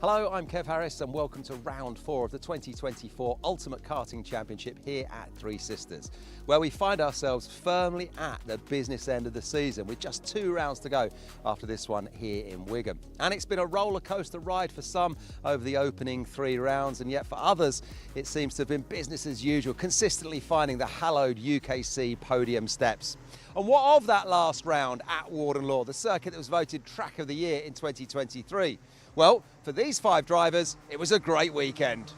Hello, I'm Kev Harris and welcome to round 4 of the 2024 Ultimate Karting Championship here at Three Sisters, where we find ourselves firmly at the business end of the season with just 2 rounds to go after this one here in Wigan. And it's been a roller coaster ride for some over the opening 3 rounds, and yet for others it seems to have been business as usual, consistently finding the hallowed UKC podium steps. And what of that last round at Warden Law, the circuit that was voted Track of the Year in 2023? Well, for these 5 drivers, it was a great weekend.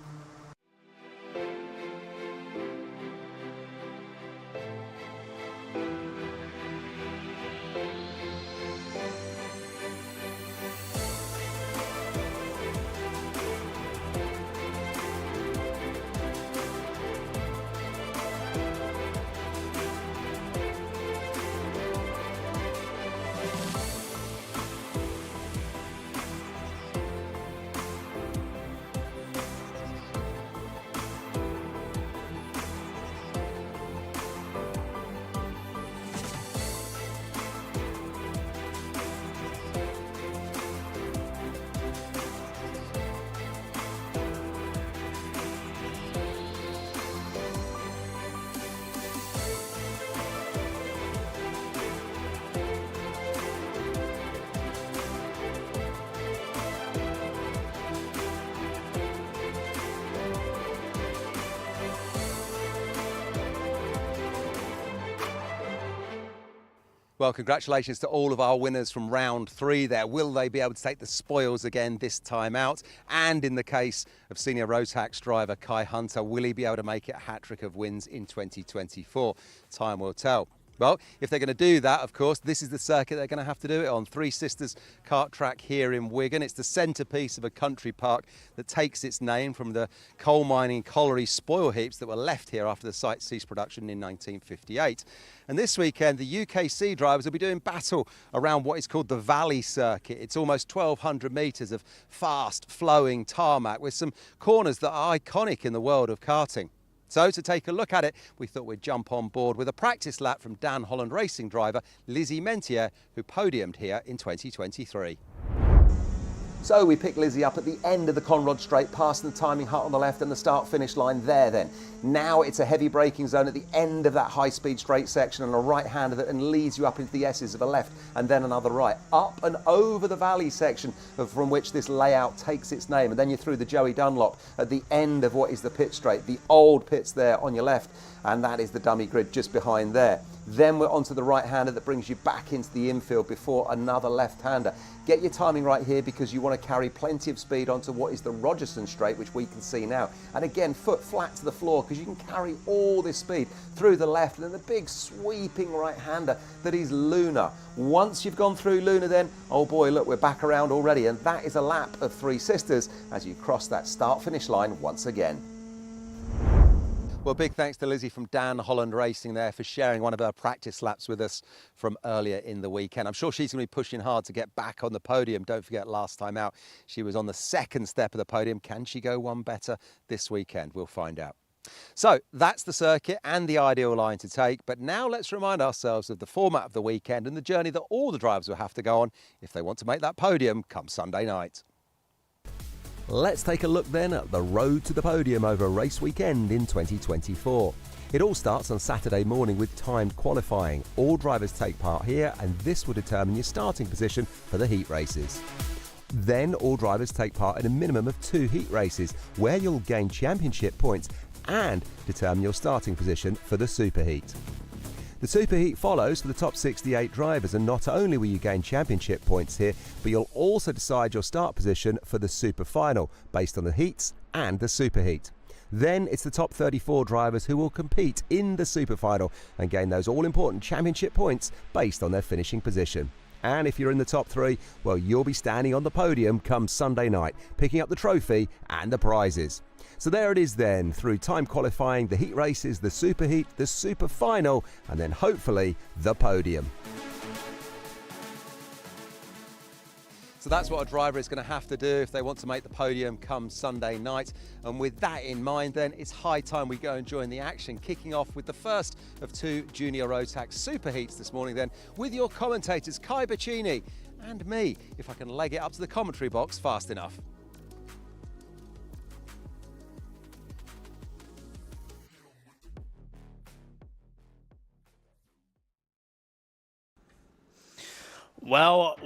Well, congratulations to all of our winners from round 3 there. Will they be able to take the spoils again this time out? And in the case of senior Rotax driver Kai Hunter, will he be able to make it a hat-trick of wins in 2024? Time will tell. Well, if they're going to do that, of course, this is the circuit they're going to have to do it on. Three Sisters kart track here in Wigan. It's the centrepiece of a country park that takes its name from the coal mining colliery spoil heaps that were left here after the site ceased production in 1958. And this weekend, the UKC drivers will be doing battle around what is called the Valley Circuit. It's almost 1,200 metres of fast flowing tarmac with some corners that are iconic in the world of karting. So to take a look at it, we thought we'd jump on board with a practice lap from Dan Holland racing driver Lizzie Mentier, who podiumed here in 2023. So we picked Lizzie up at the end of the Conrod Straight, passing the timing hut on the left and the start-finish line there then. Now it's a heavy braking zone at the end of that high-speed straight section and a right-hander that and leads you up into the S's of a left and then another right. Up and over the valley section from which this layout takes its name. And then you're through the Joey Dunlop at the end of what is the pit straight, the old pits there on your left, and that is the dummy grid just behind there. Then we're onto the right-hander that brings you back into the infield before another left-hander. Get your timing right here because you want to carry plenty of speed onto what is the Rogerson straight, which we can see now. And again, foot flat to the floor because you can carry all this speed through the left and then the big sweeping right-hander that is Luna. Once you've gone through Luna then, oh boy, look, we're back around already. And that is a lap of Three Sisters as you cross that start-finish line once again. Well, big thanks to Lizzie from Dan Holland Racing there for sharing one of her practice laps with us from earlier in the weekend. I'm sure she's going to be pushing hard to get back on the podium. Don't forget, last time out, she was on the 2nd step of the podium. Can she go one better this weekend? We'll find out. So that's the circuit and the ideal line to take. But now let's remind ourselves of the format of the weekend and the journey that all the drivers will have to go on if they want to make that podium come Sunday night. Let's take a look then at the road to the podium over a race weekend in 2024. It all starts on Saturday morning with timed qualifying. All drivers take part here and this will determine your starting position for the heat races. Then all drivers take part in a minimum of 2 heat races where you'll gain championship points and determine your starting position for the superheat. The superheat follows for the top 68 drivers, and not only will you gain championship points here, but you'll also decide your start position for the superfinal based on the heats and the superheat. Then it's the top 34 drivers who will compete in the superfinal and gain those all-important championship points based on their finishing position. And if you're in the top 3, well, you'll be standing on the podium come Sunday night, picking up the trophy and the prizes. So there it is then, through time qualifying, the heat races, the superheat, the super final, and then hopefully the podium. So that's what a driver is going to have to do if they want to make the podium come Sunday night. And with that in mind then, it's high time we go and join the action, kicking off with the first of 2 Junior Rotax Superheats this morning then, with your commentators Kai Bacchini and me, if I can leg it up to the commentary box fast enough. Welcome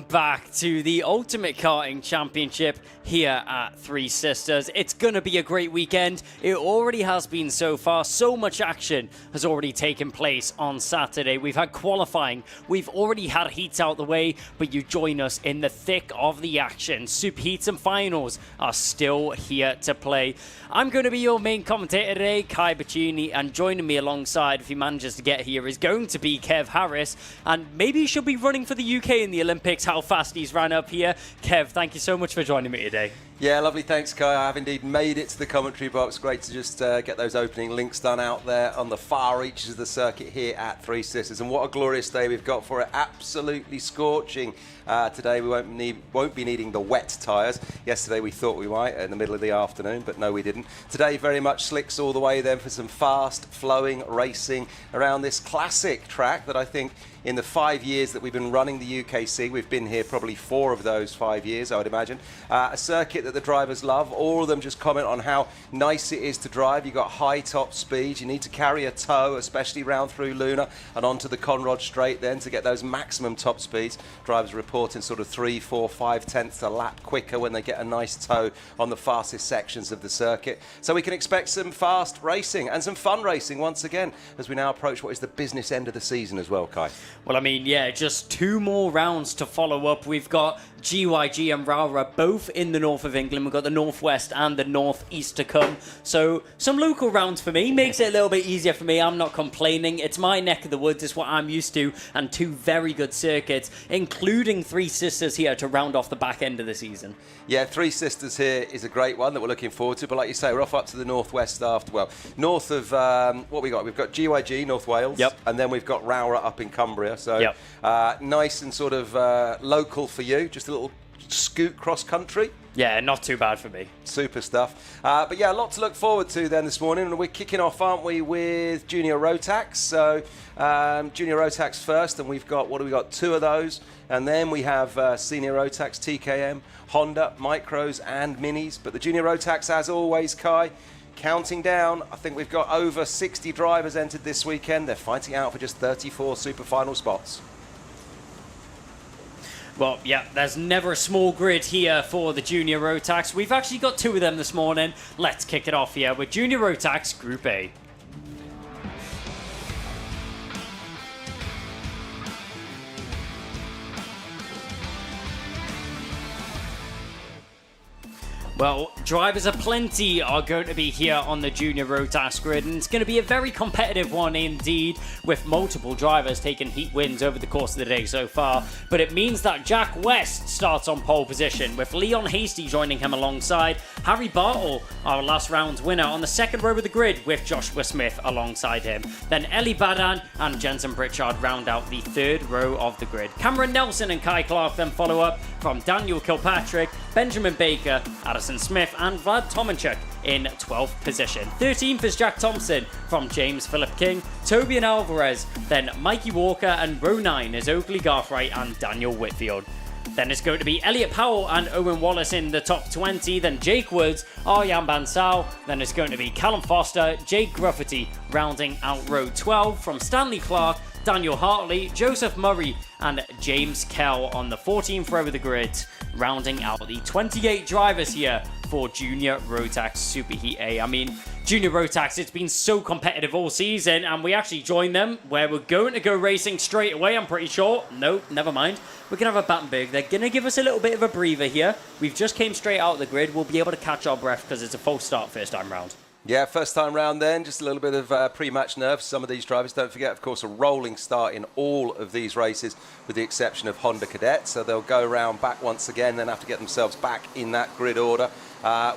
back to the Ultimate Karting Championship here at Three Sisters. It's going to be a great weekend. It already has been so far. So much action has already taken place on Saturday. We've had qualifying. We've already had heats out the way, but you join us in the thick of the action. Super heats and finals are still here to play. I'm going to be your main commentator today, Kai Bacchini, and joining me alongside, if he manages to get here, is going to be Kev Harris, and maybe he should be running for the UK in the Olympics, how fast he's ran up here. Kev, thank you so much for joining me today. Yeah, lovely. Thanks, Kai. I have indeed made it to the commentary box. Great to just get those opening links done out there on the far reaches of the circuit here at Three Sisters. And what a glorious day we've got for it. Absolutely scorching. Today we won't be needing the wet tyres. Yesterday we thought we might in the middle of the afternoon, but no, we didn't. Today very much slicks all the way then for some fast flowing racing around this classic track that I think in the 5 years that we've been running the UKC, we've been here probably 4 of those 5 years, I would imagine. A circuit that the drivers love. All of them just comment on how nice it is to drive. You've got high top speed. You need to carry a tow, especially round through Luna and onto the Conrod Straight then to get those maximum top speeds. Drivers reporting sort of 3, 4, 5 tenths a lap quicker when they get a nice tow on the fastest sections of the circuit. So we can expect some fast racing and some fun racing once again as we now approach what is the business end of the season as well, Kai. Well, I mean, yeah, just 2 more rounds to follow up. We've got GYG and Rara both in the north of England. We've got the northwest and the northeast to come. So some local rounds for me. Makes it a little bit easier for me. I'm not complaining. It's my neck of the woods. It's what I'm used to. And 2 very good circuits, including Three Sisters here to round off the back end of the season. Yeah, Three Sisters here is a great one that we're looking forward to. But like you say, we're off up to the northwest after, well, north of, what we got? We've got GYG, North Wales. Yep. And then we've got Rowra up in Cumbria. So yep. Nice and sort of local for you. Just a little scoot cross country. Yeah, not too bad for me. Super stuff. But yeah, a lot to look forward to then this morning. And we're kicking off, aren't we, with Junior Rotax. So Junior Rotax first, and we've got, what do we got? 2 of those. And then we have Senior Rotax, TKM, Honda, Micros and Minis. But the Junior Rotax, as always, Kai, counting down. I think we've got over 60 drivers entered this weekend. They're fighting out for just 34 superfinal spots. Well, yeah, there's never a small grid here for the Junior Rotax. We've actually got 2 of them this morning. Let's kick it off here with Junior Rotax Group A. Well, drivers aplenty are going to be here on the Junior Rotax grid, and it's going to be a very competitive one indeed, with multiple drivers taking heat wins over the course of the day so far. But it means that Jack West starts on pole position, with Leon Hasty joining him alongside. Harry Bartle, our last round's winner, on the second row of the grid, with Joshua Smith alongside him. Then Ellie Badan and Jensen Pritchard round out the third row of the grid. Cameron Nelson and Kai Clark then follow up from Daniel Kilpatrick, Benjamin Baker, Addison Smith and Vlad Tomanchuk in 12th position. 13th is Jack Thompson from James Philip King, Toby and Alvarez, then Mikey Walker, and row 9 is Oakley Garthright and Daniel Whitfield. Then it's going to be Elliot Powell and Owen Wallace in the top 20, then Jake Woods, Aryan Bansal, then it's going to be Callum Foster, Jake Grufferty rounding out row 12 from Stanley Clark, Daniel Hartley, Joseph Murray and James Kell on the 14th row of the grid, rounding out the 28 drivers here for Junior Rotax Superheat A. I mean, Junior Rotax, it's been so competitive all season, and we actually joined them where we're going to go racing straight away, I'm pretty sure. Nope, never mind. We're going to have a Battenberg. They're going to give us a little bit of a breather here. We've just came straight out of the grid. We'll be able to catch our breath because it's a false start first time round. Yeah, first time round then, just a little bit of pre-match nerves. Some of these drivers, don't forget, of course, a rolling start in all of these races, with the exception of Honda Cadet. So they'll go round back once again, then have to get themselves back in that grid order.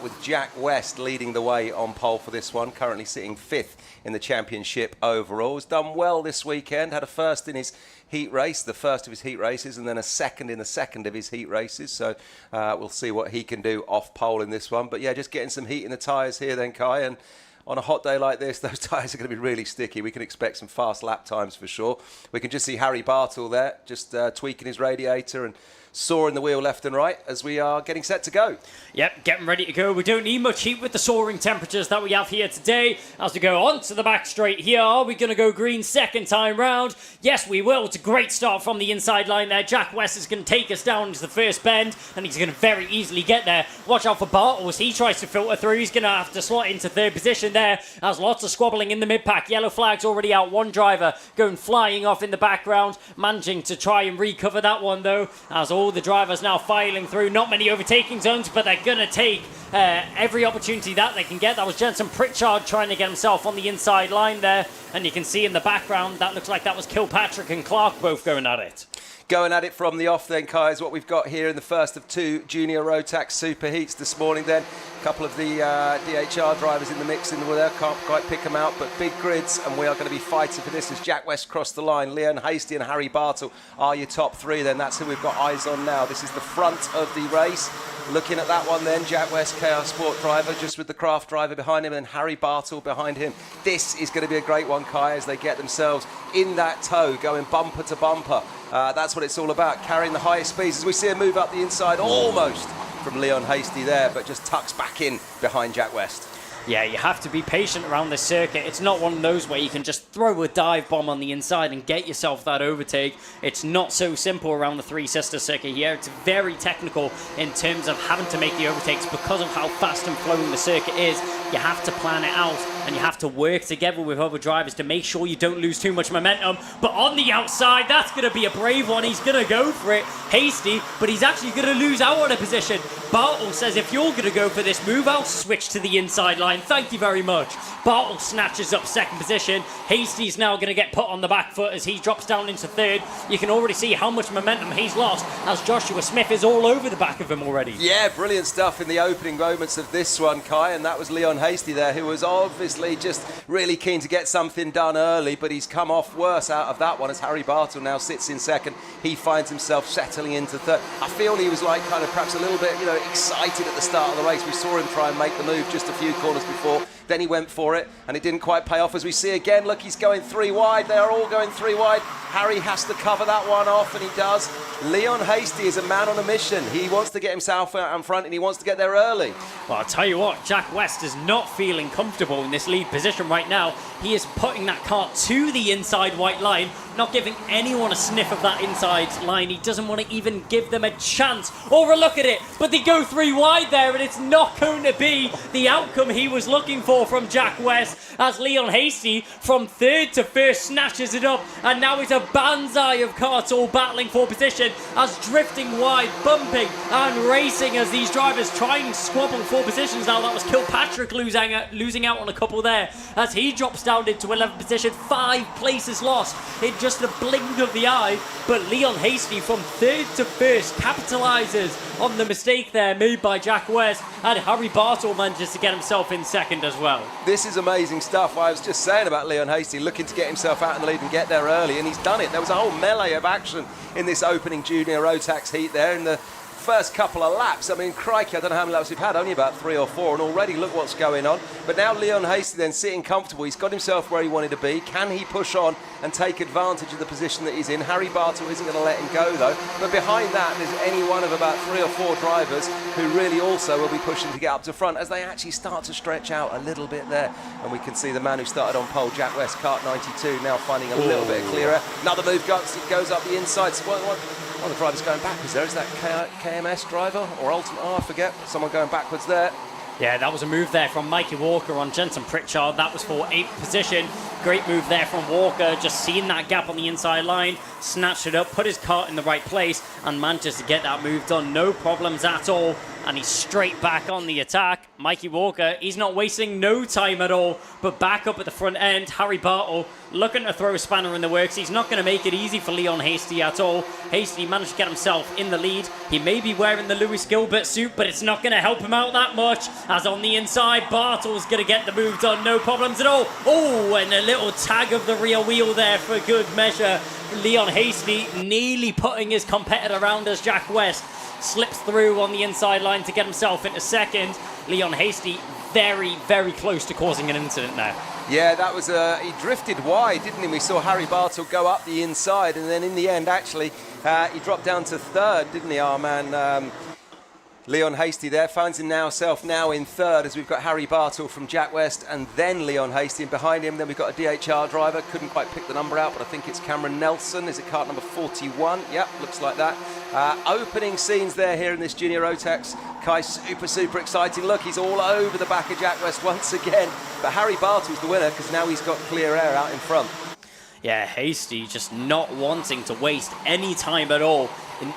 With Jack West leading the way on pole for this one, currently sitting 5th in the championship overall. Has done well this weekend, had a first in his heat race, the first of his heat races, and then a second in the second of his heat races. So we'll see what he can do off pole in this one. But yeah, just getting some heat in the tyres here then, Kai. And on a hot day like this, those tyres are going to be really sticky. We can expect some fast lap times for sure. We can just see Harry Bartle there, just tweaking his radiator and sawing the wheel left and right as we are getting set to go. Yep, getting ready to go. We don't need much heat with the soaring temperatures that we have here today. As we go on to the back straight here, are we going to go green second time round? Yes, we will. It's a great start from the inside line there. Jack West is going to take us down to the first bend, and he's going to very easily get there. Watch out for Bartels. He tries to filter through. He's going to have to slot into third position there. There's lots of squabbling in the mid-pack. Yellow flag's already out. One driver going flying off in the background, managing to try and recover that one, though, as all the drivers now filing through. Not many overtaking zones, but they're going to take every opportunity that they can get. That was Jensen Pritchard trying to get himself on the inside line there, and you can see in the background that looks like that was Kilpatrick and Clark both going at it. Going at it from the off then, Kai, is what we've got here in the first of two junior Rotax super heats this morning then. A couple of the DHR drivers in the mix in there, can't quite pick them out, but big grids, and we are going to be fighting for this as Jack West crossed the line. Leon Hasty and Harry Bartle are your top three then. That's who we've got eyes on now. This is the front of the race. Looking at that one then, Jack West, KR Sport driver, just with the craft driver behind him, and Harry Bartle behind him. This is going to be a great one, Kai, as they get themselves in that tow, going bumper to bumper. That's what it's all about, carrying the highest speeds. As we see him move up the inside almost from Leon Hasty there, but just tucks back in behind Jack West. Yeah, you have to be patient around this circuit. It's not one of those where you can just throw a dive bomb on the inside and get yourself that overtake. It's not so simple around the Three Sisters circuit here. It's very technical in terms of having to make the overtakes because of how fast and flowing the circuit is. You have to plan it out, and you have to work together with other drivers to make sure you don't lose too much momentum. But on the outside, that's going to be a brave one. He's going to go for it. Hasty, but he's actually going to lose out on a position. Bartle says, if you're going to go for this move, I'll switch to the inside line. Thank you very much. Bartle snatches up second position. Hasty's now going to get put on the back foot as he drops down into third. You can already see how much momentum he's lost as Joshua Smith is all over the back of him already. Yeah, brilliant stuff in the opening moments of this one, Kai, and that was Leon Hasty there, who was obviously just really keen to get something done early, but he's come off worse out of that one as Harry Bartle now sits in second. He finds himself settling into third. I feel he was like kind of perhaps a little bit, excited at the start of the race. We saw him try and make the move just a few corners before. Then he went for it, and it didn't quite pay off. As we see again, look, he's going three wide. They are all going three wide. Harry has to cover that one off, and he does. Leon Hasty is a man on a mission. He wants to get himself out in front, and he wants to get there early. Well, I'll tell you what, Jack West is not feeling comfortable in this lead position right now. He is putting that car to the inside white line, not giving anyone a sniff of that inside line. He doesn't want to even give them a chance or a look at it. But they go three wide there, and it's not going to be the outcome he was looking for from Jack West, as Leon Hasty from third to first snatches it up, and now it's a banzai of cars all battling for position as drifting wide, bumping and racing as these drivers try and squabble for positions. Now that was Kilpatrick losing out on a couple there as he drops down into 11th position, 5 places lost in just a blink of the eye. But Leon Hasty from third to first capitalizes on the mistake there made by Jack West, and Harry Bartle manages to get himself in second as well. This is amazing stuff. I was just saying about Leon Hasty looking to get himself out in the lead and get there early, and he's done it. There was a whole melee of action in this opening junior Rotax heat there in the first couple of laps. I mean, crikey, I don't know how many laps we've had, only about 3 or 4, and already look what's going on. But now Leon Hasty then sitting comfortable. He's got himself where he wanted to be. Can he push on and take advantage of the position that he's in? Harry Bartle isn't going to let him go, though. But behind that, there's any one of about 3 or 4 drivers who really also will be pushing to get up to front as they actually start to stretch out a little bit there. And we can see the man who started on pole, Jack West, kart 92, now finding a little bit clearer. Another move goes up the inside. So one of the drivers going backwards there. Is that KMS driver or Ultimate? Oh, I forget. Someone going backwards there. Yeah, that was a move there from Mikey Walker on Jensen Pritchard. That was for 8th position. Great move there from Walker, just seeing that gap on the inside line, snatched it up, put his cart in the right place, and managed to get that move done. No problems at all, and he's straight back on the attack. Mikey Walker, he's not wasting no time at all, but back up at the front end. Harry Bartle looking to throw a spanner in the works. He's not going to make it easy for Leon Hasty at all. Hasty managed to get himself in the lead. He may be wearing the Lewis Gilbert suit, but it's not going to help him out that much, as on the inside, Bartle's going to get the move done. No problems at all. Oh, and a little tag of the rear wheel there for good measure. Leon Hasty nearly putting his competitor around as Jack West slips through on the inside line to get himself into second. Leon Hasty very, very close to causing an incident there. Yeah, that was he drifted wide, didn't he? We saw Harry Bartle go up the inside, and then in the end, actually, he dropped down to third, didn't he? Our man Leon Hasty there finds himself now in third, as we've got Harry Bartle from Jack West and then Leon Hasty, and behind him then we've got a DHR driver. Couldn't quite pick the number out, but I think it's Cameron Nelson. Is it kart number 41? Yep, looks like that. Opening scenes there here in this Junior Rotax. Kai, super exciting. Look, he's all over the back of Jack West once again, but Harry Bartle's the winner because now he's got clear air out in front. Yeah, Hasty just not wanting to waste any time at all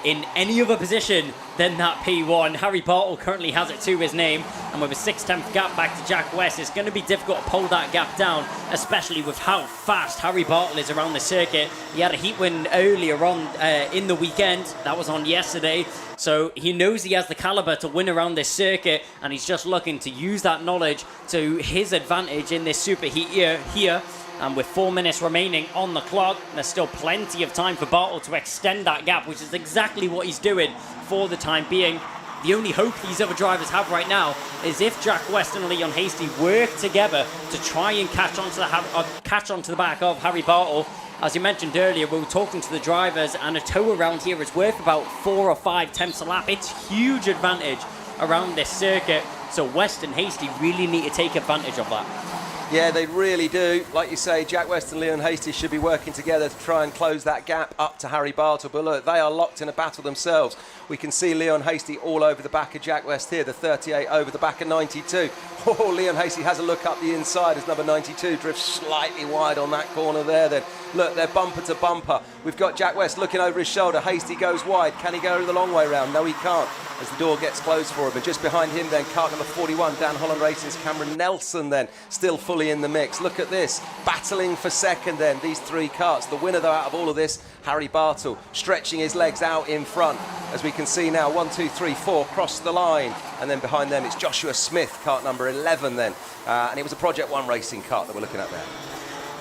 in any other position than that P1. Harry Bartle currently has it to his name, and with a 6/10 gap back to Jack West, it's going to be difficult to pull that gap down, especially with how fast Harry Bartle is around the circuit. He had a heat win earlier on in the weekend. That was on yesterday. So he knows he has the caliber to win around this circuit, and he's just looking to use that knowledge to his advantage in this superheat here. And with 4 minutes remaining on the clock, there's still plenty of time for Bartle to extend that gap, which is exactly what he's doing for the time being. The only hope these other drivers have right now is if Jack West and Leon Hasty work together to try and catch onto the back of Harry Bartle. As you mentioned earlier, we were talking to the drivers, and a tow around here is worth about 4 or 5 tenths a lap. It's huge advantage around this circuit, so West and Hasty really need to take advantage of that. Yeah, they really do. Like you say, Jack West and Leon Hasty should be working together to try and close that gap up to Harry Bartle. But look, they are locked in a battle themselves. We can see Leon Hasty all over the back of Jack West here, the 38 over the back of 92. Oh, Leon Hasty has a look up the inside as number 92 drifts slightly wide on that corner there then. Look, they're bumper to bumper. We've got Jack West looking over his shoulder. Hasty goes wide. Can he go the long way round? No, he can't, as the door gets closed for him. And just behind him then, kart number 41, Dan Holland Racing's Cameron Nelson then, still fully in the mix. Look at this, battling for second then, these 3 karts. The winner though out of all of this, Harry Bartle, stretching his legs out in front. As we can see now, 1, 2, 3, 4 cross the line. And then behind them it's Joshua Smith, kart number 11 then. And it was a Project 1 racing kart that we're looking at there.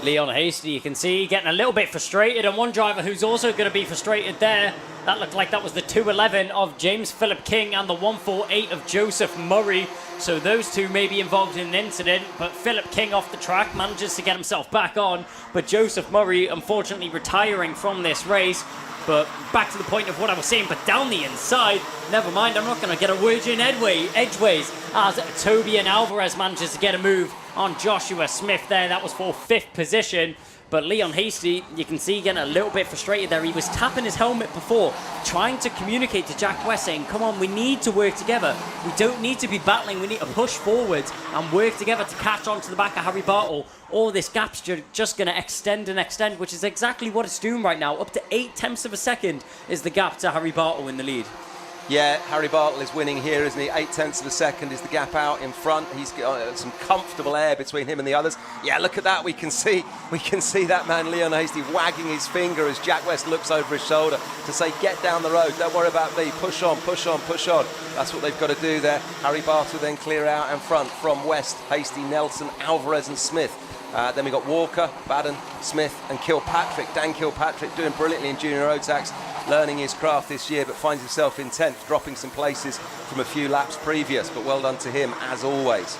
Leon Hasty, you can see, getting a little bit frustrated, and one driver who's also going to be frustrated there. That looked like that was the 211 of James Philip King and the 148 of Joseph Murray. So those two may be involved in an incident, but Philip King off the track manages to get himself back on. But Joseph Murray, unfortunately, retiring from this race. But back to the point of what I was saying, but down the inside, never mind, I'm not going to get a word in edgeways, as Toby and Alvarez manages to get a move on Joshua Smith there. That was for 5th position. But Leon Hasty, you can see, getting a little bit frustrated there. He was tapping his helmet before, trying to communicate to Jack West, saying, come on, we need to work together. We don't need to be battling. We need to push forward and work together to catch on to the back of Harry Bartle. All this gap's just going to extend and extend, which is exactly what it's doing right now. Up to 8 tenths of a second is the gap to Harry Bartle in the lead. Yeah, Harry Bartle is winning here, isn't he? 8 tenths of a second is the gap out in front. He's got some comfortable air between him and the others. Yeah, look at that. We can see that man Leon Hasty wagging his finger as Jack West looks over his shoulder to say, get down the road. Don't worry about me. Push on, push on, push on. That's what they've got to do there. Harry Bartle then clear out in front from West, Hasty, Nelson, Alvarez and Smith. Then we've got Walker, Baden, Smith and Kilpatrick. Dan Kilpatrick doing brilliantly in Junior Rotax, learning his craft this year, but finds himself in 10th, dropping some places from a few laps previous, but well done to him as always.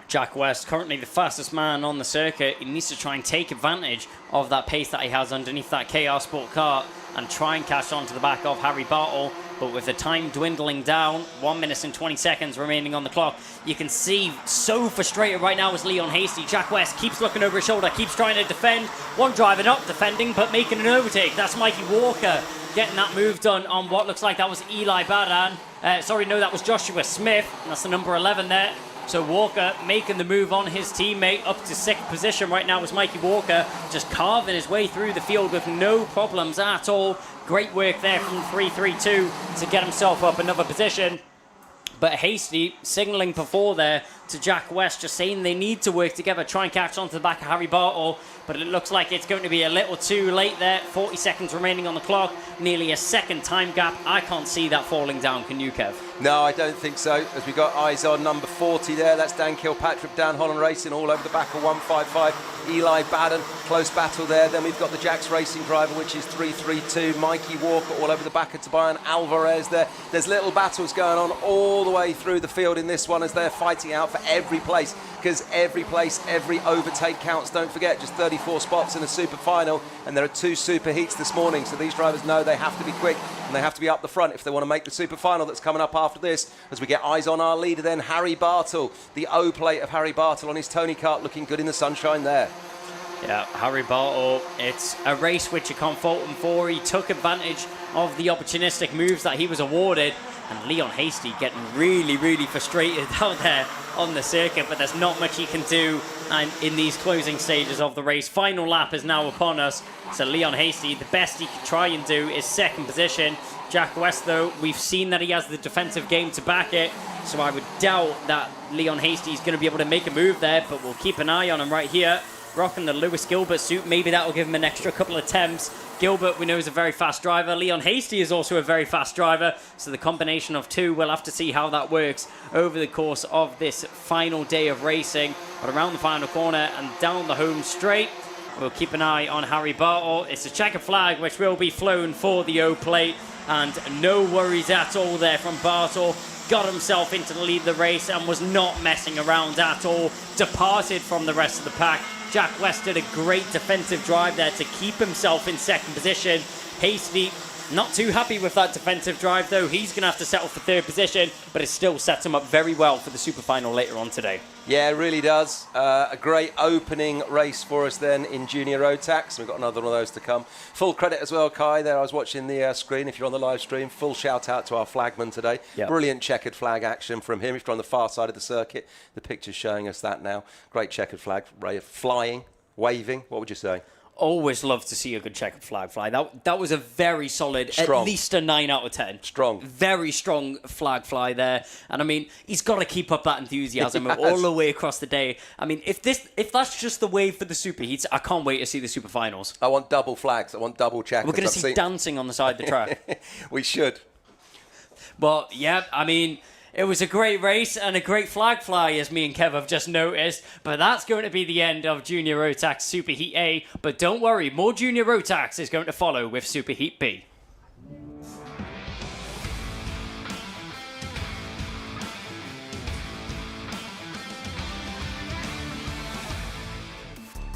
Jack West, currently the fastest man on the circuit. He needs to try and take advantage of that pace that he has underneath that KR Sport car and try and catch on to the back of Harry Bartle. But with the time dwindling down, 1 minute and 20 seconds remaining on the clock, you can see so frustrated right now is Leon Hasty. Jack West keeps looking over his shoulder, keeps trying to defend. One driver not defending, but making an overtake. That's Mikey Walker getting that move done on what looks like that was Eli Badan. That was Joshua Smith. That's the number 11 there. So Walker making the move on his teammate up to 6th position right now was Mikey Walker, just carving his way through the field with no problems at all. Great work there from 332 to get himself up another position. But Hasty signalling before there to Jack West, just saying they need to work together, try and catch on to the back of Harry Bartle. But it looks like it's going to be a little too late there. 40 seconds remaining on the clock, nearly a second time gap. I can't see that falling down, can you, Kev? No, I don't think so, as we got eyes on number 40 there. That's Dan Kilpatrick, Dan Holland Racing, all over the back of 155. Eli Baden, close battle there. Then we've got the Jacks Racing driver, which is 332. Mikey Walker, all over the back of Tobias Alvarez there. There's little battles going on all the way through the field in this one as they're fighting out for every place, because every place, every overtake counts. Don't forget, just 34 spots in a super final, and there are 2 super heats this morning, so these drivers know they have to be quick and they have to be up the front if they want to make the super final that's coming up after this. As we get eyes on our leader then, Harry Bartle, the O plate of Harry Bartle on his Tony kart, looking good in the sunshine there. Yeah, Harry Bartle, it's a race which you can't fault him for. He took advantage of the opportunistic moves that he was awarded, and Leon Hasty getting really, really frustrated out there on the circuit, but there's not much he can do and in these closing stages of the race. Final lap is now upon us, so Leon Hasty, the best he can try and do is second position. Jack West, though, we've seen that he has the defensive game to back it, so I would doubt that Leon Hasty is going to be able to make a move there, but we'll keep an eye on him right here. Rocking the Lewis Gilbert suit, maybe that will give him an extra couple of attempts. Gilbert, we know, is a very fast driver. Leon Hasty is also a very fast driver, so the combination of two, we'll have to see how that works over the course of this final day of racing. But around the final corner and down the home straight, we'll keep an eye on Harry Bartle. It's a checkered flag which will be flown for the O plate, and no worries at all there from Bartle. Got himself into the lead of the race and was not messing around at all. Departed from the rest of the pack. Jack West did a great defensive drive there to keep himself in second position. Hasty, not too happy with that defensive drive though. He's going to have to settle for third position, but it still sets him up very well for the super final later on today. Yeah, it really does. A great opening race for us then in Junior Rotax. We've got another one of those to come. Full credit as well, Kai, there. I was watching the screen. If you're on the live stream, full shout out to our flagman today. Yep. Brilliant checkered flag action from him. If you're on the far side of the circuit, the picture's showing us that now. Great checkered flag, flying, waving. What would you say? Always love to see a good checkered flag fly. That was a very solid, strong. At least a 9 out of 10. Strong. Very strong flag fly there. And I mean, he's got to keep up that enthusiasm all the way across the day. I mean, if that's just the way for the super heats, I can't wait to see the super finals. I want double flags. I want double checkers. We're going to see dancing on the side of the track. We should. But yeah, I mean, it was a great race and a great flag fly, as me and Kev have just noticed. But that's going to be the end of Junior Rotax Super Heat A. But don't worry, more Junior Rotax is going to follow with Super Heat B.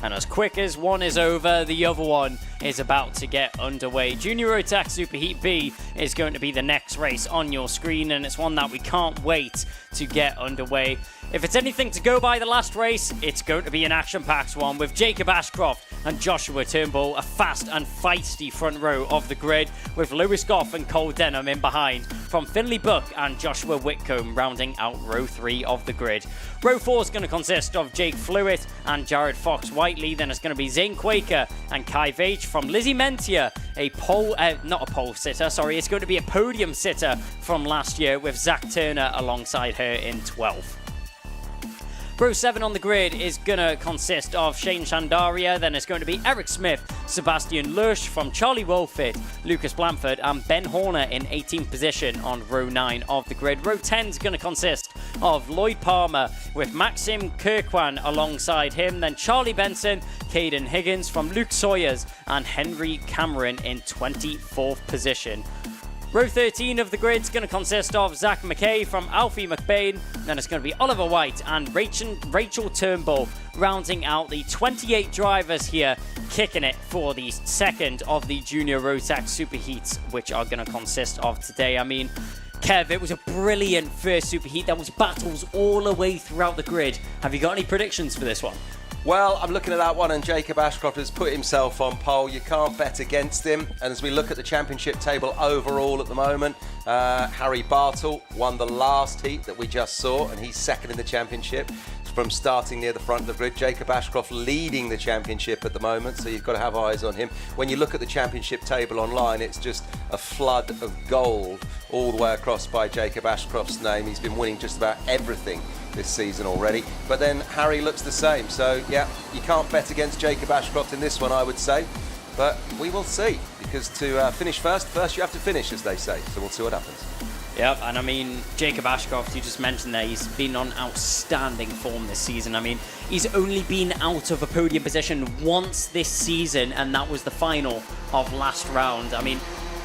And as quick as one is over, the other one is about to get underway. Junior Rotax Super Heat B is going to be the next race on your screen, and it's one that we can't wait to get underway. If it's anything to go by the last race, it's going to be an action-packed one with Jacob Ashcroft and Joshua Turnbull, a fast and feisty front row of the grid, with Lewis Goff and Cole Denham in behind, from Finley Buck and Joshua Whitcomb rounding out row 3 of the grid. Row 4 is going to consist of Jake Flewitt and Jared Fox-Whiteley. Then it's going to be Zane Quaker and Kai Veitch from Lizzie Mentia, it's going to be a podium sitter from last year with Zach Turner alongside her in 12th. Row 7 on the grid is going to consist of Shane Shandaria, then it's going to be Eric Smith, Sebastian Lush from Charlie Wolfit, Lucas Blanford and Ben Horner in 18th position on row 9 of the grid. Row 10 is going to consist of Lloyd Palmer with Maxim Kirkwan alongside him, then Charlie Benson, Caden Higgins from Luke Sawyers and Henry Cameron in 24th position. Row 13 of the grid is going to consist of Zach McKay from Alfie McBain. Then it's going to be Oliver White and Rachel Turnbull rounding out the 28 drivers here, kicking it for the second of the Junior Rotax Super Heats, which are going to consist of today. I mean, Kev, it was a brilliant first Super Heat. There was battles all the way throughout the grid. Have you got any predictions for this one? Well, I'm looking at that one, and Jacob Ashcroft has put himself on pole. You can't bet against him. And as we look at the championship table overall at the moment, Harry Bartle won the last heat that we just saw, and he's second in the championship from starting near the front of the grid. Jacob Ashcroft leading the championship at the moment, so you've got to have eyes on him. When you look at the championship table online, it's just a flood of gold all the way across by Jacob Ashcroft's name. He's been winning just about everything this season already, but then Harry looks the same, so yeah, you can't bet against Jacob Ashcroft in this one, I would say, but we will see, because to finish first you have to finish, as they say, so we'll see what happens. Yep, and I mean, Jacob Ashcroft, you just mentioned there, he's been on outstanding form this season. I mean, he's only been out of a podium position once this season, and that was the final of last round. I mean,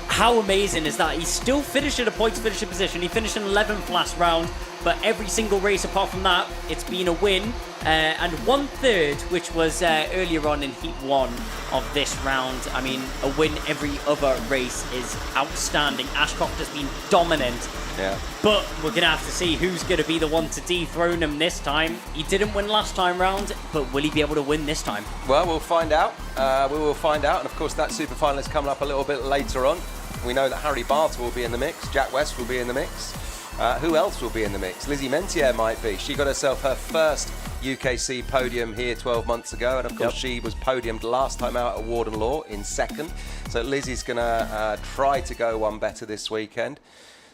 how amazing is that? He's still finished in a points finishing position. He finished in 11th last round, but every single race apart from that, it's been a win. And 1/3, which was earlier on in Heat 1 of this round. I mean, a win every other race is outstanding. Ashcroft has been dominant. Yeah. But we're going to have to see who's going to be the one to dethrone him this time. He didn't win last time round, but will he be able to win this time? Well, we'll find out. We will find out. And of course, that superfinal is coming up a little bit later on. We know that Harry Bartle will be in the mix. Jack West will be in the mix. Who else will be in the mix? Lizzie Mentier might be. She got herself her first UKC podium here 12 months ago, and of course she was podiumed last time out at Warden Law in second. So Lizzie's going to try to go one better this weekend.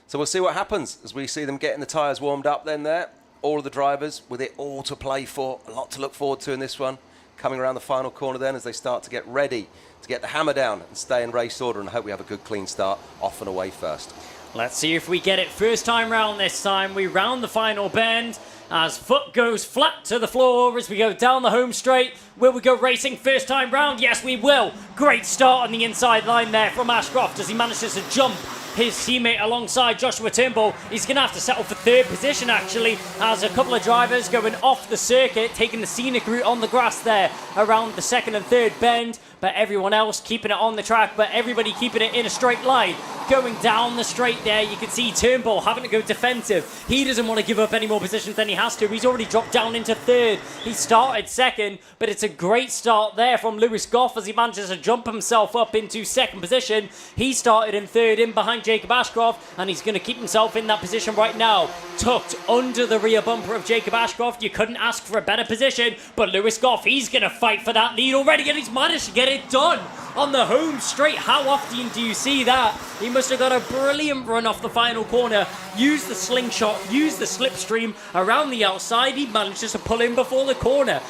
So we'll see what happens as we see them getting the tyres warmed up then there. All of the drivers with it all to play for. A lot to look forward to in this one. Coming around the final corner then as they start to get ready to get the hammer down and stay in race order, and I hope we have a good clean start off and away first. Let's see if we get it first time round this time. We round the final bend as foot goes flat to the floor as we go down the home straight. Will we go racing first time round? Yes, we will. Great start on the inside line there from Ashcroft as he manages to jump his teammate alongside Joshua Turnbull. He's going to have to settle for third position, actually, as a couple of drivers going off the circuit, taking the scenic route on the grass there around the second and third bend. But everyone else keeping it on the track, but everybody keeping it in a straight line. Going down the straight there, you can see Turnbull having to go defensive. He doesn't want to give up any more positions than he has to. He's already dropped down into third. He started second, but it's a great start there from Lewis Goff as he manages to jump himself up into second position. He started in third in behind Jacob Ashcroft, and he's going to keep himself in that position right now. Tucked under the rear bumper of Jacob Ashcroft. You couldn't ask for a better position, but Lewis Goff, he's going to fight for that lead already, and he's managed to get it done on the home straight. How often do you see that? He must have got a brilliant run off the final corner, used the slingshot, used the slipstream around the outside. He manages to pull in before the corner.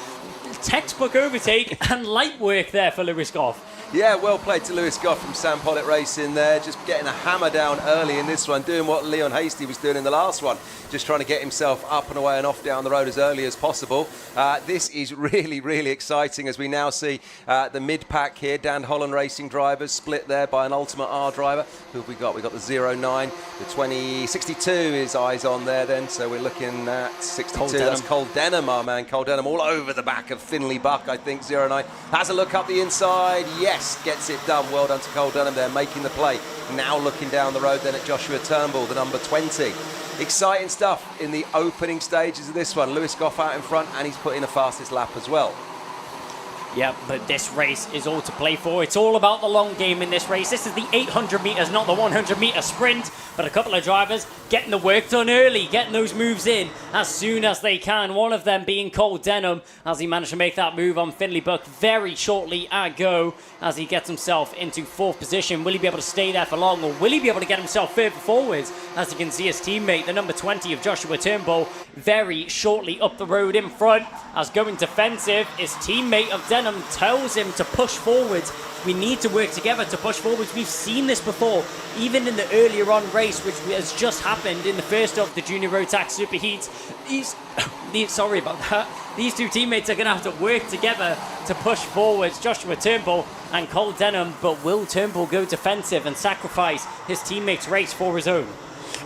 Textbook overtake and light work there for Lewis Goff. Yeah, well played to Lewis Goff from Sam Pollitt Racing there, just getting a hammer down early in this one, doing what Leon Hasty was doing in the last one, just trying to get himself up and away and off down the road as early as possible. This is really, really exciting as we now see the mid-pack here. Dan Holland Racing drivers split there by an Ultimate R driver. Who have we got? We've got the 09, the 2062 is eyes on there then, so we're looking at 62. That's Cole Denham, our man. Cole Denham all over the back of Finley Buck, I think, 09. Has a look up the inside, yes, gets it done. Well done to Cole Denham there, making the play. Now looking down the road then at Joshua Turnbull, the number 20. Exciting stuff in the opening stages of this one. Lewis Goff out in front, and he's put in a fastest lap as well. Yeah, but this race is all to play for. It's all about the long game in this race. This is the 800 metres, not the 100 metre sprint. But a couple of drivers getting the work done early, getting those moves in as soon as they can. One of them being Cole Denham, as he managed to make that move on Finley Buck very shortly ago, as he gets himself into fourth position. Will he be able to stay there for long, or will he be able to get himself further forwards? As you can see, his teammate, the number 20 of Joshua Turnbull, very shortly up the road in front. As going defensive, his teammate of Denham tells him to push forwards. We need to work together to push forwards. We've seen this before, even in the earlier on race, which has just happened in the first of the Junior Rotax Super Heats. Sorry about that. These two teammates are going to have to work together to push forwards, Joshua Turnbull and Cole Denham. But will Turnbull go defensive and sacrifice his teammate's race for his own?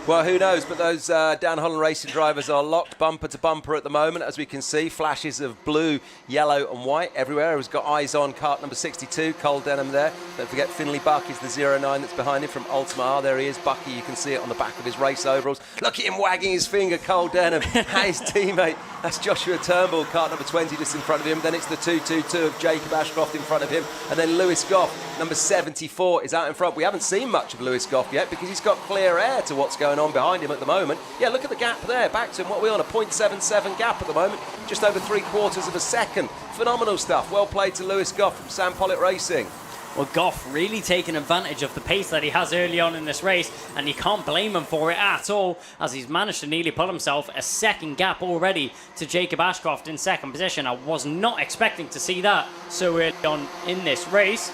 Well, who knows, but those Dan Holland Racing drivers are locked bumper to bumper at the moment, as we can see. Flashes of blue, yellow and white everywhere. He's got eyes on kart number 62, Cole Denham there. Don't forget Finley Buck is the 09 that's behind him from Ultima R. There he is, Bucky, you can see it on the back of his race overalls. Look at him wagging his finger, Cole Denham, his teammate. That's Joshua Turnbull, kart number 20 just in front of him. Then it's the 222 of Jacob Ashcroft in front of him. And then Lewis Goff, number 74, is out in front. We haven't seen much of Lewis Goff yet because he's got clear air to what's going on behind him at the moment. Yeah, look at the gap there. Back to him. What are we on? A 0.77 gap at the moment. Just over 3/4 of a second. Phenomenal stuff. Well played to Lewis Goff from Sam Pollitt Racing. Well, Goff really taking advantage of the pace that he has early on in this race, and you can't blame him for it at all, as he's managed to nearly pull himself a second gap already to Jacob Ashcroft in second position. I was not expecting to see that so early on in this race.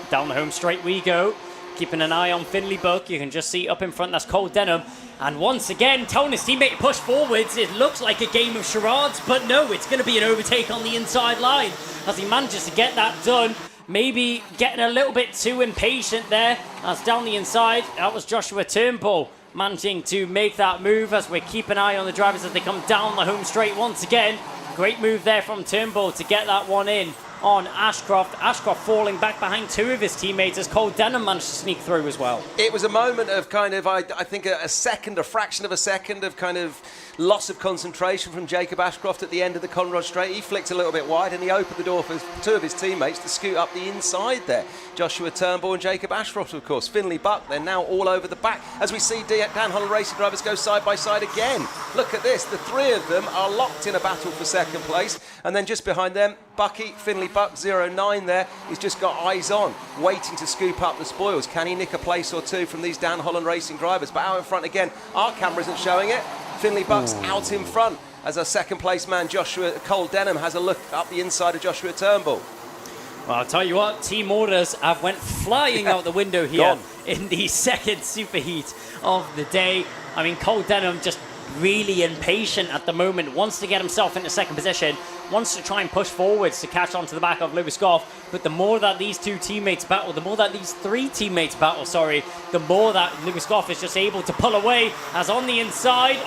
Down the home straight we go. Keeping an eye on Finley Buck. You can just see up in front, that's Cole Denham. And once again, telling his teammate to push forwards. It looks like a game of charades, but no, it's going to be an overtake on the inside line as he manages to get that done. Maybe getting a little bit too impatient there as down the inside. That was Joshua Turnbull managing to make that move as we keep an eye on the drivers as they come down the home straight once again. Great move there from Turnbull to get that one in on Ashcroft. Ashcroft falling back behind two of his teammates as Cole Denham managed to sneak through as well. It was a moment of kind of, I think, a fraction of a second of kind of loss of concentration from Jacob Ashcroft at the end of the Conrod Straight. He flicked a little bit wide and he opened the door for two of his teammates to scoot up the inside there. Joshua Turnbull and Jacob Ashcroft, of course. Finley Buck, they're now all over the back as we see Dan Holland Racing drivers go side by side again. Look at this, the three of them are locked in a battle for second place, and then just behind them, Bucky, Finley Buck, 09 there, he's just got eyes on, waiting to scoop up the spoils. Can he nick a place or two from these Dan Holland Racing drivers? But out in front again, our camera isn't showing it. Finley Buck's out in front as our second place man, Cole Denham, has a look up the inside of Joshua Turnbull. Well, I'll tell you what, team orders have went flying out the window here in the second superheat of the day. I mean, Cole Denham just really impatient at the moment, wants to get himself into second position, wants to try and push forwards to catch onto the back of Lewis Goff. But the more that these two teammates battle, the more that these three teammates battle, the more that Lewis Goff is just able to pull away. As on the outside,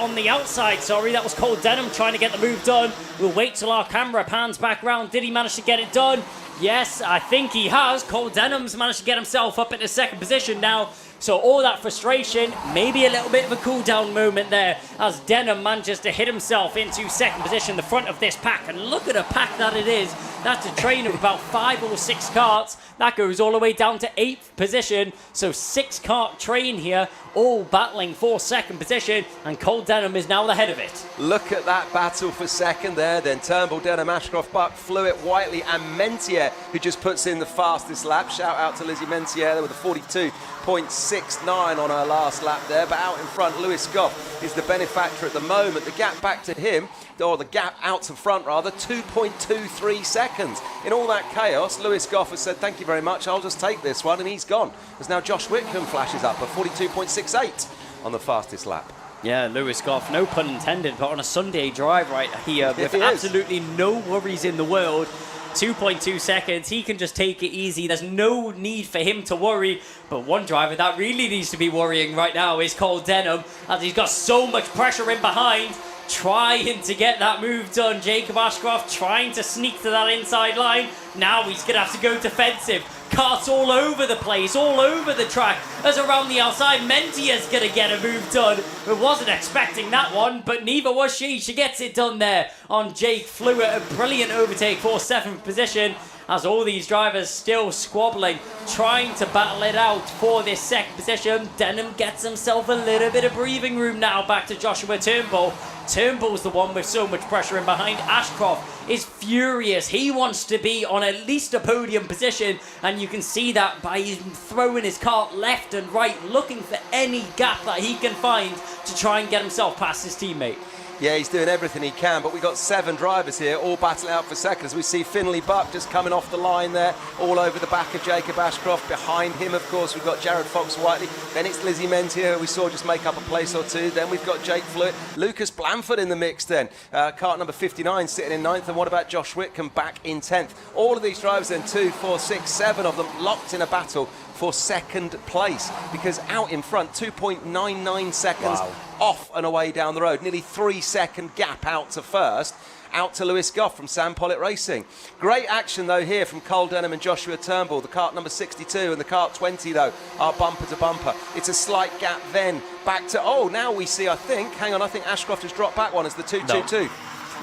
that was Cole Denham trying to get the move done. We'll wait till our camera pans back round. Did he manage to get it done? Yes, I think he has. Cole Denham's managed to get himself up into second position now. So all that frustration, maybe a little bit of a cool down moment there as Denham manages to hit himself into second position, the front of this pack. And look at a pack that it is. That's a train of about 5 or 6 carts. That goes all the way down to 8th position. So 6-cart train here, all battling for second position. And Cole Denham is now the head of it. Look at that battle for second there. Then Turnbull, Denham, Ashcroft, Buck, Fluid, Whiteley and Mentier, who just puts in the fastest lap. Shout out to Lizzie Mentier there with a 42.69 on her last lap there. But out in front, Lewis Goff is the benefactor at the moment. The gap back to him, or the gap out to front rather, 2.23 seconds. In all that chaos, Lewis Goff has said, thank you very much, I'll just take this one, and he's gone. As now Josh Whitcomb flashes up at 42.68 on the fastest lap. Yeah, Lewis Goff, no pun intended, but on a Sunday drive right here with absolutely no worries in the world. 2.2 seconds, he can just take it easy. There's no need for him to worry. But one driver that really needs to be worrying right now is Cole Denham, as he's got so much pressure in behind, trying to get that move done. Jacob Ashcroft trying to sneak to that inside line. Now he's going to have to go defensive. Carts all over the place, all over the track. As around the outside, Mentier's going to get a move done. I wasn't expecting that one, but neither was she. She gets it done there on Jake Fluid. A brilliant overtake for 7th position. As all these drivers still squabbling, trying to battle it out for this second position. Denham gets himself a little bit of breathing room now, back to Joshua Turnbull. Turnbull's the one with so much pressure in behind. Ashcroft is furious. He wants to be on at least a podium position, and you can see that by him throwing his cart left and right, looking for any gap that he can find to try and get himself past his teammate. Yeah, he's doing everything he can, but we've got 7 drivers here, all battling out for seconds. We see Finley Buck just coming off the line there, all over the back of Jacob Ashcroft. Behind him, of course, we've got Jared Fox-Whiteley. Then it's Lizzie Mentier, who we saw just make up a place or two. Then we've got Jake Fluid. Lucas Blanford in the mix then. Cart number 59 sitting in 9th. And what about Josh Whitcomb back in 10th? All of these drivers then, 2, 4, 6, 7 of them locked in a battle for second place, because out in front, 2.99 seconds off and away down the road. Nearly 3-second gap out to first. Out to Lewis Goff from Sam Pollitt Racing. Great action though here from Cole Denham and Joshua Turnbull. The cart number 62 and the cart 20 though are bumper to bumper. It's a slight gap then back to, now we see, I think Ashcroft has dropped back one as the 222. No.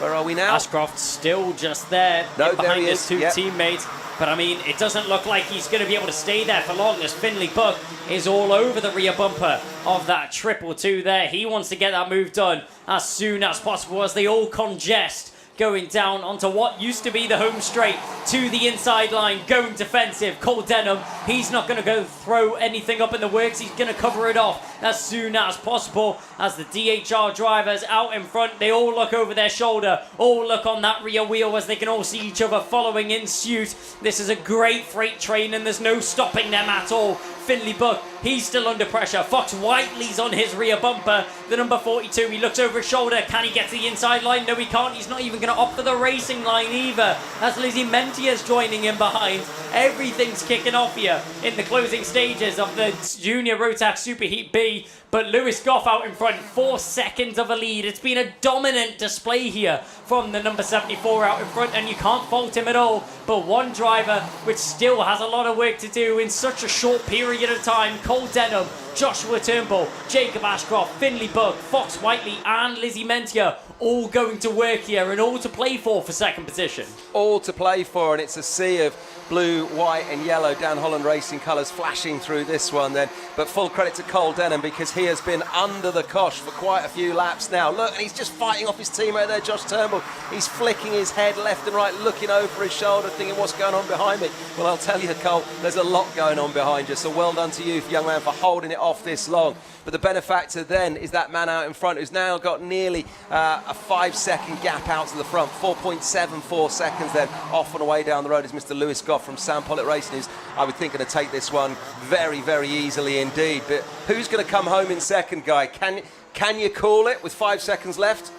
Where are we now? Ashcroft's still just there, behind his two teammates. But I mean, it doesn't look like he's going to be able to stay there for long, as Finley Buck is all over the rear bumper of that 222 there. He wants to get that move done as soon as possible as they all congest, going down onto what used to be the home straight to the inside line, going defensive. Cole Denham, he's not going to go throw anything up in the works. He's going to cover it off as soon as possible, as the DHR drivers out in front, they all look over their shoulder, all look on that rear wheel as they can all see each other following in suit. This is a great freight train and there's no stopping them at all. Finley Buck, he's still under pressure. Fox Whiteley's on his rear bumper, the number 42. He looks over his shoulder. Can he get to the inside line? No, he can't. He's not even going to opt for the racing line either, as Lizzie Mentier's joining in behind. Everything's kicking off here in the closing stages of the Junior Rotax Superheat B. But Lewis Goff out in front, 4 seconds of a lead. It's been a dominant display here from the number 74 out in front, and you can't fault him at all. But one driver, which still has a lot of work to do in such a short period of time, Cole Denham, Joshua Turnbull, Jacob Ashcroft, Finley Buck, Fox Whiteley, and Lizzie Mentia, all going to work here and all to play for second position. All to play for, and it's a sea of blue, white and yellow Dan Holland Racing colours flashing through this one then. But full credit to Cole Denham, because he has been under the cosh for quite a few laps now. Look, and he's just fighting off his teammate there, Josh Turnbull. He's flicking his head left and right, looking over his shoulder, thinking, what's going on behind me? Well, I'll tell you, Cole, there's a lot going on behind you. So well done to you, young man, for holding it off this long. But the benefactor then is that man out in front who's now got nearly a 5-second gap out to the front. 4.74 seconds then off and away down the road is Mr. Lewis Goff from Sam Pollitt Racing, who's, I would think, going to take this one very, very easily indeed. But who's going to come home in second, Guy? Can you call it with 5 seconds left?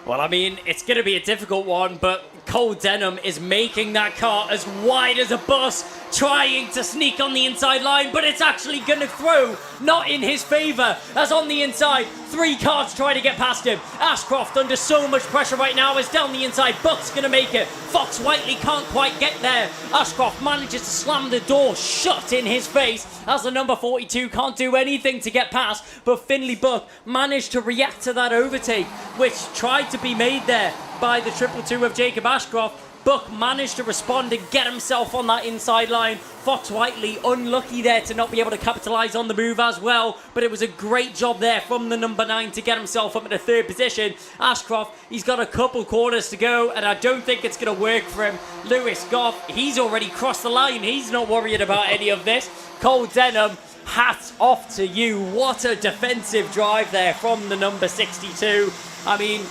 Well, I mean, it's going to be a difficult one, but Cole Denham is making that car as wide as a bus, trying to sneak on the inside line, but it's actually going to throw not in his favour, as on the inside, 3 cars try to get past him. Ashcroft under so much pressure right now is down the inside. Buck's going to make it. Fox Whiteley can't quite get there. Ashcroft manages to slam the door shut in his face as the number 42 can't do anything to get past, but Finley Buck managed to react to that overtake, which tried to be made there by the 222 of Jacob Ashcroft. Buck managed to respond and get himself on that inside line. Fox Whiteley unlucky there to not be able to capitalise on the move as well, but it was a great job there from the number 9 to get himself up in the 3rd position. Ashcroft, he's got a couple corners to go, and I don't think it's going to work for him. Lewis Goff, he's already crossed the line. He's not worried about any of this. Cole Denham, hats off to you. What a defensive drive there from the number 62. I mean,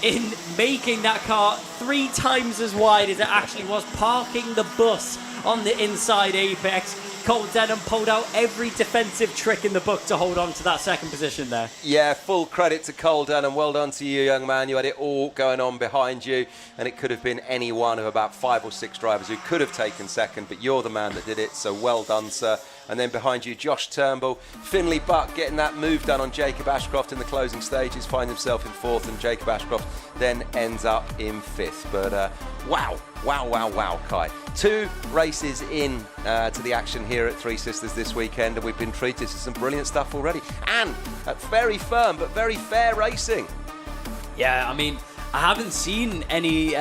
in making that car 3 times as wide as it actually was, parking the bus on the inside apex, Cole Denham pulled out every defensive trick in the book to hold on to that second position there. Yeah, full credit to Cole Denham. Well done to you, young man. You had it all going on behind you, and it could have been any one of about 5 or 6 drivers who could have taken second, but you're the man that did it, so well done, sir. And then behind you, Josh Turnbull, Finley Buck getting that move done on Jacob Ashcroft in the closing stages, finds himself in 4th, and Jacob Ashcroft then ends up in 5th. But wow, Kai. 2 races in to the action here at Three Sisters this weekend, and we've been treated to some brilliant stuff already. And very firm but very fair racing. Yeah, I mean, I haven't seen any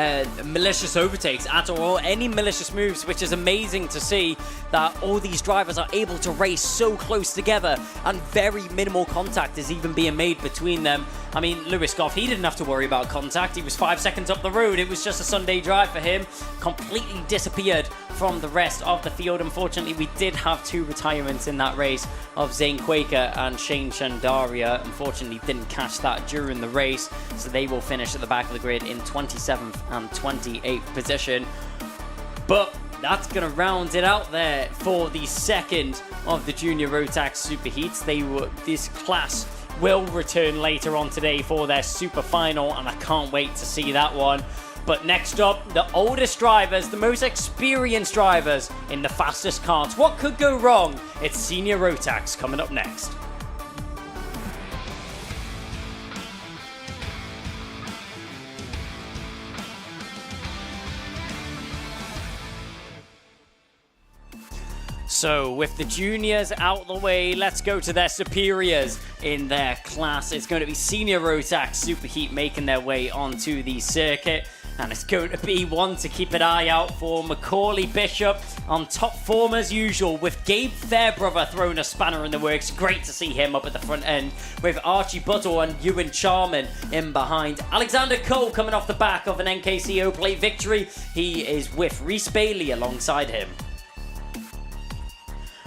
malicious overtakes at all, any malicious moves, which is amazing to see that all these drivers are able to race so close together and very minimal contact is even being made between them. I mean, Lewis Goff, he didn't have to worry about contact. He was 5 seconds up the road. It was just a Sunday drive for him. Completely disappeared from the rest of the field. Unfortunately, we did have 2 retirements in that race of Zane Quaker and Shane Shandaria. Unfortunately, didn't catch that during the race, so they will finish at the back of the grid in 27th and 28th position. But that's going to round it out there for the second of the Junior Rotax Super Heats. This class will return later on today for their super final, and I can't wait to see that one. But next up, the oldest drivers, the most experienced drivers in the fastest karts. What could go wrong? It's Senior Rotax coming up next. So, with the juniors out the way, let's go to their superiors in their class. It's going to be Senior Rotax Superheat making their way onto the circuit. And it's going to be one to keep an eye out for. Macaulay Bishop on top form as usual, with Gabe Fairbrother throwing a spanner in the works. Great to see him up at the front end, with Archie Buttle and Ewan Charman in behind. Alexander Cole coming off the back of an NKCO plate victory. He is with Reese Bailey alongside him.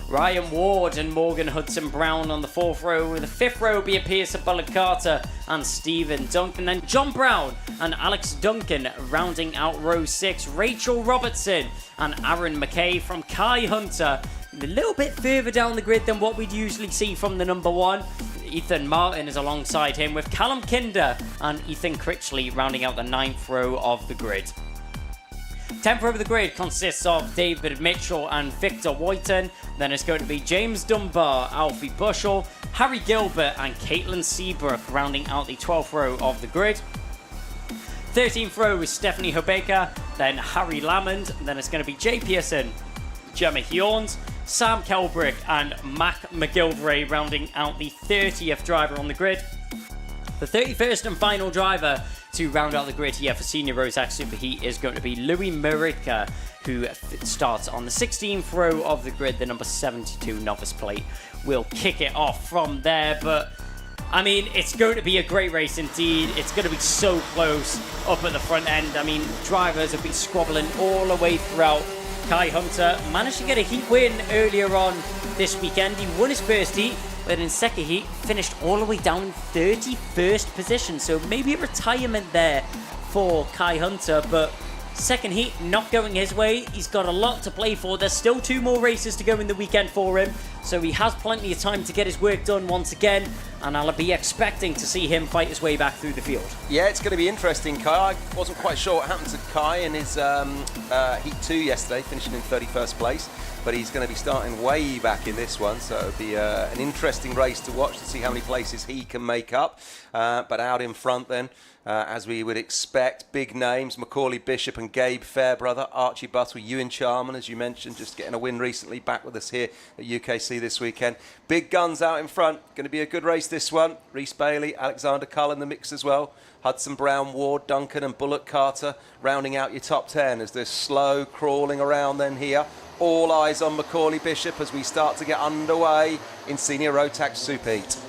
Ryan Ward and Morgan Hudson Brown on the 4th row. The 5th row will be Pearson Bullock Carter and Stephen Duncan. Then John Brown and Alex Duncan rounding out row 6. Rachel Robertson and Aaron McKay from Kai Hunter. A little bit further down the grid than what we'd usually see from the number 1. Ethan Martin is alongside him, with Callum Kinder and Ethan Critchley rounding out the 9th row of the grid. 10th row of the grid consists of David Mitchell and Victor Whiten. Then it's going to be James Dunbar, Alfie Bushell, Harry Gilbert and Caitlin Seabrook rounding out the 12th row of the grid. 13th row is Stephanie Hobecker, then Harry Lamond, then it's going to be Jay Pearson, Gemma Hjorns, Sam Kelbrick and Mac McGilvray rounding out the 30th driver on the grid. The 31st and final driver to round out the grid here for Senior Rotax Superheat is going to be Louis Muritka, who starts on the 16th row of the grid, the number 72 novice plate. Will kick it off from there, but I mean, it's going to be a great race indeed. It's going to be so close up at the front end. I mean, drivers have been squabbling all the way throughout. Kai Hunter managed to get a heat win earlier on this weekend. He won his first heat, but in second heat finished all the way down in 31st position. So maybe a retirement there for Kai Hunter, but second heat not going his way. He's got a lot to play for. There's still 2 more races to go in the weekend for him, so he has plenty of time to get his work done once again, and I'll be expecting to see him fight his way back through the field. Yeah, it's going to be interesting, Kai. I wasn't quite sure what happened to Kai in his Heat 2 yesterday, finishing in 31st place, but he's going to be starting way back in this one, so it'll be an interesting race to watch to see how many places he can make up. But out in front then, as we would expect, big names, Macaulay Bishop and Gabe Fairbrother, Archie Buttle, Ewan Charman, as you mentioned, just getting a win recently, back with us here at UKC this weekend. Big guns out in front, going to be a good race this one. Reese Bailey, Alexander Cull in the mix as well. Hudson Brown, Ward, Duncan and Bullock Carter rounding out your top 10 as they're slow crawling around then here. All eyes on Macaulay Bishop as we start to get underway in Senior Rotax Superheat.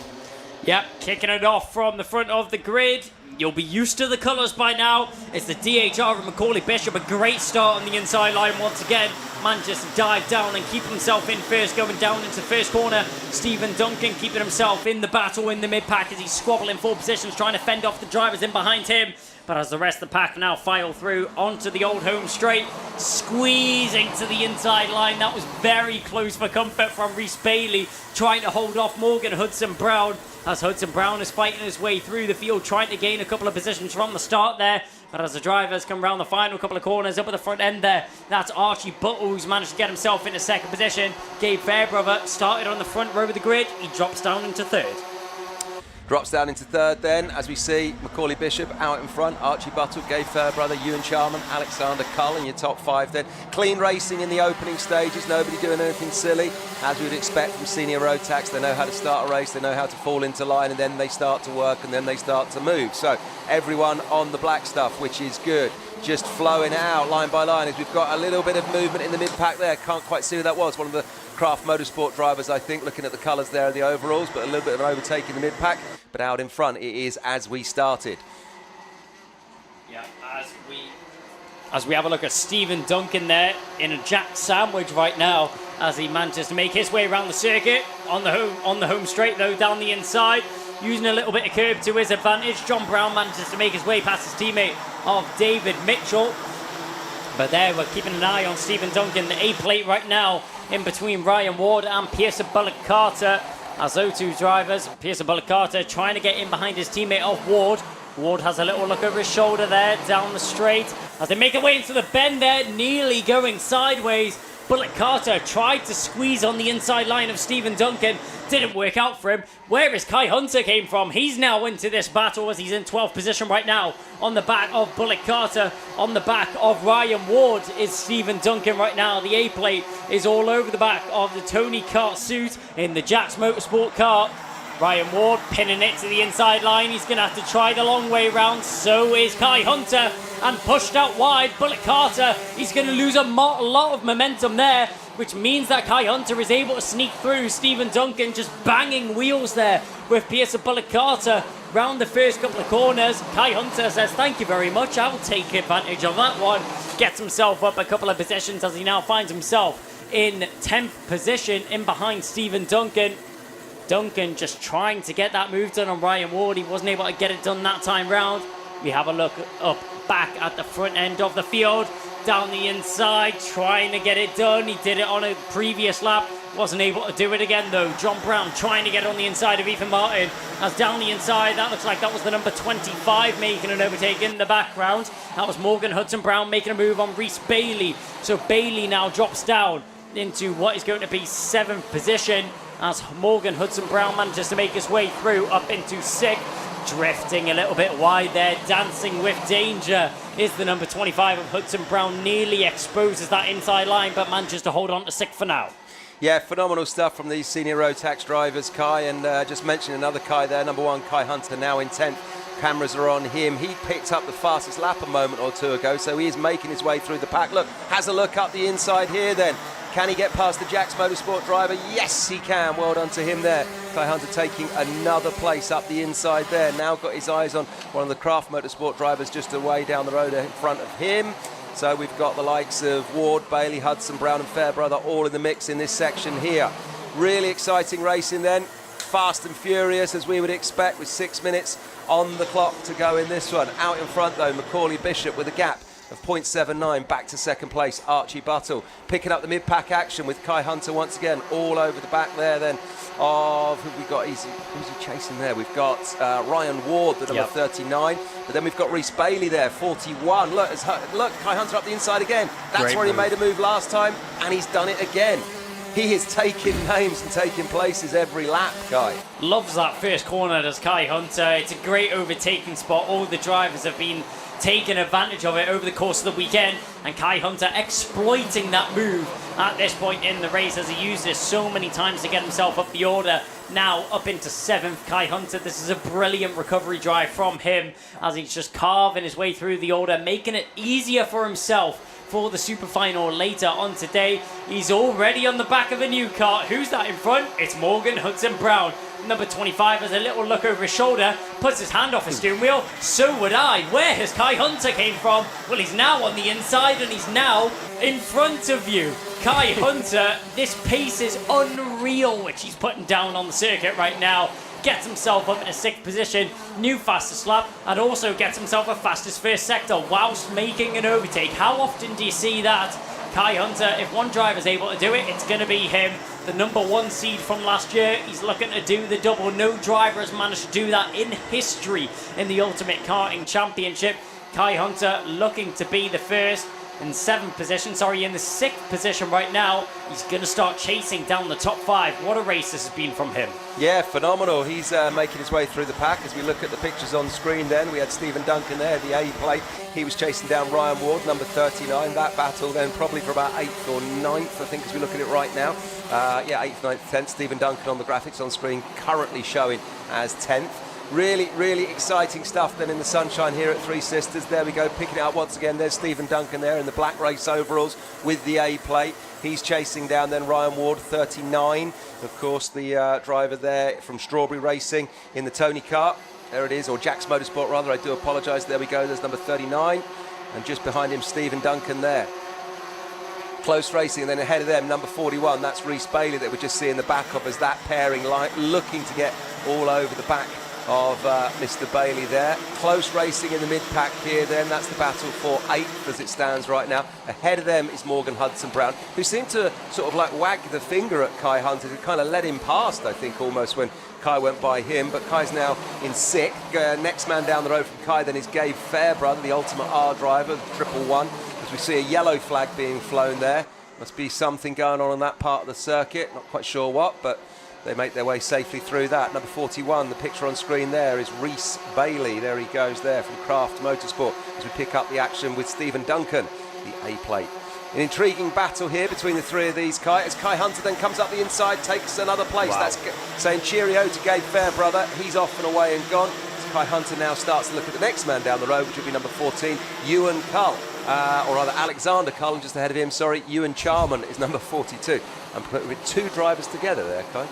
Yep, kicking it off from the front of the grid. You'll be used to the colours by now. It's the DHR of Macaulay Bishop. A great start on the inside line once again. Manages to dive down and keep himself in first, going down into the first corner. Stephen Duncan keeping himself in the battle in the mid-pack as he's squabbling 4 positions, trying to fend off the drivers in behind him. But as the rest of the pack now file through onto the old home straight, squeezing to the inside line. That was very close for comfort from Reese Bailey, trying to hold off Morgan Hudson Brown, as Hudson Brown is fighting his way through the field, trying to gain a couple of positions from the start there. But as the drivers come round the final couple of corners up at the front end there, that's Archie Buttle who's managed to get himself into second position. Gabe Fairbrother started on the front row of the grid. He drops down into third. Drops down into third then, as we see Macaulay Bishop out in front, Archie Buttle, Gabe Fairbrother, Ewan Charman, Alexander Cull in your top 5 then. Clean racing in the opening stages, nobody doing anything silly, as we would expect from Senior Rotax. They know how to start a race, they know how to fall into line, and then they start to work, and then they start to move. So everyone on the black stuff, which is good. Just flowing out line by line as we've got a little bit of movement in the mid-pack there. Can't quite see who that was. One of the Craft Motorsport drivers, I think, looking at the colours there of the overalls, but a little bit of an overtake in the mid-pack. But out in front, it is as we started. Yeah, as we have a look at Stephen Duncan there in a jack sandwich right now as he manages to make his way around the circuit on the home straight though, down the inside, using a little bit of curb to his advantage. John Brown manages to make his way past his teammate of David Mitchell. But there, we're keeping an eye on Stephen Duncan, the A plate right now in between Ryan Ward and Pearson Bullock Carter. As those 2 drivers, Pearson Bullock Carter trying to get in behind his teammate of Ward. Ward has a little look over his shoulder there, down the straight. As they make their way into the bend there, nearly going sideways. Bullock Carter tried to squeeze on the inside line of Stephen Duncan. Didn't work out for him. Where his Kai Hunter came from, he's now into this battle as he's in 12th position right now. On the back of Bullock Carter, on the back of Ryan Ward is Stephen Duncan right now. The A plate is all over the back of the Tony Kart suit in the Jax Motorsport car. Ryan Ward pinning it to the inside line. He's going to have to try the long way round. So is Kai Hunter. And pushed out wide, Bullock Carter. He's going to lose a lot of momentum there, which means that Kai Hunter is able to sneak through. Stephen Duncan just banging wheels there with Pearson Bullock Carter round the first couple of corners. Kai Hunter says, thank you very much, I'll take advantage of that one. Gets himself up a couple of positions as he now finds himself in 10th position in behind Stephen Duncan. Duncan just trying to get that move done on Ryan Ward. He wasn't able to get it done that time round. We have a look up back at the front end of the field, down the inside, trying to get it done. He did it on a previous lap, wasn't able to do it again though. John Brown trying to get on the inside of Ethan Martin, as down the inside, that looks like that was the number 25 making an overtake in the background. That was Morgan Hudson Brown making a move on Reese Bailey. So Bailey now drops down into what is going to be 7th position. as Morgan Hudson-Brown manages to make his way through up into 6th. Drifting a little bit wide there, dancing with danger is the number 25 of Hudson-Brown. Nearly exposes that inside line, but manages to hold on to 6th for now. Yeah, phenomenal stuff from these senior Rotax drivers, Kai, and just mentioning another Kai there, number 1, Kai Hunter, now in 10th. Cameras are on him. He picked up the fastest lap a moment or two ago, so he is making his way through the pack. Look, has a look up the inside here then. Can he get past the Jax Motorsport driver? Yes, he can. Well done to him there. Kai Hunter taking another place up the inside there. Now got his eyes on one of the Craft Motorsport drivers just away down the road in front of him. So we've got the likes of Ward, Bailey, Hudson, Brown and Fairbrother all in the mix in this section here. Really exciting racing then. Fast and furious as we would expect with 6 minutes on the clock to go in this one. Out in front though, Macaulay Bishop with a gap of 0.79 back to 2nd place. Archie Buttle picking up the mid-pack action with Kai Hunter once again all over the back there then of who we got. Who's he chasing there? We've got Ryan Ward, the number 39, but then we've got Reese Bailey there, 41. Look, Kai Hunter up the inside again. That's Great where move. he made a move last time, and he's done it again. He is taking names and taking places every lap, Kai. Loves that first corner, does Kai Hunter. It's a great overtaking spot. All the drivers have been taking advantage of it over the course of the weekend, and Kai Hunter exploiting that move at this point in the race as he used this so many times to get himself up the order. Now up into 7th, Kai Hunter. This is a brilliant recovery drive from him as he's just carving his way through the order, making it easier for himself for the super final later on today. He's already on the back of a new car. Who's that in front? It's Morgan Hudson-Brown. Number 25 has a little look over his shoulder, puts his hand off his steering wheel. So would I. Where has Kai Hunter came from? Well, he's now on the inside and he's now in front of you. Kai Hunter, this pace is unreal, which he's putting down on the circuit right now. Gets himself up in a 6th position, new fastest lap, and also gets himself a fastest first sector whilst making an overtake. How often do you see that? Kai Hunter, if one driver's able to do it, it's going to be him. The number 1 seed from last year, he's looking to do the double. No driver has managed to do that in history in the Ultimate Karting Championship. Kai Hunter looking to be the first. In 7th position, in the 6th position right now. He's going to start chasing down the top 5. What a race this has been from him. Yeah, phenomenal. He's making his way through the pack. As we look at the pictures on screen then, we had Stephen Duncan there, the A plate. He was chasing down Ryan Ward, number 39. That battle then probably for about 8th or 9th, I think, as we look at it right now. 8th, 9th, 10th. Stephen Duncan on the graphics on screen currently showing as 10th. Really, really exciting stuff then in the sunshine here at Three Sisters. There we go, picking it up once again. There's Stephen Duncan there in the black race overalls with the A plate. He's chasing down then Ryan Ward, 39. Of course, the driver there from Strawberry Racing in the Tony Kart. There it is, or Jax Motorsport rather, I do apologise. There we go, there's number 39. And just behind him, Stephen Duncan there. Close racing, and then ahead of them, number 41, that's Reese Bailey that we're just seeing the back of as that pairing looking to get all over the back of Mr. Bailey there. Close racing in the mid-pack here then. That's the battle for 8th as it stands right now. Ahead of them is Morgan Hudson-Brown, who seemed to sort of like wag the finger at Kai Hunter to kind of let him past, I think, almost when Kai went by him. But Kai's now in 6th. Next man down the road from Kai then is Gabe Fairbrother, the Ultimate R driver, the 111. As we see a yellow flag being flown there. Must be something going on that part of the circuit. Not quite sure what, but they make their way safely through that. Number 41, the picture on screen there is Reese Bailey. There he goes there from Craft Motorsport as we pick up the action with Stephen Duncan, the A plate. An intriguing battle here between the 3 of these, Kai. As Kai Hunter then comes up the inside, takes another place. Wow. That's saying cheerio to Gabe Fairbrother. He's off and away and gone. As Kai Hunter now starts to look at the next man down the road, which will be number 14, Ewan Cull. Or rather Alexander Cullen just ahead of him, Ewan Charman is number 42. I'm putting with 2 drivers together there, Kai.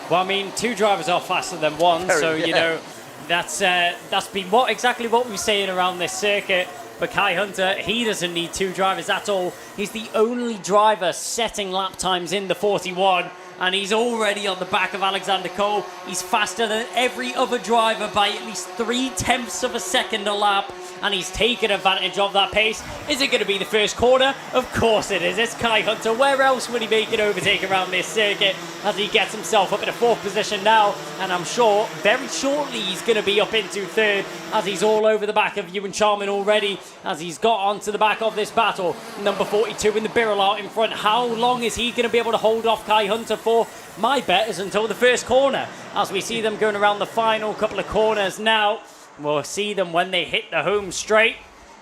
Well, I mean, 2 drivers are faster than 1, you know, that's been exactly what we're saying around this circuit. But Kai Hunter, he doesn't need 2 drivers at all. He's the only driver setting lap times in the 41, and he's already on the back of Alexander Cole. He's faster than every other driver by at least 0.3 of a second a lap. and he's taken advantage of that pace. Is it going to be the first corner? Of course it is. It's Kai Hunter. Where else would he make an overtake around this circuit as he gets himself up in a 4th position now? And I'm sure very shortly he's going to be up into 3rd as he's all over the back of Ewan Charman already, as he's got onto the back of this battle. Number 42 in the Birrell out in front. How long is he going to be able to hold off Kai Hunter for? My bet is until the first corner, as we see them going around the final couple of corners now. We'll see them when they hit the home straight.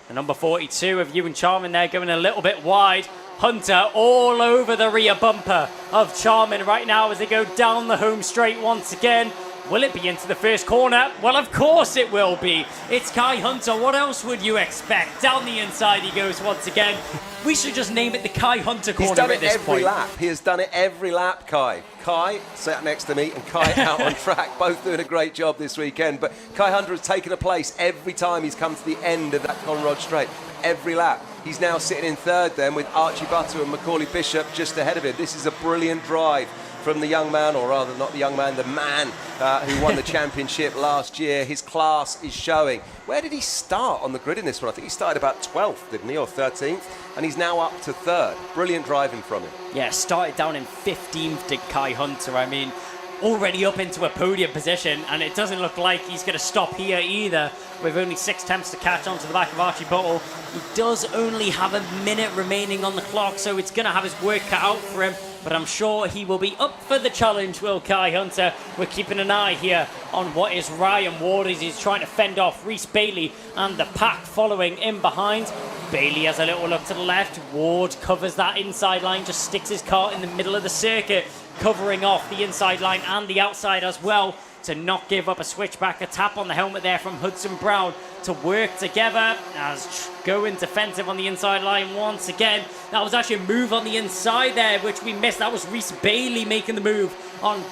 The number 42 of Ewan Charman there going a little bit wide. Hunter all over the rear bumper of Charman right now as they go down the home straight once again. Will it be into the first corner? Well, of course it will be. It's Kai Hunter. What else would you expect? Down the inside he goes once again. We should just name it the Kai Hunter corner at this point. He's done it every lap. He has done it every lap, Kai. Kai sat next to me and Kai out on track, both doing a great job this weekend. But Kai Hunter has taken a place every time he's come to the end of that Conrod Straight. Every lap. He's now sitting in 3rd then with Archie Butler and Macaulay Bishop just ahead of him. This is a brilliant drive from the young man, or rather not the young man, the man who won the championship last year. His class is showing. Where did he start on the grid in this one? I think he started about 12th, didn't he, or 13th? And he's now up to 3rd. Brilliant driving from him. Yeah, started down in 15th did Kai Hunter. I mean, already up into a podium position, and it doesn't look like he's going to stop here either, with only 6 attempts to catch onto the back of Archie Buttle. He does only have a minute remaining on the clock, so it's going to have his work cut out for him, but I'm sure he will be up for the challenge, will Kai Hunter. We're keeping an eye here on what is Ryan Ward as he's trying to fend off Rhys Bailey and the pack following in behind. Bailey has a little look to the left. Ward covers that inside line, just sticks his car in the middle of the circuit, covering off the inside line and the outside as well, to not give up a switchback. A tap on the helmet there from Hudson Brown to work together as going defensive on the inside line once again. That was actually a move on the inside there, which we missed. That was Rhys Bailey making the move on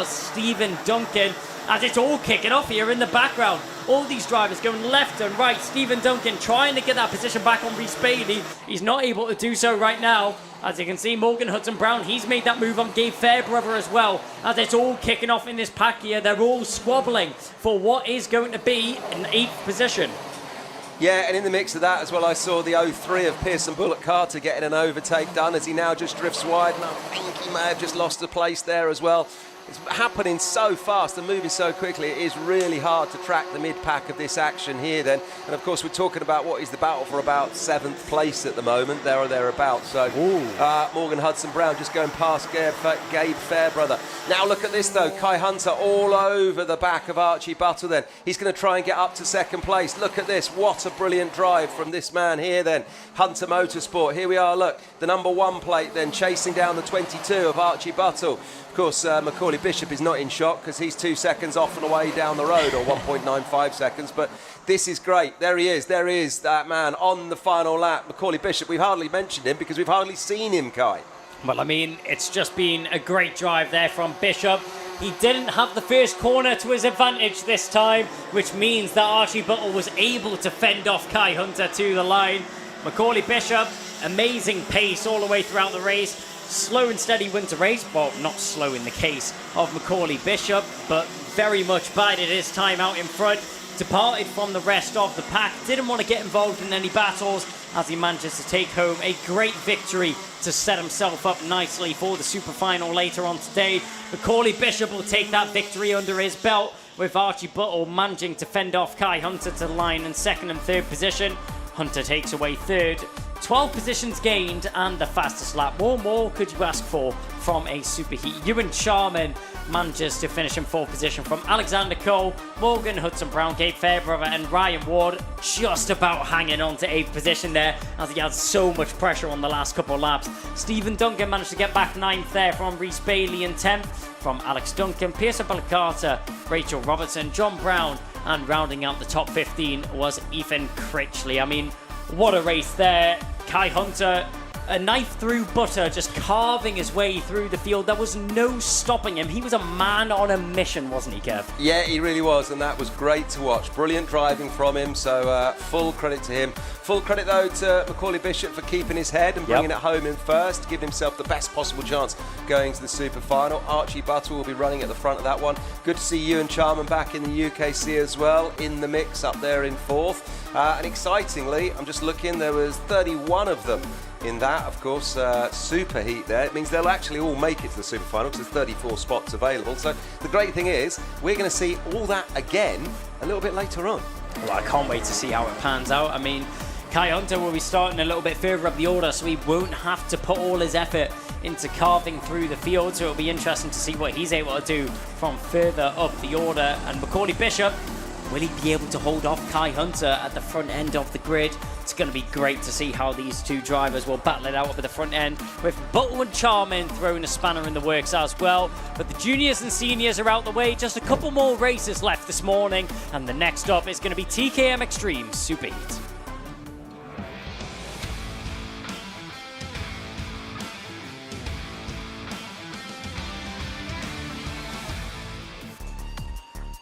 Stephen Duncan, as it's all kicking off here in the background. All these drivers going left and right. Stephen Duncan trying to get that position back on Rhys Bailey. He's not able to do so right now. As you can see, Morgan Hudson Brown, he's made that move on Gabe Fairbrother as well. As it's all kicking off in this pack here, they're all squabbling for what is going to be an 8th position. Yeah, and in the mix of that as well, I saw the 03 of Pearson Bullock Carter getting an overtake done as he now just drifts wide, and I think he may have just lost a place there as well. It's happening so fast and moving so quickly, it is really hard to track the mid-pack of this action here then. And of course, we're talking about what is the battle for about 7th place at the moment, there or thereabouts. So Morgan Hudson Brown just going past Gabe Fairbrother. Now look at this though, Kai Hunter all over the back of Archie Buttle then. He's going to try and get up to 2nd place. Look at this, what a brilliant drive from this man here then. Hunter Motorsport, here we are, look, the number 1 plate then chasing down the 22 of Archie Buttle. Of course, Macaulay Bishop is not in shock because he's 2 seconds off and away down the road, or 1.95 seconds. But this is great. There he is, that man on the final lap. Macaulay Bishop, we've hardly mentioned him because we've hardly seen him, Kai. Well, I mean, it's just been a great drive there from Bishop. He didn't have the first corner to his advantage this time, which means that Archie Buttle was able to fend off Kai Hunter to the line. Macaulay Bishop, amazing pace all the way throughout the race. Slow and steady wins the race. Well, not slow in the case of Macaulay Bishop, but very much bided his time out in front. Departed from the rest of the pack. Didn't want to get involved in any battles as he manages to take home a great victory to set himself up nicely for the super final later on today. Macaulay Bishop will take that victory under his belt, with Archie Buttle managing to fend off Kai Hunter to the line in 2nd and 3rd position. Hunter takes away 3rd. 12 positions gained and the fastest lap. What more could you ask for from a superheat? Ewan Charman manages to finish in 4th position from Alexander Cole, Morgan Hudson Brown, Gabe Fairbrother and Ryan Ward just about hanging on to 8th position there as he had so much pressure on the last couple of laps. Stephen Duncan managed to get back 9th there from Rhys Bailey in 10th, from Alex Duncan, Pearson Bullock Carter, Rachel Robertson, John Brown, and rounding out the top 15 was Ethan Critchley. I mean, what a race there. Kai Hunter, a knife through butter, just carving his way through the field. There was no stopping him. He was a man on a mission, wasn't he, Kev? Yeah, he really was, and that was great to watch. Brilliant driving from him, so full credit to him. Full credit, though, to Macaulay Bishop for keeping his head and bringing it home in first, giving himself the best possible chance going to the super final. Archie Buttle will be running at the front of that one. Good to see Ewan Charman back in the UKC as well, in the mix up there in fourth. And excitingly, I'm just looking, there was 31 of them in that, of course, super heat there. It means they'll actually all make it to the super final because there's 34 spots available. So the great thing is, we're going to see all that again a little bit later on. Well, I can't wait to see how it pans out. I mean, Kai Hunter will be starting a little bit further up the order, so he won't have to put all his effort into carving through the field, so it'll be interesting to see what he's able to do from further up the order. And Macaulay Bishop, will he be able to hold off Kai Hunter at the front end of the grid? It's going to be great to see how these two drivers will battle it out up at the front end, with Buttle and Charman throwing a spanner in the works as well. But the juniors and seniors are out the way. Just a couple more races left this morning, and the next up is going to be TKM Extreme Superheat.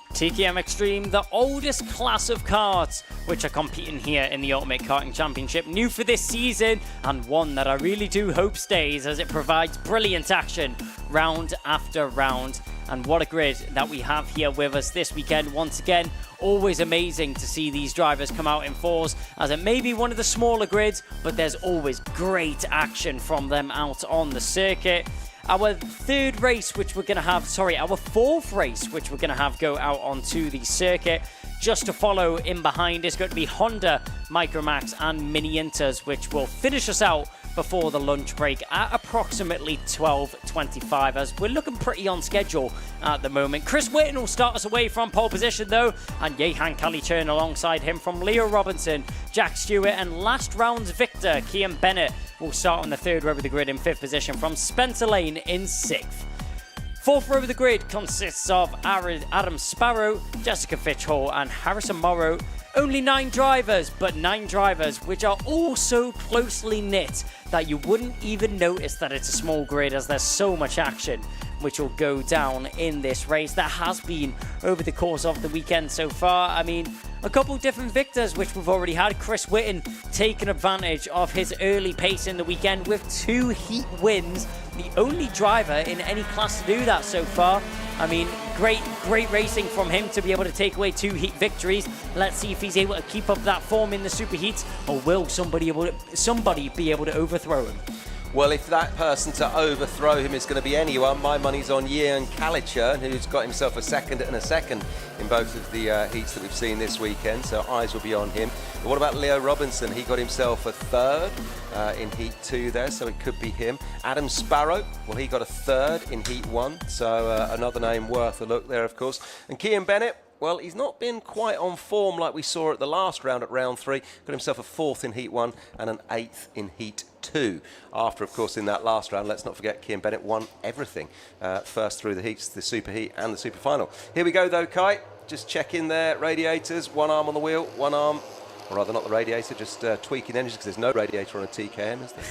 TKM Extreme, the oldest class of karts which are competing here in the Ultimate Karting Championship. New for this season, and one that I really do hope stays, as it provides brilliant action round after round. And what a grid that we have here with us this weekend. Once again, always amazing to see these drivers come out in fours, as it may be one of the smaller grids, but there's always great action from them out on the circuit. Our fourth race, which we're going to have go out onto the circuit. Just to follow in behind is going to be Honda, Micromax and Mini Inters, which will finish us out before the lunch break at approximately 12:25, as we're looking pretty on schedule at the moment. Chris Whitten will start us away from pole position though, and Jehan Kalichern alongside him from Leo Robinson, Jack Stewart, and last round's victor, Kian Bennett, will start on the third row of the grid in fifth position from Spencer Lane in sixth. Fourth row of the grid consists of Adam Sparrow, Jessica Fitch-Hall and Harrison Morrow. Only 9 drivers, but 9 drivers which are all so closely knit that you wouldn't even notice that it's a small grid, as there's so much action which will go down in this race. There has been over the course of the weekend so far. I mean, a couple different victors which we've already had. Chris Whitten taking advantage of his early pace in the weekend with 2 heat wins. The only driver in any class to do that so far. I mean, great racing from him to be able to take away 2 heat victories. Let's see if he's able to keep up that form in the super heats, or will somebody be able to overthrow him? Well, if that person to overthrow him is going to be anyone, my money's on Jehan Kalichern, who's got himself a second and a second in both of the heats that we've seen this weekend, so eyes will be on him. But what about Leo Robinson? He got himself a third in Heat 2 there, so it could be him. Adam Sparrow, well, he got a third in Heat 1, so another name worth a look there, of course. And Kian Bennett, well, he's not been quite on form like we saw at the last round at round 3. Got himself a 4th in Heat 1 and an 8th in Heat 2. After, of course, in that last round, let's not forget Kian Bennett won everything. First through the heats, the super heat and the super final. Here we go, though, Kai. Just check in there, radiators. One arm on the wheel, one arm, or rather not the radiator, just tweaking engines, because there's no radiator on a TKM, is there?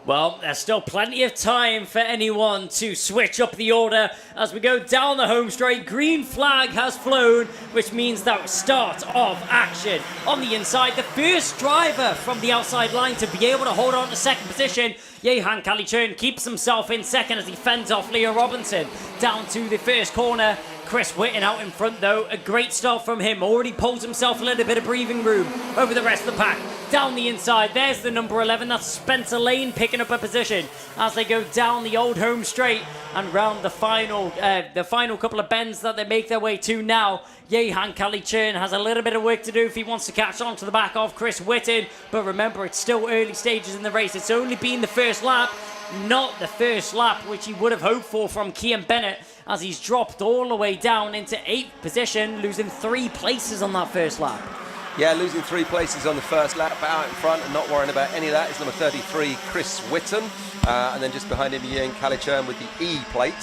Well, there's still plenty of time for anyone to switch up the order as we go down the home straight. Green flag has flown, which means that start of action. On the inside, the first driver from the outside line to be able to hold on to second position. Jehan Kalichern keeps himself in second as he fends off Leo Robinson down to the first corner. Chris Whitten out in front though, a great start from him, already pulls himself a little bit of breathing room over the rest of the pack. Down the inside, there's the number 11, that's Spencer Lane picking up a position as they go down the old home straight and round the final couple of bends that they make their way to now. Jehan Kalichern has a little bit of work to do if he wants to catch on to the back of Chris Whitten, but remember, it's still early stages in the race. It's only been the first lap, not the first lap which he would have hoped for from Kian Bennett, as he's dropped all the way down into 8th position, losing 3 places on that first lap. Yeah, losing 3 places on the first lap, but out in front and not worrying about any of that is number 33, Chris Whitten. And then just behind him, Jehan Kalichern with the E plate.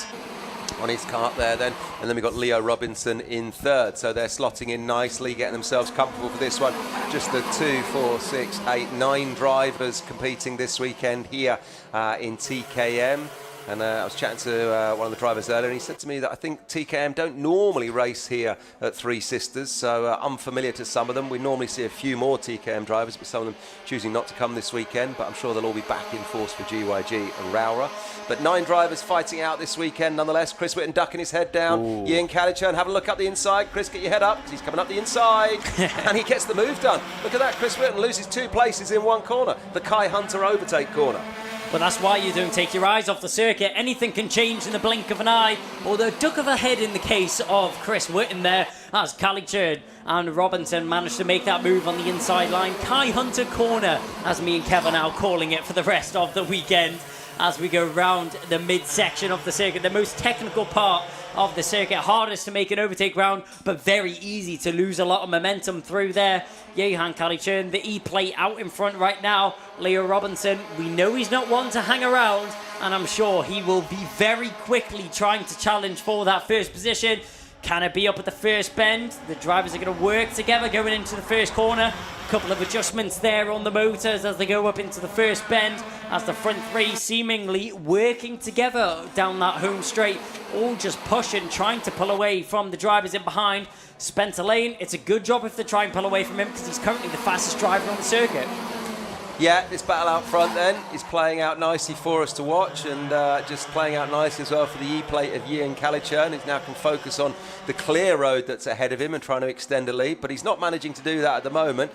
on his kart there then, and then we've got Leo Robinson in third, so they're slotting in nicely, getting themselves comfortable for this one. Just the 2, 4, 6, 8, 9 drivers competing this weekend here in TKM. And I was chatting to one of the drivers earlier, and he said to me that I think TKM don't normally race here at Three Sisters, so unfamiliar to some of them. We normally see a few more TKM drivers, but some of them choosing not to come this weekend, but I'm sure they'll all be back in force for GYG and Rowra. But 9 drivers fighting out this weekend nonetheless. Chris Whitten ducking his head down. Ooh. Ian Calichurn having a look up the inside. Chris, get your head up, because he's coming up the inside. And he gets the move done. Look at that, Chris Whitten loses 2 places in one corner. The Kai Hunter overtake corner. But that's why you don't take your eyes off the circuit. Anything can change in the blink of an eye, or the duck of a head in the case of Chris Whitten there, as Calichurn and Robinson managed to make that move on the inside line. Kai Hunter corner, as me and Kevin are now calling it for the rest of the weekend, as we go round the midsection of the circuit, the most technical part of the circuit, hardest to make an overtake round, but very easy to lose a lot of momentum through there. Johan Calichurn, the E-plate out in front right now. Leo Robinson, we know he's not one to hang around, and I'm sure he will be very quickly trying to challenge for that first position. Can it be up at the first bend? The drivers are going to work together going into the first corner. A couple of adjustments there on the motors as they go up into the first bend, as the front 3 seemingly working together down that home straight, all just pushing, trying to pull away from the drivers in behind. Spencer Lane, it's a good job if they try and pull away from him, because he's currently the fastest driver on the circuit. Yeah, this battle out front then is playing out nicely for us to watch, and just playing out nicely as well for the E-plate of Ian Calichurn, who now can focus on the clear road that's ahead of him and trying to extend a lead, but he's not managing to do that at the moment,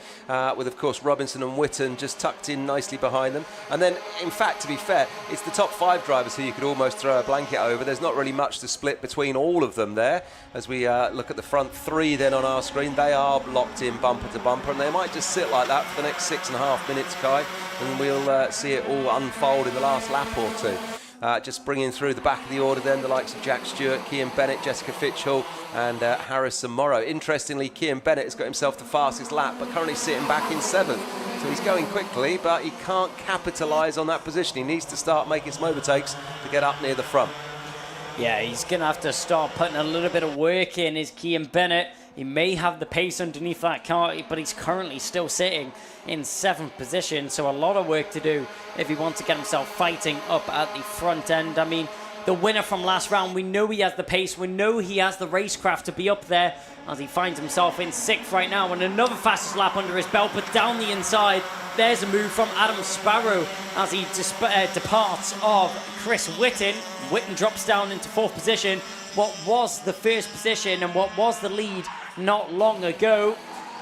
with of course Robinson and Whitten just tucked in nicely behind them. And then, in fact, to be fair, it's the top 5 drivers who you could almost throw a blanket over. There's not really much to split between all of them there. As we look at the front 3 then on our screen, they are locked in bumper to bumper, and they might just sit like that for the next 6.5 minutes, Kai, and we'll see it all unfold in the last lap or 2. Just bringing through the back of the order then, the likes of Jack Stewart, Cian Bennett, Jessica Fitchall and Harrison Morrow. Interestingly, Cian Bennett has got himself the fastest lap, but currently sitting back in 7th. So he's going quickly, but he can't capitalise on that position. He needs to start making some overtakes to get up near the front. Yeah, he's going to have to start putting a little bit of work in, is Cian Bennett. He may have the pace underneath that car, but he's currently still sitting in 7th position, so a lot of work to do if he wants to get himself fighting up at the front end. I mean, the winner from last round, we know he has the pace, we know he has the racecraft to be up there, as he finds himself in 6th right now, and another fastest lap under his belt, but down the inside, there's a move from Adam Sparrow as he departs of Chris Whitten. Whitten drops down into 4th position. What was the first position and what was the lead not long ago,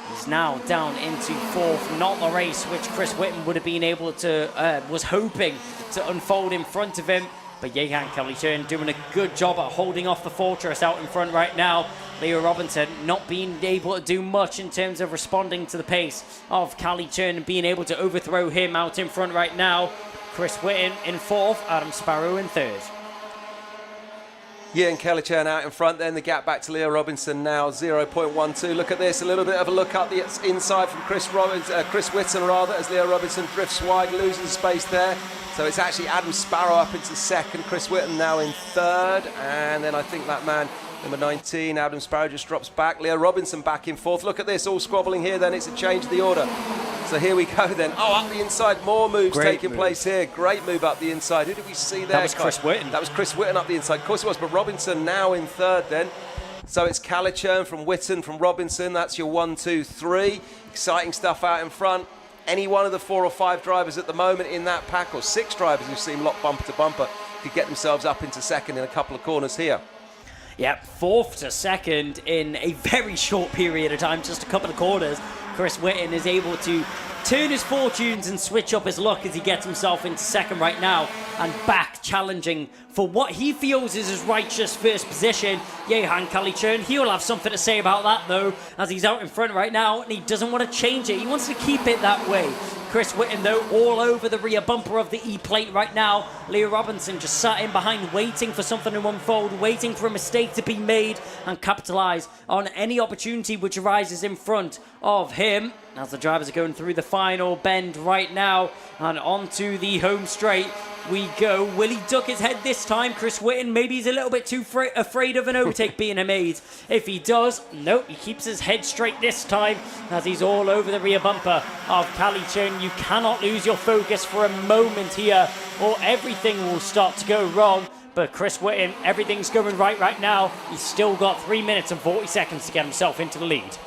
he's now down into 4th. Not the race which Chris Whitten would have been able to, was hoping to unfold in front of him. But Johan Calichurn doing a good job at holding off the Fortress out in front right now. Leo Robinson not being able to do much in terms of responding to the pace of Calichurn and being able to overthrow him out in front right now. Chris Whitten in 4th, Adam Sparrow in 3rd. Ian Calichurn out in front, then the gap back to Leo Robinson now, 0.12. Look at this, a little bit of a look up the inside from Chris Whitten rather, as Leo Robinson drifts wide, losing space there. So it's actually Adam Sparrow up into 2nd, Chris Whitten now in 3rd, and then I think that man, number 19, Adam Sparrow, just drops back. Leo Robinson back in 4th. Look at this, all squabbling here then, it's a change of the order. So here we go then. Oh, up the inside, more moves taking place here. Great move up the inside. Who did we see there? That was Chris Whitten. That was Chris Whitten up the inside. Of course it was, but Robinson now in 3rd then. So it's Calichurn from Whitten from Robinson. That's your 1, 2, 3. Exciting stuff out in front. Any one of the 4 or 5 drivers at the moment in that pack, or 6 drivers who seem locked bumper to bumper, could get themselves up into 2nd in a couple of corners here. Yep, 4th to 2nd in a very short period of time, just a couple of corners. Chris Whitten is able to turn his fortunes and switch up his luck as he gets himself into 2nd right now and back challenging for what he feels is his righteous first position. Johan Calichurn, he'll have something to say about that though, as he's out in front right now and he doesn't want to change it. He wants to keep it that way. Chris Whitten though, all over the rear bumper of the E-plate right now. Leo Robinson just sat in behind, waiting for something to unfold, waiting for a mistake to be made and capitalise on any opportunity which arises in front of him as the drivers are going through the final bend right now and onto the home straight we go. Will he duck his head this time? Chris Whitten, maybe he's a little bit too afraid of an overtake being made. If he does, nope, he keeps his head straight this time as he's all over the rear bumper of Cadet. You cannot lose your focus for a moment here or everything will start to go wrong. But Chris Whitten, everything's going right now. He's still got 3 minutes and 40 seconds to get himself into the lead.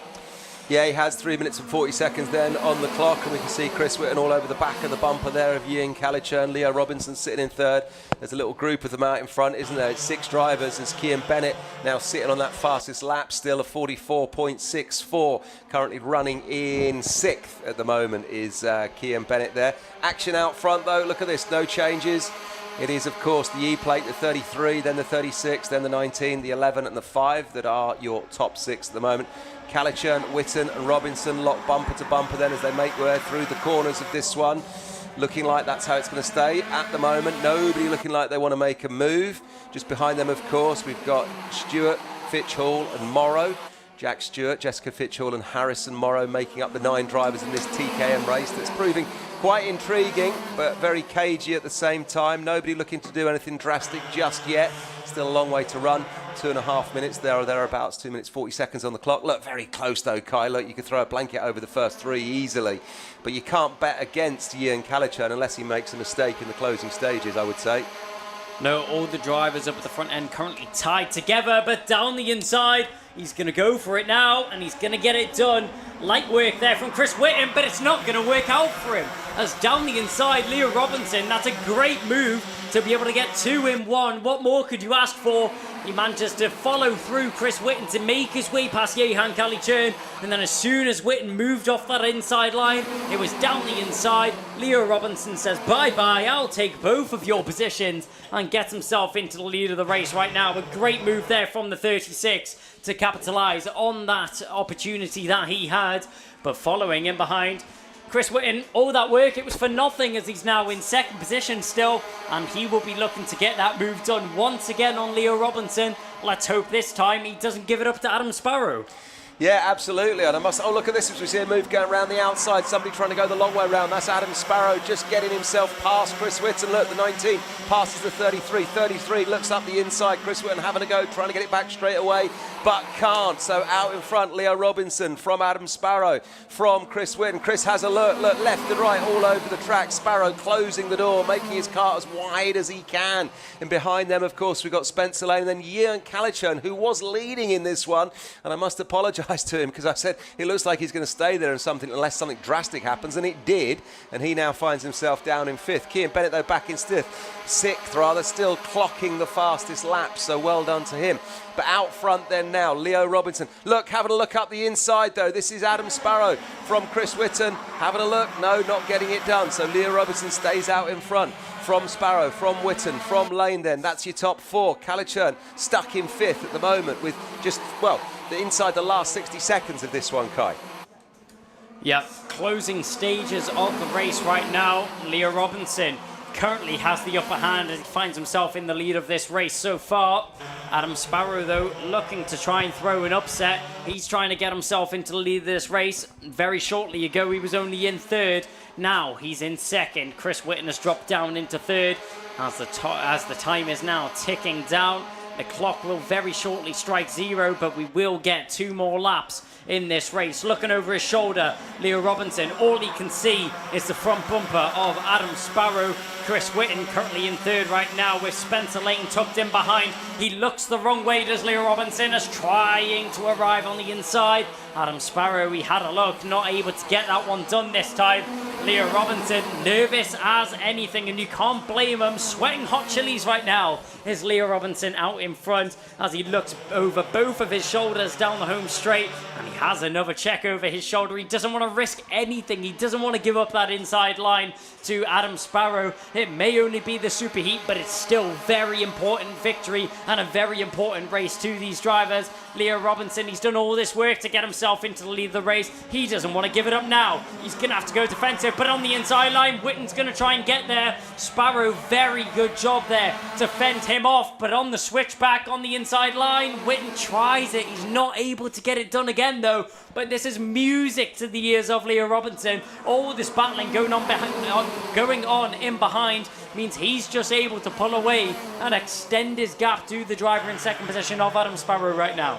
Yeah, he has 3 minutes and 40 seconds then on the clock, and we can see Chris Whitten all over the back of the bumper there of Ian Cadet. Leo Robinson sitting in third. There's a little group of them out in front, isn't there? It's 6 drivers. There's Cian Bennett now sitting on that fastest lap, still a 44.64. Currently running in 6th at the moment is Cian Bennett there. Action out front though, look at this, no changes. It is, of course, the E-plate, the 33, then the 36, then the 19, the 11 and the 5 that are your top 6 at the moment. Cadet, Whitten and Robinson lock bumper to bumper then as they make their way through the corners of this one. Looking like that's how it's going to stay at the moment. Nobody looking like they want to make a move. Just behind them, of course, we've got Stewart, Fitchhall and Morrow. Jack Stewart, Jessica Fitchhall and Harrison Morrow making up the 9 drivers in this TKM race that's proving quite intriguing but very cagey at the same time. Nobody looking to do anything drastic just yet. Still a long way to run. 2.5 minutes there or thereabouts, 2 minutes 40 seconds on the clock. Look, very close though, Kai. Look, you could throw a blanket over the first 3 easily. But you can't bet against Ian Cadet unless he makes a mistake in the closing stages, I would say. No, all the drivers up at the front end currently tied together, but down the inside, he's going to go for it now, and he's going to get it done. Light work there from Chris Whitten, but it's not going to work out for him. As down the inside, Leo Robinson, that's a great move to be able to get 2 in 1. What more could you ask for? He manages to follow through Chris Whitten to make his way past Jehan Cadet, and then as soon as Whitten moved off that inside line, it was down the inside. Leo Robinson says, bye-bye, I'll take both of your positions, and gets himself into the lead of the race right now. A great move there from the 36 to capitalise on that opportunity that he had. But following in behind, Chris Whitten, all that work, it was for nothing as he's now in 2nd position still, and he will be looking to get that move done once again on Leo Robinson. Let's hope this time he doesn't give it up to Adam Sparrow. Yeah, absolutely. And oh, look at this as we see a move going around the outside. Somebody trying to go the long way round. That's Adam Sparrow just getting himself past Chris Whitten. Look, the 19 passes the 33. 33 looks up the inside. Chris Whitten having a go, trying to get it back straight away, but can't. So out in front, Leo Robinson from Adam Sparrow, from Chris Whitten. Chris has a look left and right all over the track. Sparrow closing the door, making his car as wide as he can. And behind them, of course, we've got Spencer Lane and then Ian Cadet, who was leading in this one. And I must apologise to him because I said it looks like he's going to stay there unless something drastic happens, and it did, and he now finds himself down in 5th. Cian Bennett though back in 6th rather, still clocking the fastest lap, so well done to him. But out front then now, Leo Robinson. Look, having a look up the inside though, this is Adam Sparrow from Chris Whitten. Having a look, no, not getting it done, so Leo Robinson stays out in front. From Sparrow, from Whitten, from Lane then, that's your top 4. Cadet stuck in 5th at the moment with just, well, inside the last 60 seconds of this one, Kai. Yeah, closing stages of the race right now. Leo Robinson currently has the upper hand and finds himself in the lead of this race so far. Adam Sparrow, though, looking to try and throw an upset. He's trying to get himself into the lead of this race. Very shortly ago, he was only in 3rd. Now he's in 2nd. Chris Whitten has dropped down into 3rd as the time is now ticking down. The clock will very shortly strike 0, but we will get 2 more laps in this race. Looking over his shoulder, Leo Robinson, all he can see is the front bumper of Adam Sparrow. Chris Whitten currently in 3rd right now with Spencer Lane tucked in behind. He looks the wrong way, does Leo Robinson, as trying to arrive on the inside. Adam Sparrow, he had a look, not able to get that one done this time. Leo Robinson, nervous as anything, and you can't blame him. Sweating hot chilies right now is Leo Robinson out in front as he looks over both of his shoulders down the home straight, and he has another check over his shoulder. He doesn't want to risk anything. He doesn't want to give up that inside line to Adam Sparrow. It may only be the superheat, but it's still very important victory and a very important race to these drivers. Leo Robinson, he's done all this work to get himself into the lead of the race. He doesn't want to give it up now. He's going to have to go defensive, but on the inside line, Whitten's going to try and get there. Sparrow, very good job there to fend him off, but on the switchback on the inside line, Whitten tries it. He's not able to get it done again, though. but this is music to the ears of Leo Robinson. All this battling going on in behind means he's just able to pull away and extend his gap to the driver in second position of Adam Sparrow right now.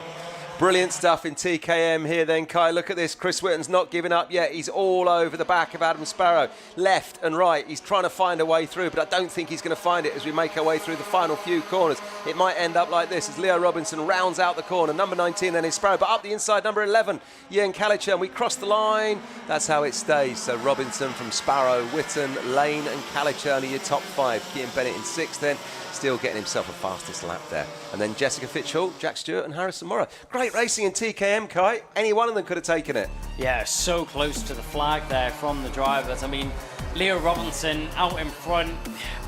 Brilliant stuff in TKM here then, Kai. Look at this. Chris Whitton's not giving up yet. He's all over the back of Adam Sparrow. Left and right. He's trying to find a way through, but I don't think he's going to find it as we make our way through the final few corners. It might end up like this as Leo Robinson rounds out the corner. Number 19 then is Sparrow, but up the inside, number 11, Ian Calicher, and we cross the line. That's how it stays. So Robinson from Sparrow, Whitton, Lane and Calicher are your top 5. Kian Bennett in 6th then. Still getting himself a fastest lap there. And then Jessica Fitchhall, Jack Stewart and Harrison Morrow. Great racing in TKM, Kai. Any one of them could have taken it. Yeah, so close to the flag there from the drivers. I mean, Leo Robinson out in front.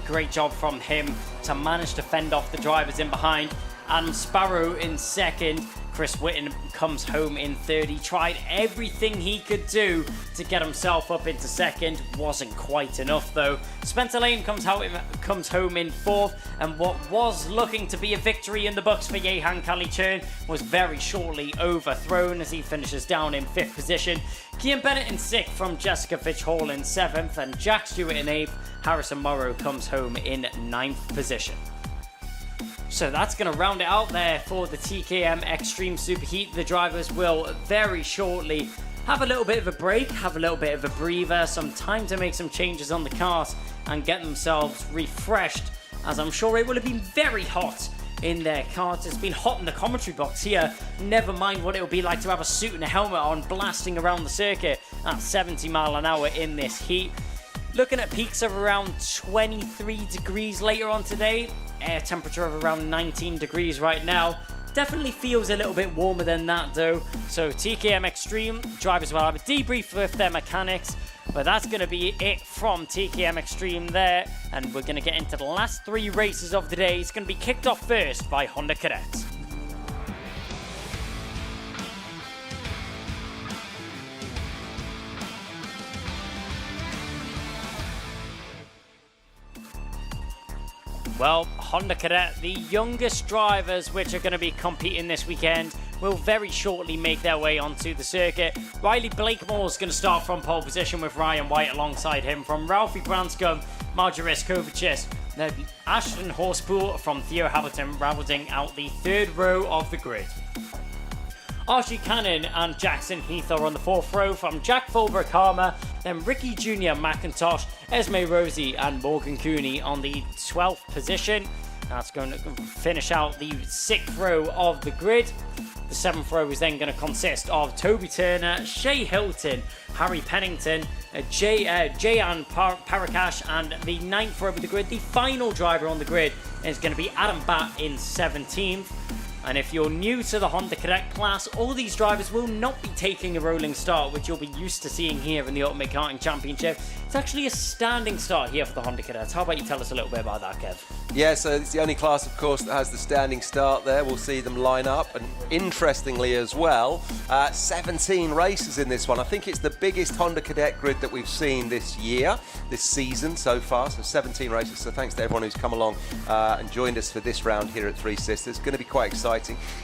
Great job from him to manage to fend off the drivers in behind. Adam Sparrow in second. Chris Whitton comes home in third. He tried everything he could do to get himself up into second. Wasn't quite enough though. Spencer Lane comes home in fourth, and what was looking to be a victory in the books for Jehan Calichern was very shortly overthrown as he finishes down in fifth position. Kian Bennett in sixth from Jessica Fitchhall in seventh, and Jack Stewart in eighth. Harrison Morrow comes home in ninth position. So that's going to round it out there for the TKM Extreme Superheat. The drivers will very shortly have a little bit of a break, have a little bit of a breather, some time to make some changes on the cars and get themselves refreshed, as I'm sure it will have been very hot in their cars. It's been hot in the commentary box here. Never mind what it will be like to have a suit and a helmet on blasting around the circuit at 70 mile an hour in this heat. Looking at peaks of around 23 degrees later on today. Air temperature of around 19 degrees right now. Definitely feels a little bit warmer than that though. So TKM Extreme drivers will have a debrief with their mechanics. But that's going to be it from TKM Extreme there. And we're going to get into the last 3 races of the day. It's going to be kicked off first by Honda Cadet. Well, Honda Cadet, the youngest drivers which are going to be competing this weekend, will very shortly make their way onto the circuit. Riley Blakemore is going to start from pole position with Ryan White alongside him. From Ralphie Branscombe, Marjoris Kovacic, then Ashton Horsepool from Theo Hamilton rounding out the third row of the grid. Archie Cannon and Jackson Heath are on the fourth row from Jack Fulbrook-Harmer, then Ricky Jr. McIntosh, Esme Rosie and Morgan Cooney on the 12th position. That's going to finish out the 6th row of the grid. The 7th row is then going to consist of Toby Turner, Shea Hilton, Harry Pennington, Jayan Parakash, and the 9th row of the grid. The final driver on the grid is going to be Adam Batt in 17th. And if you're new to the Honda Cadet class, all these drivers will not be taking a rolling start, which you'll be used to seeing here in the Ultimate Karting Championship. It's actually a standing start here for the Honda Cadets. How about you tell us a little bit about that, Kev? Yeah, so it's the only class, of course, that has the standing start there. We'll see them line up. And interestingly as well, 17 races in this one. I think it's the biggest Honda Cadet grid that we've seen this year, this season so far. So 17 races. So thanks to everyone who's come along and joined us for this round here at Three Sisters. It's going to be quite exciting.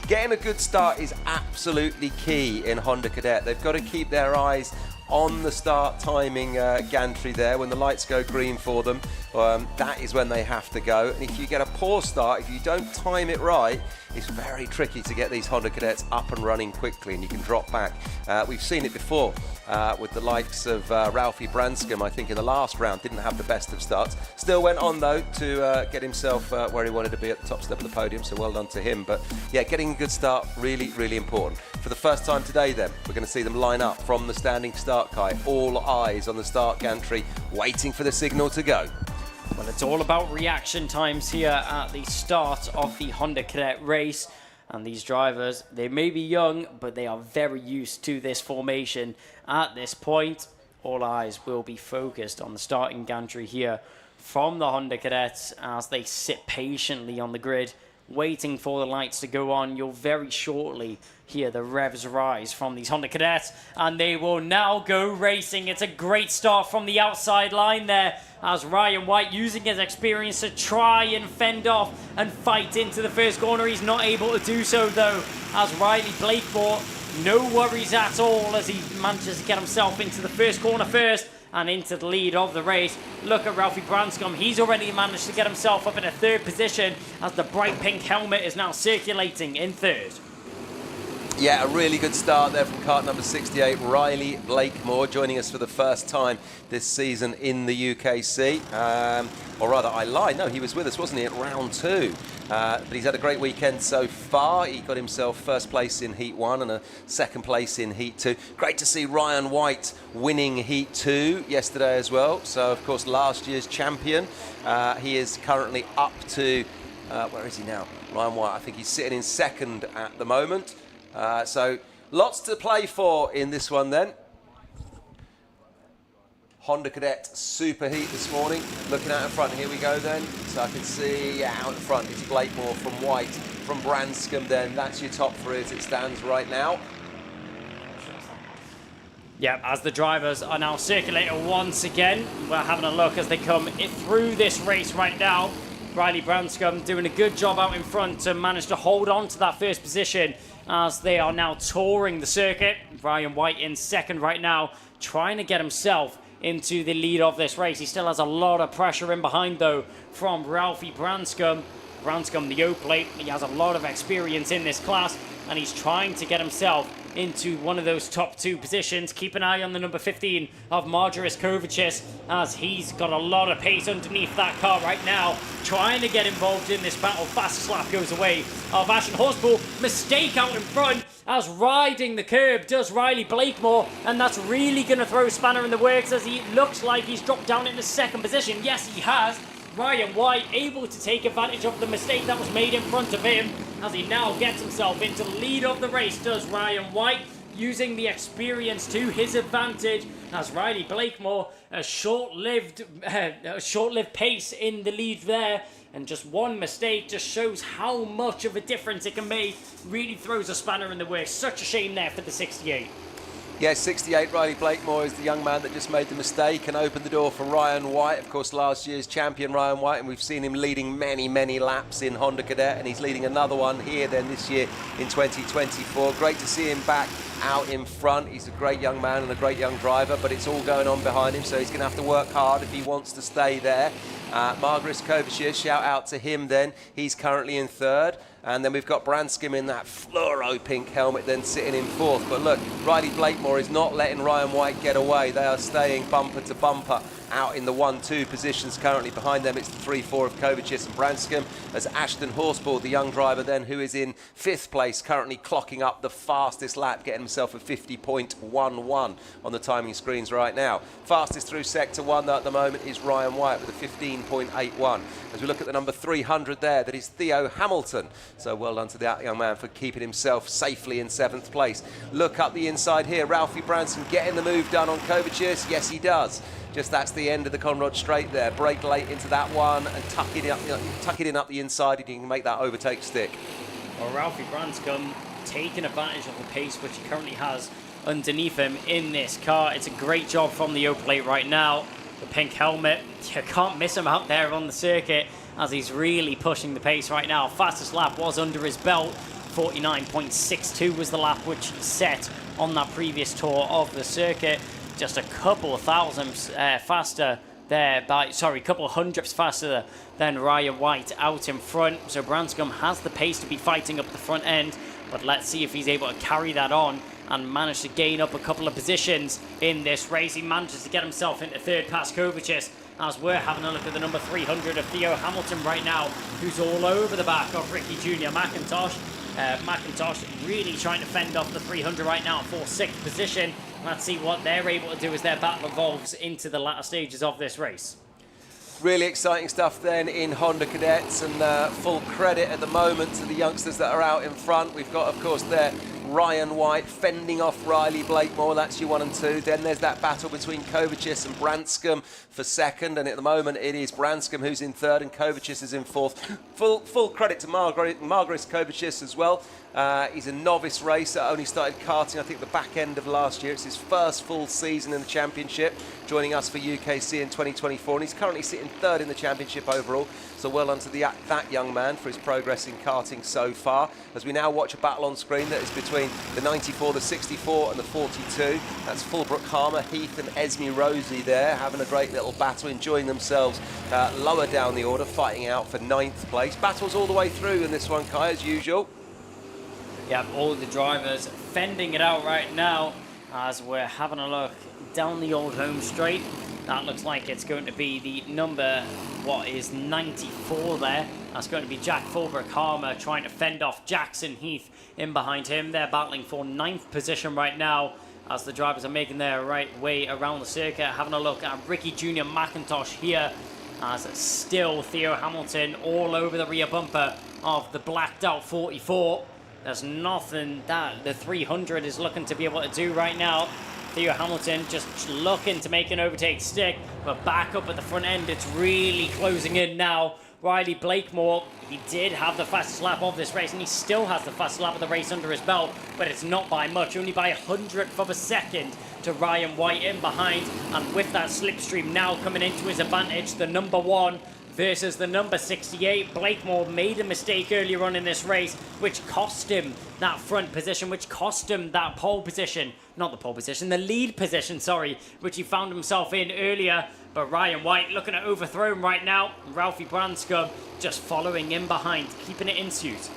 Getting a good start is absolutely key in Honda Cadet. They've got to keep their eyes on the start timing gantry there. When the lights go green for them, that is when they have to go. And if you get a poor start, if you don't time it right, it's very tricky to get these Honda Cadets up and running quickly, and you can drop back. We've seen it before with the likes of Ralphie Branscombe. I think in the last round didn't have the best of starts. Still went on though to get himself where he wanted to be at the top step of the podium, so well done to him. But yeah, getting a good start, really, really important. For the first time today then, we're going to see them line up from the standing start, Kai. All eyes on the start gantry, waiting for the signal to go. Well, it's all about reaction times here at the start of the Honda Cadet race. And these drivers, they may be young, but they are very used to this formation. At this point, all eyes will be focused on the starting gantry here from the Honda Cadets as they sit patiently on the grid, waiting for the lights to go on. You'll very shortly hear the revs rise from these Honda Cadets, and they will now go racing. It's a great start from the outside line there, as Ryan White using his experience to try and fend off and fight into the first corner. He's not able to do so though, as Riley Blakemore No worries at all as he manages to get himself into the first corner first and into the lead of the race. Look at Ralphie Branscombe. He's already managed to get himself up in a third position as the bright pink helmet is now circulating in third. Yeah, a really good start there from kart number 68, Riley Blakemore, joining us for the first time this season in the UKC. Or rather, I lied. No, he was with us, wasn't he, at round 2. But he's had a great weekend so far. He got himself first place in Heat 1 and a second place in Heat 2. Great to see Ryan White winning Heat 2 yesterday as well. So, of course, last year's champion. He is currently up to, where is he now? Ryan White, I think he's sitting in second at the moment. So lots to play for in this one then. Honda Cadet Super Heat this morning. Looking out in front, here we go then. So I can see, yeah, out in front it's Blakemore from White, from Branscombe then. That's your top 3 as it stands right now. Yeah, as the drivers are now circulating once again, we're having a look as they come through this race right now. Riley Branscombe doing a good job out in front to manage to hold on to that first position as they are now touring the circuit. Ryan White in second right now, trying to get himself into the lead of this race. He still has a lot of pressure in behind, though, from Ralphie Branscombe. Branscombe, the O-plate, he has a lot of experience in this class, and he's trying to get himself into one of those top 2 positions. Keep an eye on the number 15 of Marjoris Kovacic, as he's got a lot of pace underneath that car right now, trying to get involved in this battle. Fastest lap goes away of Ashton Horspool. Mistake out in front as riding the curb does Riley Blakemore, and that's really going to throw a spanner in the works as he looks like he's dropped down into second position. Yes, he has. Ryan White able to take advantage of the mistake that was made in front of him as he now gets himself into the lead of the race, does Ryan White, using the experience to his advantage as Riley Blakemore, a short-lived pace in the lead there, and just one mistake just shows how much of a difference it can make. Really throws a spanner in the works. Such a shame there for the 68. Yeah, 68, Riley Blakemore is the young man that just made the mistake and opened the door for Ryan White. Of course, last year's champion, Ryan White, and we've seen him leading many, many laps in Honda Cadet, and he's leading another one here then this year in 2024. Great to see him back out in front. He's a great young man and a great young driver, but it's all going on behind him, so he's going to have to work hard if he wants to stay there. Margaret Kovacic, shout out to him then. He's currently in third. And then we've got Branscombe in that fluoro pink helmet then sitting in fourth. But look, Riley Blakemore is not letting Ryan White get away. They are staying bumper to bumper out in the 1-2 positions currently. Behind them it's the 3-4 of Kovacic and Branscombe, as Ashton Horspool, the young driver then, who is in 5th place, currently clocking up the fastest lap, getting himself a 50.11 on the timing screens right now. Fastest through sector 1 though at the moment is Ryan White with a 15.81. As we look at the number 300 there, that is Theo Hamilton. So well done to that young man for keeping himself safely in 7th place. Look up the inside here, Ralphie Branscombe getting the move done on Kovacic. Yes, he does. Just that's the end of the Conrod straight there. Brake late into that one and tuck it in up the inside, and you can make that overtake stick. Well, Ralphie Branscombe taking advantage of the pace which he currently has underneath him in this car. It's a great job from the O-plate right now. The pink helmet, you can't miss him out there on the circuit as he's really pushing the pace right now. Fastest lap was under his belt. 49.62 was the lap which he set on that previous tour of the circuit. Just a couple of thousandths faster there, couple of hundredths faster than Ryan White out in front. So Branscombe has the pace to be fighting up the front end, but let's see if he's able to carry that on and manage to gain up a couple of positions in this race. He manages to get himself into third past Kovacic, as we're having a look at the number 300 of Theo Hamilton right now, who's all over the back of Ricky Jr. McIntosh. McIntosh really trying to fend off the 300 right now for 6th position. Let's see what they're able to do as their battle evolves into the latter stages of this race. Really exciting stuff then in Honda Cadets, and full credit at the moment to the youngsters that are out in front. We've got, of course, there Ryan White fending off Riley Blakemore. That's your 1 and 2. Then there's that battle between Kovacic and Branscombe for second, and at the moment it is Branscombe who's in third and Kovacic is in fourth. Full credit to Margaret Kovacic as well. He's a novice racer, only started karting I think the back end of last year. It's his first full season in the championship, joining us for UKC in 2024, and he's currently sitting third in the championship overall. So well done to that young man for his progress in karting so far. As we now watch a battle on screen that is between the 94, the 64 and the 42. That's Fulbrook Harmer, Heath and Esme Rosie there, having a great little battle, enjoying themselves lower down the order, fighting out for 9th place. Battles all the way through in this one, Kai, as usual. Yep, all the drivers fending it out right now as we're having a look down the old home straight. That looks like it's going to be the number, 94 there. That's going to be Jack Fulbrook Harmer trying to fend off Jackson Heath in behind him. They're battling for 9th position right now as the drivers are making their right way around the circuit. Having a look at Ricky Jr. McIntosh here as still Theo Hamilton all over the rear bumper of the blacked out 44. There's nothing that the 300 is looking to be able to do right now. Theo Hamilton just looking to make an overtake stick, but back up at the front end, it's really closing in now. Riley Blakemore, he did have the fastest lap of this race, and he still has the fastest lap of the race under his belt, but it's not by much, only by 100th of a second to Ryan White in behind, and with that slipstream now coming into his advantage, the number 1 versus the number 68. Blakemore made a mistake earlier on in this race, which cost him that front position, which cost him that pole position. Not the pole position, the lead position, sorry, which he found himself in earlier. But Ryan White looking to overthrow him right now. Ralphie Branscombe just following in behind, keeping it in suit.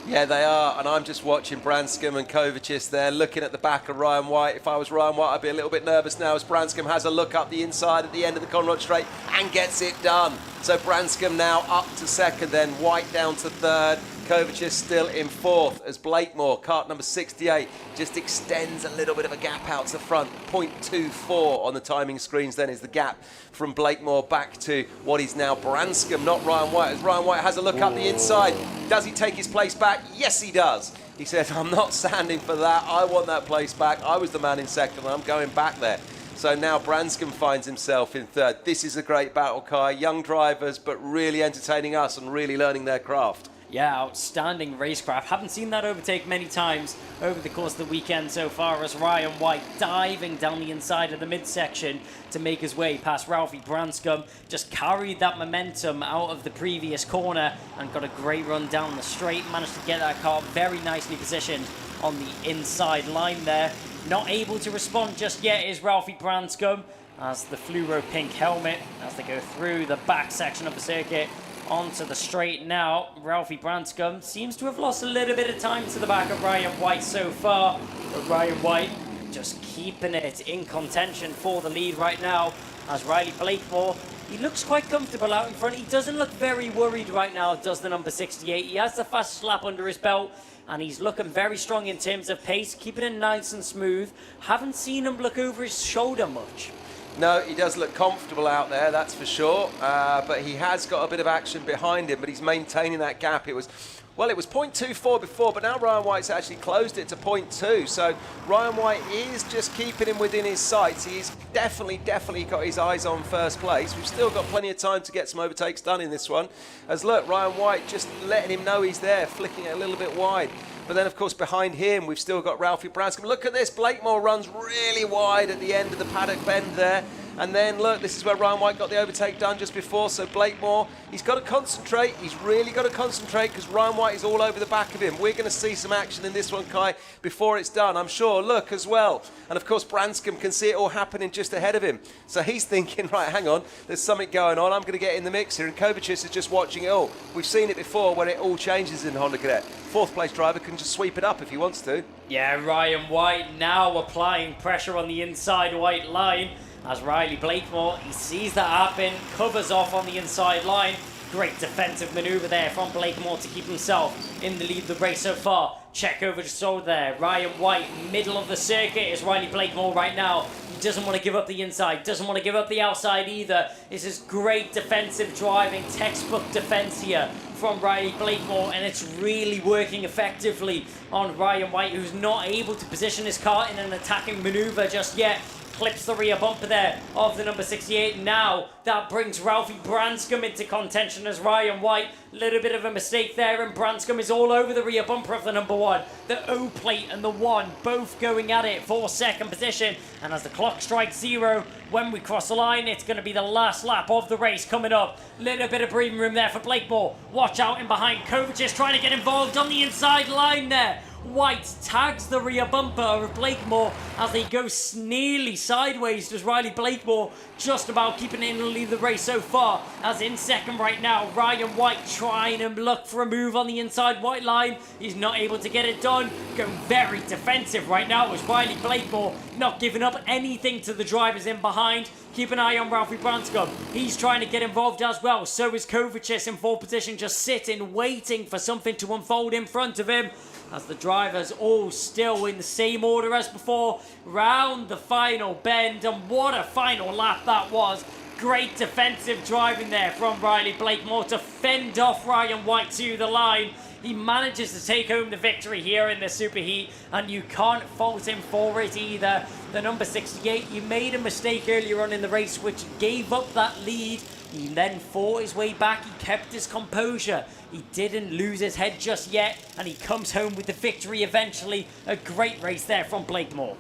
Yeah, they are, and I'm just watching Branscombe and Kovacic there, looking at the back of Ryan White. If I was Ryan White, I'd be a little bit nervous now as Branscombe has a look up the inside at the end of the Conrod Straight and gets it done. So Branscombe now up to 2nd, then White down to 3rd. Kovacic still in 4th as Blakemore, kart number 68, just extends a little bit of a gap out to the front. 0.24 on the timing screens then is the gap from Blakemore back to what is now Branscombe, not Ryan White, as Ryan White has a look up the inside. Does he take his place back? Yes, he does. He said, I'm not standing for that. I want that place back. I was the man in 2nd, and I'm going back there. So now Branscombe finds himself in 3rd. This is a great battle, Kai. Young drivers, but really entertaining us and really learning their craft. Yeah, outstanding racecraft. Haven't seen that overtake many times over the course of the weekend so far, as Ryan White diving down the inside of the midsection to make his way past Ralphie Branscombe. Just carried that momentum out of the previous corner and got a great run down the straight. Managed to get that car very nicely positioned on the inside line there. Not able to respond just yet is Ralphie Branscombe as the fluoro pink helmet as they go through the back section of the circuit onto the straight now. Ralphie Branscombe seems to have lost a little bit of time to the back of Ryan White so far, but Ryan White just keeping it in contention for the lead right now as Riley Blakemore, he looks quite comfortable out in front. He doesn't look very worried right now, does the number 68. He has the fastest lap under his belt and he's looking very strong in terms of pace, keeping it nice and smooth. Haven't seen him look over his shoulder much. No, he does look comfortable out there, that's for sure. But he has got a bit of action behind him, but he's maintaining that gap. It was 0.24 before, but now Ryan White's actually closed it to 0.2. So Ryan White is just keeping him within his sights. He's definitely got his eyes on first place. We've still got plenty of time to get some overtakes done in this one. As look, Ryan White just letting him know he's there, flicking it a little bit wide. But then, of course, behind him, we've still got Ralphie Branscombe. Look at this. Blakemore runs really wide at the end of the paddock bend there. And then, look, this is where Ryan White got the overtake done just before. So Blakemore, he's got to concentrate. He's really got to concentrate because Ryan White is all over the back of him. We're going to see some action in this one, Kai, before it's done, I'm sure. Look as well. And, of course, Branscombe can see it all happening just ahead of him. So he's thinking, right, hang on, there's something going on. I'm going to get in the mix here. And Kovacic is just watching it all. We've seen it before where it all changes in Honda Cadet. 4th place driver can just sweep it up if he wants to. Yeah, Ryan White now applying pressure on the inside white line as Riley Blakemore, he sees that happen, covers off on the inside line. Great defensive manoeuvre there from Blakemore to keep himself in the lead of the race so far. Check over the shoulder there. Ryan White, middle of the circuit is Riley Blakemore right now. He doesn't want to give up the inside, doesn't want to give up the outside either. This is great defensive driving, textbook defense here from Riley Blakemore, and it's really working effectively on Ryan White, who's not able to position his car in an attacking maneuver just yet. clips the rear bumper there of the number 68. Now that brings Ralphie Branscombe into contention as Ryan White. Little bit of a mistake there, and Branscombe is all over the rear bumper of the number 1. The O plate and the 1 both going at it for second position. And as the clock strikes 0, when we cross the line, it's going to be the last lap of the race coming up. Little bit of breathing room there for Blakemore. Watch out in behind. Kovac is trying to get involved on the inside line there. White tags the rear bumper of Blakemore as they go nearly sideways. Does Riley Blakemore just about keeping in the lead of the race so far, as in second right now, Ryan White trying to look for a move on the inside white line. He's not able to get it done. Going very defensive right now as Riley Blakemore, not giving up anything to the drivers in behind. Keep an eye on Ralphie Branscombe. He's trying to get involved as well. So is Kovacis in 4th position, just sitting, waiting for something to unfold in front of him. As the drivers all still in the same order as before, round the final bend, and what a final lap that was. Great defensive driving there from Riley Blakemore to fend off Ryan White to the line. He manages to take home the victory here in the superheat, and you can't fault him for it either. The number 68, he made a mistake earlier on in the race which gave up that lead. He then fought his way back. He kept his composure. He didn't lose his head just yet, and he comes home with the victory eventually. A great race there from Blakemore.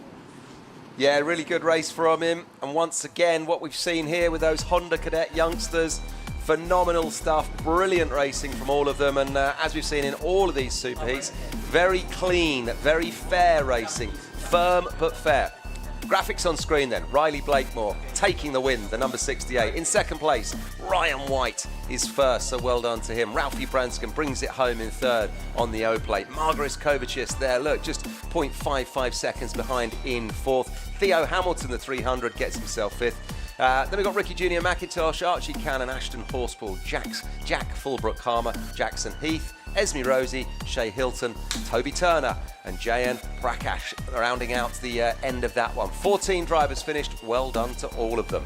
Yeah, really good race from him. And once again, what we've seen here with those Honda Cadet youngsters, phenomenal stuff, brilliant racing from all of them. And as we've seen in all of these superheats, very clean, very fair racing, firm but fair. Graphics on screen then, Riley Blakemore taking the win, the number 68. In second place, Ryan White is first, so well done to him. Ralphie Branscombe brings it home in third on the O plate. Margaris Kovacis there, look, just 0.55 seconds behind in fourth. Theo Hamilton, the 300, gets himself fifth. Then we've got Ricky Jr. McIntosh, Archie Cannon, Ashton Horspool, Jack Fulbrook Harmer, Jackson Heath, Esme Rosie, Shay Hilton, Toby Turner, and Jayan Prakash rounding out the end of that one. 14 drivers finished. Well done to all of them.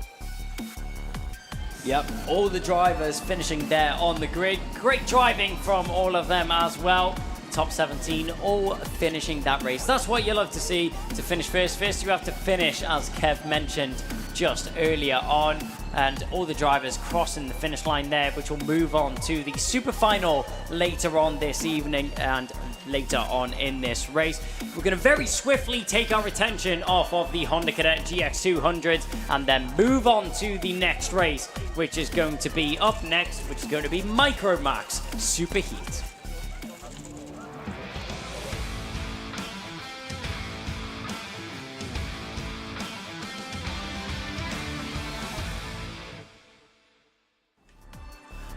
Yep, all the drivers finishing there on the grid. Great driving from all of them as well. Top 17 all finishing that race. That's what you love to see, to finish first. First you have to finish, as Kev mentioned just earlier on, and all the drivers crossing the finish line there, which will move on to the super final later on this evening and later on in this race. We're going to very swiftly take our attention off of the Honda Cadet GX200 and then move on to the next race, which is going to be up next, which is going to be Micromax Superheat.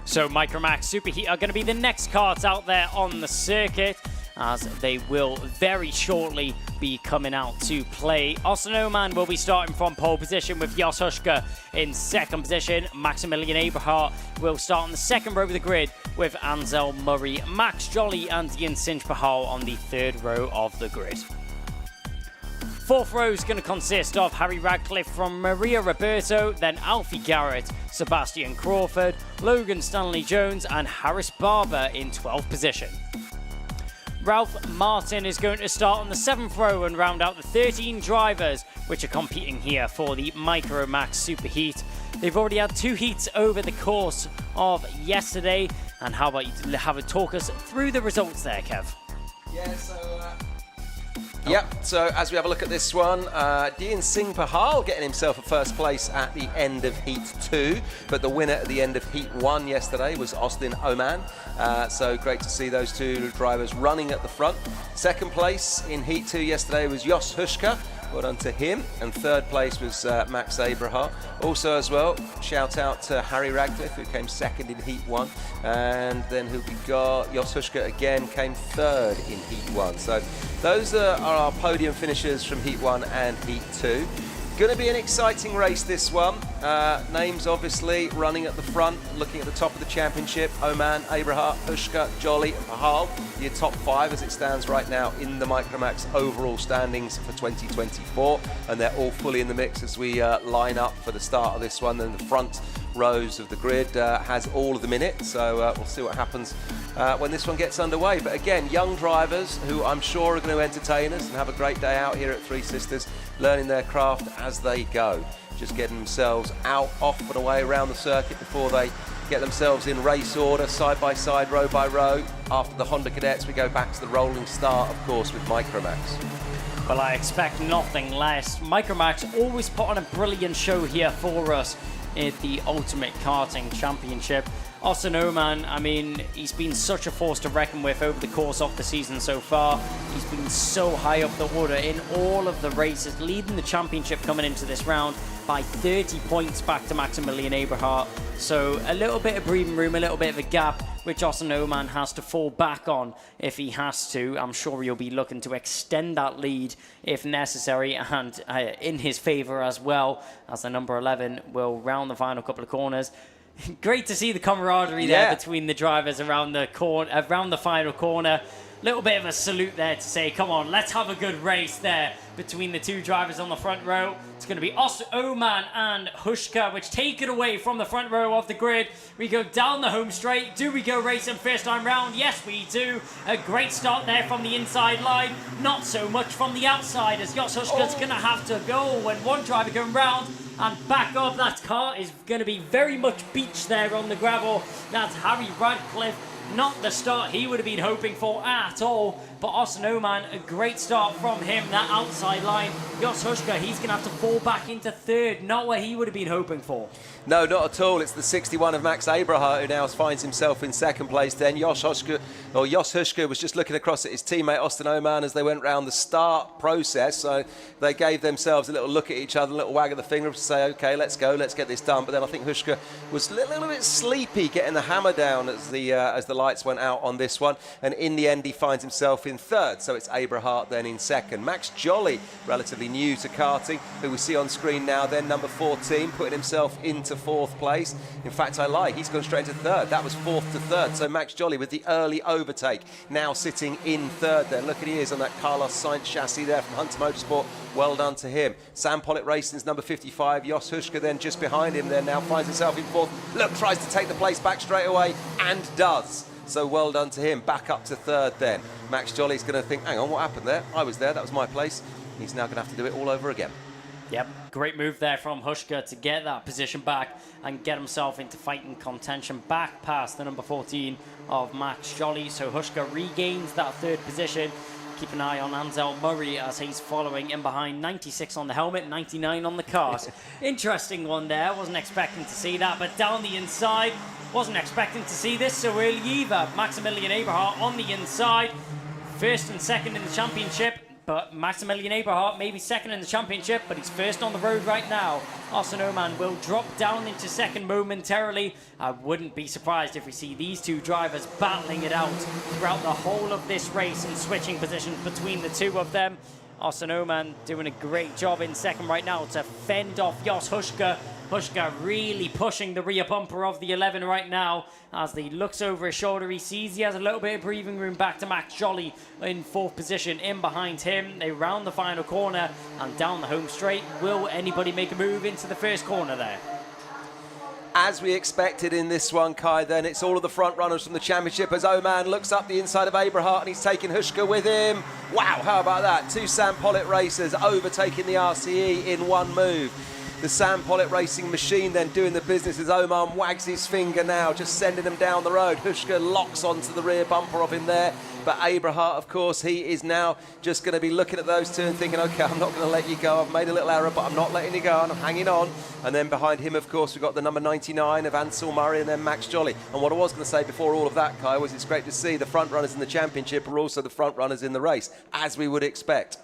So Micromax Superheat are going to be the next carts out there on the circuit, as they will very shortly be coming out to play. Austin Oman will be starting from pole position with Jos Huschka in second position. Maximilian Eberhardt will start on the second row of the grid with Ansel Murray, Max Jolly and Ian Sinch-Pahal on the third row of the grid. Fourth row is going to consist of Harry Radcliffe from Maria Roberto, then Alfie Garrett, Sebastian Crawford, Logan Stanley Jones and Harris Barber in 12th position. Ralph Martin is going to start on the 7th row and round out the 13 drivers which are competing here for the Micromax Superheat. They've already had 2 heats over the course of yesterday, and how about you have a talk us through the results there, Kev? Yeah, so as we have a look at this one, Ian Sinch-Pahal getting himself a first place at the end of Heat 2, but the winner at the end of Heat 1 yesterday was Austin Oman. So great to see those two drivers running at the front. Second place in Heat 2 yesterday was Jos Huschka. Well done to him. And third place was Max Eberhardt. Also as well, shout out to Harry Radcliffe, who came second in Heat 1. And then who we got? Jos Huschka again came third in Heat 1. So those are our podium finishers from Heat 1 and Heat 2. Going to be an exciting race, this one. Names obviously running at the front, looking at the top of the championship. Oman, Eberhardt, Huschka, Jolly and Pahal. Your top 5 as it stands right now in the Micromax overall standings for 2024. And they're all fully in the mix as we line up for the start of this one. And the front rows of the grid has all of them in it. So we'll see what happens when this one gets underway. But again, young drivers who I'm sure are going to entertain us and have a great day out here at Three Sisters. learning their craft as they go. Just getting themselves out, off and away around the circuit before they get themselves in race order, side by side, row by row. After the Honda Cadets, we go back to the rolling start, of course, with Micromax. Well, I expect nothing less. Micromax always put on a brilliant show here for us at the Ultimate Karting Championship. Austin Oman, I mean, he's been such a force to reckon with over the course of the season so far. He's been so high up the order in all of the races, leading the championship coming into this round by 30 points back to Maximilian Eberhardt. So a little bit of breathing room, a little bit of a gap, which Austin Oman has to fall back on if he has to. I'm sure he'll be looking to extend that lead if necessary, and in his favour as well, as the number 11 will round the final couple of corners. Great to see the camaraderie there between the drivers around the final corner. Little bit of a salute there to say, come on, let's have a good race there between the two drivers on the front row. It's going to be Oman and Hushka, which take it away from the front row of the grid. We go down the home straight. Do we go racing first time round? Yes, we do. A great start there from the inside line. Not so much from the outside, as Jos Hushka's going to have to go when one driver going round and back up. That car is going to be very much beach there on the gravel. That's Harry Radcliffe. Not the start he would have been hoping for at all. But Austin Oman, a great start from him, that outside line. Jos Hushka, he's going to have to fall back into third. Not what he would have been hoping for. No, not at all. It's the 61 of Max Eberhardt who now finds himself in second place. Then Jos Hushka was just looking across at his teammate Austin Oman as they went round the start process. So they gave themselves a little look at each other, a little wag of the finger to say, okay, let's go, let's get this done. But then I think Hushka was a little bit sleepy getting the hammer down as the lights went out on this one. And in the end, he finds himself in third. So it's Eberhardt then in second. Max Jolly, relatively new to karting, who we see on screen now, then number 14, putting himself into fourth place. In fact, I lie, he's gone straight into third. That was fourth to third. So Max Jolly with the early overtake, now sitting in third there. Look at he is on that Carlos Sainz chassis there from Hunter Motorsport. Well done to him. Sam Pollitt Racing's number 55. Jos Hushka then just behind him there, now finds himself in fourth. Look, tries to take the place back straight away and does. So well done to him. Back up to third then. Max Jolly's going to think, hang on, what happened there? I was there, that was my place. He's now going to have to do it all over again. Yep, great move there from Hushka to get that position back and get himself into fighting contention back past the number 14 of Max Jolly. So Hushka regains that third position. Keep an eye on Ansel Murray as he's following in behind. 96 on the helmet, 99 on the cars. Interesting one there. Wasn't expecting to see that, but down the inside, wasn't expecting to see this so early either. Maximilian Eberhardt on the inside, first and second in the championship. But Maximilian Eberhardt may be second in the championship, but he's first on the road right now. Austin Oman will drop down into second momentarily. I wouldn't be surprised if we see these two drivers battling it out throughout the whole of this race and switching positions between the two of them. Austin Oman doing a great job in second right now to fend off Jos Hushka. Hushka really pushing the rear bumper of the 11 right now as he looks over his shoulder. He sees he has a little bit of breathing room back to Max Jolly in fourth position in behind him. They round the final corner and down the home straight. Will anybody make a move into the first corner there? As we expected in this one, Kai, then it's all of the front runners from the championship as Oman looks up the inside of Eberhardt and he's taking Hushka with him. Wow, how about that? Two Sam Pollitt racers overtaking the RCE in one move. The Sam Pollitt Racing machine then doing the business as Oman wags his finger now, just sending him down the road. Hushka locks onto the rear bumper of him there. But Eberhardt, of course, he is now just going to be looking at those two and thinking, okay, I'm not going to let you go. I've made a little error, but I'm not letting you go, and I'm hanging on. And then behind him, of course, we've got the number 99 of Ansel Murray and then Max Jolly. And what I was going to say before all of that, Kai, was it's great to see the front runners in the championship are also the front runners in the race, as we would expect.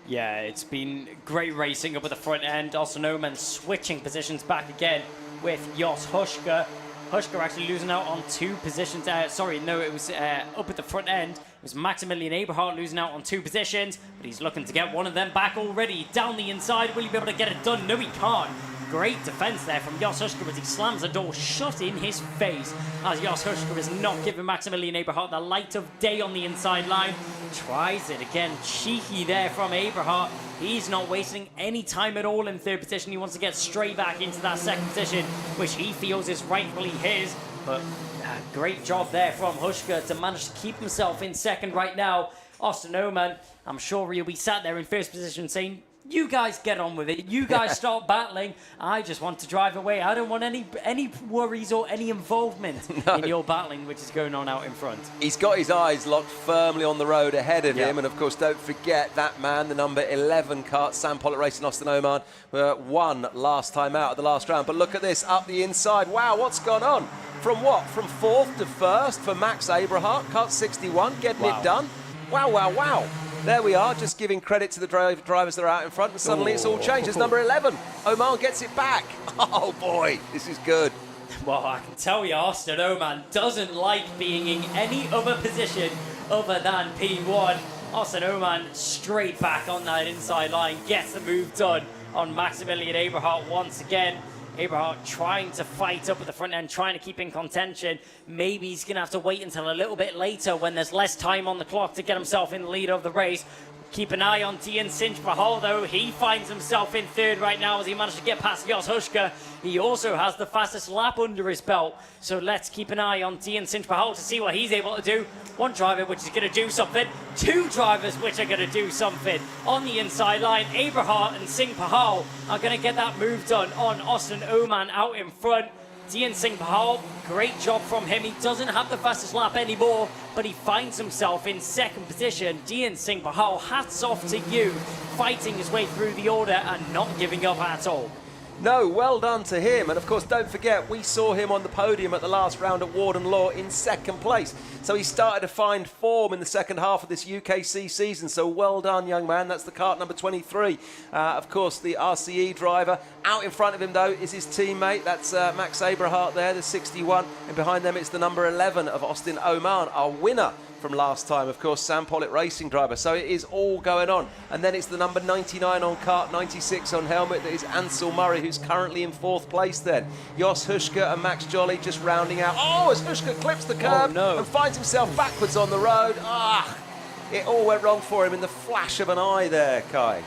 Yeah, it's been great racing up at the front end. Austin Oman switching positions back again with Jos Hushka. Hushka actually losing out on two positions. It was up at the front end. It was Maximilian Eberhardt losing out on two positions, but he's looking to get one of them back already. Down the inside, will he be able to get it done? No, he can't. Great defense there from Jos Hushka as he slams the door shut in his face as Jos Hushka is not giving Maximilian Eberhardt the light of day on the inside line. Tries it again, cheeky there from Eberhardt. He's not wasting any time at all in third position. He wants to get straight back into that second position, which he feels is rightfully his. But great job there from Hushka to manage to keep himself in second right now. Austin Oman, I'm sure he'll be sat there in first position saying, You guys get on with it. You guys start battling. I just want to drive away. I don't want any worries or any involvement in your battling, which is going on out in front. He's got his eyes locked firmly on the road ahead of him. And, of course, don't forget that man, the number 11 kart, Sam Pollitt Racing, Austin Oman, won last time out at the last round. But look at this, up the inside. Wow, what's gone on? From what? From 4th to 1st for Max Abrahart, kart 61, getting it done. Wow, wow, wow. There we are, just giving credit to the drivers that are out in front, and suddenly it's all changed. It's number 11. Oman gets it back. Oh, boy, this is good. Well, I can tell you, Austin Oman doesn't like being in any other position other than P1. Austin Oman straight back on that inside line, gets the move done on Maximilian Abrahart once again. Abrahart trying to fight up at the front end, trying to keep in contention. Maybe he's going to have to wait until a little bit later when there's less time on the clock to get himself in the lead of the race. Keep an eye on Dian Sinch-Pahal, though. He finds himself in 3rd right now as he managed to get past Jos Hushka. He also has the fastest lap under his belt. So let's keep an eye on Dian Sinch-Pahal to see what he's able to do. One driver which is going to do something. 2 drivers which are going to do something. On the inside line, Abrahart and Singh-Pahal are going to get that move done on Austin Oman out in front. Dian Singh-Pahal, great job from him. He doesn't have the fastest lap anymore, but he finds himself in 2nd position. Dian Singh-Pahal, hats off to you, fighting his way through the order and not giving up at all. No, well done to him. And of course, don't forget, we saw him on the podium at the last round at Warden Law in 2nd place. So he started to find form in the second half of this UKC season. So well done, young man. That's the kart number 23. Of course, the RCE driver. Out in front of him, though, is his teammate. That's Max Abrahart there, the 61. And behind them, it's the number 11 of Austin Oman, our winner from last time, of course, Sam Pollitt Racing driver. So it is all going on. And then it's the number 99 on kart, 96 on helmet. That is Ansel Murray, who's currently in 4th place then. Jos Hushka and Max Jolly just rounding out. Oh, as Hushka clips the curb and finds himself backwards on the road. It all went wrong for him in the flash of an eye there, Kai.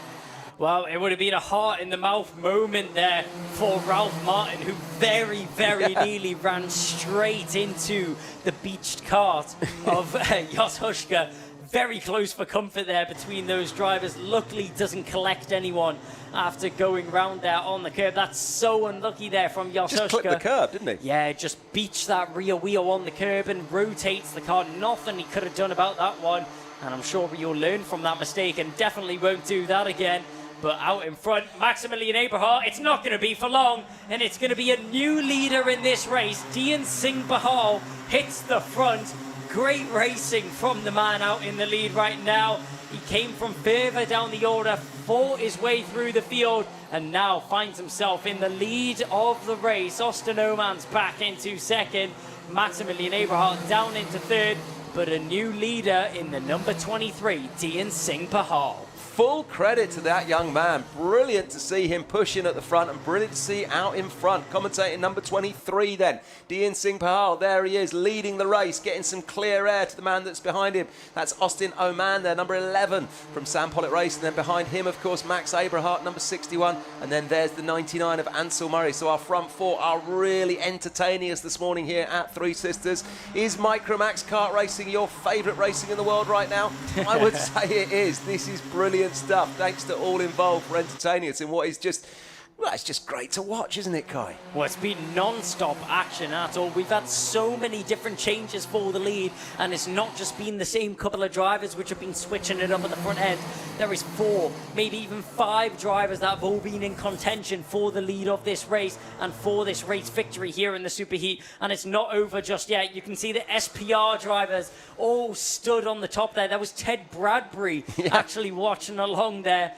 Well, it would have been a heart-in-the-mouth moment there for Ralph Martin, who very, very nearly ran straight into the beached cart of Jos Hushka. Very close for comfort there between those drivers. Luckily, doesn't collect anyone after going round there on the curb. That's so unlucky there from Jos Hushka. Just clipped the curb, didn't he? Yeah, just beached that rear wheel on the curb and rotates the car. Nothing he could have done about that one. And I'm sure you'll learn from that mistake and definitely won't do that again. But out in front, Maximilian Abrahart, it's not going to be for long, and it's going to be a new leader in this race. Dian Singh-Pahal hits the front. Great racing from the man out in the lead right now. He came from further down the order, fought his way through the field, and now finds himself in the lead of the race. Austin Oman's back into 2nd, Maximilian Abrahart down into 3rd, but a new leader in the number 23, Dian Singh-Pahal. Full credit to that young man. Brilliant to see him pushing at the front and brilliant to see out in front. Commentating number 23 then. Dian Singh-Pahal, there he is, leading the race, getting some clear air to the man that's behind him. That's Austin Oman there, number 11 from Sam Pollitt Racing. And then behind him, of course, Max Abrahart, number 61. And then there's the 99 of Ansel Murray. So our front 4 are really entertaining us this morning here at Three Sisters. Is Micromax kart racing your favourite racing in the world right now? I would say it is. This is brilliant stuff. Thanks to all involved for entertaining us in what is just, well, it's just great to watch, isn't it, Kai? Well, it's been non-stop action at all. We've had so many different changes for the lead, and it's not just been the same couple of drivers which have been switching it up at the front end. There is 4, maybe even 5 drivers that have all been in contention for the lead of this race and for this race victory here in the Superheat. And it's not over just yet. You can see the SPR drivers all stood on the top there. There was Ted Bradbury actually watching along there,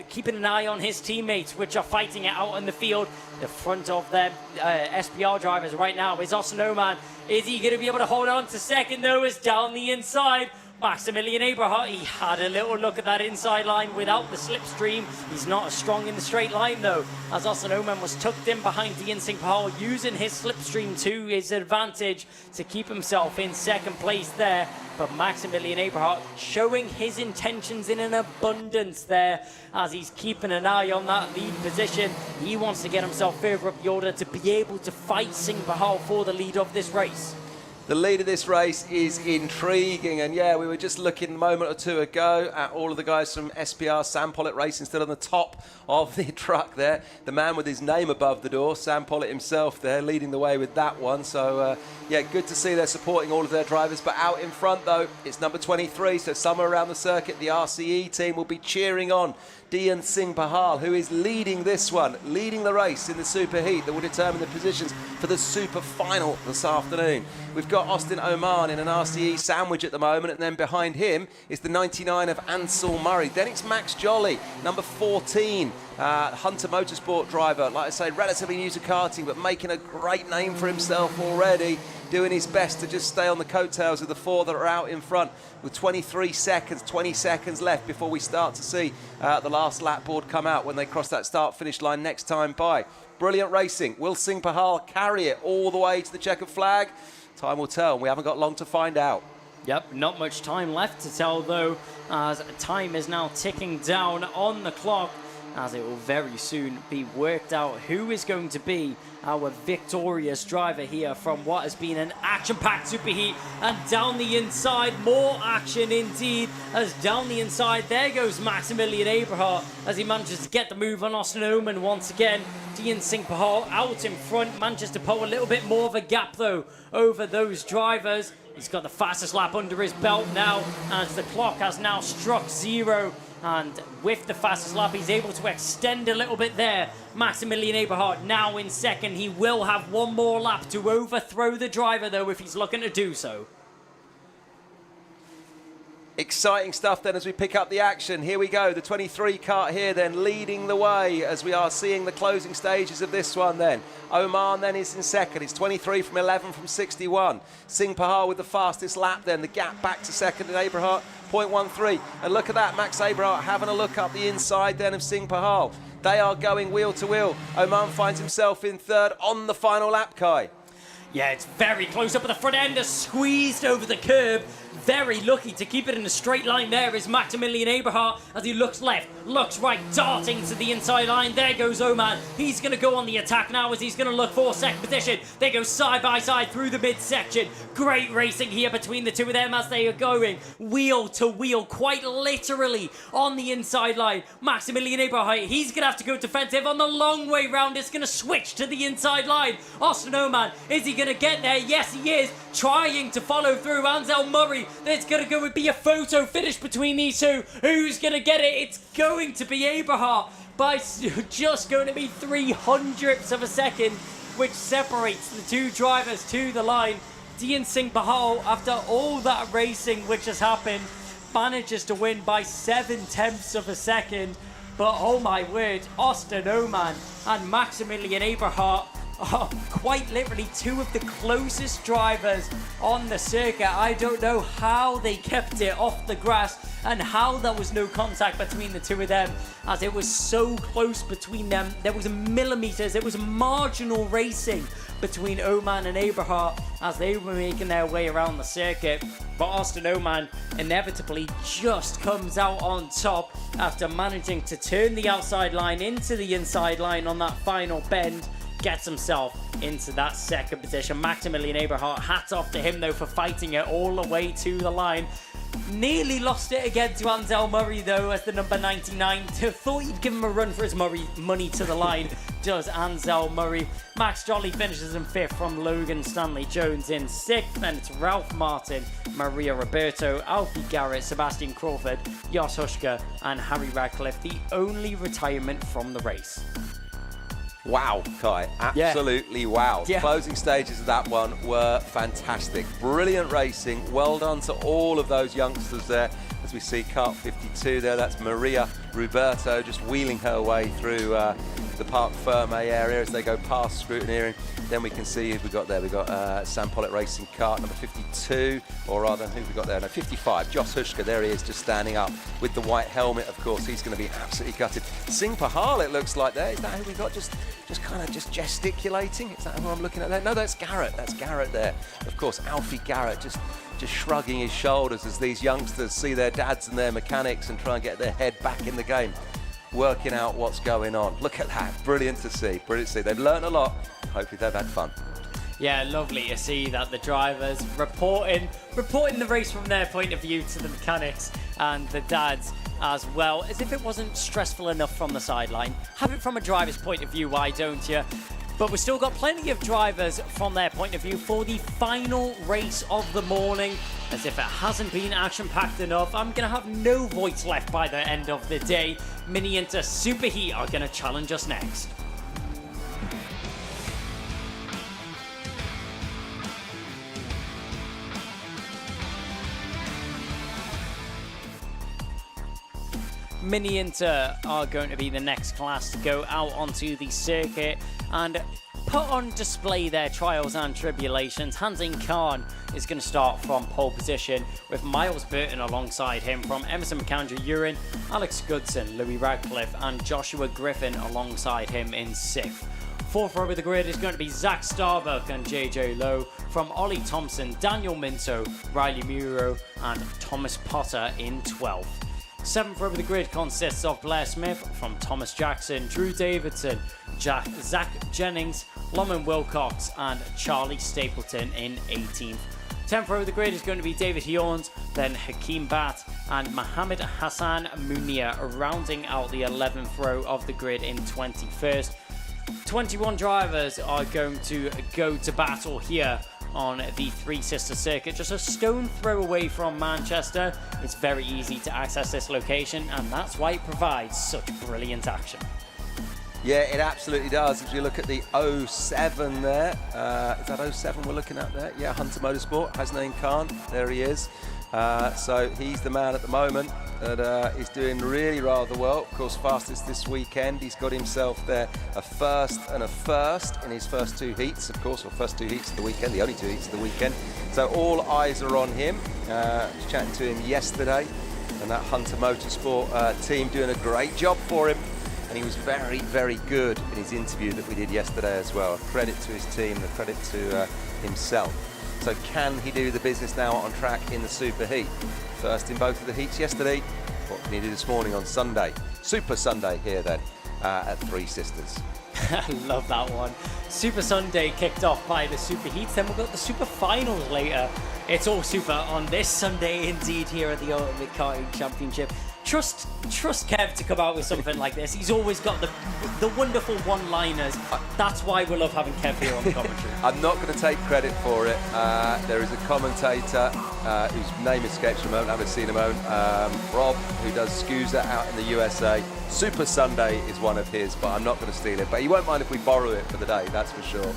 keeping an eye on his teammates, which are fighting it out in the field. The front of their SPR drivers right now is Austin Oman. Is he going to be able to hold on to 2nd, though? Is down the inside. Maximilian Abrahart, he had a little look at that inside line without the slipstream. He's not as strong in the straight line, though, as Austin Oman was tucked in behind Dian Singh-Pahal, using his slipstream to his advantage to keep himself in 2nd place there. But Maximilian Abrahart showing his intentions in an abundance there as he's keeping an eye on that lead position. He wants to get himself further up the order to be able to fight Singh-Pahal for the lead of this race. The lead of this race is intriguing, and yeah, we were just looking a moment or two ago at all of the guys from SPR, Sam Pollitt Racing, still on the top of the truck there. The man with his name above the door, Sam Pollitt himself there, leading the way with that one. So yeah, good to see they're supporting all of their drivers. But out in front though, it's number 23, so somewhere around the circuit, the RCE team will be cheering on Dian Singh Pahal, who is leading this one, leading the race in the super heat that will determine the positions for the super final this afternoon. We've got Austin Oman in an RCE sandwich at the moment, and then behind him is the 99 of Ansel Murray. Then it's Max Jolly, number 14, Hunter Motorsport driver. Like I say, relatively new to karting, but making a great name for himself already, doing his best to just stay on the coattails of the four that are out in front with 23 seconds, 20 seconds left before we start to see the last lap board come out when they cross that start-finish line next time by. Brilliant racing. Will Singh Pahal carry it all the way to the checkered flag? Time will tell. We haven't got long to find out. Yep, not much time left to tell though, as time is now ticking down on the clock, as it will very soon be worked out who is going to be our victorious driver here from what has been an action-packed superheat. And down the inside, more action indeed, as down the inside, there goes Maximilian Eberhardt as he manages to get the move on Austin Oman once again. Dian Singh Pahal out in front, manages to pull a little bit more of a gap though over those drivers. He's got the fastest lap under his belt now, as the clock has now struck 0. And with the fastest lap, he's able to extend a little bit there. Maximilian Eberhardt now in second. He will have one more lap to overthrow the driver, though, if he's looking to do so. Exciting stuff then as we pick up the action. Here we go, the 23 kart here then leading the way as we are seeing the closing stages of this one then. Oman then is in second. It's 23 from 11 from 61. Singh Pahal with the fastest lap then. The gap back to second, and Eberhardt 0.13. And look at that, Max Eberhardt having a look up the inside then of Singh Pahal. They are going wheel to wheel. Oman finds himself in third on the final lap, Kai. Yeah, it's very close up at the front end, squeezed over the curb. Very lucky to keep it in a straight line there is Maximilian Eberhardt as he looks left, looks right, darting to the inside line. There goes Oman. He's going to go on the attack now as he's going to look for second position. They go side by side through the midsection. Great racing here between the two of them as they are going wheel to wheel, quite literally on the inside line. Maximilian Eberhardt, he's going to have to go defensive on the long way round. It's going to switch to the inside line. Austin Oman, is he going to get there? Yes, he is. Trying to follow through. Ansel Murray, there's going to go be a photo finish between these two. Who's going to get it? It's going to be Eberhardt by just going to be 0.03 of a second, which separates the two drivers to the line. Dian Singh Pahal, after all that racing which has happened, manages to win by 0.7 of a second. But oh my word, Austin Oman and Maximilian Eberhardt are quite literally two of the closest drivers on the circuit. I don't know how they kept it off the grass and how there was no contact between the two of them, as it was so close between them. There was millimeters, it was marginal racing between Oman and Eberhardt as they were making their way around the circuit. But Austin Oman inevitably just comes out on top after managing to turn the outside line into the inside line on that final bend. Gets himself into that second position. Maximilian Eberhardt, hats off to him though for fighting it all the way to the line. Nearly lost it again to Ansel Murray though as the number 99. Thought he'd give him a run for his money to the line, does Ansel Murray. Max Jolly finishes in 5th from Logan Stanley Jones in 6th. Then it's Ralph Martin, Maria Roberto, Alfie Garrett, Sebastian Crawford, Jos Huschka and Harry Radcliffe, the only retirement from the race. Wow, Kai, absolutely wow. Yeah. Closing stages of that one were fantastic. Brilliant racing. Well done to all of those youngsters there. As we see kart 52 there, that's Maria Roberto just wheeling her way through the Parc Ferme area as they go past scrutineering. Then we can see who we got there. We got Sam Pollitt Racing kart number 52, or rather, who we got there? No, 55. Jos Huschka, there he is, just standing up with the white helmet. Of course, he's going to be absolutely gutted. Singh Pahal, it looks like there. Is that who we got? Just kind of just gesticulating. Is that who I'm looking at there? No, that's Garrett. That's Garrett there. Of course, Alfie Garrett just shrugging his shoulders as these youngsters see their dads and their mechanics and try and get their head back in the game, working out what's going on. Look at that. Brilliant to see. Brilliant to see. They've learned a lot. Hopefully they've had fun. Yeah, lovely to see that the drivers reporting the race from their point of view to the mechanics and the dads as well, as if it wasn't stressful enough from the sideline. Have it from a driver's point of view, why don't you? But we've still got plenty of drivers from their point of view for the final race of the morning. As if it hasn't been action-packed enough, I'm going to have no voice left by the end of the day. Mini Inter Superheat are going to challenge us next. Mini Inter are going to be the next class to go out onto the circuit and put on display their trials and tribulations. Hasan Khan is going to start from pole position with Miles Burton alongside him from Emerson McAndrew-Urin, Alex Goodson, Louis Radcliffe and Joshua Griffin alongside him in 6th. 4th row of the grid is going to be Zach Starbuck and JJ Lowe from Ollie Thompson, Daniel Minto, Riley Muro and Thomas Potter in 12th. 7th row of the grid consists of Blair Smith from Thomas Jackson, Drew Davidson, Zach Jennings, Loman Wilcox and Charlie Stapleton in 18th. 10th row of the grid is going to be David Hiorns, then Hakeem Bat and Mohammed Hassan Munir, rounding out the 11th row of the grid in 21st. 21 drivers are going to go to battle here on the Three Sisters circuit, just a stone throw away from Manchester. It's very easy to access this location, and that's why it provides such brilliant action. Yeah, it absolutely does. If you look at the 07 there, is that 07 we're looking at there? Yeah, Hunter Motorsport, Hasan Khan, there he is. So he's the man at the moment that is doing really rather well. Of course, fastest this weekend. He's got himself there a first and a first in his first 2 heats, of course, or first 2 heats of the weekend, the only 2 heats of the weekend. So all eyes are on him. I was chatting to him yesterday, and that Hunter Motorsport team doing a great job for him. And he was very, very good in his interview that we did yesterday as well. A credit to his team, a credit to himself. So can he do the business now on track in the Super Heat? First in both of the heats yesterday. What can he do this morning on Sunday? Super Sunday here then at Three Sisters. I love that one. Super Sunday kicked off by the Super Heats, then we've got the Super Finals later. It's all super on this Sunday indeed here at the Ultimate Karting Championship. Trust Kev to come out with something like this. He's always got the wonderful one-liners. That's why we love having Kev here on the commentary. I'm not going to take credit for it. There is a commentator whose name escapes me, I haven't seen him own, Rob, who does SCUSA out in the USA. Super Sunday is one of his, but I'm not going to steal it. But he won't mind if we borrow it for the day, that's for sure.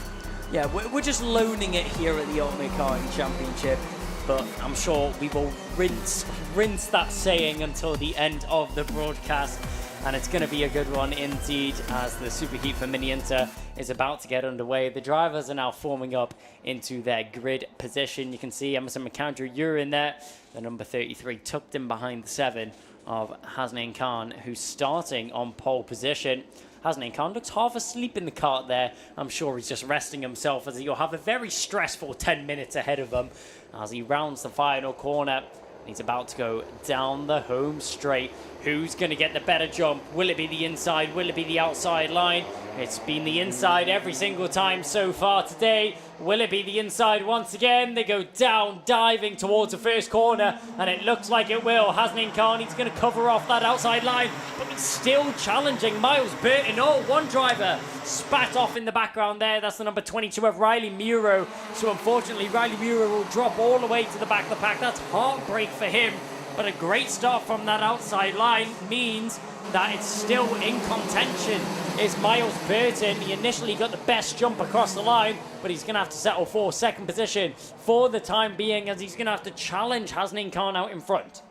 Yeah, we're just loaning it here at the Ultimate Karting Championship. But I'm sure we will rinse that saying until the end of the broadcast, and it's going to be a good one indeed as the Super Heat for Mini Inter is about to get underway. The drivers are now forming up into their grid position. You can see Emerson McAndrew-Urin there, the number 33, tucked in behind the 7 of Hasan Khan, who's starting on pole position. Hasan Khan looks half asleep in the kart there. I'm sure he's just resting himself as he'll have a very stressful 10 minutes ahead of him as he rounds the final corner. He's about to go down the home straight. Who's going to get the better jump? Will it be the inside? Will it be the outside line? It's been the inside every single time so far today. Will it be the inside once again? They go down, diving towards the first corner, and it looks like it will. Hasan Khan, he's going to cover off that outside line, but he's still challenging Miles Burton. Oh, one driver spat off in the background there. That's the number 22 of Riley Muro. So unfortunately, Riley Muro will drop all the way to the back of the pack. That's heartbreak for him. But a great start from that outside line means that it's still in contention. Is Miles Burton. He initially got the best jump across the line, but he's going to have to settle for second position for the time being, as he's going to have to challenge Hasan Khan out in front.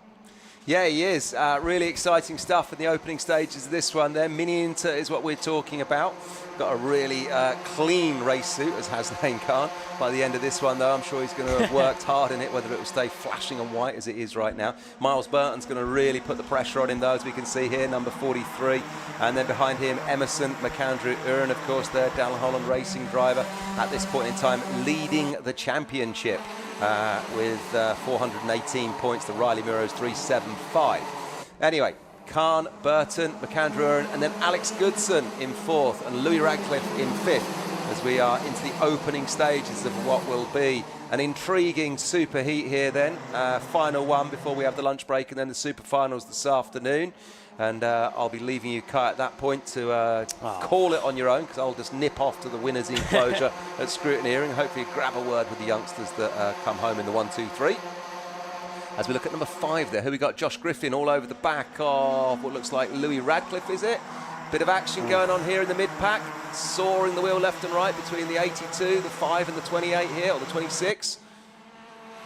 Yeah, he is. Really exciting stuff in the opening stages of this one there. Mini Inter is what we're talking about. Got a really clean race suit as Hasan Khan. By the end of this one, though, I'm sure he's going to have worked hard in it, whether it will stay flashing and white as it is right now. Miles Burton's going to really put the pressure on him, though, as we can see here, number 43. And then behind him, Emerson McAndrew-Urin, of course, their Dan Holland racing driver at this point in time, leading the championship. With 418 points to Riley Muro's 375. Anyway, Khan, Burton, McAndrew, and then Alex Goodson in 4th and Louis Radcliffe in 5th. as we are into the opening stages of what will be an intriguing super heat here then. Final one before we have the lunch break, and then the super finals this afternoon. And I'll be leaving you, Kai, at that point to call it on your own, because I'll just nip off to the winners' enclosure at scrutineering. Hopefully grab a word with the youngsters that come home in the 1, 2, 3. As we look at number 5 there, here we got Josh Griffin all over the back of what looks like Louis Radcliffe, is it? Bit of action going on here in the mid-pack, soaring the wheel left and right between the 82, the 5 and the 28 here, or the 26.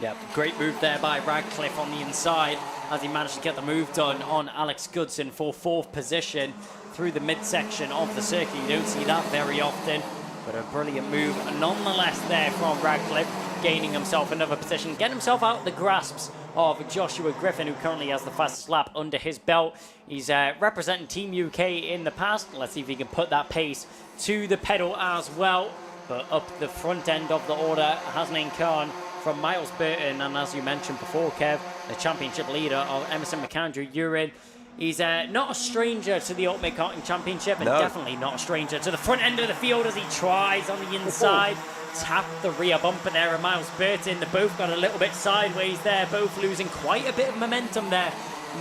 Yeah, great move there by Radcliffe on the inside as he managed to get the move done on Alex Goodson for 4th position through the midsection of the circuit. You don't see that very often, but a brilliant move nonetheless there from Radcliffe, gaining himself another position, getting himself out of the grasps of Joshua Griffin, who currently has the fastest lap under his belt. He's representing Team UK in the past. Let's see if he can put that pace to the pedal as well. But up the front end of the order, Hasnain Khan from Miles Burton, and as you mentioned before, Kev, the championship leader of Emerson McAndrew-Urin. He's not a stranger to the Ultimate Karting Championship, and definitely not a stranger to the front end of the field as he tries on the inside. Tap the rear bumper there of Miles Burton. They both got a little bit sideways there, both losing quite a bit of momentum there,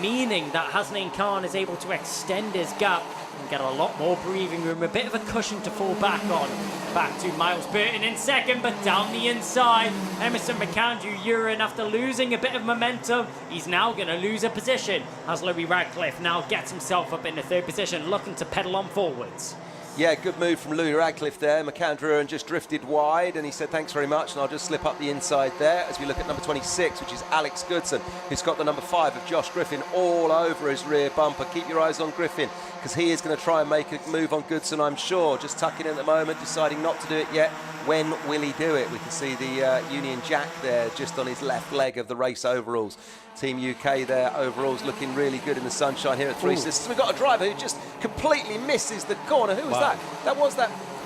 meaning that Hasnain Khan is able to extend his gap and get a lot more breathing room, a bit of a cushion to fall back on. Back to Miles Burton in second, but down the inside, Emerson McAndrew-Urin, after losing a bit of momentum, he's now going to lose a position as Louis Radcliffe now gets himself up in the 3rd position, looking to pedal on forwards. Yeah, good move from Louis Radcliffe there. McAndrew just drifted wide, and he said thanks very much, and I'll just slip up the inside there as we look at number 26, which is Alex Goodson, who's got the number 5 of Josh Griffin all over his rear bumper. Keep your eyes on Griffin, because he is going to try and make a move on Goodson, I'm sure. Just tucking in at the moment, deciding not to do it yet. When will he do it? We can see the Union Jack there just on his left leg of the race overalls. Team UK there, overalls looking really good in the sunshine here at Three Sisters. We've got a driver who just completely misses the corner. Who was that? That was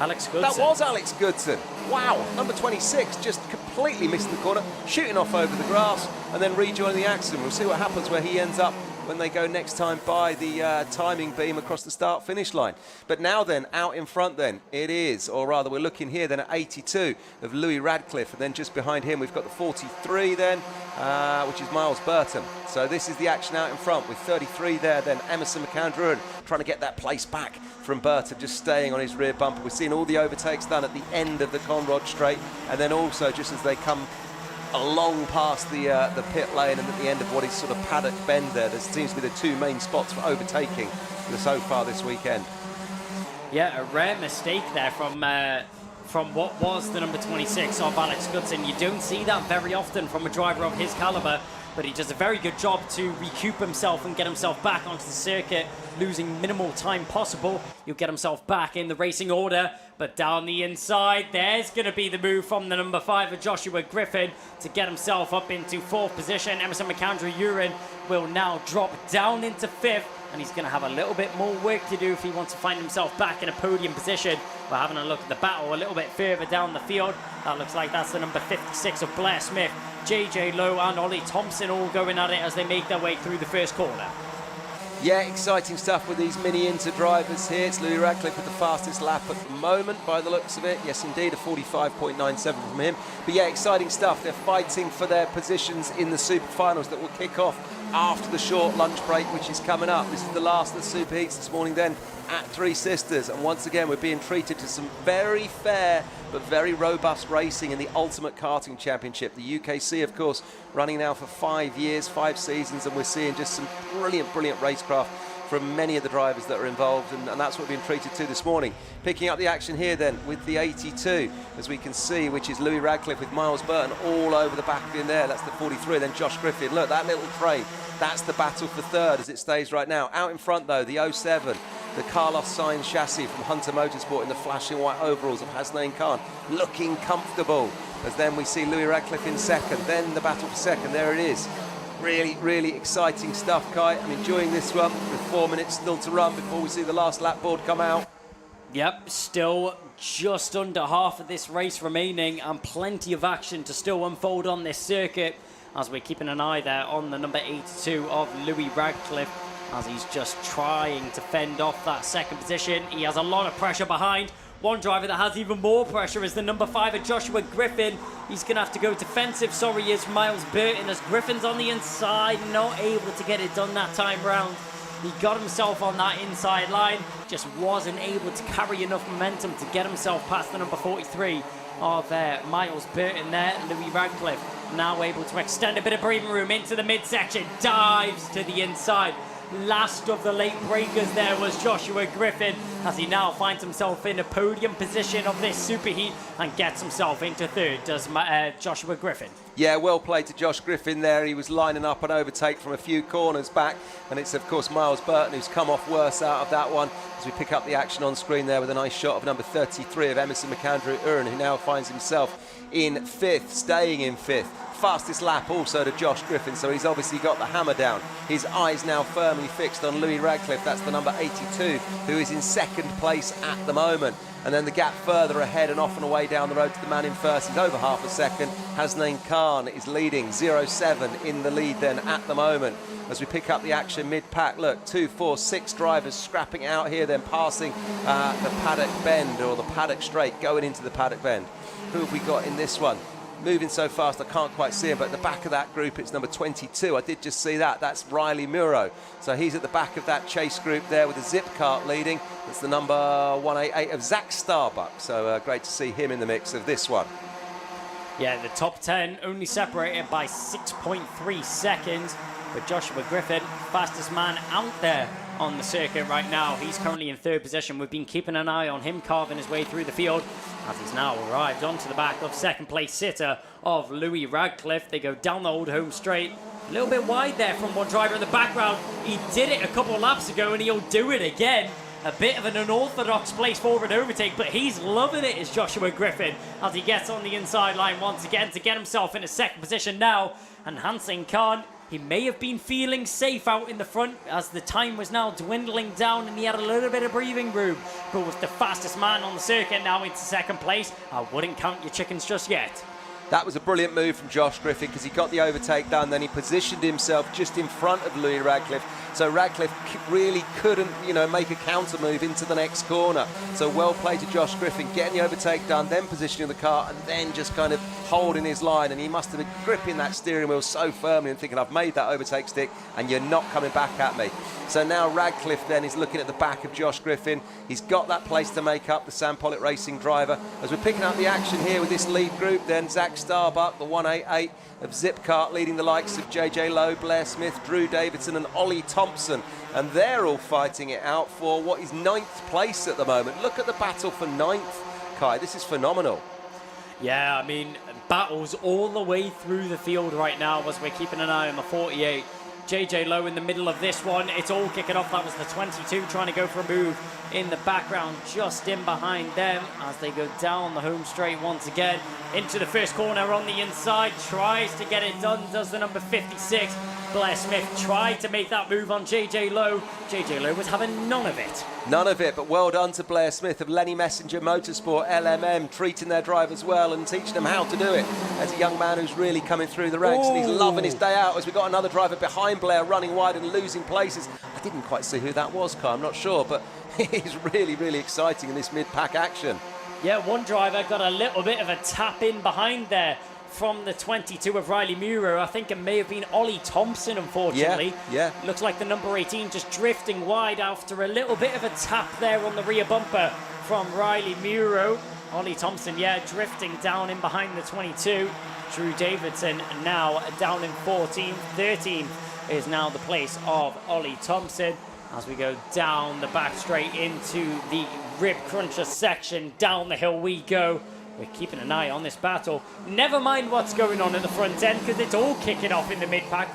Alex Goodson. That was Alex Goodson. Wow, number 26 just completely missed the corner, shooting off over the grass and then rejoining the action. We'll see what happens where he ends up when they go next time by the timing beam across the start-finish line. But now then, out in front then, it is, or rather we're looking here then at 82 of Louis Radcliffe, and then just behind him we've got the 43 then, which is Miles Burton. So this is the action out in front with 33 there then, Emerson McAndrew trying to get that place back from Burton, just staying on his rear bumper. We're seeing all the overtakes done at the end of the Conrod Straight, and then also just as they come along past the pit lane and at the end of what is sort of paddock bend there seems to be the 2 main spots for overtaking so far this weekend. Yeah, a rare mistake there from what was the number 26 of Alex Goodson. You don't see that very often from a driver of his caliber, but he does a very good job to recoup himself and get himself back onto the circuit, losing minimal time possible. He'll get himself back in the racing order, but down the inside, there's going to be the move from the number 5 of Joshua Griffin to get himself up into 4th position. Emerson McAndrew-Urin will now drop down into 5th, and he's going to have a little bit more work to do if he wants to find himself back in a podium position. We're having a look at the battle a little bit further down the field. That looks like that's the number 56 of Blair Smith, JJ Lowe and Ollie Thompson all going at it as they make their way through the first corner. Yeah, exciting stuff with these mini Inter drivers here. It's Louis Radcliffe with the fastest lap at the moment by the looks of it. Yes, indeed, a 45.97 from him. But yeah, exciting stuff. They're fighting for their positions in the super finals that will kick off after the short lunch break, which is coming up. This is the last of the super heats this morning then at Three Sisters, and once again we're being treated to some very fair but very robust racing in the Ultimate Karting Championship. The UKC, of course, running now for 5 years, 5 seasons, and we're seeing just some brilliant racecraft from many of the drivers that are involved, and that's what we've been treated to this morning. Picking up the action here then with the 82, as we can see, which is Louis Radcliffe with Miles Burton all over the back of him there. That's the 43, then Josh Griffin. Look, that little train, that's the battle for 3rd as it stays right now. Out in front though, the 07, the Carlos Sainz chassis from Hunter Motorsport in the flashing white overalls of Hasnain Khan, looking comfortable, as then we see Louis Radcliffe in 2nd, then the battle for 2nd, there it is. Really exciting stuff, Kai. I'm enjoying this one with 4 minutes still to run before we see the last lap board come out. Yep, still just under half of this race remaining and plenty of action to still unfold on this circuit as we're keeping an eye there on the number 82 of Louis Radcliffe as he's just trying to fend off that 2nd position. He has a lot of pressure behind. One driver that has even more pressure is the number 5 Joshua Griffin. He's going to have to go defensive, sorry, is Miles Burton, as Griffin's on the inside, not able to get it done that time round. He got himself on that inside line, just wasn't able to carry enough momentum to get himself past the number 43 of Miles Burton there. Louis Radcliffe now able to extend a bit of breathing room into the midsection, dives to the inside. Last of the late breakers there was Joshua Griffin, as he now finds himself in a podium position of this superheat and gets himself into third, does Joshua Griffin. Yeah, well played to Josh Griffin there. He was lining up an overtake from a few corners back, and it's, of course, Miles Burton who's come off worse out of that one, as we pick up the action on screen there with a nice shot of number 33 of Emerson McAndrew-Uren, who now finds himself in 5th, staying in 5th. Fastest lap also to Josh Griffin, so he's obviously got the hammer down. His eyes now firmly fixed on Louis Radcliffe, that's the number 82, who is in 2nd place at the moment. And then the gap further ahead and off and away down the road to the man in first. He's over half a second. Hasnain Khan is leading, 0.7 in the lead then at the moment. As we pick up the action mid-pack, look, 2, 4, 6 drivers scrapping out here, then passing the paddock bend, or the paddock straight, going into the paddock bend. Who have we got in this one? Moving so fast I can't quite see him, but at the back of that group it's number 22. I did just see that. That's Riley Muro. So he's at the back of that chase group there with the zip cart leading. It's the number 188 of Zach Starbuck. So great to see him in the mix of this one. Yeah, the top 10 only separated by 6.3 seconds. But Joshua Griffin, fastest man out there on the circuit right now. He's currently in 3rd position. We've been keeping an eye on him carving his way through the field, as he's now arrived onto the back of 2nd place sitter of Louis Radcliffe. They go down the old home straight. A little bit wide there from one driver in the background. He did it a couple of laps ago and he'll do it again. A bit of an unorthodox place forward overtake, but he's loving it, is Joshua Griffin, as he gets on the inside line once again to get himself in a 2nd position now. And Hasnain Khan, he may have been feeling safe out in the front as the time was now dwindling down and he had a little bit of breathing room, but was the fastest man on the circuit now into 2nd place. I wouldn't count your chickens just yet. That was a brilliant move from Josh Griffin, because he got the overtake done, then he positioned himself just in front of Louis Radcliffe. So Radcliffe really couldn't, make a counter move into the next corner. So well played to Josh Griffin, getting the overtake done, then positioning the car, and then just kind of holding his line. And he must have been gripping that steering wheel so firmly and thinking, I've made that overtake stick and you're not coming back at me. So now Radcliffe then is looking at the back of Josh Griffin. He's got that place to make up, the Sam Pollitt Racing driver. As we're picking up the action here with this lead group, then Zach Starbuck, the 188 of Zipcart, leading the likes of JJ Lowe, Blair Smith, Drew Davidson and Ollie Thompson. And they're all fighting it out for what is 9th place at the moment. Look at the battle for 9th, Kai. This is phenomenal. Yeah, I mean, battles all the way through the field right now as we're keeping an eye on the 48. JJ Lowe in the middle of this one. It's all kicking off. That was the 22 trying to go for a move in the background, just in behind them as they go down the home straight once again. Into the first corner on the inside. Tries to get it done, does the number 56. Blair Smith tried to make that move on JJ Lowe. JJ Lowe was having none of it. None of it, but well done to Blair Smith of Lenny Messenger Motorsport, LMM, treating their drivers well and teaching them how to do it. As a young man who's really coming through the ranks, and he's loving his day out, as we've got another driver behind Blair running wide and losing places. I didn't quite see who that was, Kai, I'm not sure, but he's really, really exciting in this mid-pack action. Yeah, one driver got a little bit of a tap in behind there from the 22 of Riley Muro. I think it may have been Ollie Thompson, unfortunately. Yeah. Looks like the number 18 just drifting wide after a little bit of a tap there on the rear bumper from Riley Muro. Ollie Thompson, yeah, drifting down in behind the 22. Drew Davidson now down in 14th. 13th is now the place of Ollie Thompson. As we go down the back straight into the rib cruncher section, down the hill we go. We're keeping an eye on this battle. Never mind what's going on at the front end, because it's all kicking off in the mid-pack.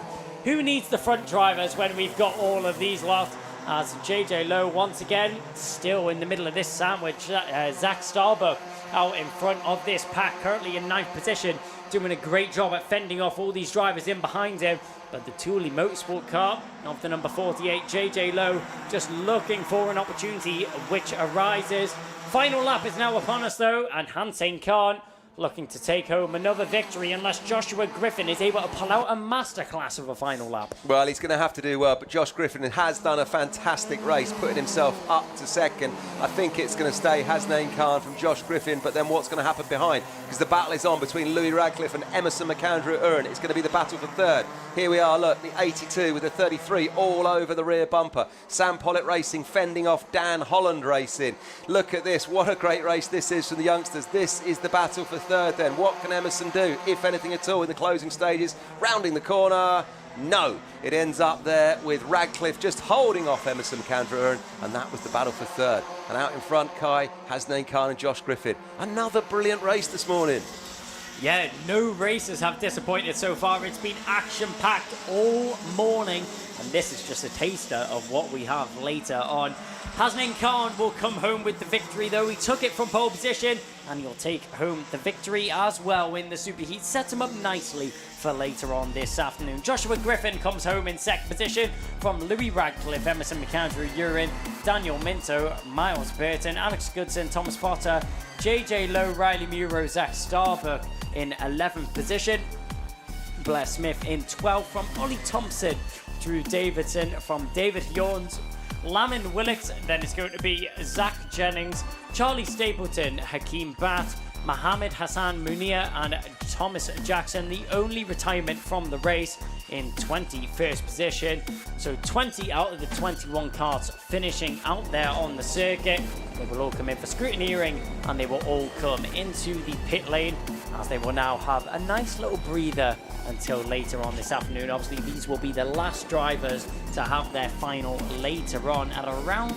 Who needs the front drivers when we've got all of these lot? As JJ Lowe once again still in the middle of this sandwich. Zach Starbuck out in front of this pack, currently in 9th position, doing a great job at fending off all these drivers in behind him. But the Thule Motorsport car of the number 48, JJ Lowe, just looking for an opportunity which arises. Final lap is now upon us though, and Hasnain Khan looking to take home another victory unless Joshua Griffin is able to pull out a masterclass of a final lap. Well, he's going to have to do well, but Josh Griffin has done a fantastic race, putting himself up to second. I think it's going to stay Hasnain Khan from Josh Griffin, but then what's going to happen behind? Because the battle is on between Louis Radcliffe and Emerson McAndrew-Uren. It's going to be the battle for third. Here we are, look, the 82 with the 33 all over the rear bumper. Sam Pollitt Racing fending off Dan Holland Racing. Look at this, what a great race this is from the youngsters. This is the battle for third then. What can Emerson do, if anything at all, in the closing stages? Rounding the corner, no. It ends up there with Radcliffe just holding off Emerson McAndrew-Uren, and that was the battle for third. And out in front, Kai, Hasnain Khan and Josh Griffin. Another brilliant race this morning. Yeah, no races have disappointed so far. It's been action-packed all morning, and this is just a taster of what we have later on. Hasnain Khan will come home with the victory, though. He took it from pole position, and he'll take home the victory as well in the superheat. Sets him up nicely for later on this afternoon. Joshua Griffin comes home in second position from Louis Radcliffe, Emerson McAndrew-Uren, Daniel Minto, Miles Burton, Alex Goodson, Thomas Potter, JJ Lowe, Riley Muro, Zach Starbuck in 11th position. Blair Smith in 12th from Ollie Thompson, Drew Davidson from David Yorns, Lamin Willett, then it's going to be Zach Jennings, Charlie Stapleton, Hakeem Batt, Mohammed Hassan Munir and Thomas Jackson, the only retirement from the race in 21st position. So 20 out of the 21 carts finishing out there on the circuit. They will all come in for scrutineering and they will all come into the pit lane, as they will now have a nice little breather until later on this afternoon. Obviously, these will be the last drivers to have their final later on at around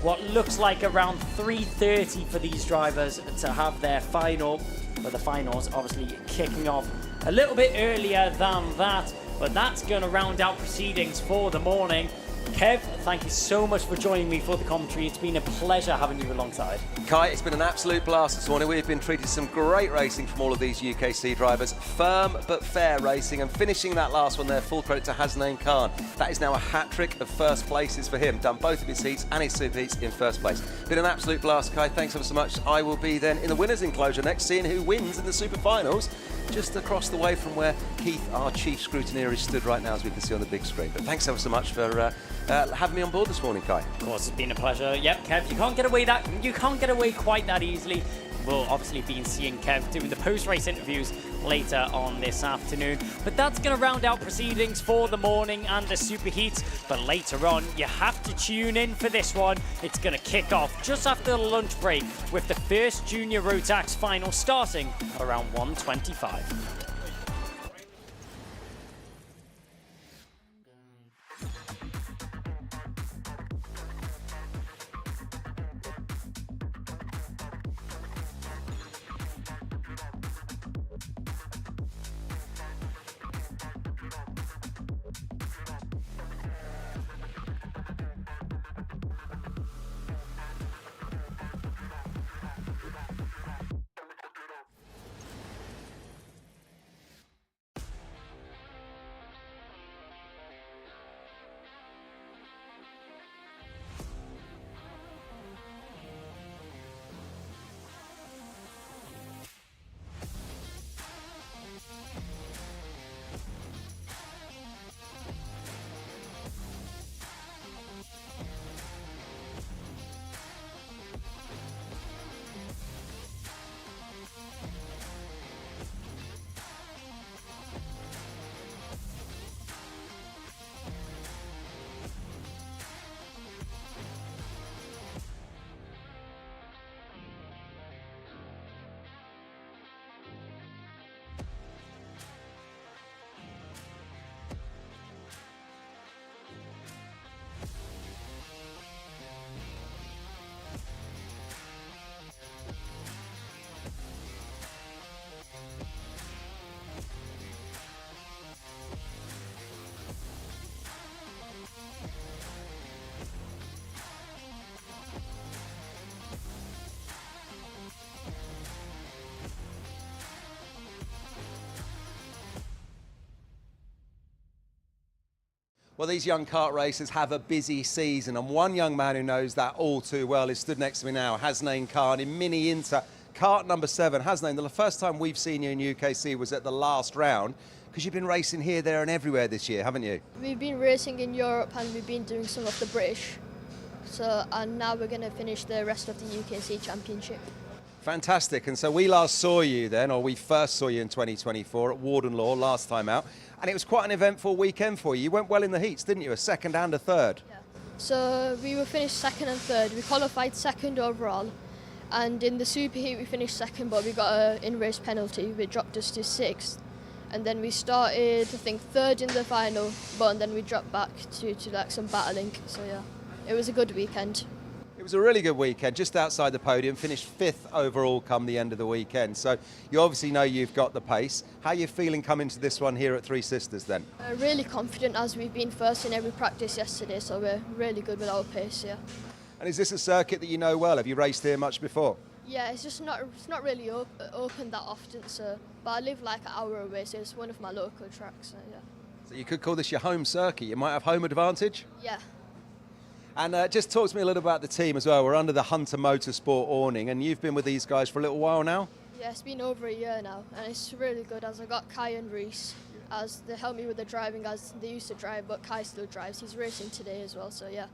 what looks like around 3:30 for these drivers to have their final. But the finals obviously kicking off a little bit earlier than that. But that's going to round out proceedings for the morning. Kev, thank you so much for joining me for the commentary. It's been a pleasure having you alongside. Kai, it's been an absolute blast this morning. We've been treated to some great racing from all of these UKC drivers. Firm but fair racing, and finishing that last one there, full credit to Hasnain Khan. That is now a hat-trick of first places for him. Done both of his heats and his super heats in first place. Been an absolute blast, Kai. Thanks ever so much. I will be then in the winners' enclosure next, seeing who wins in the super finals, just across the way from where Keith, our chief scrutineer, is stood right now, as we can see on the big screen. But thanks ever so much for having me on board this morning, Kai. Of course, it's been a pleasure. Yep, Kev, you can't get away quite that easily. We'll obviously be seeing Kev doing the post-race interviews later on this afternoon. But that's going to round out proceedings for the morning and the superheat. But later on, you have to tune in for this one. It's going to kick off just after the lunch break with the first Junior Rotax final starting at around 1:25. Well, these young kart racers have a busy season, and one young man who knows that all too well is stood next to me now, Hasnain Khan in Mini Inter Kart number 7, hasn't it? The first time we've seen you in UKC was at the last round, because you've been racing here, there and everywhere this year, haven't you? We've been racing in Europe and we've been doing some of the British. And now we're going to finish the rest of the UKC Championship. Fantastic. And so we last saw you then, or we first saw you in 2024 at Warden Law last time out, and it was quite an eventful weekend for you. You went well in the heats, didn't you? A second and a third. Yeah. So we were finished second and third. We qualified second overall, and in the super heat we finished second, but we got an in-race penalty which dropped us to sixth. And then we started, I think, third in the final, but then we dropped back due to like some battling. So yeah, it was a good weekend. It was a really good weekend, just outside the podium, finished 5th overall come the end of the weekend. So you obviously know you've got the pace. How are you feeling coming to this one here at Three Sisters then? Really confident, as we've been first in every practice yesterday, so we're really good with our pace, yeah. And is this a circuit that you know well? Have you raced here much before? Yeah, it's not really open that often, so, but I live like an hour away, so it's one of my local tracks, so yeah. So you could call this your home circuit. You might have home advantage? Yeah. And just talk to me a little about the team as well. We're under the Hunter Motorsport awning, and you've been with these guys for a little while now? Yeah, it's been over a year now, and it's really good, as I got Kai and Reese, as they help me with the driving, as they used to drive, but Kai still drives. He's racing today as well, so yeah.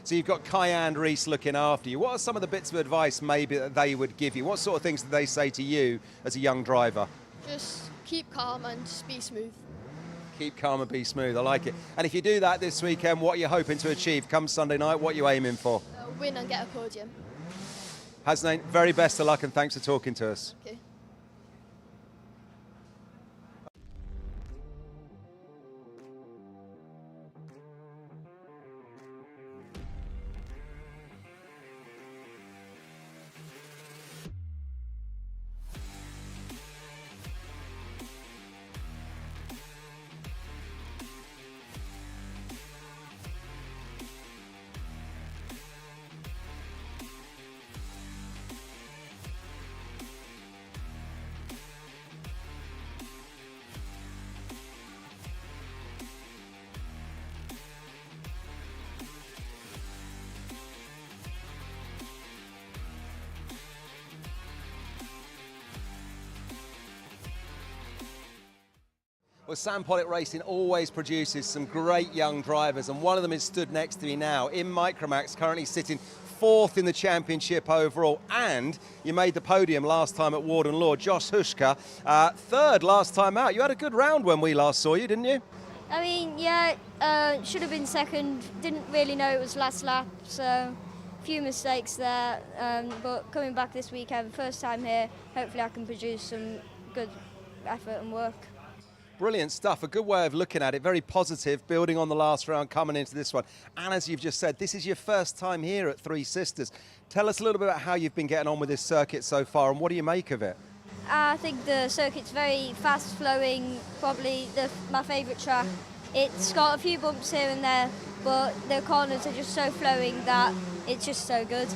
So you've got Kai and Reese looking after you. What are some of the bits of advice maybe that they would give you? What sort of things do they say to you as a young driver? Just keep calm and just be smooth. Keep calm and be smooth, I like it. And if you do that this weekend, what are you hoping to achieve come Sunday night? What are you aiming for? Win and get a podium. Hasnain, very best of luck and thanks for talking to us. Okay. Well, Sam Pollitt Racing always produces some great young drivers, and one of them is stood next to me now in Micromax, currently sitting 4th in the championship overall, and you made the podium last time at Warden Law. Josh Hushka, 3rd last time out. You had a good round when we last saw you, didn't you? I mean, yeah, should have been second. Didn't really know it was last lap, so a few mistakes there. But coming back this weekend, first time here, hopefully I can produce some good effort and work. Brilliant stuff, a good way of looking at it, very positive, building on the last round, coming into this one. And as you've just said, this is your first time here at Three Sisters. Tell us a little bit about how you've been getting on with this circuit so far, and what do you make of it? I think the circuit's very fast flowing, probably my favourite track. It's got a few bumps here and there, but the corners are just so flowing that it's just so good.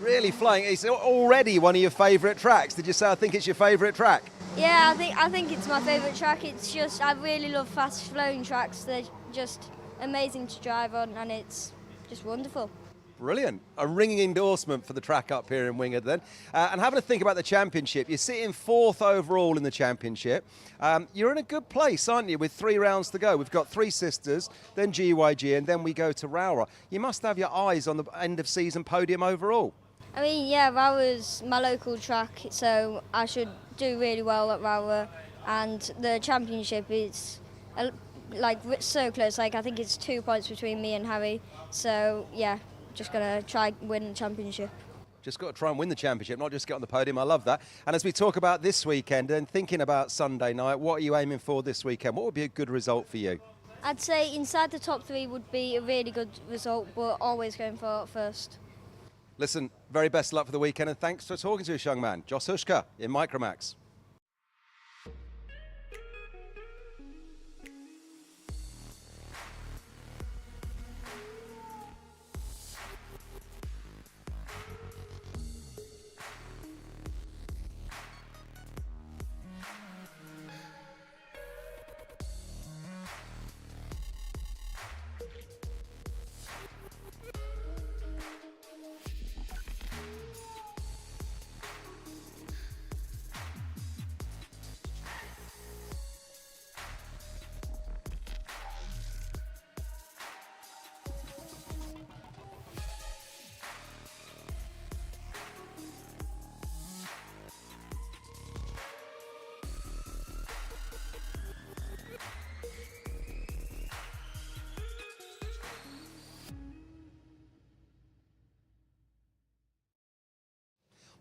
Really flying, it's already one of your favourite tracks. Did you say I think it's your favourite track? Yeah, I think it's my favourite track. It's just, I really love fast flowing tracks. They're just amazing to drive on, and it's just wonderful. Brilliant. A ringing endorsement for the track up here in Wingard then. And having a think about the championship, you're sitting 4th overall in the championship. You're in a good place, aren't you, with 3 rounds to go? We've got Three Sisters, then GYG, and then we go to Rowrah. You must have your eyes on the end of season podium overall. I mean, yeah, Rowrah's my local track, so I should do really well at Rowrah, and the championship is like so close. Like, I think it's 2 points between me and Harry, so yeah, just gonna try win the championship. Just got to try and win the championship, not just get on the podium. I love that. And as we talk about this weekend and thinking about Sunday night, what are you aiming for this weekend? What would be a good result for you? I'd say inside the top 3 would be a really good result, but always going for first. Listen, very best of luck for the weekend, and thanks for talking to us, young man. Josh Hushka in Micromax.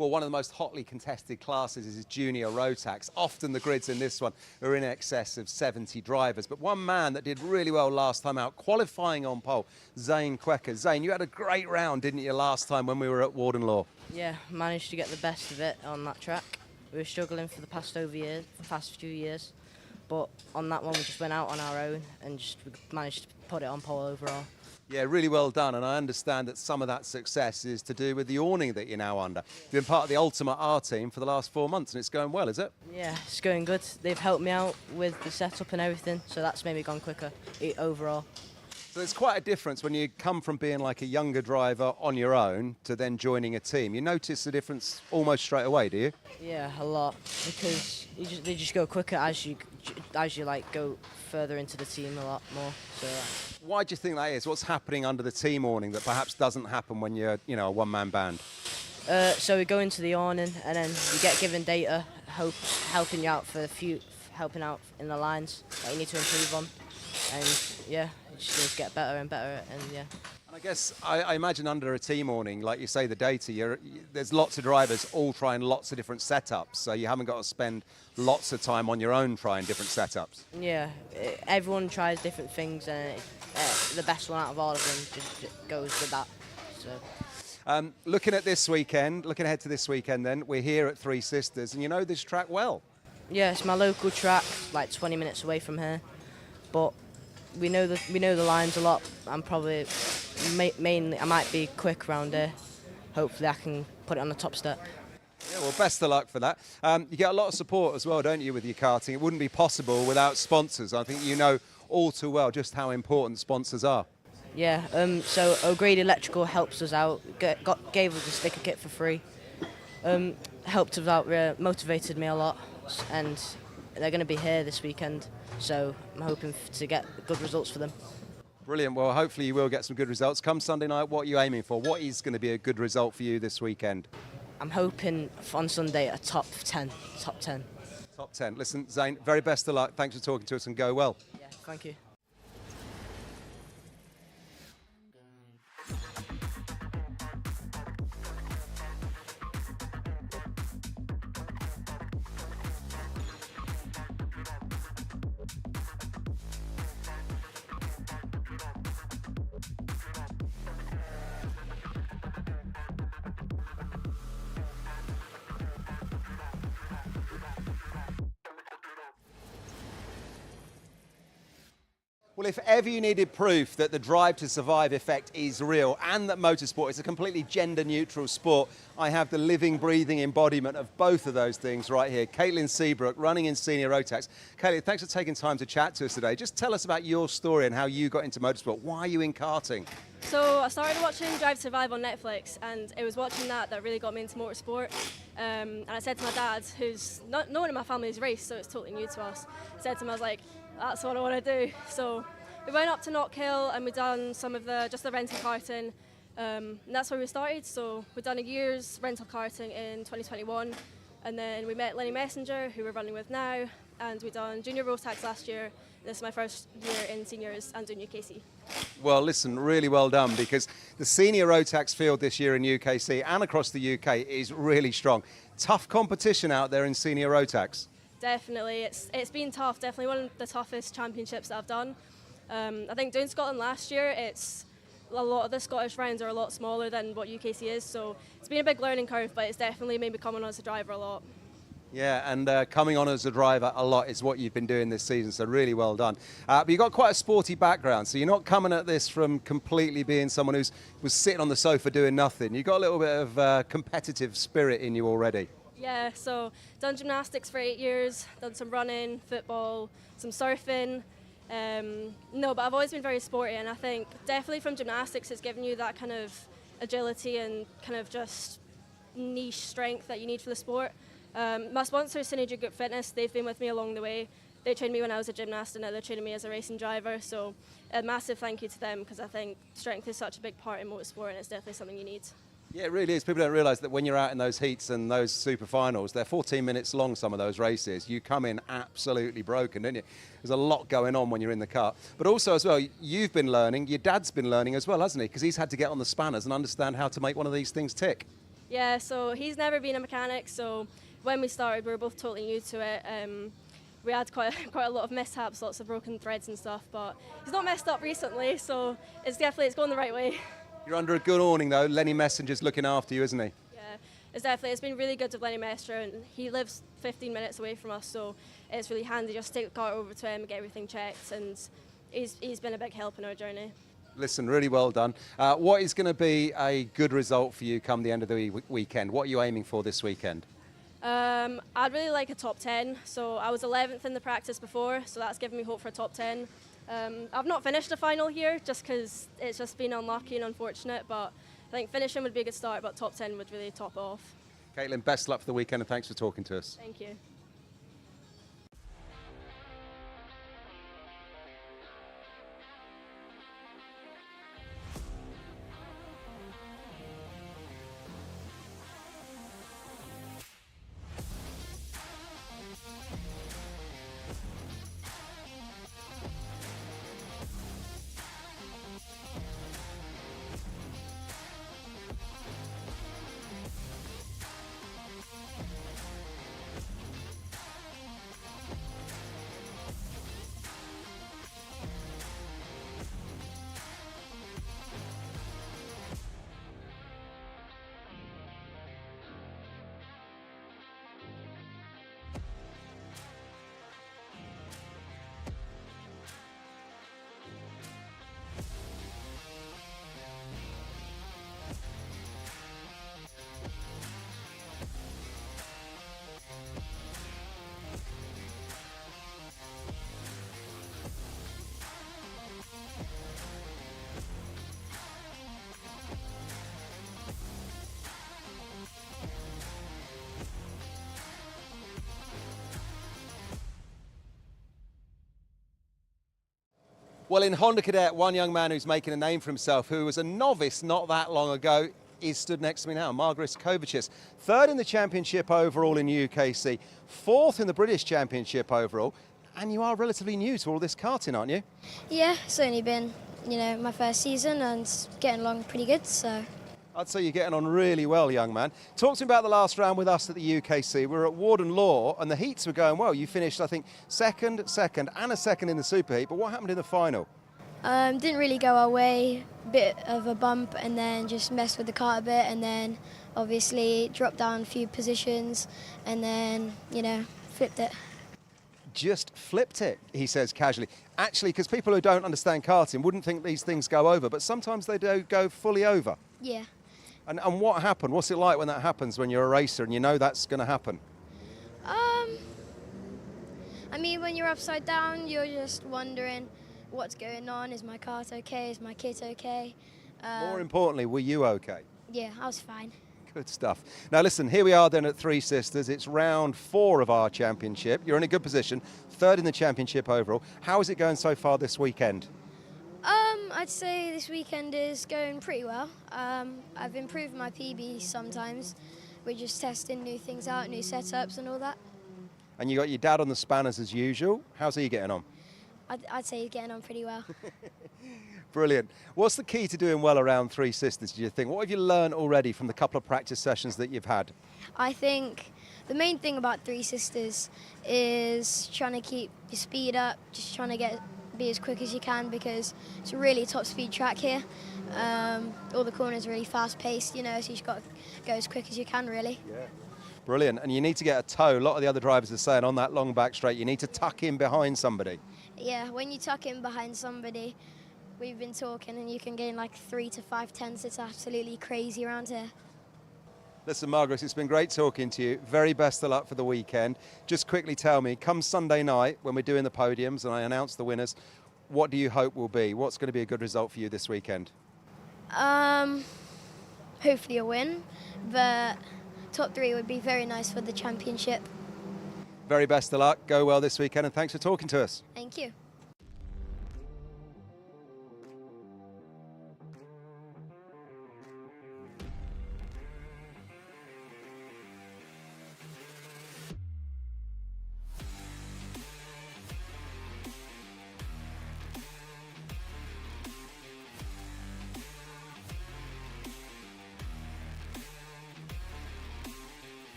Well, one of the most hotly contested classes is junior Rotax. Often the grids in this one are in excess of 70 drivers. But one man that did really well last time out, qualifying on pole, Zane Quecker. Zane, you had a great round, didn't you, last time when we were at Warden Law? Yeah, managed to get the best of it on that track. We were struggling for the past few years. But on that one, we just went out on our own and just managed to put it on pole overall. Yeah, really well done, and I understand that some of that success is to do with the awning that you're now under. You've been part of the Ultimate R team for the last 4 months, and it's going well, is it? Yeah, it's going good. They've helped me out with the setup and everything, so that's made me gone quicker overall. So there's quite a difference when you come from being like a younger driver on your own to then joining a team. You notice the difference almost straight away, do you? Yeah, a lot, because they just go quicker as you like go further into the team a lot more. So. Why do you think that is? What's happening under the team awning that perhaps doesn't happen when you're, a one-man band? So we go into the awning and then you get given data, helping you out helping out in the lines that you need to improve on, and yeah, it just needs to get better and better, and yeah. And I guess I imagine under a team awning, like you say, the data, there's lots of drivers all trying lots of different setups, so you haven't got to spend lots of time on your own trying different setups. Yeah, everyone tries different things, and the best one out of all of them just goes with that. So. Looking ahead to this weekend then, we're here at Three Sisters, and you know this track well. Yeah, it's my local track, like 20 minutes away from here, but we know the lines a lot. I'm probably mainly I might be quick around here. Hopefully I can put it on the top step. Yeah, well, best of luck for that. You get a lot of support as well, don't you, with your karting? It wouldn't be possible without sponsors. I think you know all too well just how important sponsors are. Yeah, so O'Grady Electrical helps us out, gave us a sticker kit for free, helped us out, motivated me a lot, and they're going to be here this weekend, so I'm hoping to get good results for them. Brilliant. Well, hopefully you will get some good results. Come Sunday night, what are you aiming for? What is going to be a good result for you this weekend? I'm hoping on Sunday a top 10. Top 10. Top 10. Listen, Zane, very best of luck. Thanks for talking to us and go well. Yeah, thank you. Well, if ever you needed proof that the drive to survive effect is real and that motorsport is a completely gender-neutral sport, I have the living, breathing embodiment of both of those things right here. Caitlin Seabrook, running in Senior Rotax. Caitlin, thanks for taking time to chat to us today. Just tell us about your story and how you got into motorsport. Why are you in karting? So I started watching Drive to Survive on Netflix, and it was watching that really got me into motorsport. And I said to my dad, who's not no one in my family has raced, so it's totally new to us. I said to him, I was like, that's what I want to do. So we went up to Knockhill and we done some of the rental karting, and that's where we started. So we've done a year's rental karting in 2021, and then we met Lenny Messenger, who we're running with now, and we done junior Rotax last year. This is my first year in seniors and doing UKC. Well, listen, really well done, because the senior Rotax field this year in UKC and across the UK is really strong. Tough competition out there in senior Rotax. Definitely, it's been tough. Definitely one of the toughest championships that I've done. I think doing Scotland last year, a lot of the Scottish rounds are a lot smaller than what UKC is, so it's been a big learning curve, but it's definitely made me come on as a driver a lot. Yeah, and coming on as a driver a lot is what you've been doing this season, so really well done. But you've got quite a sporty background, so you're not coming at this from completely being someone who was sitting on the sofa doing nothing. You've got a little bit of competitive spirit in you already. Yeah, so done gymnastics for 8 years, done some running, football, some surfing. No, but I've always been very sporty, and I think definitely from gymnastics it's given you that kind of agility and kind of just niche strength that you need for the sport. My sponsor is Synergy Group Fitness. They've been with me along the way. They trained me when I was a gymnast, and now they're training me as a racing driver, so a massive thank you to them, because I think strength is such a big part in motorsport and it's definitely something you need. Yeah, it really is. People don't realise that when you're out in those heats and those superfinals, they're 14 minutes long, some of those races. You come in absolutely broken, don't you? There's a lot going on when you're in the car. But also as well, you've been learning, your dad's been learning as well, hasn't he? Because he's had to get on the spanners and understand how to make one of these things tick. Yeah, so he's never been a mechanic, so when we started, we were both totally new to it. We had quite a lot of mishaps, lots of broken threads and stuff, but he's not messed up recently, so it's going the right way. You're under a good awning though. Lenny Messenger's looking after you, isn't he? Yeah, it's been really good with Lenny Mestre, and he lives 15 minutes away from us, so it's really handy just to take the car over to him and get everything checked, and he's been a big help in our journey. Listen, really well done. What is going to be a good result for you come the end of the weekend? What are you aiming for this weekend? I'd really like a top 10. So I was 11th in the practice before, so that's given me hope for a top 10. I've not finished a final here just because it's just been unlucky and unfortunate, but I think finishing would be a good start, but top 10 would really top it off. Caitlin, best luck for the weekend and thanks for talking to us. Thank you. Well, in Honda Cadet, one young man who's making a name for himself, who was a novice not that long ago, is stood next to me now, Margaret Kovacic. Third in the championship overall in UKC, fourth in the British Championship overall, and you are relatively new to all this karting, aren't you? Yeah, it's only been, my first season and it's getting along pretty good, so. I'd say you're getting on really well, young man. Talk to me about the last round with us at the UKC. We were at Warden Law and the heats were going well. You finished, I think, second, and a second in the super heat, but what happened in the final? Didn't really go our way, bit of a bump and then just messed with the car a bit and then obviously dropped down a few positions and then, flipped it. Just flipped it, he says casually. Actually, because people who don't understand karting wouldn't think these things go over, but sometimes they do go fully over. Yeah. And what happened? What's it like when that happens when you're a racer and you know that's going to happen? When you're upside down, you're just wondering what's going on. Is my kart okay? Is my kit okay? More importantly, were you okay? Yeah, I was fine. Good stuff. Now listen, here we are then at Three Sisters. It's round 4 of our championship. You're in a good position, third in the championship overall. How is it going so far this weekend? I'd say this weekend is going pretty well. I've improved my PB sometimes. We're just testing new things out, new setups and all that. And you got your dad on the spanners as usual. How's he getting on? I'd say he's getting on pretty well. Brilliant. What's the key to doing well around Three Sisters, do you think? What have you learned already from the couple of practice sessions that you've had? I think the main thing about Three Sisters is trying to keep your speed up, just trying to be as quick as you can because it's a really top speed track here. All the corners are really fast paced, so you just got to go as quick as you can really. Yeah. Brilliant. And you need to get a toe. A lot of the other drivers are saying on that long back straight, you need to tuck in behind somebody. Yeah, when you tuck in behind somebody, we've been talking and you can gain like 3 to 5 tenths. It's absolutely crazy around here. Listen, Margaret, it's been great talking to you. Very best of luck for the weekend. Just quickly tell me, come Sunday night when we're doing the podiums and I announce the winners, what do you hope will be? What's going to be a good result for you this weekend? Hopefully a win, but top 3 would be very nice for the championship. Very best of luck. Go well this weekend and thanks for talking to us. Thank you.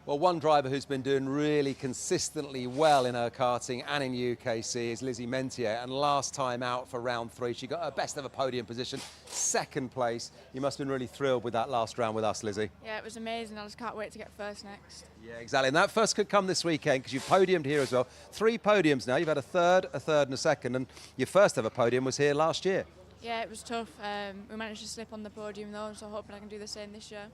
Well, one driver who's been doing really consistently well in her karting and in UKC is Lizzie Mentier, and last time out for round 3 she got her best ever podium position, 2nd place. You must have been really thrilled with that last round with us, Lizzie. Yeah, it was amazing. I just can't wait to get first next. Yeah, exactly, and that first could come this weekend because you've podiumed here as well. 3 podiums now, you've had a third and a second, and your first ever podium was here last year. Yeah, it was tough. We managed to slip on the podium though, so hoping I can do the same this year.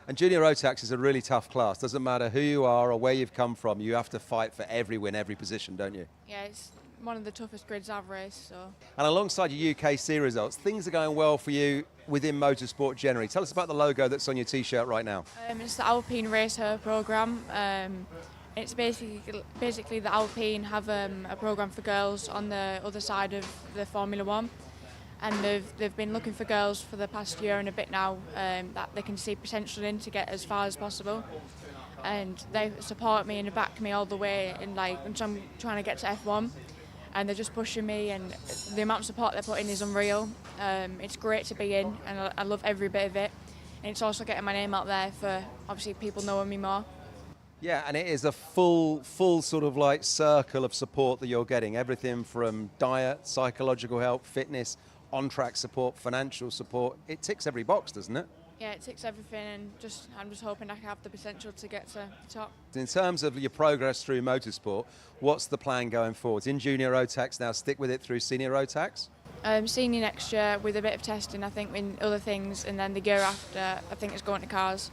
And Junior Rotax is a really tough class. Doesn't matter who you are or where you've come from, you have to fight for every win, every position, don't you? Yeah, it's one of the toughest grids I've raced. So. And alongside your UKC results, things are going well for you within motorsport generally. Tell us about the logo that's on your T-shirt right now. It's the Alpine Racer programme. It's basically the Alpine have a programme for girls on the other side of the Formula One. And they've been looking for girls for the past year and a bit now that they can see potential in to get as far as possible. And they support me and back me all the way in when I'm trying to get to F1. And they're just pushing me, and the amount of support they're putting is unreal. It's great to be in, and I love every bit of it. And it's also getting my name out there for obviously people knowing me more. Yeah, and it is a full sort of like circle of support that you're getting. Everything from diet, psychological help, fitness, on-track support, financial support. It ticks every box, doesn't it? Yeah, it ticks everything, and I'm just hoping I can have the potential to get to the top. In terms of your progress through motorsport, what's the plan going forward? In Junior Rotax now, stick with it through Senior Rotax? Senior next year with a bit of testing, I think, in other things, and then the year after, I think it's going to cars.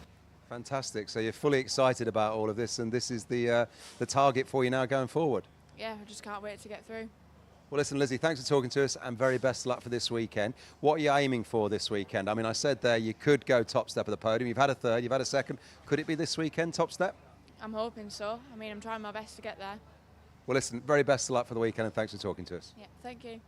Fantastic. So you're fully excited about all of this, and this is the target for you now going forward? Yeah, I just can't wait to get through. Well, listen, Lizzie, thanks for talking to us, and very best of luck for this weekend. What are you aiming for this weekend? I mean, I said there you could go top step of the podium. You've had a third, you've had a second. Could it be this weekend, top step? I'm hoping so. I mean, I'm trying my best to get there. Well, listen, very best of luck for the weekend, and thanks for talking to us. Yeah, thank you.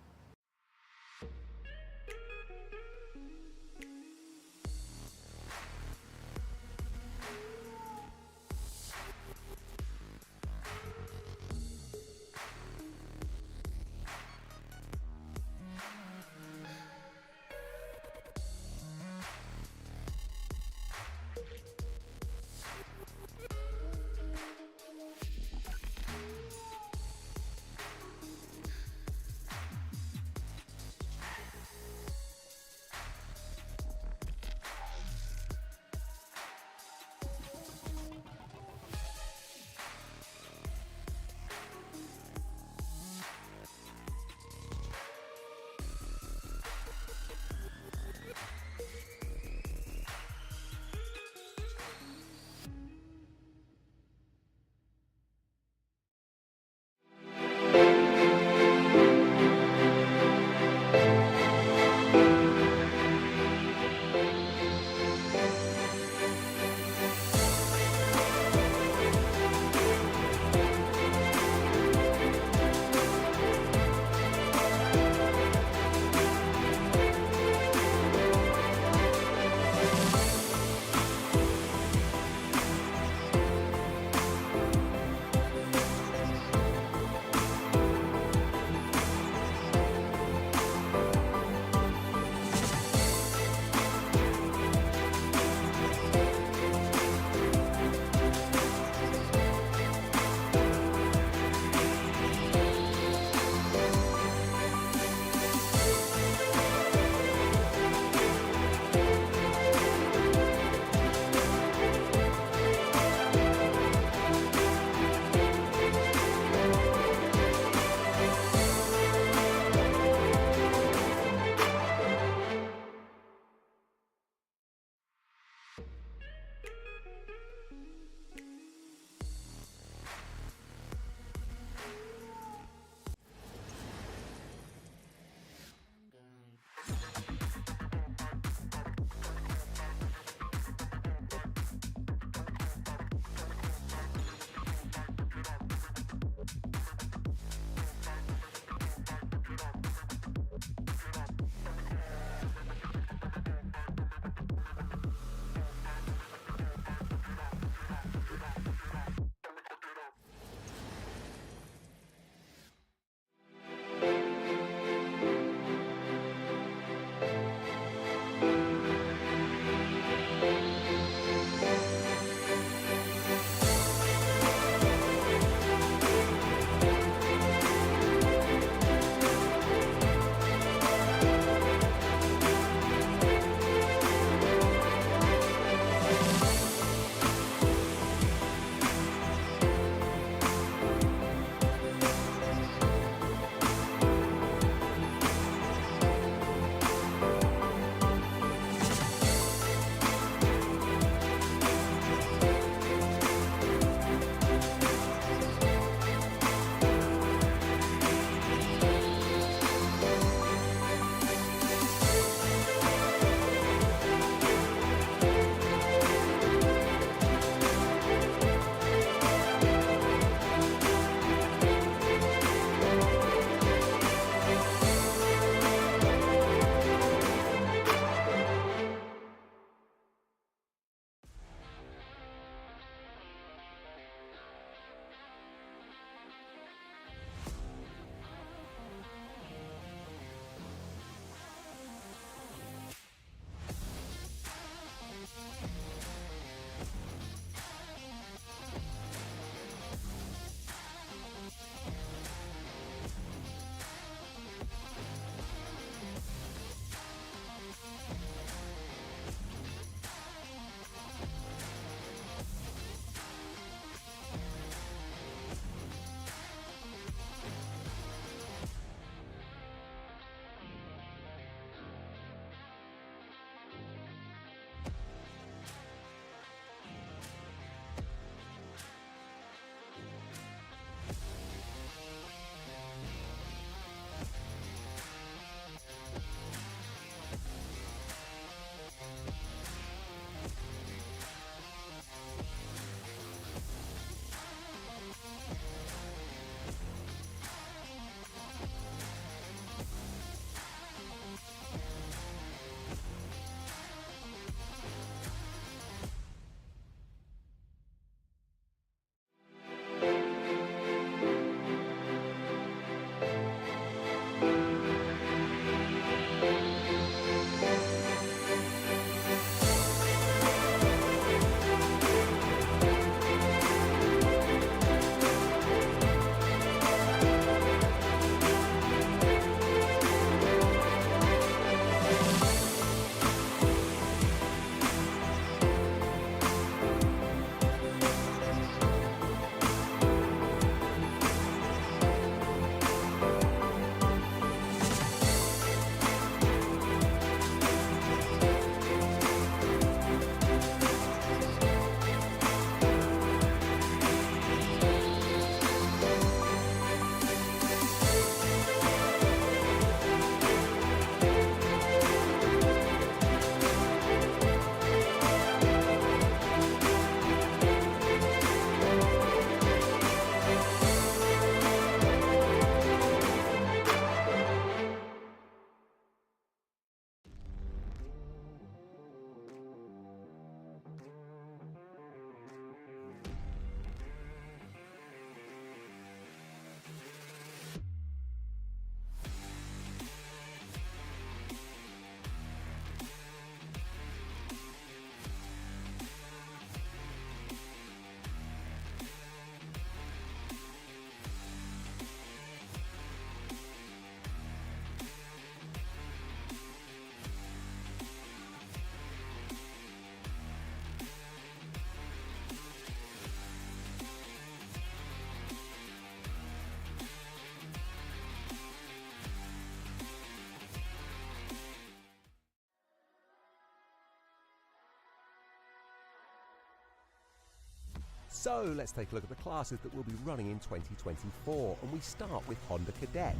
So let's take a look at the classes that will be running in 2024, and we start with Honda Cadet.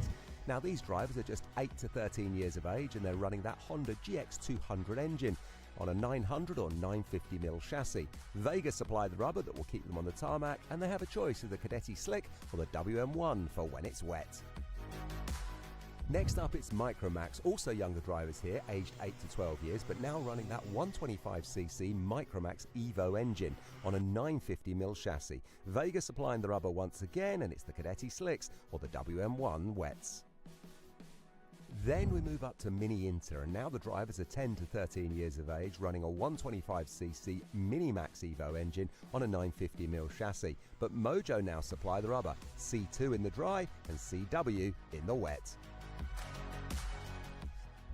Now these drivers are just 8 to 13 years of age, and they're running that Honda GX200 engine on a 900 or 950mm chassis. Vega supply the rubber that will keep them on the tarmac, and they have a choice of the Cadet Slick or the WM1 for when it's wet. Next up, it's Micromax, also younger drivers here, aged 8 to 12 years, but now running that 125cc Micromax Evo engine on a 950mm chassis. Vega supplying the rubber once again, and it's the Cadet Slicks or the WM1 wets. Then we move up to Mini Inter, and now the drivers are 10 to 13 years of age, running a 125cc Minimax Evo engine on a 950mm chassis. But Mojo now supply the rubber, C2 in the dry and CW in the wet.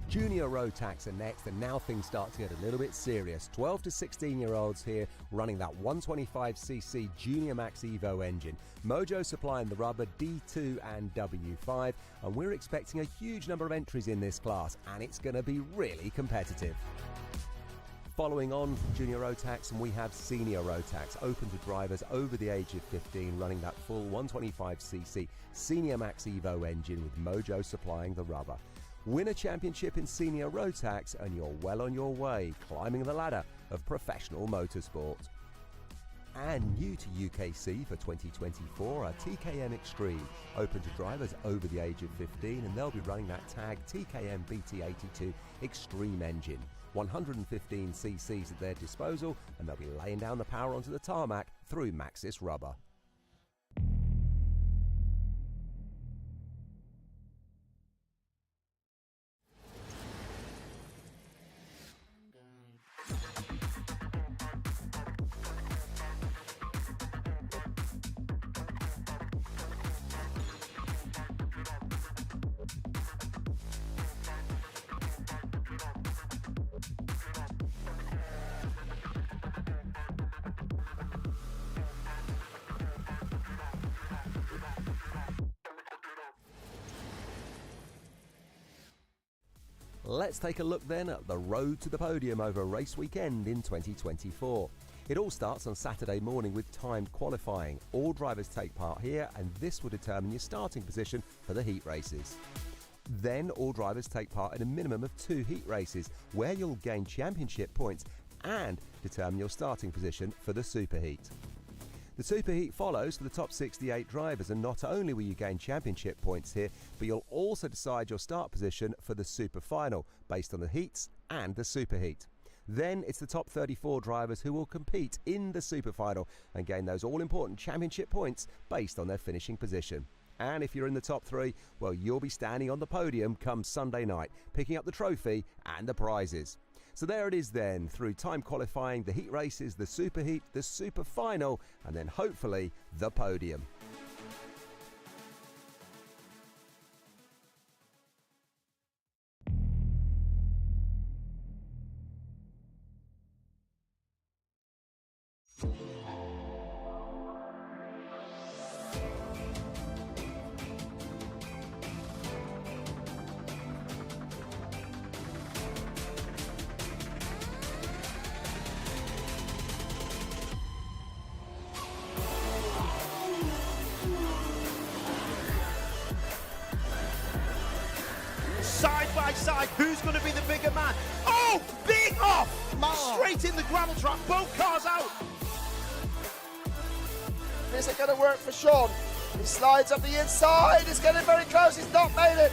Junior Rotax are next, and now things start to get a little bit serious. 12 to 16-year-olds here running that 125cc Junior Max Evo engine. Mojo supplying the rubber D2 and W5, and we're expecting a huge number of entries in this class, and it's going to be really competitive. Following on from Junior Rotax, and we have Senior Rotax, open to drivers over the age of 15, running that full 125cc Senior Max Evo engine with Mojo supplying the rubber. Win a championship in Senior Rotax and you're well on your way, climbing the ladder of professional motorsport. And new to UKC for 2024 are TKM Extreme, open to drivers over the age of 15, and they'll be running that tag TKM BT82 Extreme engine. 115ccs at their disposal, and they'll be laying down the power onto the tarmac through Maxxis rubber. Let's take a look then at the road to the podium over race weekend in 2024. It all starts on Saturday morning with timed qualifying. All drivers take part here, and this will determine your starting position for the heat races. Then all drivers take part in a minimum of 2 heat races, where you'll gain championship points and determine your starting position for the superheat. The superheat follows for the top 68 drivers, and not only will you gain championship points here, but you'll also decide your start position for the superfinal based on the heats and the superheat. Then it's the top 34 drivers who will compete in the superfinal and gain those all-important championship points based on their finishing position. And if you're in the top 3, well, you'll be standing on the podium come Sunday night, picking up the trophy and the prizes. So there it is then, through time qualifying, the heat races, the superheat, the super final, and then hopefully the podium. Side by side, who's going to be the bigger man? Oh, big off! Straight in the gravel trap, both cars out. Is it going to work for Sean? He slides up the inside, it's getting very close, he's not made it.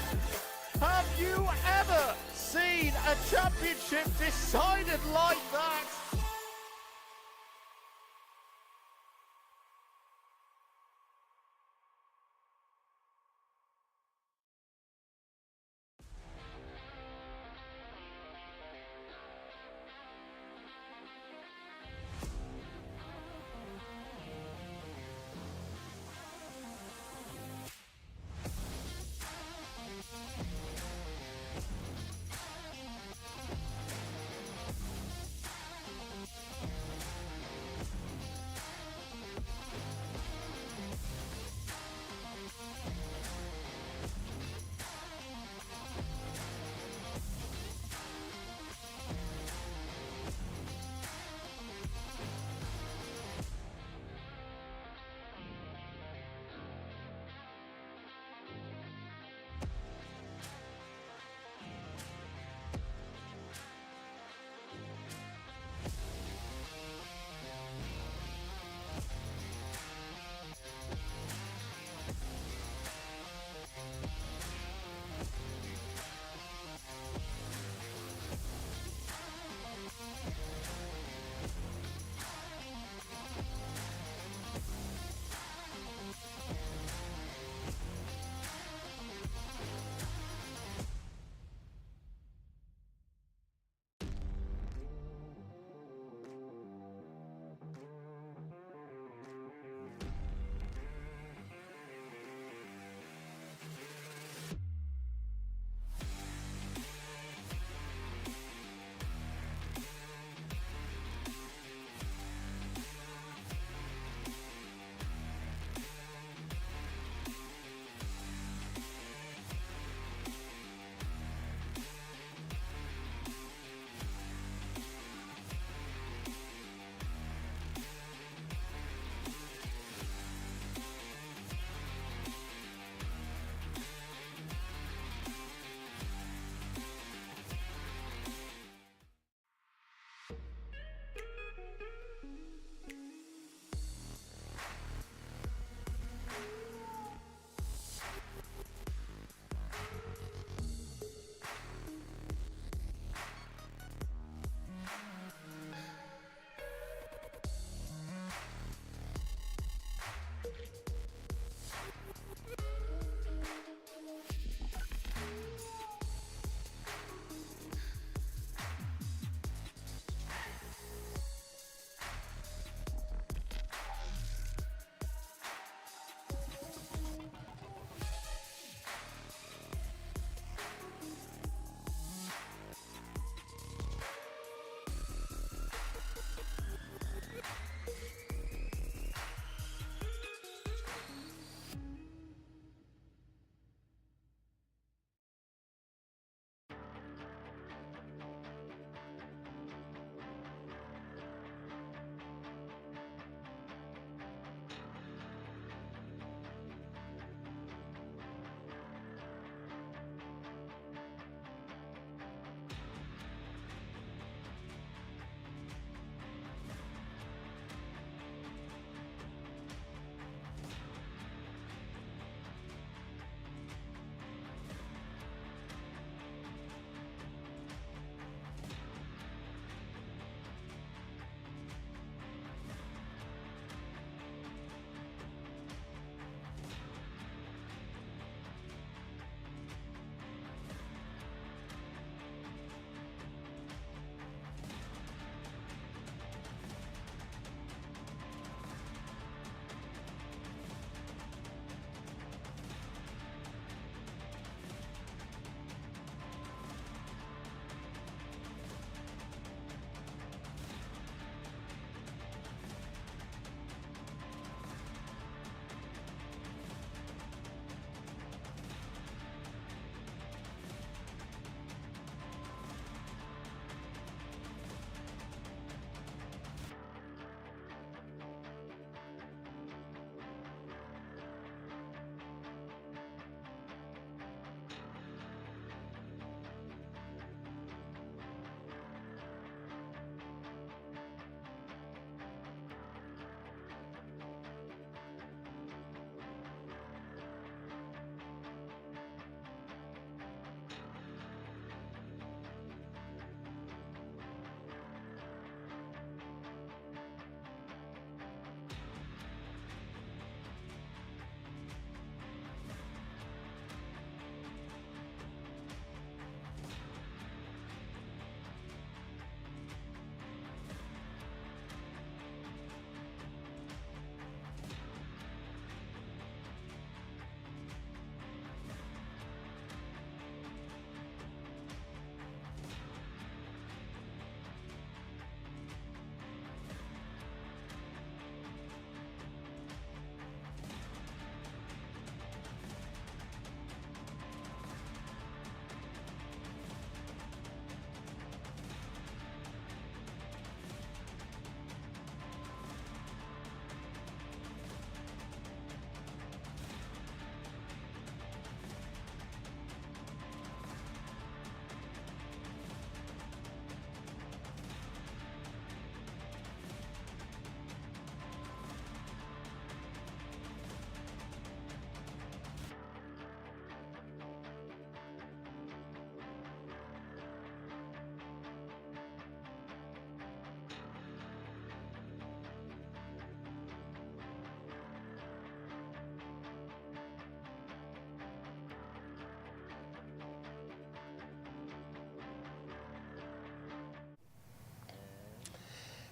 Have you ever seen a championship decided like that?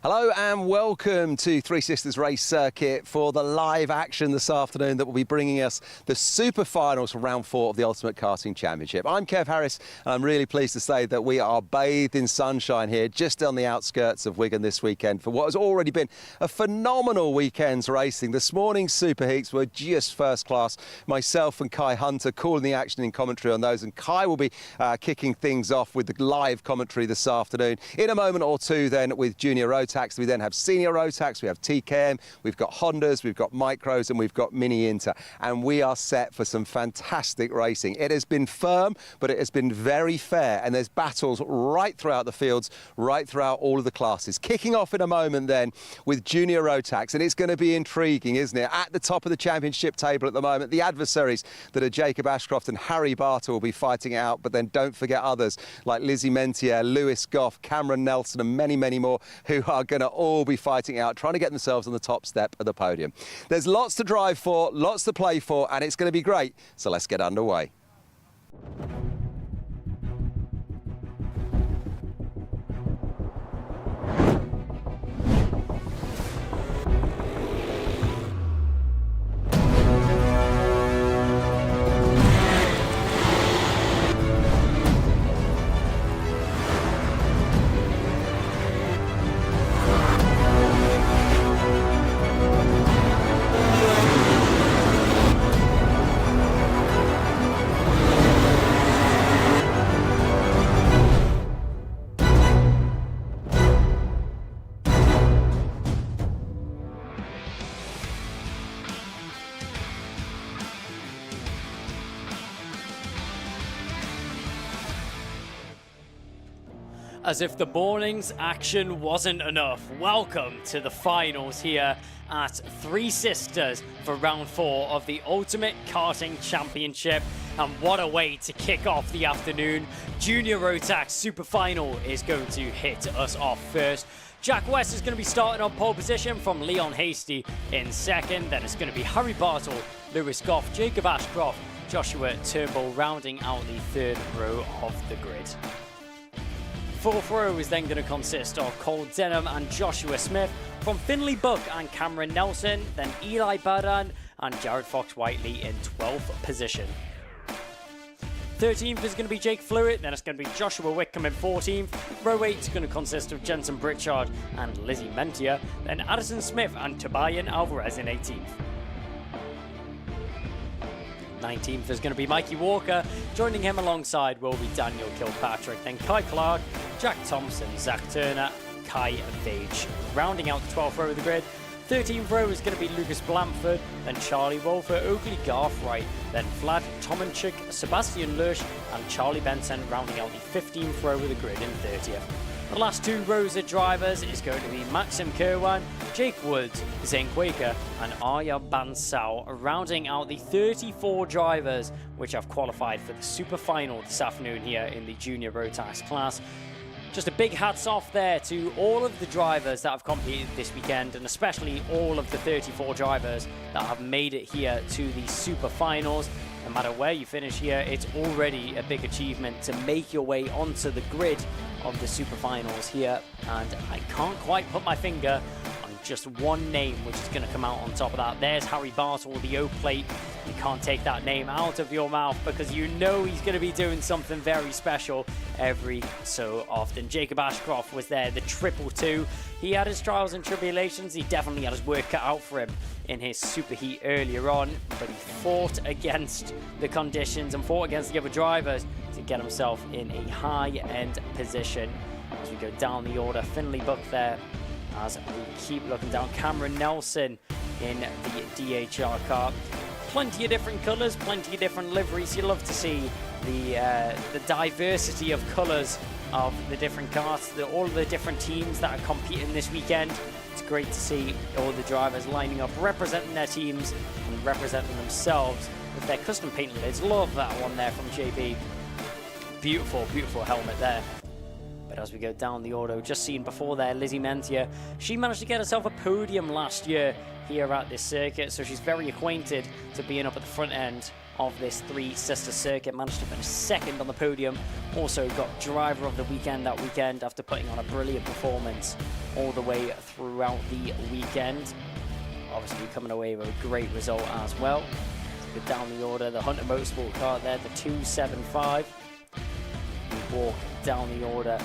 Hello and welcome to Three Sisters Race Circuit for the live action this afternoon that will be bringing us the super finals for round 4 of the Ultimate Karting Championship. I'm Kev Harris and I'm really pleased to say that we are bathed in sunshine here just on the outskirts of Wigan this weekend for what has already been a phenomenal weekend's racing. This morning's super heats were just first class. Myself and Kai Hunter calling the action in commentary on those, and Kai will be kicking things off with the live commentary this afternoon. In a moment or two then with Junior Rotax. We then have Senior Rotax, we have TKM, we've got Hondas, we've got Micros and we've got Mini Inter, and we are set for some fantastic racing. It has been firm, but it has been very fair, and there's battles right throughout the fields, right throughout all of the classes. Kicking off in a moment then with Junior Rotax, and it's going to be intriguing, isn't it? At the top of the championship table at the moment, the adversaries that are Jacob Ashcroft and Harry Bartle will be fighting it out, but then don't forget others like Lizzie Mentier, Lewis Goff, Cameron Nelson and many, many more who are going to all be fighting out, trying to get themselves on the top step of the podium. There's lots to drive for, lots to play for, and it's going to be great. So let's get underway. As if the morning's action wasn't enough, welcome to the finals here at Three Sisters for round 4 of the Ultimate Karting Championship. And what a way to kick off the afternoon. Junior Rotax Super Final is going to hit us off first. Jack West is going to be starting on pole position from Leon Hasty in second. Then it's going to be Harry Bartle, Lewis Goff, Jacob Ashcroft, Joshua Turnbull rounding out the third row of the grid. Fourth row is then going to consist of Cole Denham and Joshua Smith, from Finley Buck and Cameron Nelson, then Eli Baran and Jared Fox-Whiteley in 12th position. 13th is going to be Jake Flewitt, then it's going to be Joshua Wickham in 14th. Row 8 is going to consist of Jensen Pritchard and Lizzie Mentier, then Addison Smith and Tobian Alvarez in 18th. 19th is going to be Mikey Walker. Joining him alongside will be Daniel Kilpatrick, then Kai Clark, Jack Thompson, Zach Turner, Kai Vage. Rounding out the 12th row of the grid, 13th row is going to be Lucas Blamford, then Charlie Wolfer, Oakley Garth Wright, then Vlad Tomanchik, Sebastian Lurch and Charlie Benson rounding out the 15th row of the grid in 30th. The last 2 rows of drivers is going to be Maxim Kerwan, Jake Woods, Zane Quaker and Arya Bansal, rounding out the 34 drivers which have qualified for the super final this afternoon here in the Junior Rotax class. Just a big hats off there to all of the drivers that have competed this weekend, and especially all of the 34 drivers that have made it here to the super finals. No matter where you finish here, it's already a big achievement to make your way onto the grid of the super finals here, and I can't quite put my finger on just one name which is going to come out on top of that. There's Harry Bartle, the O plate. You can't take that name out of your mouth because you know he's going to be doing something very special every so often. Jacob Ashcroft was there, the 222. He had his trials and tribulations. He definitely had his work cut out for him in his super heat earlier on, but he fought against the conditions and fought against the other drivers to get himself in a high-end position. As we go down the order, Finley Buck there, as we keep looking down. Cameron Nelson in the DHR car. Plenty of different colours, plenty of different liveries. You love to see the diversity of colours of the different cars, all of the different teams that are competing this weekend. It's great to see all the drivers lining up, representing their teams and representing themselves with their custom painted lids. Love that one there from JB. Beautiful, beautiful helmet there. But as we go down the order, just seen before there, Lizzie Mentier. She managed to get herself a podium last year here at this circuit, so she's very acquainted to being up at the front end of this three-sister circuit. Managed to finish second on the podium. Also got driver of the weekend that weekend after putting on a brilliant performance all the way throughout the weekend. Obviously coming away with a great result as well. Go down the order, the Hunter Motorsport car there, the 275. We walk down the order.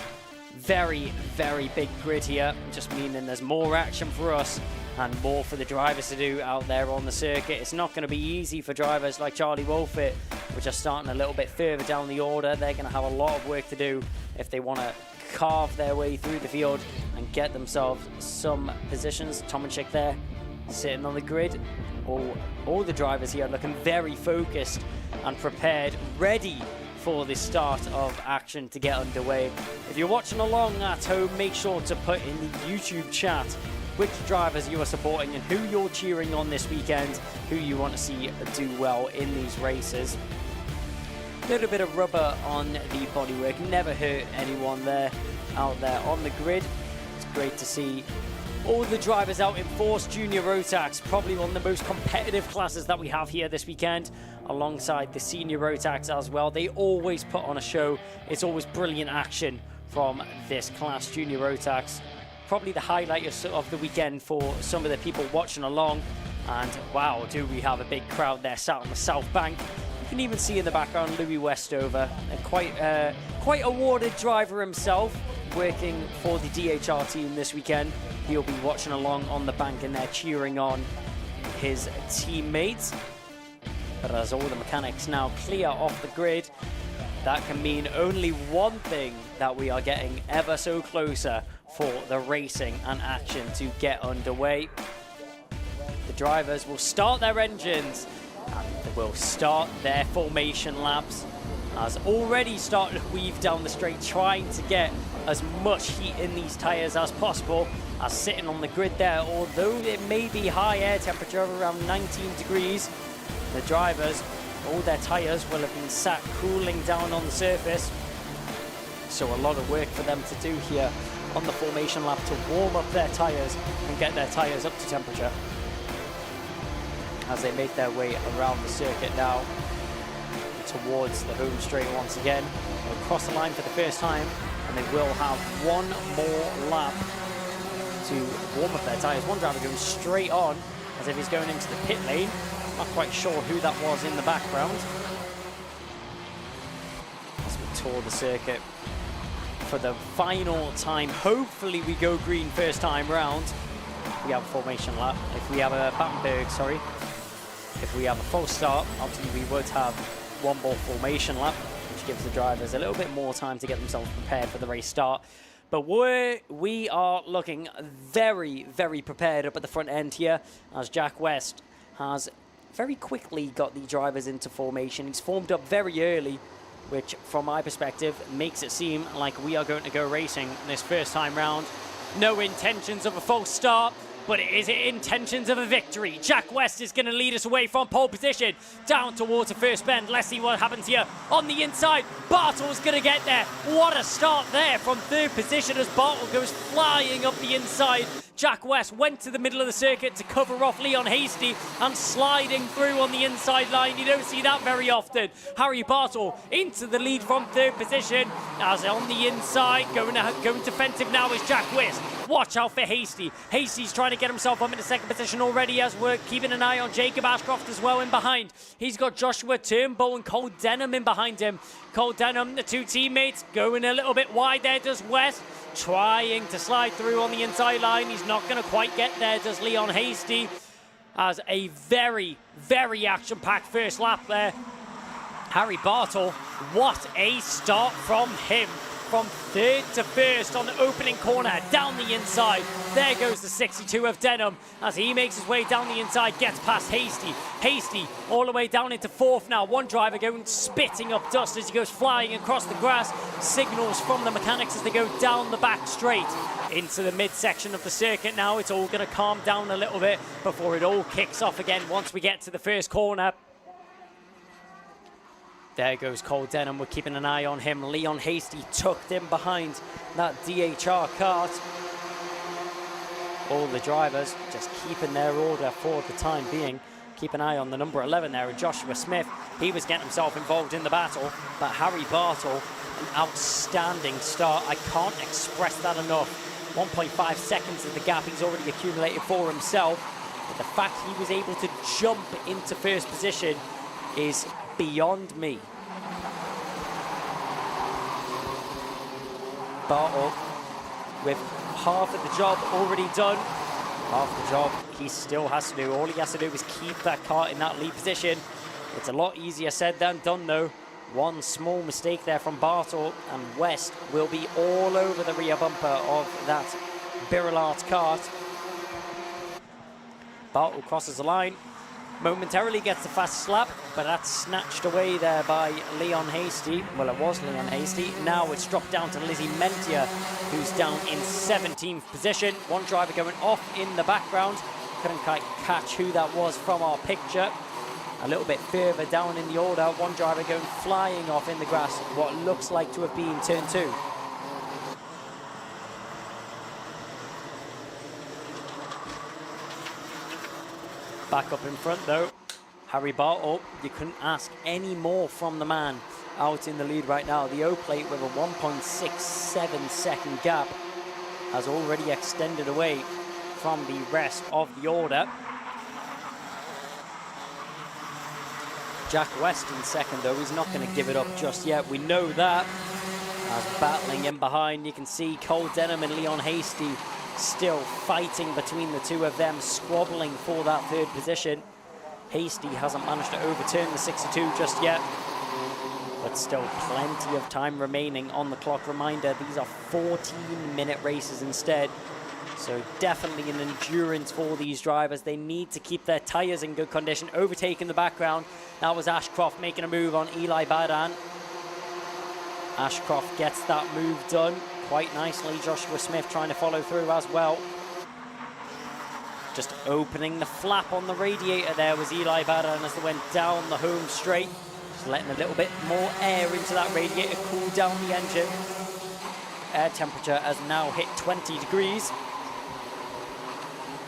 Very, very big grid here, just meaning there's more action for us and more for the drivers to do out there on the circuit. It's not going to be easy for drivers like Charlie Wolfett, which are starting a little bit further down the order. They're going to have a lot of work to do if they want to carve their way through the field and get themselves some positions. Tomaschek there, sitting on the grid. All the drivers here looking very focused and prepared, ready for the start of action to get underway. If you're watching along at home, make sure to put in the YouTube chat which drivers you are supporting and who you're cheering on this weekend, who you want to see do well in these races. A little bit of rubber on the bodywork, never hurt anyone there out there on the grid. It's great to see all the drivers out in Force Junior Rotax, probably one of the most competitive classes that we have here this weekend, alongside the Senior Rotax as well. They always put on a show. It's always brilliant action from this class, Junior Rotax. Probably the highlight of the weekend for some of the people watching along. And wow, do we have a big crowd there sat on the South Bank. You can even see in the background Louis Westover, a quite awarded driver himself, working for the DHR team this weekend. He'll be watching along on the bank and they're cheering on his teammates. But as all the mechanics now clear off the grid, that can mean only one thing, that we are getting ever so closer for the racing and action to get underway. The drivers will start their engines and they will start their formation laps, as already starting to weave down the straight, trying to get as much heat in these tyres as possible. As sitting on the grid there, although it may be high air temperature around 19 degrees, the drivers, all their tyres will have been sat cooling down on the surface. So a lot of work for them to do here on the formation lap to warm up their tyres and get their tyres up to temperature. As they make their way around the circuit now towards the home straight once again. They'll cross the line for the first time and they will have one more lap to warm up their tyres. One driver going straight on as if he's going into the pit lane. Not quite sure who that was in the background. As we tour the circuit for the final time. Hopefully we go green first time round. We have a formation lap. If we have a Battenberg, if we have a false start, obviously we would have one more formation lap, which gives the drivers a little bit more time to get themselves prepared for the race start. But we are looking very, very prepared up at the front end here, as Jack West has very quickly got the drivers into formation. He's formed up very early, which from my perspective makes it seem like we are going to go racing this first time round. No intentions of a false start, but it is intentions of a victory. Jack West is going to lead us away from pole position down towards the first bend. Let's see what happens here on the inside. Bartle's going to get there. What a start there from third position as Bartle goes flying up the inside. Jack West went to the middle of the circuit to cover off Leon Hasty and sliding through on the inside line. You don't see that very often. Harry Bartle into the lead from third position, as on the inside going defensive now is Jack West. Watch out for Hasty. Hasty's trying to get himself up into second position already, as we're keeping an eye on Jacob Ashcroft as well in behind. He's got Joshua Turnbull and Cole Denham in behind him. Cole Denham, the two teammates, going a little bit wide there, does West. Trying to slide through on the inside line. He's not going to quite get there, does Leon Hasty. As a very, very action-packed first lap there. Harry Bartle, what a start from him. From third to first on the opening corner, down the inside. There goes the 62 of Denham as he makes his way down the inside, gets past Hasty. Hasty all the way down into fourth now. One driver going spitting up dust as he goes flying across the grass. Signals from the mechanics as they go down the back straight into the midsection of the circuit now. It's all going to calm down a little bit before it all kicks off again once we get to the first corner. There goes Cole Denham. We're keeping an eye on him. Leon Hasty tucked in behind that DHR cart. All the drivers just keeping their order for the time being, Keep an eye on the number 11 there, Joshua Smith. He was getting himself involved in the battle, but Harry Bartle, an outstanding start. I can't express that enough. 1.5 seconds of the gap he's already accumulated for himself. But the fact he was able to jump into first position is beyond me. Bartle with half of the job already done. Half the job he still has to do. All he has to do is keep that car in that lead position. It's a lot easier said than done though. One small mistake there from Bartle and West will be all over the rear bumper of that Birillard kart. Bartle crosses the line, momentarily gets the fast slap, but that's snatched away there by Leon Hasty. Well, it was Leon Hasty. Now it's dropped down to Lizzie Mentia, who's down in 17th position. One driver going off in the background. Couldn't quite catch who that was from our picture. A little bit further down in the order, one driver going flying off in the grass, what looks like to have been turn 2. Back up in front though, Harry Bartle. You couldn't ask any more from the man out in the lead right now. The O-plate with a 1.67 second gap has already extended away from the rest of the order. Jack West in second though, he's not going to give it up just yet, we know that. As battling in behind, you can see Cole Denham and Leon Hasty still fighting between the two of them, squabbling for that third position. Hasty hasn't managed to overturn the 62 just yet, but still plenty of time remaining on the clock. Reminder, these are 14-minute races instead. So definitely an endurance for these drivers. They need to keep their tyres in good condition. Overtaking the background. That was Ashcroft making a move on Eli Badan. Ashcroft gets that move done quite nicely. Joshua Smith trying to follow through as well. Just opening the flap on the radiator there was Eli Badan as they went down the home straight. Just letting a little bit more air into that radiator, cool down the engine. Air temperature has now hit 20 degrees.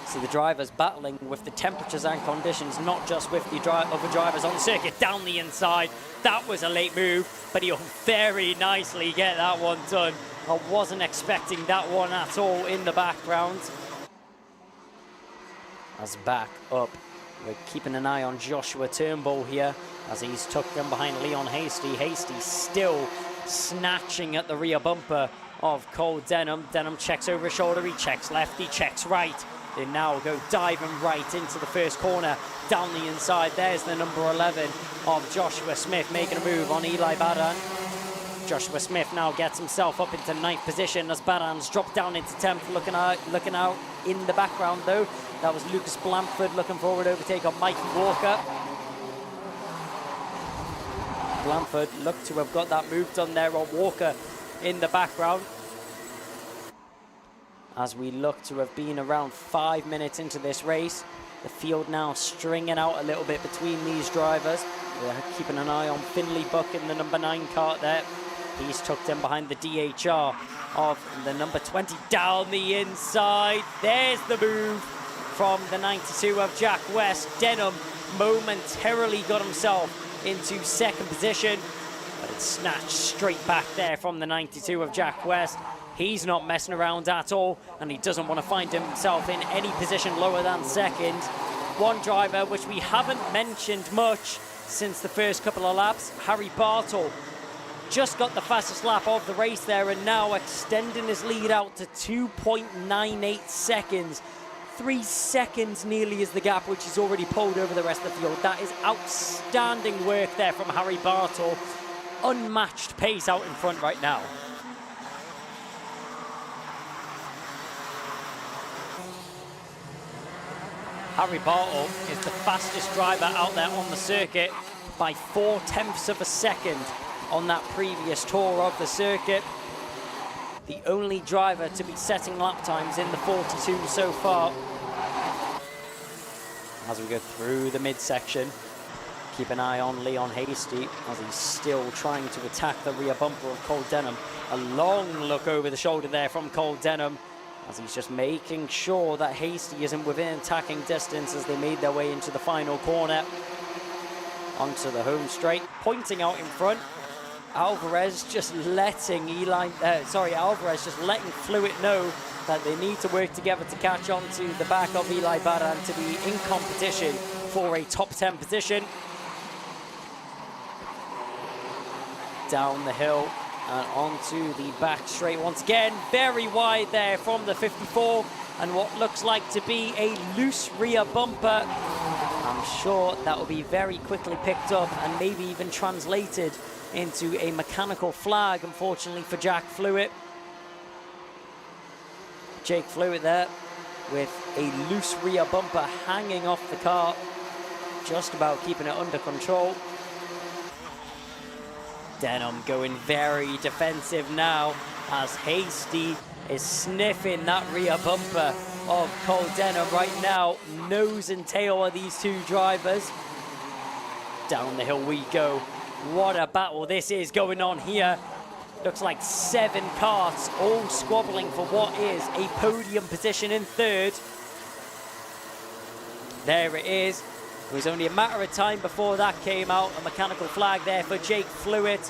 So the drivers battling with the temperatures and conditions, not just with the other drivers on the circuit. Down the inside, that was a late move, but he'll very nicely get that one done. I wasn't expecting that one at all in the background. As back up, we're keeping an eye on Joshua Turnbull here as he's tucked in behind Leon Hasty. Hasty still snatching at the rear bumper of Cole Denham. Denham checks over his shoulder, he checks left, he checks right. They now go diving right into the first corner, down the inside. There's the number 11 of Joshua Smith making a move on Eli Badan. Joshua Smith now gets himself up into 9th position as Badan's dropped down into 10th. Looking out in the background though, that was Lucas Blanford looking for an overtake on Mikey Walker. Blanford looked to have got that move done there on Walker in the background. As we look to have been around 5 minutes into this race, the field now stringing out a little bit between these drivers. We're keeping an eye on Finley Buck in the number 9 kart there. He's tucked in behind the DHR of the number 20 down the inside. There's the move from the 92 of Jack West. Denham momentarily got himself into 2nd position, but it's snatched straight back there from the 92 of Jack West. He's not messing around at all, and he doesn't want to find himself in any position lower than 2nd. One driver which we haven't mentioned much since the first couple of laps, Harry Bartle, just got the fastest lap of the race there and now extending his lead out to 2.98 seconds. 3 seconds nearly is the gap which he's already pulled over the rest of the field. That is outstanding work there from Harry Bartle. Unmatched pace out in front right now. Harry Bartle is the fastest driver out there on the circuit by 0.4 of a second on that previous tour of the circuit. The only driver to be setting lap times in the 42 so far. As we go through the midsection, keep an eye on Leon Hasty as he's still trying to attack the rear bumper of Cole Denham. A long look over the shoulder there from Cole Denham as he's just making sure that Hasty isn't within attacking distance as they made their way into the final corner. Onto the home straight, pointing out in front. Alvarez just letting Alvarez just letting Fluid know that they need to work together to catch on to the back of Eli Baran to be in competition for a top 10 position. Down the hill and onto the back straight once again. Very wide there from the 54, and what looks like to be a loose rear bumper. I'm sure that will be very quickly picked up and maybe even translated into a mechanical flag, unfortunately for Jack Fluid. Jake Fluid there with a loose rear bumper hanging off the car, just about keeping it under control. Denham going very defensive now as Hasty is sniffing that rear bumper of Cole Denham right now. Nose and tail are these two drivers. Down the hill we go. What a battle this is going on here. Looks like 7 karts all squabbling for what is a podium position in third. There it is. It was only a matter of time before that came out. A mechanical flag there for Jake Fluid.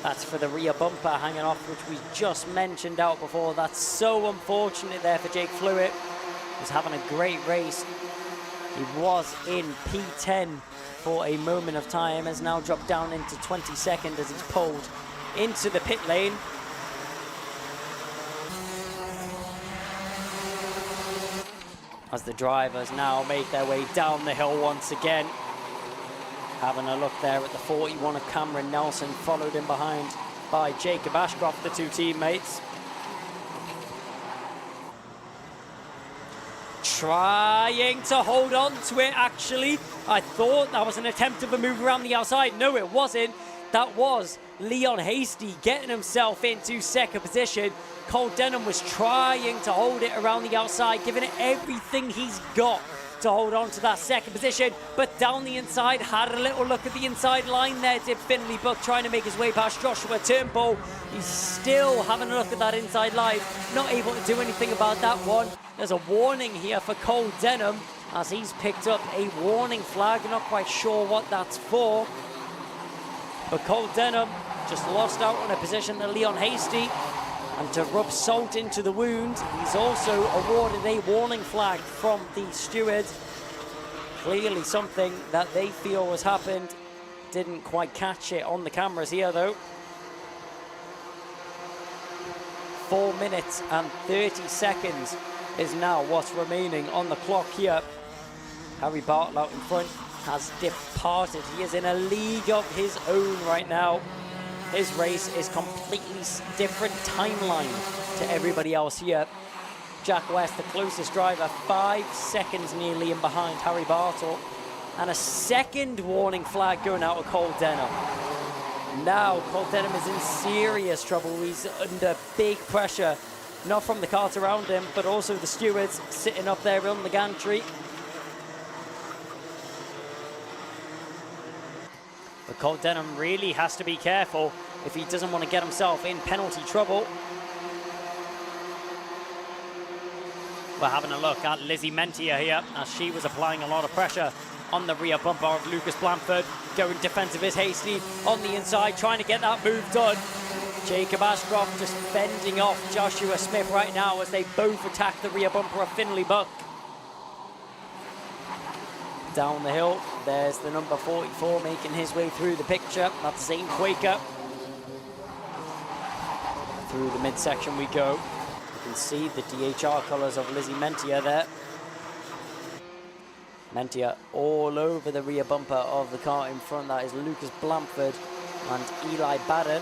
That's for the rear bumper hanging off, which we just mentioned out before. That's so unfortunate there for Jake Fluid. He's having a great race. He was in P10 for a moment of time, has now dropped down into 22nd as he's pulled into the pit lane. As the drivers now make their way down the hill once again. Having a look there at the 41 of Cameron Nelson, followed in behind by Jacob Ashcroft, the two teammates. Trying to hold on to it, actually. I thought that was an attempt of a move around the outside. No, it wasn't. That was Leon Hasty getting himself into second position. Cole Denham was trying to hold it around the outside, giving it everything he's got to hold on to that second position. But down the inside, had a little look at the inside line there, did Finley Buck, trying to make his way past Joshua Turnbull. He's still having a look at that inside line, not able to do anything about that one. There's a warning here for Cole Denham as he's picked up a warning flag. Not quite sure what that's for. But Cole Denham just lost out on a position to Leon Hasty. And to rub salt into the wound, he's also awarded a warning flag from the steward. Clearly something that they feel has happened. Didn't quite catch it on the cameras here though. 4 minutes and 30 seconds is now what's remaining on the clock here. Harry Bartle out in front has departed. He is in a league of his own right now. His race is completely different timeline to everybody else here. Jack West, the closest driver, 5 seconds nearly in behind Harry Bartle. And a second warning flag going out of Cole Denham. Now Cole Denham is in serious trouble. He's under big pressure, not from the cars around him, but also the stewards sitting up there on the gantry. But Cole Denham really has to be careful if he doesn't want to get himself in penalty trouble. We're having a look at Lizzie Mentia here as she was applying a lot of pressure on the rear bumper of Lucas Blanford. Going defensive is Hasty on the inside, trying to get that move done. Jacob Ashcroft just fending off Joshua Smith right now as they both attack the rear bumper of Finley Buck. Down the hill, there's the number 44 making his way through the picture. That's Zane Quaker. Through the midsection we go. You can see the DHR colours of Lizzie Mentia there. Mentia all over the rear bumper of the car in front. That is Lucas Blanford and Eli Barron.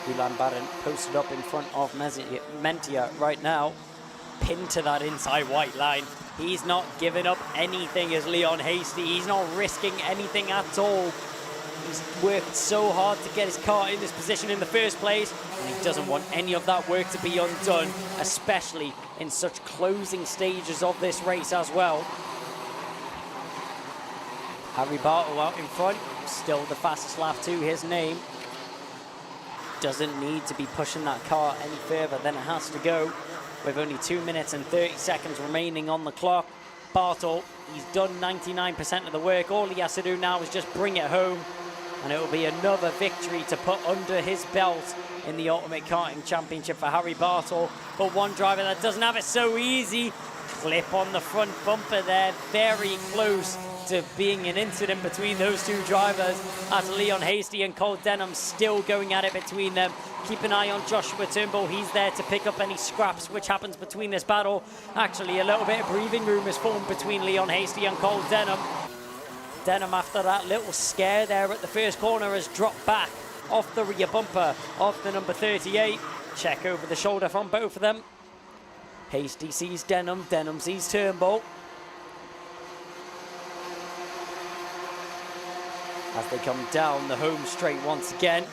Eli Barron posted up in front of Mentia right now, pinned to that inside white line. He's not giving up anything as Leon Hasty. He's not risking anything at all. He's worked so hard to get his car in this position in the first place, and he doesn't want any of that work to be undone, especially in such closing stages of this race as well. Harry Bartle out in front, still the fastest lap to his name. Doesn't need to be pushing that car any further than it has to go. with only 2 minutes and 30 seconds remaining on the clock. Bartel, he's done 99% of the work. All he has to do now is just bring it home, and it will be another victory to put under his belt in the Ultimate Karting Championship for Harry Bartel. But one driver that doesn't have it so easy. Clip on the front bumper there, very close to being an incident between those two drivers, as Leon Hasty and Cole Denham still going at it between them. Keep an eye on Joshua Turnbull. He's there to pick up any scraps which happens between this battle. Actually, a little bit of breathing room is formed between Leon Hasty and Cole Denham. Denham, after that little scare there at the first corner, has dropped back off the rear bumper of the number 38. Check over the shoulder from both of them. Hasty sees Denham, Denham sees Turnbull. As they come down the home straight once again,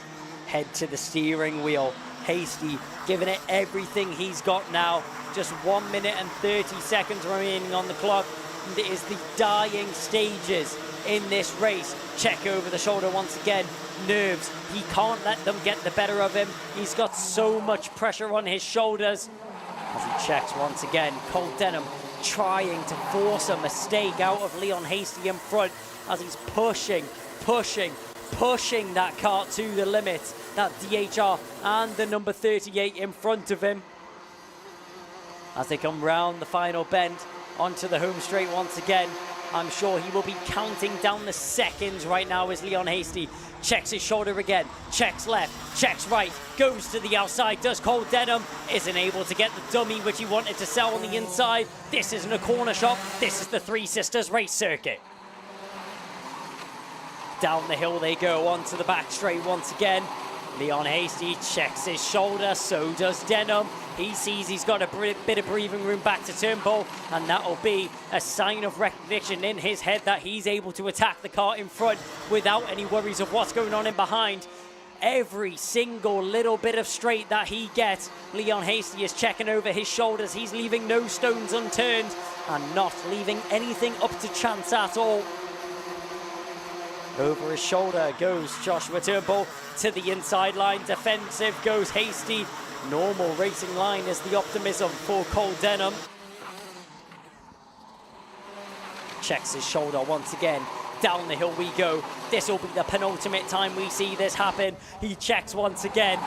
head to the steering wheel. Hasty giving it everything he's got now. Just 1 minute and 30 seconds remaining on the clock. And it is the dying stages in this race. Check over the shoulder once again. Nerves, he can't let them get the better of him. He's got so much pressure on his shoulders. As he checks once again, Cole Denham trying to force a mistake out of Leon Hasty in front as he's pushing that car to the limit. That DHR and the number 38 in front of him. As they come round the final bend onto the home straight once again, I'm sure he will be counting down the seconds right now as Leon Hasty checks his shoulder again, checks left, checks right, goes to the outside, does Cole Denham, isn't able to get the dummy which he wanted to sell on the inside. This isn't a corner shop, this is the Three Sisters race circuit. Down the hill they go, onto the back straight once again. Leon Hasty checks his shoulder, so does Denham. He sees he's got a bit of breathing room back to Turnbull, and that'll be a sign of recognition in his head that he's able to attack the car in front without any worries of what's going on in behind. Every single little bit of straight that he gets, Leon Hasty is checking over his shoulders. He's leaving no stones unturned and not leaving anything up to chance at all. Over his shoulder goes Joshua Turnbull to the inside line. Defensive goes Hasty. Normal racing line is the optimism for Cole Denham. Checks his shoulder once again. Down the hill we go. This will be the penultimate time we see this happen. He checks once again.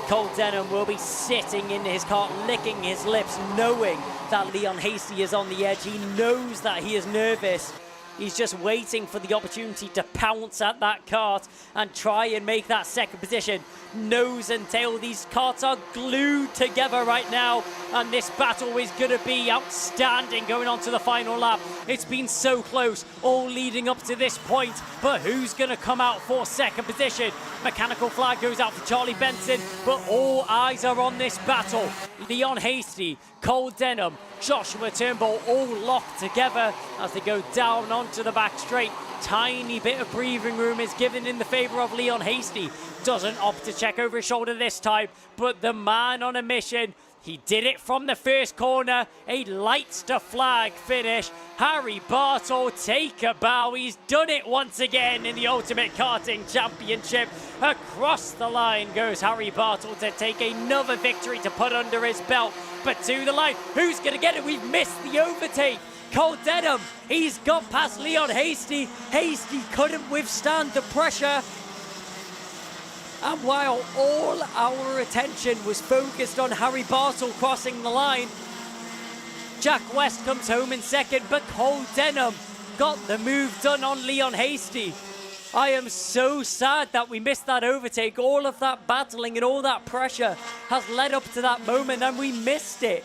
Cole Denham will be sitting in his car, licking his lips, knowing that Leon Hasty is on the edge. He knows that he is nervous. He's just waiting for the opportunity to pounce at that kart and try and make that second position. Nose and tail, these karts are glued together right now, and this battle is going to be outstanding going on to the final lap. It's been so close, all leading up to this point, but who's going to come out for second position? Mechanical flag goes out for Charlie Benson, but all eyes are on this battle. Leon Hasty, Cole Denham, Joshua Turnbull all locked together as they go down onto the back straight. Tiny bit of breathing room is given in the favour of Leon Hasty. Doesn't opt to check over his shoulder this time, but the man on a mission. He did it from the first corner, a lights to flag finish. Harry Bartel, take a bow. He's done it once again in the Ultimate Karting Championship. Across the line goes Harry Bartel to take another victory to put under his belt. But to the line, who's going to get it? We've missed the overtake. Cole Denham, he's got past Leon Hasty. Hasty couldn't withstand the pressure. And while all our attention was focused on Harry Bartel crossing the line, Jack West comes home in second, but Cole Denham got the move done on Leon Hasty. I am so sad that we missed that overtake. All of that battling and all that pressure has led up to that moment, and we missed it.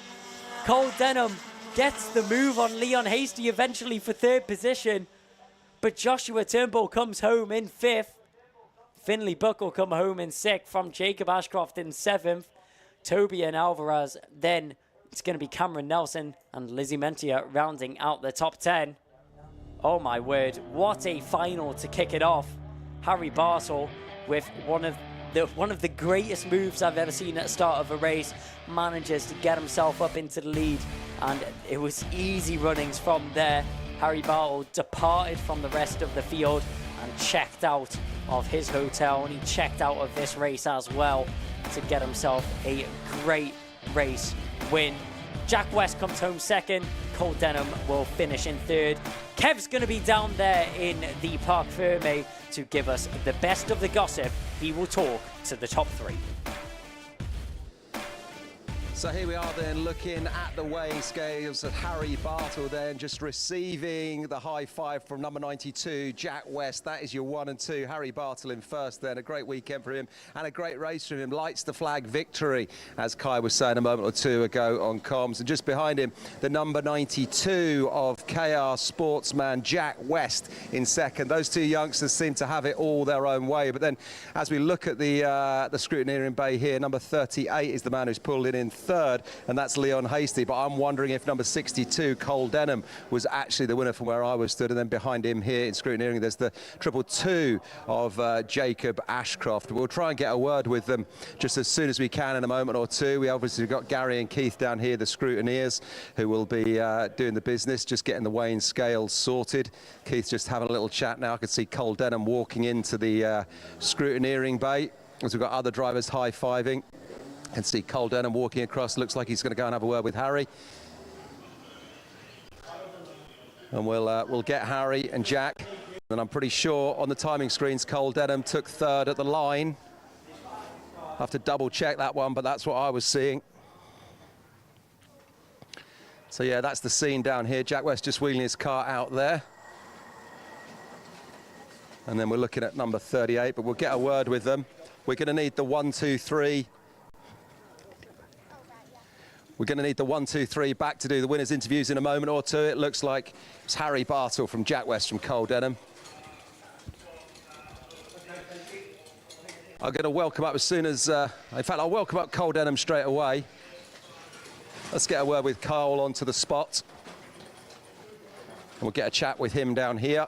Cole Denham gets the move on Leon Hasty eventually for third position, but Joshua Turnbull comes home in fifth. Finley Buck will come home in sixth from Jacob Ashcroft in seventh. Toby and Alvarez, then it's going to be Cameron Nelson and Lizzie Mentia rounding out the top 10. Oh my word, what a final to kick it off. Harry Bartel with one of the greatest moves I've ever seen at the start of a race, manages to get himself up into the lead, and it was easy runnings from there. Harry Bartel departed from the rest of the field and checked out of his hotel, and he checked out of this race as well to get himself a great race win. Jack West comes home second. Cole Denham will finish in third. Kev's going to be down there in the Parc Fermé to give us the best of the gossip. He will talk to the top 3. So here we are then looking at the weighing scales of Harry Bartle then just receiving the high five from number 92, Jack West. That is your 1 and 2. Harry Bartle in first then. A great weekend for him and a great race for him. Lights the flag victory, as Kai was saying a moment or two ago on comms. And just behind him, the number 92 of KR Sportsman, Jack West in second. Those two youngsters seem to have it all their own way. But then as we look at the scrutineering bay here, number 38 is the man who's pulled it in third, and that's Leon Hasty. But I'm wondering if number 62, Cole Denham, was actually the winner from where I was stood. And then behind him here in scrutineering, there's the 222 of Jacob Ashcroft. We'll try and get a word with them just as soon as we can in a moment or two. We obviously got Gary and Keith down here, the scrutineers, who will be doing the business, just getting the weighing scales sorted. Keith's just having a little chat now. I can see Cole Denham walking into the scrutineering bay, as we've got other drivers high-fiving. And see Cole Denham walking across. Looks like he's going to go and have a word with Harry. And we'll get Harry and Jack. And I'm pretty sure on the timing screens, Cole Denham took third at the line. I'll have to double check that one, but that's what I was seeing. So yeah, that's the scene down here. Jack West just wheeling his car out there. And then we're looking at number 38, but we'll get a word with them. We're going to need the 1, 2, 3. We're going to need the 1, 2, 3 back to do the winners' interviews in a moment or two. It looks like it's Harry Bartle from Jack West from Cole Denham. I'm going to welcome up as soon as... in fact, I'll welcome up Cole Denham straight away. Let's get a word with Carl onto the spot. And we'll get a chat with him down here.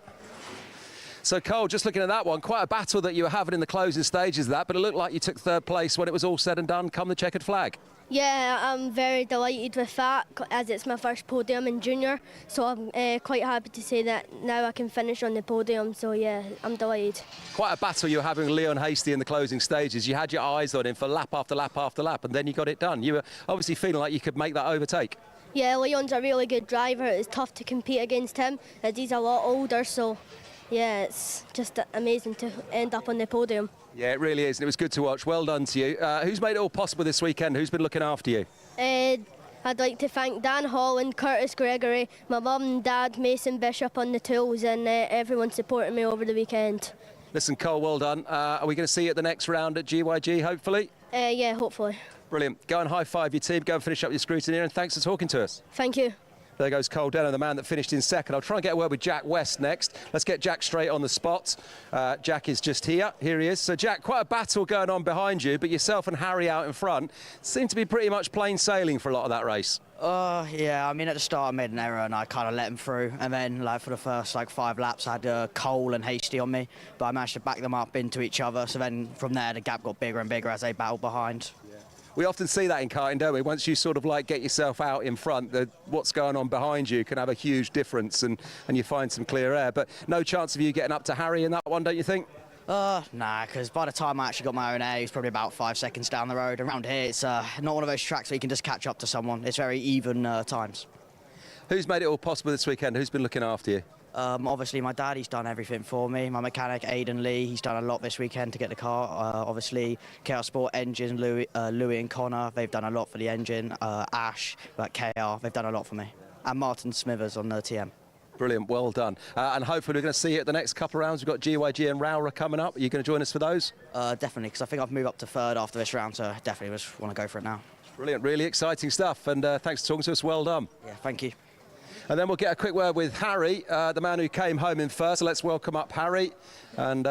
So, Cole, just looking at that one, quite a battle that you were having in the closing stages of that, but it looked like you took third place when it was all said and done, come the checkered flag. Yeah, I'm very delighted with that, as it's my first podium in junior, so I'm quite happy to say that now I can finish on the podium, so yeah, I'm delighted. Quite a battle you were having with Leon Hasty in the closing stages. You had your eyes on him for lap after lap after lap, and then you got it done. You were obviously feeling like you could make that overtake. Yeah, Leon's a really good driver. It's tough to compete against him, as he's a lot older, so yeah, it's just amazing to end up on the podium. Yeah, it really is, and it was good to watch. Well done to you. Who's made it all possible this weekend? Who's been looking after you? I'd like to thank Dan Holland, Curtis Gregory, my mum and dad, Mason Bishop on the tools, and everyone supporting me over the weekend. Listen, Cole, well done. Are we going to see you at the next round at GYG, hopefully? Yeah, hopefully. Brilliant. Go and high-five your team. Go and finish up your scrutiny, and thanks for talking to us. Thank you. There goes Cole Denham, the man that finished in second. I'll try and get a word with Jack West next. Let's get Jack straight on the spot. Jack is just here. Here he is. So, Jack, quite a battle going on behind you, but yourself and Harry out in front seem to be pretty much plain sailing for a lot of that race. Yeah, I mean, at the start I made an error and I kind of let him through. And then, like, for the first, 5 laps, I had Cole and Hasty on me. But I managed to back them up into each other. So then, from there, the gap got bigger and bigger as they battled behind. We often see that in karting, don't we? Once you sort of get yourself out in front, what's going on behind you can have a huge difference and you find some clear air. But no chance of you getting up to Harry in that one, don't you think? Nah, because by the time I actually got my own air, he was probably about 5 seconds down the road. Around here, it's not one of those tracks where you can just catch up to someone. It's very even times. Who's made it all possible this weekend? Who's been looking after you? Obviously, my dad, he's done everything for me. My mechanic, Aidan Lee, he's done a lot this weekend to get the car. Obviously, KR Sport Engine, Louis and Connor, they've done a lot for the engine. Ash, KR, they've done a lot for me. And Martin Smithers on the TM. Brilliant, well done. And hopefully we're going to see you at the next couple of rounds. We've got GYG and Rowra coming up. Are you going to join us for those? Definitely, because I think I've moved up to third after this round, so I definitely just want to go for it now. Brilliant, really exciting stuff. And thanks for talking to us, well done. Yeah, thank you. And then we'll get a quick word with Harry, the man who came home in first. So let's welcome up Harry and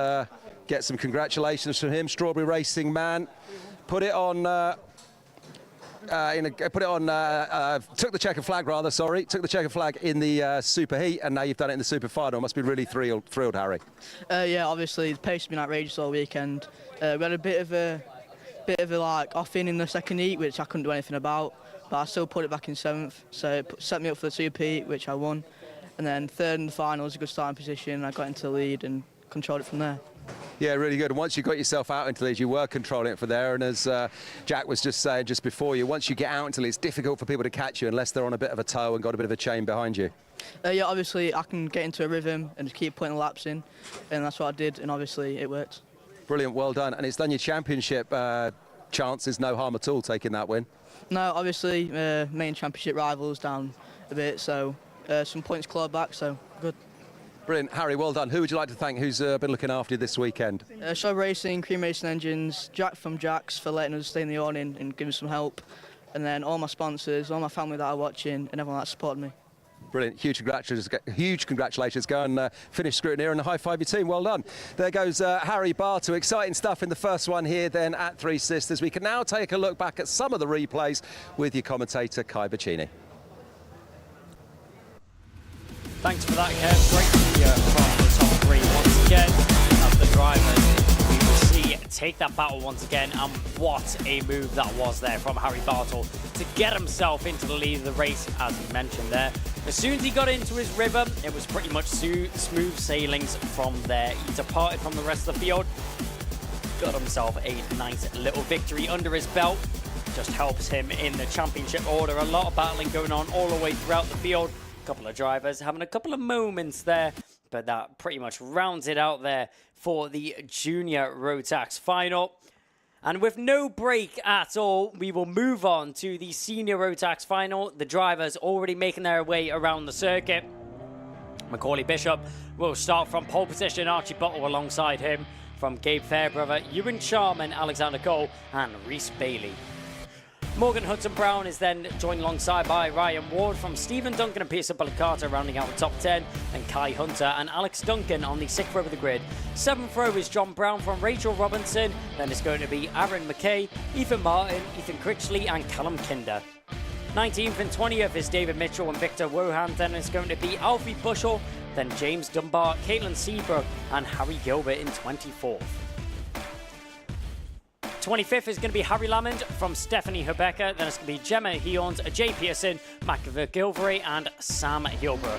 get some congratulations from him. Strawberry Racing man. Put it on... took the checkered flag, rather, sorry. Took the checkered flag in the super heat, and now you've done it in the super final. Must be really thrilled, Harry. Yeah, obviously the pace has been outrageous all weekend. We had a bit of a off-in the second heat, which I couldn't do anything about, but I still put it back in 7th, so it set me up for the super heat, which I won. And then third in the final was a good starting position. I got into the lead and controlled it from there. Yeah, really good. And once you got yourself out into these, you were controlling it from there. And as Jack was just saying just before you, once you get out into it, it's difficult for people to catch you unless they're on a bit of a tow and got a bit of a chain behind you. Yeah, obviously I can get into a rhythm and just keep putting the laps in, and that's what I did, and obviously it worked. Brilliant, well done. And it's done your championship chances no harm at all taking that win. No, obviously main championship rivals down a bit, so some points clawed back, so good. Brilliant, Harry, well done. Who would you like to thank who's been looking after you this weekend? Shaw Racing, Cream Racing Engines, Jack from Jack's for letting us stay in the awning and giving us some help, and then all my sponsors, all my family that are watching, and everyone that supported me. Brilliant, huge congratulations. Go and finish scrutineer and high five your team, well done. There goes Harry Bartle, exciting stuff in the first one here then at Three Sisters. We can now take a look back at some of the replays with your commentator Kai Bacchini. Thanks for that, Kev. Great to see you from the top three once again as the drivers. We will see take that battle once again, and what a move that was there from Harry Bartle to get himself into the lead of the race, as he mentioned there. As soon as he got into his rhythm, it was pretty much smooth sailings from there. He departed from the rest of the field, got himself a nice little victory under his belt. Just helps him in the championship order. A lot of battling going on all the way throughout the field. A couple of drivers having a couple of moments there, but that pretty much rounds it out there for the Junior Rotax final. And with no break at all, we will move on to the Senior Rotax final. The drivers already making their way around the circuit. Macaulay Bishop will start from pole position. Archie Buttle alongside him. From Gabe Fairbrother, Ewan Sharman, Alexander Cole, and Reese Bailey. Morgan Hudson-Brown is then joined alongside by Ryan Ward from Stephen Duncan and Pearson Bullicata rounding out the top 10, and Kai Hunter and Alex Duncan on the 6th row of the grid. 7th row is John Brown from Rachel Robinson, then it's going to be Aaron McKay, Ethan Martin, Ethan Critchley and Callum Kinder. 19th and 20th is David Mitchell and Victor Wohan, then it's going to be Alfie Bushell, then James Dunbar, Caitlin Seabrook and Harry Gilbert in 24th. 25th is going to be Harry Lamond from Stephanie Hebecker. Then it's going to be Gemma Heons, Jay Pearson, McGilvery and Sam Hilbrook.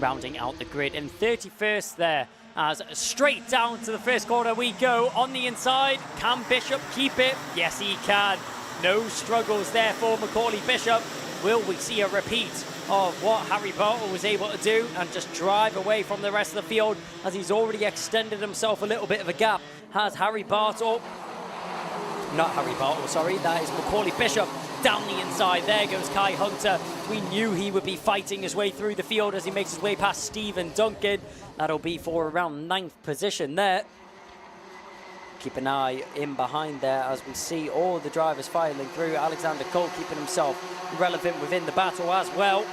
Rounding out the grid. And 31st there, as straight down to the first corner we go. On the inside, can Bishop keep it? Yes, he can. No struggles there for Macaulay Bishop. Will we see a repeat of what Harry Bartle was able to do and just drive away from the rest of the field, as he's already extended himself a little bit of a gap? Has Harry Bartle... Not Harry Bartle, sorry, that is Macaulay Bishop down the inside. There goes Kai Hunter. We knew he would be fighting his way through the field as he makes his way past Stephen Duncan. That'll be for around 9th position there. Keep an eye in behind there as we see all the drivers filing through. Alexander Cole keeping himself relevant within the battle as well.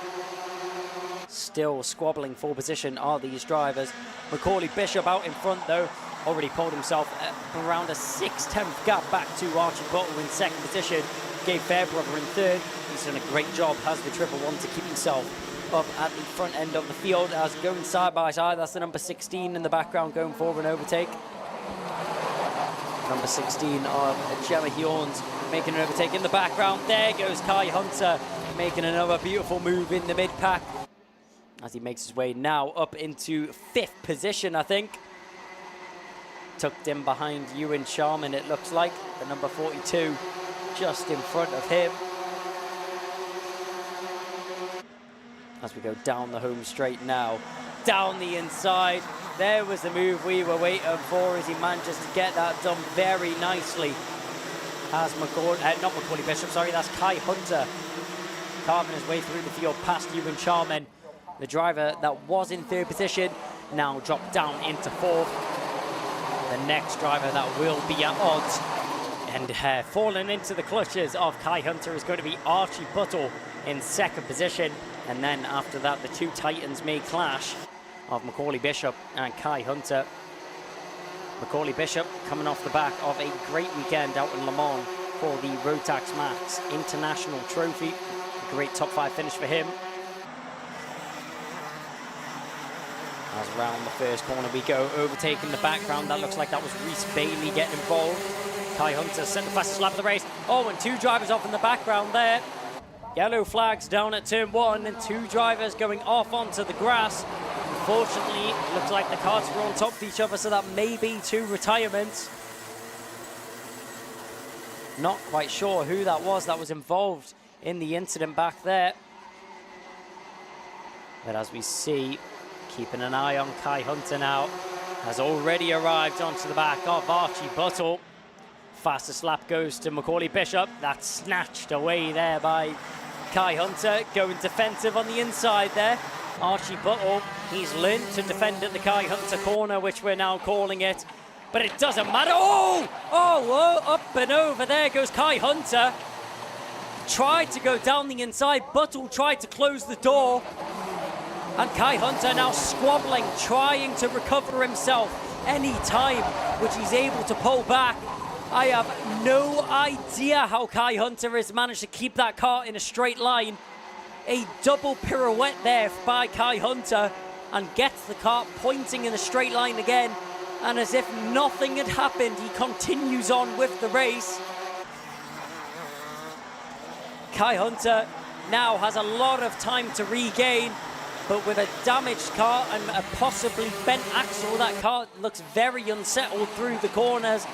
Still squabbling for position are these drivers. Macaulay Bishop out in front though. Already pulled himself around a 6/10 gap back to Archie Buttle in 2nd position. Gabe Fairbrother in 3rd. He's done a great job, has the triple one, to keep himself up at the front end of the field as going side by side. That's the number 16 in the background going for an overtake. Number 16 of Gemma Heons making an overtake in the background. There goes Kai Hunter making another beautiful move in the mid-pack as he makes his way now up into 5th position, I think. Tucked in behind Ewan Sharman, it looks like. The number 42 just in front of him. As we go down the home straight now. Down the inside. There was the move we were waiting for as he manages to get that done very nicely. As not Macaulay Bishop, sorry, that's Kai Hunter. Carving his way through the field past Ewan Sharman. The driver that was in 3rd position now dropped down into 4th. The next driver that will be at odds and falling into the clutches of Kai Hunter is going to be Archie Buttle in 2nd position. And then after that, the two titans may clash of Macaulay Bishop and Kai Hunter. Macaulay Bishop coming off the back of a great weekend out in Le Mans for the Rotax Max International Trophy. A great top 5 finish for him. As around the first corner we go, overtaking the background. That looks like that was Reese Bailey getting involved. Kai Hunter set the fastest lap of the race. Oh, and 2 drivers off in the background there. Yellow flags down at turn 1 and 2 drivers going off onto the grass. Unfortunately, it looks like the carts were on top of each other, so that may be 2 retirements. Not quite sure who that was involved in the incident back there. But as we see, keeping an eye on Kai Hunter now, has already arrived onto the back of Archie Buttle. Fastest lap goes to Macaulay Bishop. That's snatched away there by Kai Hunter, going defensive on the inside there. Archie Buttle, he's learned to defend at the Kai Hunter corner, which we're now calling it. But it doesn't matter. Oh, up and over. There goes Kai Hunter. Tried to go down the inside. Buttle tried to close the door. And Kai Hunter now squabbling, trying to recover himself any time, which he's able to pull back. I have no idea how Kai Hunter has managed to keep that car in a straight line. A double pirouette there by Kai Hunter and gets the car pointing in a straight line again. And as if nothing had happened, he continues on with the race. Kai Hunter now has a lot of time to regain, but with a damaged car and a possibly bent axle, that car looks very unsettled through the corners.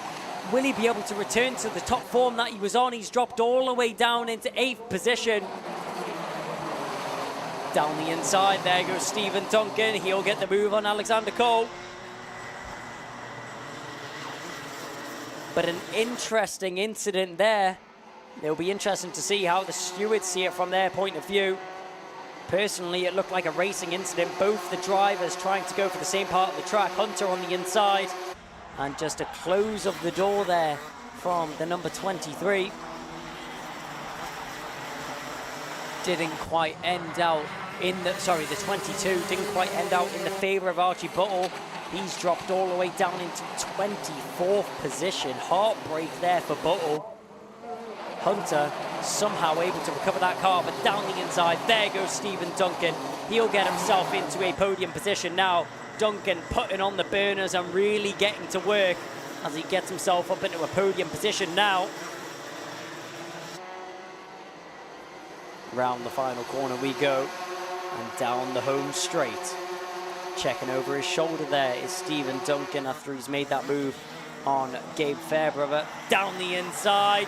Will he be able to return to the top form that he was on? He's dropped all the way down into 8th position. Down the inside, there goes Stephen Duncan. He'll get the move on Alexander Cole. But an interesting incident there. It'll be interesting to see how the stewards see it from their point of view. Personally, it looked like a racing incident. Both the drivers trying to go for the same part of the track. Hunter on the inside. And just a close of the door there from the number 23. Didn't quite end out in the, the 22 didn't quite end out in the favor of Archie Buttle. He's dropped all the way down into 24th position. Heartbreak there for Buttle. Hunter somehow able to recover that car, but down the inside, there goes Stephen Duncan. He'll get himself into a podium position now. Duncan putting on the burners and really getting to work as he gets himself up into a podium position now. Round the final corner we go, and down the home straight. Checking over his shoulder there is Stephen Duncan after he's made that move on Gabe Fairbrother. Down the inside,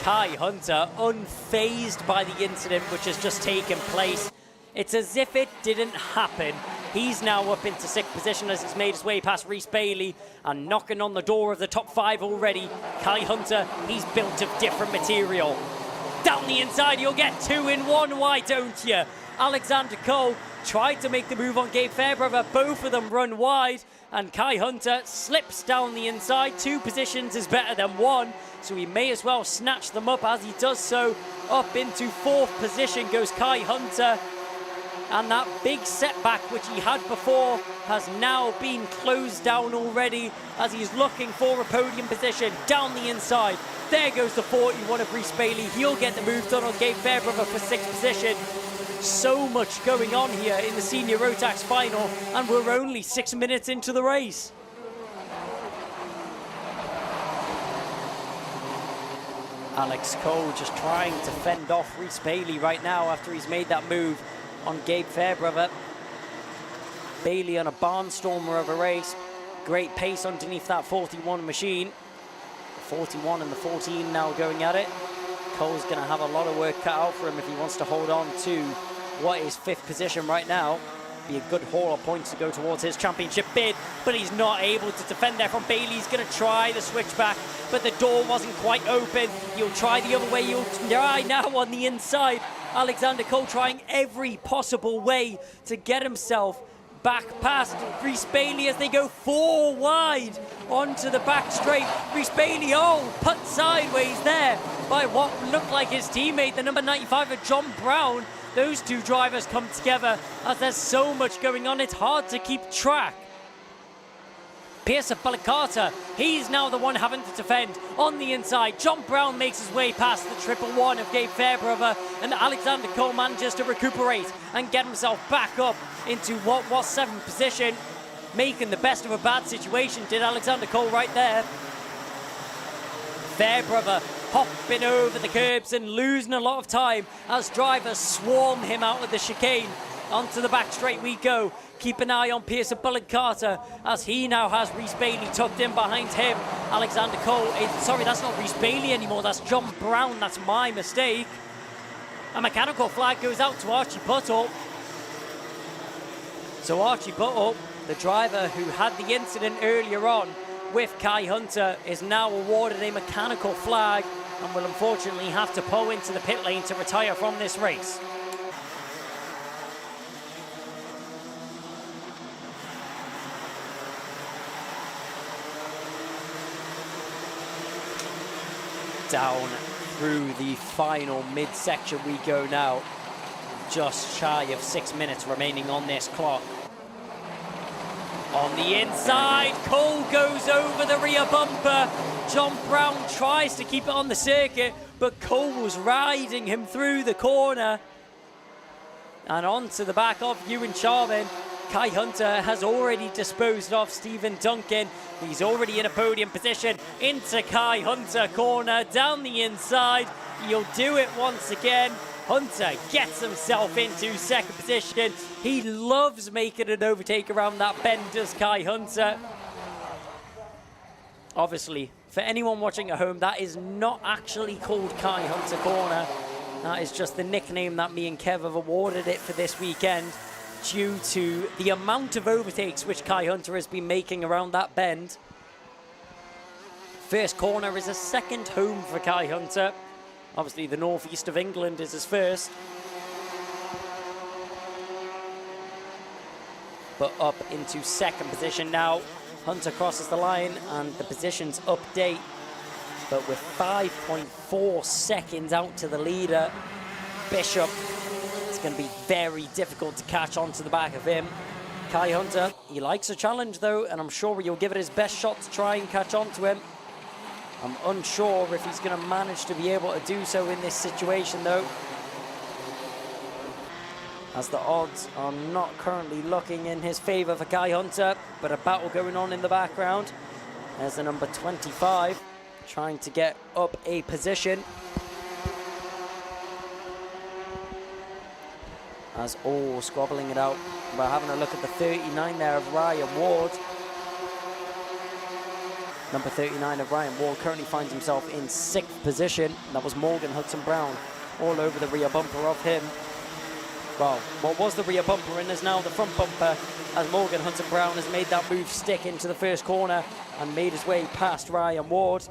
Kai Hunter, unfazed by the incident which has just taken place. It's as if it didn't happen. He's now up into 6th position as he's made his way past Rhys Bailey and knocking on the door of the top 5 already. Kai Hunter, he's built of different material. Down the inside, you'll get 2 in 1, why don't you? Alexander Cole tried to make the move on Gabe Fairbrother. Both of them run wide, and Kai Hunter slips down the inside. 2 positions is better than 1, so he may as well snatch them up as he does so. Up into 4th position goes Kai Hunter. And that big setback which he had before has now been closed down already as he's looking for a podium position down the inside. There goes the 41 of Rhys Bailey. He'll get the move done on Gabe Fairbrother for 6th position. So much going on here in the Senior Rotax final, and we're only 6 minutes into the race. Alex Cole just trying to fend off Rhys Bailey right now after he's made that move on Gabe Fairbrother. Bailey on a barnstormer of a race. Great pace underneath that 41 machine. The 41 and the 14 now going at it. Cole's going to have a lot of work cut out for him if he wants to hold on to what is 5th position right now. Be a good haul of points to go towards his championship bid, but he's not able to defend there from Bailey. He's going to try the switchback, but the door wasn't quite open. He'll try the other way. He'll try now on the inside. Alexander Cole trying every possible way to get himself back past Rhys Bailey as they go 4 wide onto the back straight. Rhys Bailey, put sideways there by what looked like his teammate, the number 95 of John Brown. Those 2 drivers come together as there's so much going on, it's hard to keep track. Pierce Balicata, he's now the one having to defend on the inside. John Brown makes his way past the 111 of Gabe Fairbrother, and Alexander Cole manages to recuperate and get himself back up into what was 7th position. Making the best of a bad situation, did Alexander Cole right there. Fairbrother hopping over the curbs and losing a lot of time as drivers swarm him out of the chicane. Onto the back straight we go. Keep an eye on Pearson Bullock Carter as he now has Rhys Bailey tucked in behind him. Alexander Cole, sorry, that's not Rhys Bailey anymore, that's John Brown, that's my mistake. A mechanical flag goes out to Archie Buttle. So Archie Buttle, the driver who had the incident earlier on with Kai Hunter, is now awarded a mechanical flag and will unfortunately have to pull into the pit lane to retire from this race. Down through the final midsection we go now. Just shy of 6 minutes remaining on this clock. On the inside, Cole goes over the rear bumper. John Brown tries to keep it on the circuit, but Cole was riding him through the corner. And onto the back of Ewan Charman. Kai Hunter has already disposed of Stephen Duncan. He's already in a podium position. Into Kai Hunter corner, down the inside. He'll do it once again. Hunter gets himself into second position. He loves making an overtake around that bend, does Kai Hunter. Obviously, for anyone watching at home, that is not actually called Kai Hunter corner. That is just the nickname that me and Kev have awarded it for this weekend, due to the amount of overtakes which Kai Hunter has been making around that bend. First corner is a second home for Kai Hunter. Obviously, the northeast of England is his first. But up into second position now. Hunter crosses the line and the positions update. But with 5.4 seconds out to the leader, Bishop, it's going to be very difficult to catch on to the back of him. Kai Hunter, he likes a challenge though, and I'm sure he'll give it his best shot to try and catch on to him. I'm unsure if he's going to manage to be able to do so in this situation though, as the odds are not currently looking in his favour for Kai Hunter, but a battle going on in the background. There's the number 25 trying to get up a position, as all squabbling it out by having a look at the 39 there of Ryan Ward. Number 39 of Ryan Ward currently finds himself in 6th position. That was Morgan Hudson-Brown all over the rear bumper of him. Well, what was the rear bumper and is now the front bumper, as Morgan Hudson-Brown has made that move stick into the first corner and made his way past Ryan Ward.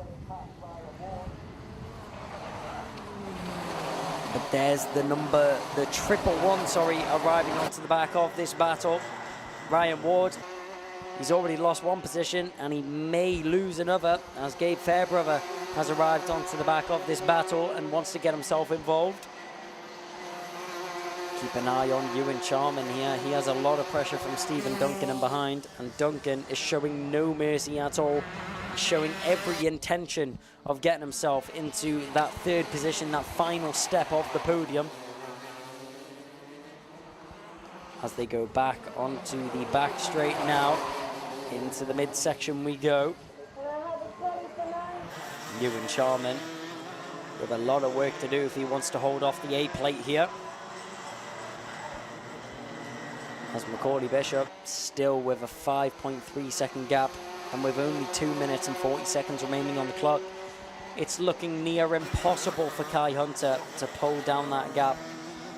But there's the number, the 111, arriving onto the back of this battle. Ryan Ward, he's already lost one position and he may lose another, as Gabe Fairbrother has arrived onto the back of this battle and wants to get himself involved. Keep an eye on Ewan Charman here. He has a lot of pressure from Stephen Duncan in behind, and Duncan is showing no mercy at all, showing every intention of getting himself into that third position, that final step of the podium. As they go back onto the back straight now, into the midsection we go. Ewan Charman with a lot of work to do if he wants to hold off the A plate here. As Macaulay Bishop still with a 5.3 second gap, and with only 2 minutes and 40 seconds remaining on the clock, it's looking near impossible for Kai Hunter to pull down that gap.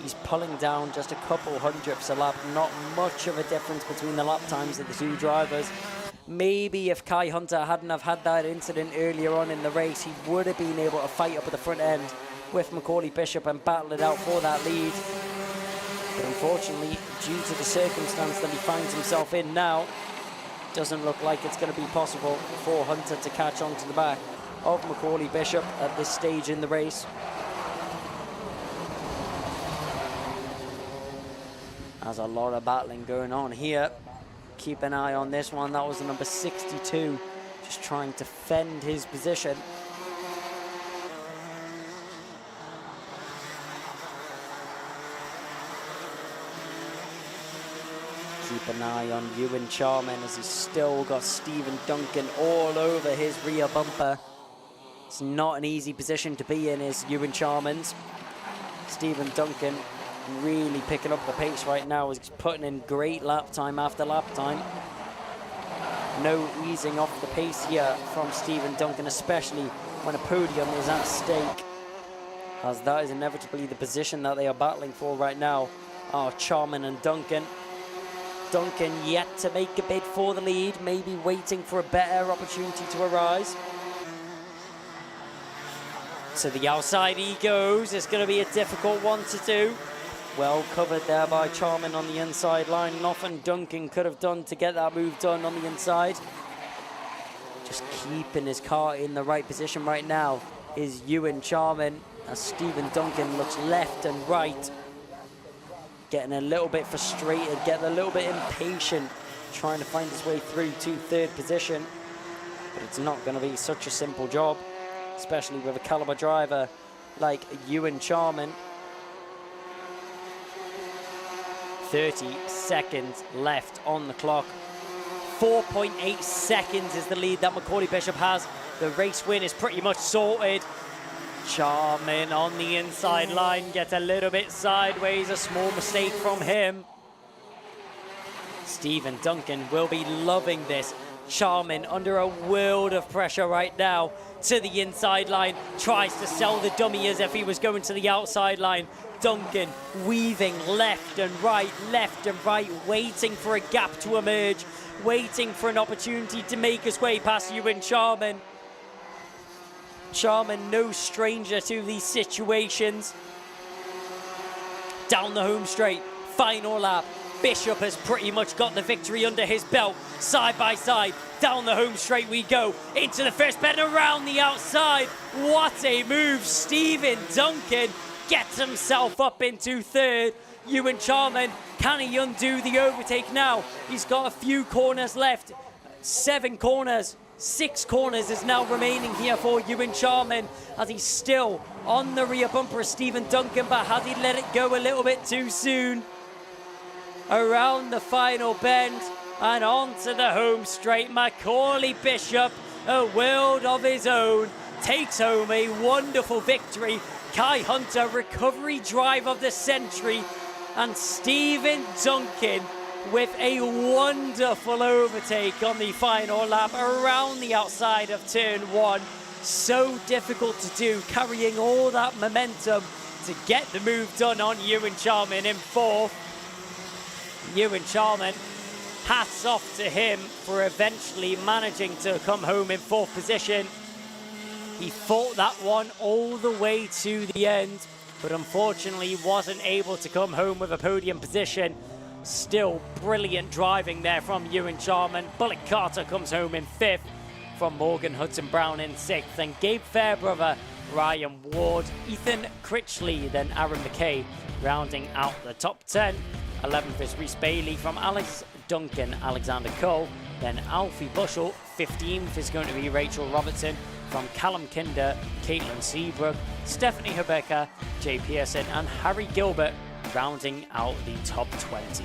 He's pulling down just a couple hundredths a lap, not much of a difference between the lap times of the two drivers. Maybe if Kai Hunter hadn't have had that incident earlier on in the race, he would have been able to fight up at the front end with Macaulay Bishop and battle it out for that lead. But unfortunately, due to the circumstance that he finds himself in now, doesn't look like it's going to be possible for Hunter to catch on to the back of Macaulay Bishop at this stage in the race. There's a lot of battling going on here. Keep an eye on this one. That was the number 62, just trying to fend his position. Keep an eye on Ewan Charman, as he's still got Stephen Duncan all over his rear bumper. It's not an easy position to be in, is Ewan Charman's. Stephen Duncan really picking up the pace right now. He's putting in great lap time after lap time. No easing off the pace here from Stephen Duncan, especially when a podium is at stake, as that is inevitably the position that they are battling for right now, are Charman and Duncan. Duncan yet to make a bid for the lead, maybe waiting for a better opportunity to arise. To the outside he goes. It's going to be a difficult one to do. Well covered there by Charman on the inside line. Nothing Duncan could have done to get that move done on the inside. Just keeping his car in the right position right now is Ewan Charman, as Stephen Duncan looks left and right, getting a little bit frustrated, getting a little bit impatient, trying to find his way through to third position. But it's not going to be such a simple job, especially with a caliber driver like Ewan Charman. 30 seconds left on the clock. 4.8 seconds is the lead that Macaulay Bishop has. The race win is pretty much sorted. Charman on the inside line gets a little bit sideways, a small mistake from him. Stephen Duncan will be loving this. Charman under a world of pressure right now, to the inside line, tries to sell the dummy as if he was going to the outside line. Duncan weaving left and right, waiting for a gap to emerge, waiting for an opportunity to make his way past Ewan Charman. Charman no stranger to these situations. Down the home straight, final lap. Bishop has pretty much got the victory under his belt. Side by side, down the home straight we go. Into the first bend, around the outside. What a move. Stephen Duncan gets himself up into third. Ewan Charman, can he undo the overtake now? He's got a few corners left. 7 corners. 6 corners is now remaining here for Ewan Charman, as he's still on the rear bumper of Stephen Duncan, but has he let it go a little bit too soon? Around the final bend and onto the home straight, Macaulay Bishop, a world of his own, takes home a wonderful victory. Kai Hunter, recovery drive of the century, and Stephen Duncan with a wonderful overtake on the final lap around the outside of turn 1. So difficult to do, carrying all that momentum to get the move done on Ewan Charman in 4th. Ewan Charman, hats off to him for eventually managing to come home in 4th position. He fought that one all the way to the end, but unfortunately wasn't able to come home with a podium position. Still brilliant driving there from Ewan Charman. Bullock Carter comes home in 5th, from Morgan Hudson-Brown in 6th, and Gabe Fairbrother, Ryan Ward, Ethan Critchley, then Aaron McKay rounding out the top 10. 11th is Rhys Bailey from Alex Duncan, Alexander Cole, then Alfie Bushell. 15th is going to be Rachel Robertson from Callum Kinder, Caitlin Seabrook, Stephanie Hebecca, Jay Pearson, and Harry Gilbert rounding out the top 20.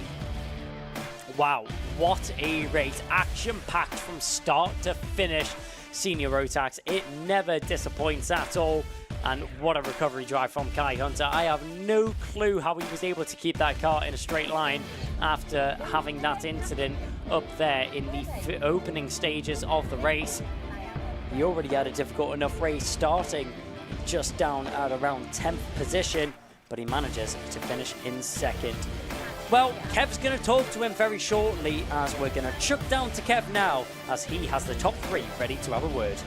Wow, what a race. Action-packed from start to finish. Senior Rotax, it never disappoints at all. And what a recovery drive from Kai Hunter. I have no clue how he was able to keep that car in a straight line after having that incident up there in the opening stages of the race. He already had a difficult enough race, starting just down at around 10th position, but he manages to finish in 2nd. Well, Kev's going to talk to him very shortly, as we're going to chuck down to Kev now, as he has the top 3 ready to have a word.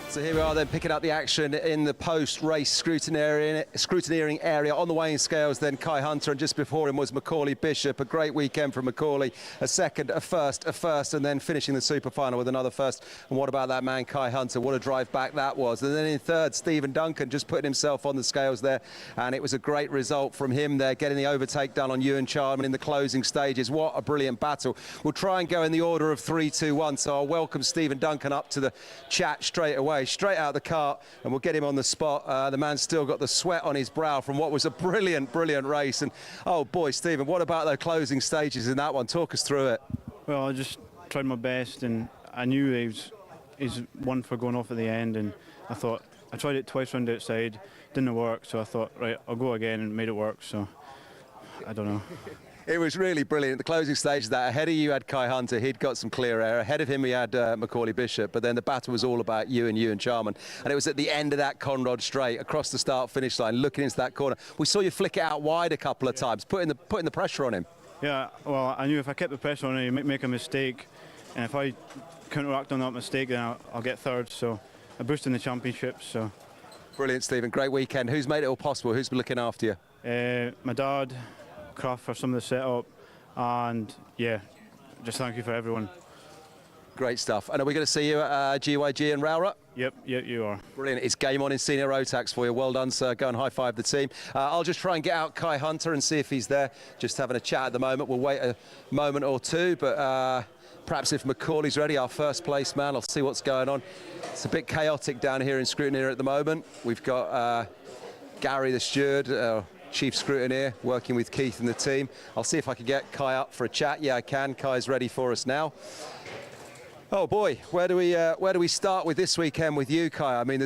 So here we are then, picking up the action in the post-race scrutineering area. On the weighing scales then, Kai Hunter, and just before him was Macaulay Bishop. A great weekend from Macaulay. A second, a first, and then finishing the super final with another first. And what about that man, Kai Hunter? What a drive back that was. And then in 3rd, Stephen Duncan just putting himself on the scales there. And it was a great result from him there, getting the overtake done on Ewan Charman in the closing stages. What a brilliant battle. We'll try and go in the order of 3, 2, 1. So I'll welcome Stephen Duncan up to the chat straight away. Straight out of the cart, and we'll get him on the spot. The man's still got the sweat on his brow from what was a brilliant race. And oh boy, Stephen, what about the closing stages in that one? Talk us through it. Well, I just tried my best, and I knew he's one for going off at the end, and I thought, I tried it twice round the outside, didn't work, so I thought, right, I'll go again, and made it work. So I don't know. It was really brilliant. The closing stage of that, ahead of you had Kai Hunter. He'd got some clear air. Ahead of him we had Macaulay Bishop, but then the battle was all about you and Charman. And it was at the end of that Conrod straight, across the start-finish line, looking into that corner. We saw you flick it out wide a couple of times, putting the pressure on him. Yeah, well, I knew if I kept the pressure on him, he'd make a mistake. And if I counteract on that mistake, then I'll get third. So I boosted in the championship. So brilliant, Stephen. Great weekend. Who's made it all possible? Who's been looking after you? My dad, Kraft for some of the setup, and yeah, just thank you for everyone. Great stuff. And are we going to see you at GYG and Rowrut? Yep, you are. Brilliant. It's game on in Senior Rotax for you. Well done, sir. Go and high-five the team. I'll just try and get out Kai Hunter and see if he's there. Just having a chat at the moment. We'll wait a moment or two, but perhaps if Macaulay's ready, our first place man, I'll see what's going on. It's a bit chaotic down here in Scrutineer at the moment. We've got Gary, the steward, Chief Scrutineer, working with Keith and the team. I'll see if I can get Kai up for a chat. Yeah, I can. Kai's ready for us now. Oh boy, where do we start with this weekend with you, Kai? I mean,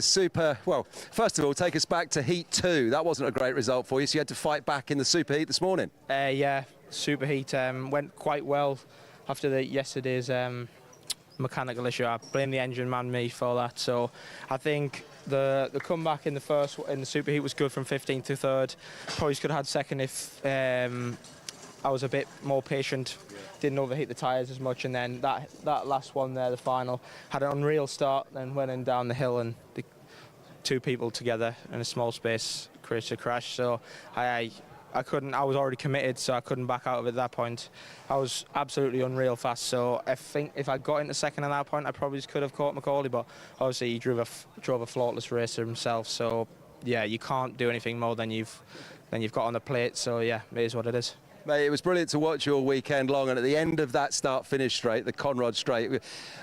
well, first of all, take us back to Heat 2. That wasn't a great result for you, so you had to fight back in the Super Heat this morning. Yeah, Super Heat went quite well after yesterday's mechanical issue. I blame the engine man, me, for that. So I think the comeback in the Super Heat was good from 15th to 3rd. Probably could have had second if I was a bit more patient, didn't overheat the tyres as much, and then that last one there, the final, had an unreal start, then went in down the hill, and the two people together in a small space created a crash. So I was already committed, so I couldn't back out of it at that point. I was absolutely unreal fast, so I think if I got into second at that point, I probably could have caught Macaulay, but obviously he drove a flawless racer himself, so yeah, you can't do anything more than you've got on the plate, so yeah, it is what it is. Mate, it was brilliant to watch you all weekend long, and at the end of that start-finish straight, the Conrod straight,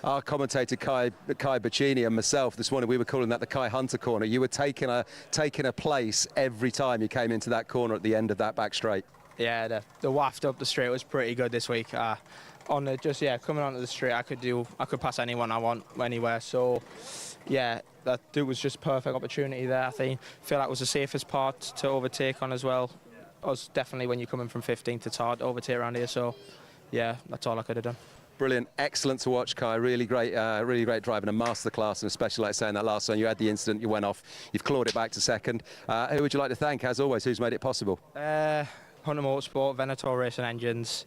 our commentator Kai Bacchini and myself this morning, we were calling that the Kai Hunter corner. You were taking a place every time you came into that corner at the end of that back straight. Yeah, the waft up the straight was pretty good this week. Coming onto the straight, I could pass anyone I want anywhere. So yeah, it was just perfect opportunity there. I feel like it was the safest part to overtake on as well. It was definitely when you're coming from 15th, it's hard to overtake around here. So yeah, that's all I could have done. Brilliant, excellent to watch, Kai. Really great driving, a masterclass, and especially like saying that last one, you had the incident, you went off, you've clawed it back to second. Who would you like to thank, as always? Who's made it possible? Hunter Motorsport, Venator Racing Engines,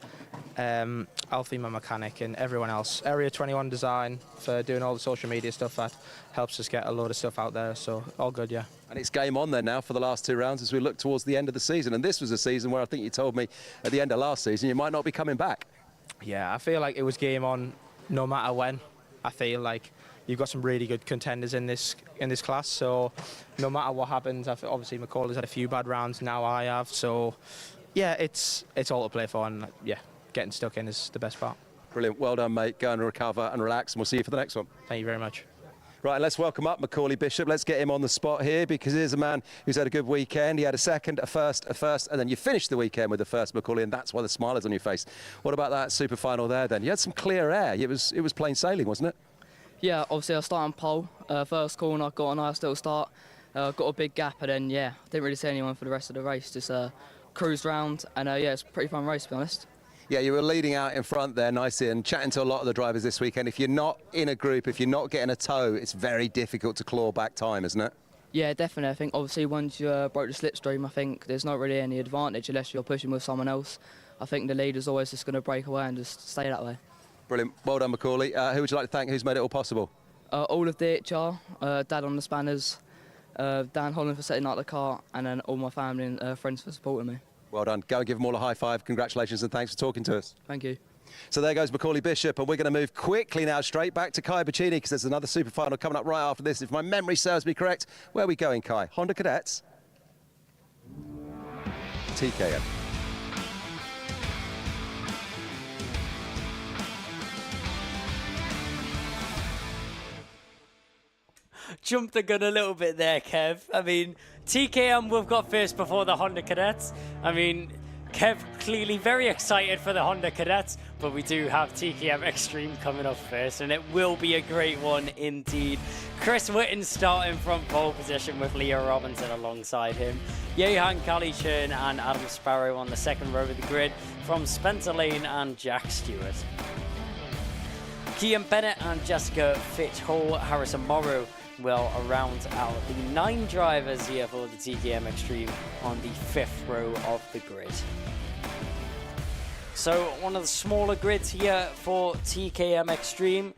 Alfie, my mechanic, and everyone else. Area 21 Design for doing all the social media stuff that helps us get a load of stuff out there. So all good, yeah. And it's game on then now for the last two rounds as we look towards the end of the season. And this was a season where I think you told me at the end of last season you might not be coming back. Yeah, I feel like it was game on no matter when. I feel like you've got some really good contenders in this class, so no matter what happens, obviously Macaulay's had a few bad rounds, now I have, so yeah, it's all to play for, and yeah, getting stuck in is the best part. Brilliant, well done, mate. Go and recover and relax, and we'll see you for the next one. Thank you very much. Right, let's welcome up Macaulay Bishop. Let's get him on the spot here, because here's a man who's had a good weekend. He had a second, a first, and then you finished the weekend with the first, Macaulay, and that's why the smile is on your face. What about that super final there then? You had some clear air. It was plain sailing, wasn't it? Yeah, obviously I started on pole. First corner, got a nice little start. Got a big gap, and then yeah, didn't really see anyone for the rest of the race. Just cruised round, and yeah, it's a pretty fun race to be honest. Yeah, you were leading out in front there nicely and chatting to a lot of the drivers this weekend. If you're not in a group, if you're not getting a tow, it's very difficult to claw back time, isn't it? Yeah, definitely. I think obviously once you broke the slipstream, I think there's not really any advantage unless you're pushing with someone else. I think the leader's always just going to break away and just stay that way. Brilliant. Well done, Macaulay. Who would you like to thank? Who's made it all possible? All of DHR, Dad on the spanners, Dan Holland for setting out the car, and then all my family and friends for supporting me. Well done. Go and give them all a high five. Congratulations and thanks for talking to us. Thank you. So there goes Macaulay Bishop, and we're going to move quickly now straight back to Kai Bacchini, because there's another super final coming up right after this. If my memory serves me correct, where are we going, Kai? Honda Cadets? TKM. Jumped the gun a little bit there, Kev. I mean, TKM, we've got first before the Honda Cadets. I mean, Kev clearly very excited for the Honda Cadets, but we do have TKM Extreme coming up first, and it will be a great one indeed. Chris Whitten starting from pole position with Leo Robinson alongside him. Jehan Kalichern and Adam Sparrow on the second row of the grid from Spencer Lane and Jack Stewart. Kian Bennett and Jessica Fitch-Hall, Harrison Morrow will round out the 9 drivers here for the TKM Extreme on the 5th row of the grid. So one of the smaller grids here for TKM Extreme.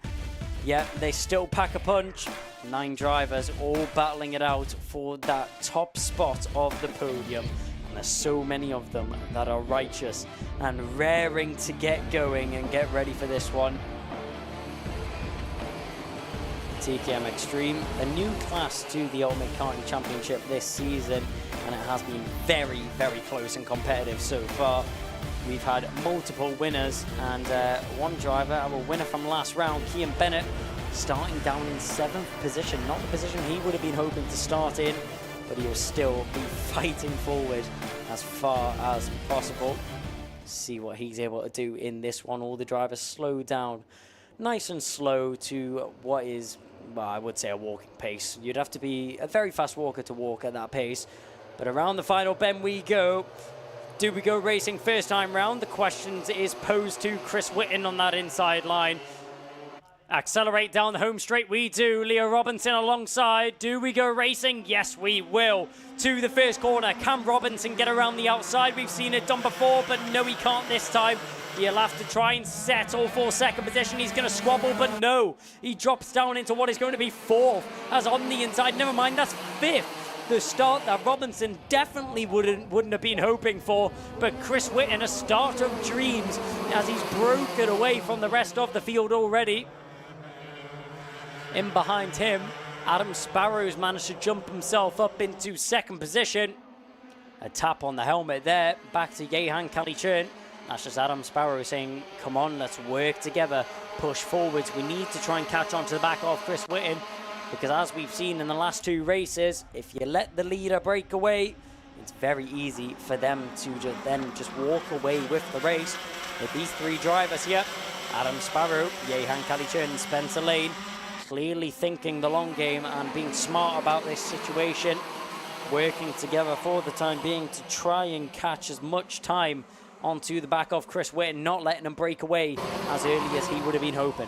Yeah, they still pack a punch. 9 drivers all battling it out for that top spot of the podium. And there's so many of them that are righteous and raring to get going and get ready for this one. TKM Extreme, a new class to the Ultimate Karting Championship this season, and it has been very, very close and competitive so far. We've had multiple winners, and one driver, our winner from last round, Kian Bennett, starting down in 7th position. Not the position he would have been hoping to start in, but he will still be fighting forward as far as possible. See what he's able to do in this one. All the drivers slow down nice and slow to what is, well, I would say a walking pace. You'd have to be a very fast walker to walk at that pace. But around the final bend we go. Do we go racing first time round? The question is posed to Chris Whitten on that inside line. Accelerate down the home straight, we do. Leo Robinson alongside. Do we go racing? Yes, we will. To the first corner. Can Robinson get around the outside? We've seen it done before, but no, he can't this time. He'll have to try and settle for second position. He's going to squabble, but no. He drops down into what is going to be 4th. As on the inside, never mind, that's 5th. The start that Robinson definitely wouldn't have been hoping for, but Chris Whitten, a start of dreams, as he's broken away from the rest of the field already. In behind him, Adam Sparrow's managed to jump himself up into second position. A tap on the helmet there, back to Jehan Kalichern. That's just Adam Sparrow saying, come on, let's work together, push forwards. We need to try and catch on to the back of Chris Whitten, because as we've seen in the last 2 races, if you let the leader break away, it's very easy for them to just walk away with the race. With these 3 drivers here, Adam Sparrow, Jehan Kalichern and Spencer Lane, clearly thinking the long game and being smart about this situation, working together for the time being to try and catch as much time onto the back of Chris Whitten, not letting him break away as early as he would have been hoping.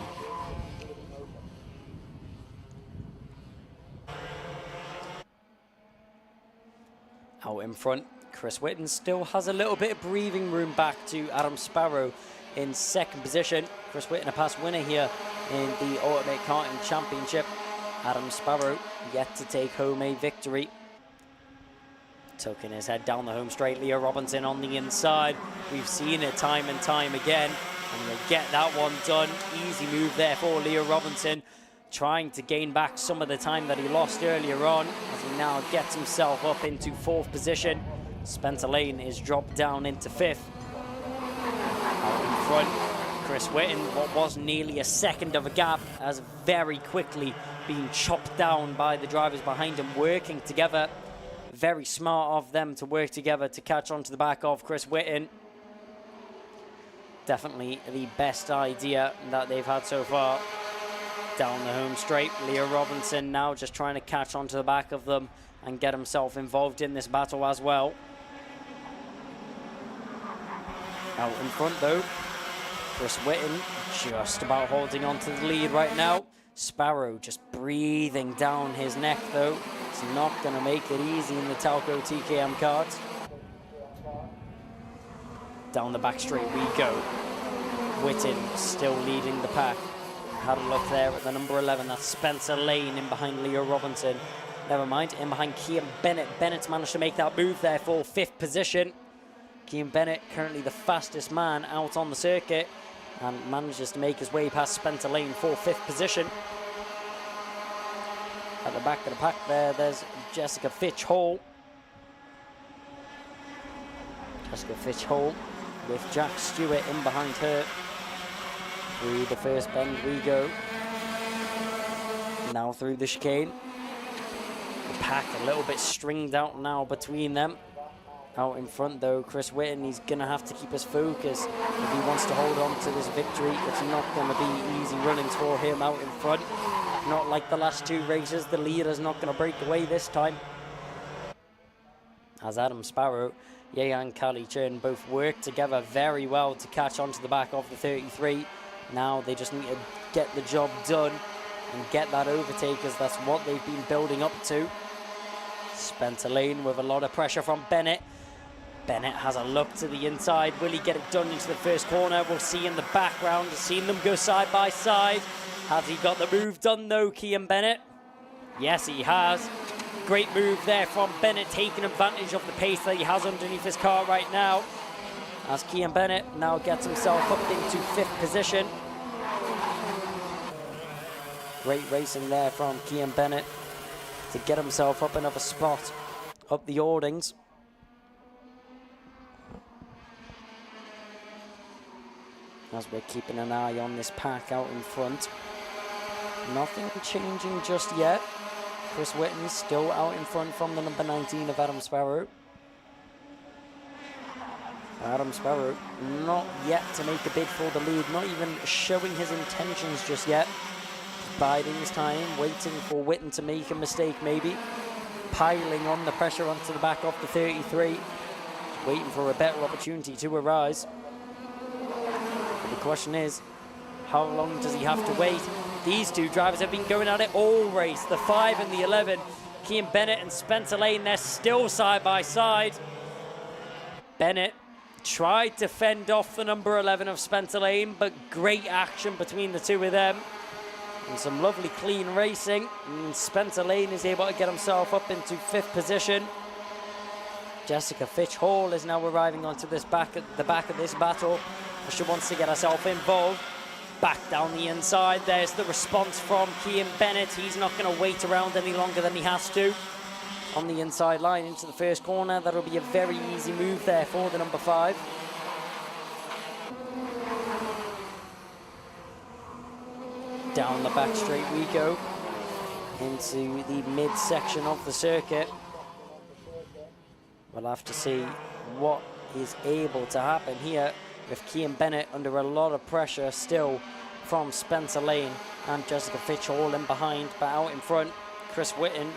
Out in front, Chris Whitten still has a little bit of breathing room back to Adam Sparrow in second position. Chris Whitten, a past winner here in the Ultimate Karting Championship. Adam Sparrow yet to take home a victory. Tucking his head down the home straight. Leo Robinson on the inside. We've seen it time and time again. And they get that one done. Easy move there for Leo Robinson. Trying to gain back some of the time that he lost earlier on, as he now gets himself up into 4th position. Spencer Lane is dropped down into 5th. Out in front, Chris Whitten, what was nearly a second of a gap, has very quickly been chopped down by the drivers behind him, working together. Very smart of them to work together to catch on to the back of Chris Whitten. Definitely the best idea that they've had so far. Down the home straight, Leo Robinson now just trying to catch onto the back of them and get himself involved in this battle as well. Out in front though, Chris Whitten just about holding on to the lead right now. Sparrow just breathing down his neck though. It's not going to make it easy in the Talco TKM cards. Down the back straight we go. Whitten still leading the pack. Had a look there at the number 11, that's Spencer Lane in behind Leo Robinson. Never mind, in behind Kian Bennett. Bennett's managed to make that move there for 5th position. Kian Bennett, currently the fastest man out on the circuit, and manages to make his way past Spencer Lane for 5th position. At the back of the pack there's Jessica Fitch-Hall. Jessica Fitch-Hall with Jack Stewart in behind her. Through the first bend we go. Now through the chicane. The pack a little bit stringed out now between them. Out in front though, Chris Whitten, he's going to have to keep his focus if he wants to hold on to this victory. It's not going to be easy runnings for him out in front. Not like the last 2 races, the leader's not going to break away this time. As Adam Sparrow, Yehan Kali-Churn both work together very well to catch onto the back of the 33. Now they just need to get the job done and get that overtake, as that's what they've been building up to. Spencer Lane with a lot of pressure from Bennett. Bennett has a look to the inside. Will he get it done into the first corner? We'll see in the background. Seen them go side by side. Has he got the move done though, Kian Bennett? Yes, he has. Great move there from Bennett, taking advantage of the pace that he has underneath his car right now. As Kian Bennett now gets himself up into 5th position. Great racing there from Kian Bennett to get himself up another spot up the Ordings. As we're keeping an eye on this pack out in front. Nothing changing just yet. Chris Whitten still out in front from the number 19 of Adam Sparrow. Adam Sparrow not yet to make a bid for the lead, not even showing his intentions just yet. Biding his time, waiting for Whitten to make a mistake maybe. Piling on the pressure onto the back of the 33. Waiting for a better opportunity to arise. But the question is, how long does he have to wait? These 2 drivers have been going at it all race. The 5 and the 11. Kian Bennett and Spencer Lane, they're still side by side. Bennett tried to fend off the number 11 of Spencer Lane, but great action between the 2 of them. And some lovely clean racing. And Spencer Lane is able to get himself up into 5th position. Jessica Fitch Hall is now arriving onto the back of this battle. She wants to get herself involved. Back down the inside, there's the response from Kian Bennett. He's not going to wait around any longer than he has to. On the inside line into the first corner, that'll be a very easy move there for the number 5. Down the back straight we go into the mid-section of the circuit. We'll have to see what is able to happen here with Kian Bennett under a lot of pressure still from Spencer Lane and Jessica Fitch all in behind, but out in front, Chris Whitten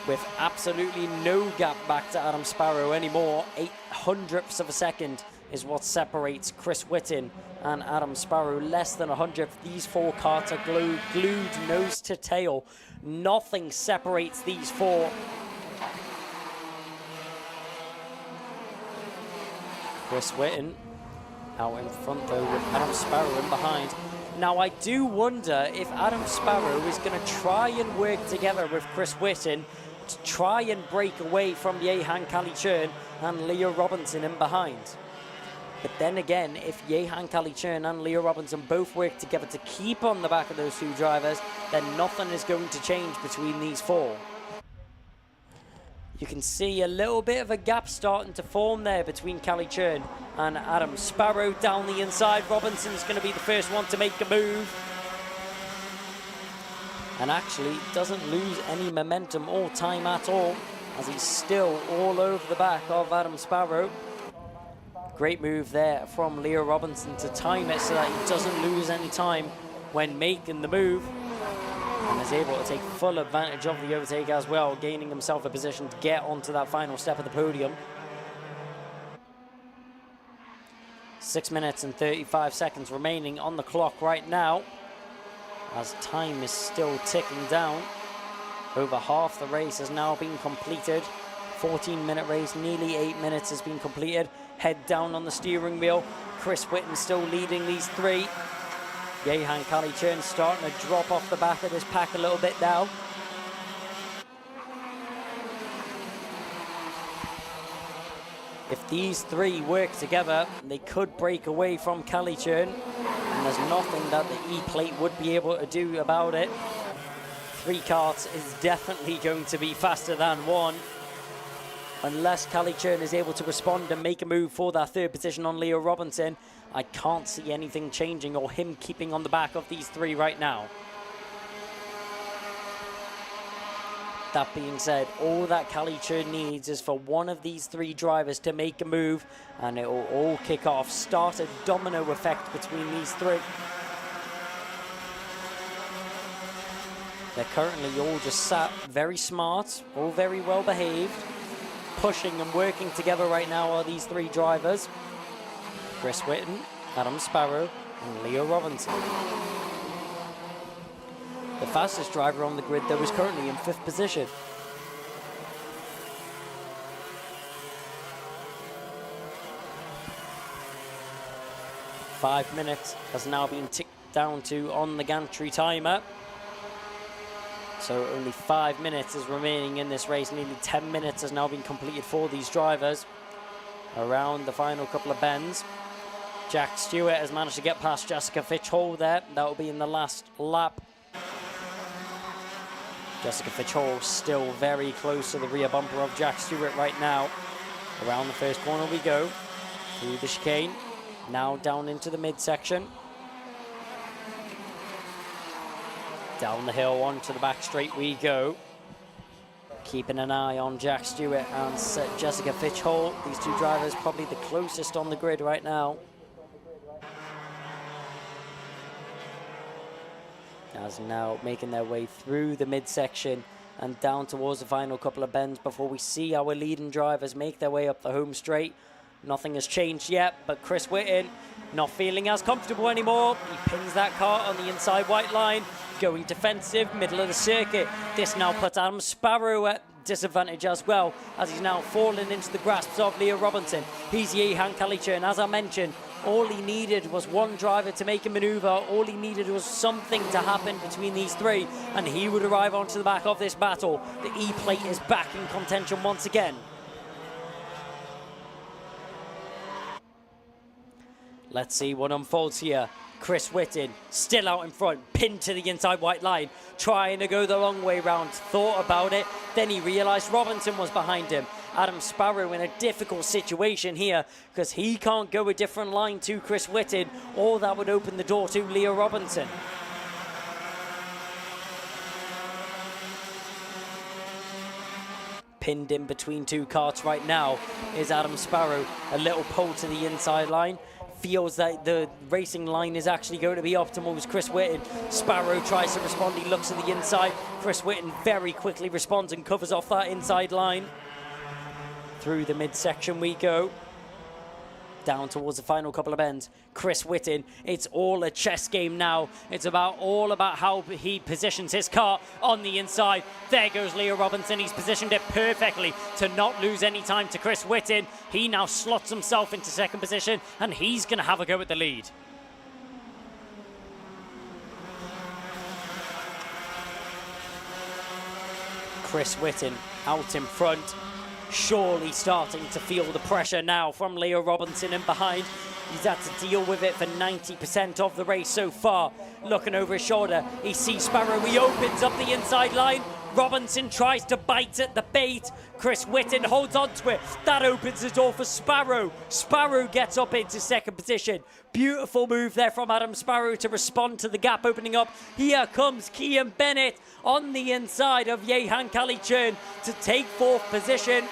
with absolutely no gap back to Adam Sparrow anymore. 0.08 of a second is what separates Chris Whitten and Adam Sparrow. Less than 100th. These 4 cars are glued nose to tail. Nothing separates these 4. Chris Whitten out in front though with Adam Sparrow in behind. Now I do wonder if Adam Sparrow is going to try and work together with Chris Whitten to try and break away from Yehan Kali-Churn and Leo Robinson in behind. But then again, if Yehan Kali-Churn and Leo Robinson both work together to keep on the back of those 2 drivers, then nothing is going to change between these 4. You can see a little bit of a gap starting to form there between Kali-Churn and Adam Sparrow. Down the inside, Robinson's going to be the first one to make a move. And actually doesn't lose any momentum or time at all, as he's still all over the back of Adam Sparrow. Great move there from Leo Robinson to time it so that he doesn't lose any time when making the move. And is able to take full advantage of the overtake as well, gaining himself a position to get onto that final step of the podium. 6 minutes and 35 seconds remaining on the clock right now, as time is still ticking down. Over half the race has now been completed. 14-minute race, nearly 8 minutes has been completed. Head down on the steering wheel. Chris Whitten still leading these 3. Yehan Kali-Churn starting to drop off the back of this pack a little bit now. If these 3 work together, they could break away from Kali-Churn, and there's nothing that the E-plate would be able to do about it. 3 karts is definitely going to be faster than 1. Unless Kali-Churn is able to respond and make a move for that 3rd position on Leo Robinson, I can't see anything changing or him keeping on the back of these 3 right now. That being said, all that Kalichurn needs is for one of these 3 drivers to make a move, and it will all kick off. Start a domino effect between these 3. They're currently all just sat very smart, all very well behaved. Pushing and working together right now are these 3 drivers. Chris Whitten, Adam Sparrow, and Leo Robinson. The fastest driver on the grid, though, is currently in 5th position. Five minutes has now been ticked down to on the gantry timer. So only 5 minutes is remaining in this race. Nearly 10 minutes has now been completed for these drivers around the final couple of bends. Jack Stewart has managed to get past Jessica Fitch-Hall there. That will be in the last lap. Jessica Fitch-Hall still very close to the rear bumper of Jack Stewart right now. Around the first corner we go, through the chicane, now down into the midsection. Down the hill onto the back straight we go. Keeping an eye on Jack Stewart and Jessica Fitch-Hall. These 2 drivers probably the closest on the grid right now. As now making their way through the midsection and down towards the final couple of bends before we see our leading drivers make their way up the home straight. Nothing has changed yet, but Chris Whitten not feeling as comfortable anymore. He pins that car on the inside white line, going defensive, middle of the circuit. This now puts Adam Sparrow at disadvantage as well, as he's now fallen into the grasps of Leo Robinson. He's Jehan Kalichurn, as I mentioned. All he needed was one driver to make a maneuver. All he needed was something to happen between these 3, and he would arrive onto the back of this battle. The E-plate is back in contention once again. Let's see what unfolds here. Chris Whitten still out in front, pinned to the inside white line, trying to go the long way round. Thought about it, then he realised Robinson was behind him. Adam Sparrow in a difficult situation here because he can't go a different line to Chris Whitten, or that would open the door to Leo Robinson. Pinned in between 2 carts right now is Adam Sparrow. A little pull to the inside line. Feels that the racing line is actually going to be optimal as Chris Whitten. Sparrow tries to respond, he looks to the inside. Chris Whitten very quickly responds and covers off that inside line. Through the midsection we go. Down towards the final couple of bends. Chris Whitten, it's all a chess game now. It's all about how he positions his car on the inside. There goes Leo Robinson. He's positioned it perfectly to not lose any time to Chris Whitten. He now slots himself into 2nd position, and he's going to have a go at the lead. Chris Whitten out in front. Surely starting to feel the pressure now from Leo Robinson in behind. He's had to deal with it for 90% of the race so far. Looking over his shoulder, he sees Sparrow. He opens up the inside line. Robinson tries to bite at the bait. Chris Whitten holds on to it. That opens the door for Sparrow. Sparrow gets up into 2nd position. Beautiful move there from Adam Sparrow to respond to the gap opening up. Here comes Kian Bennett on the inside of Jehan Kalichurn to take 4th position.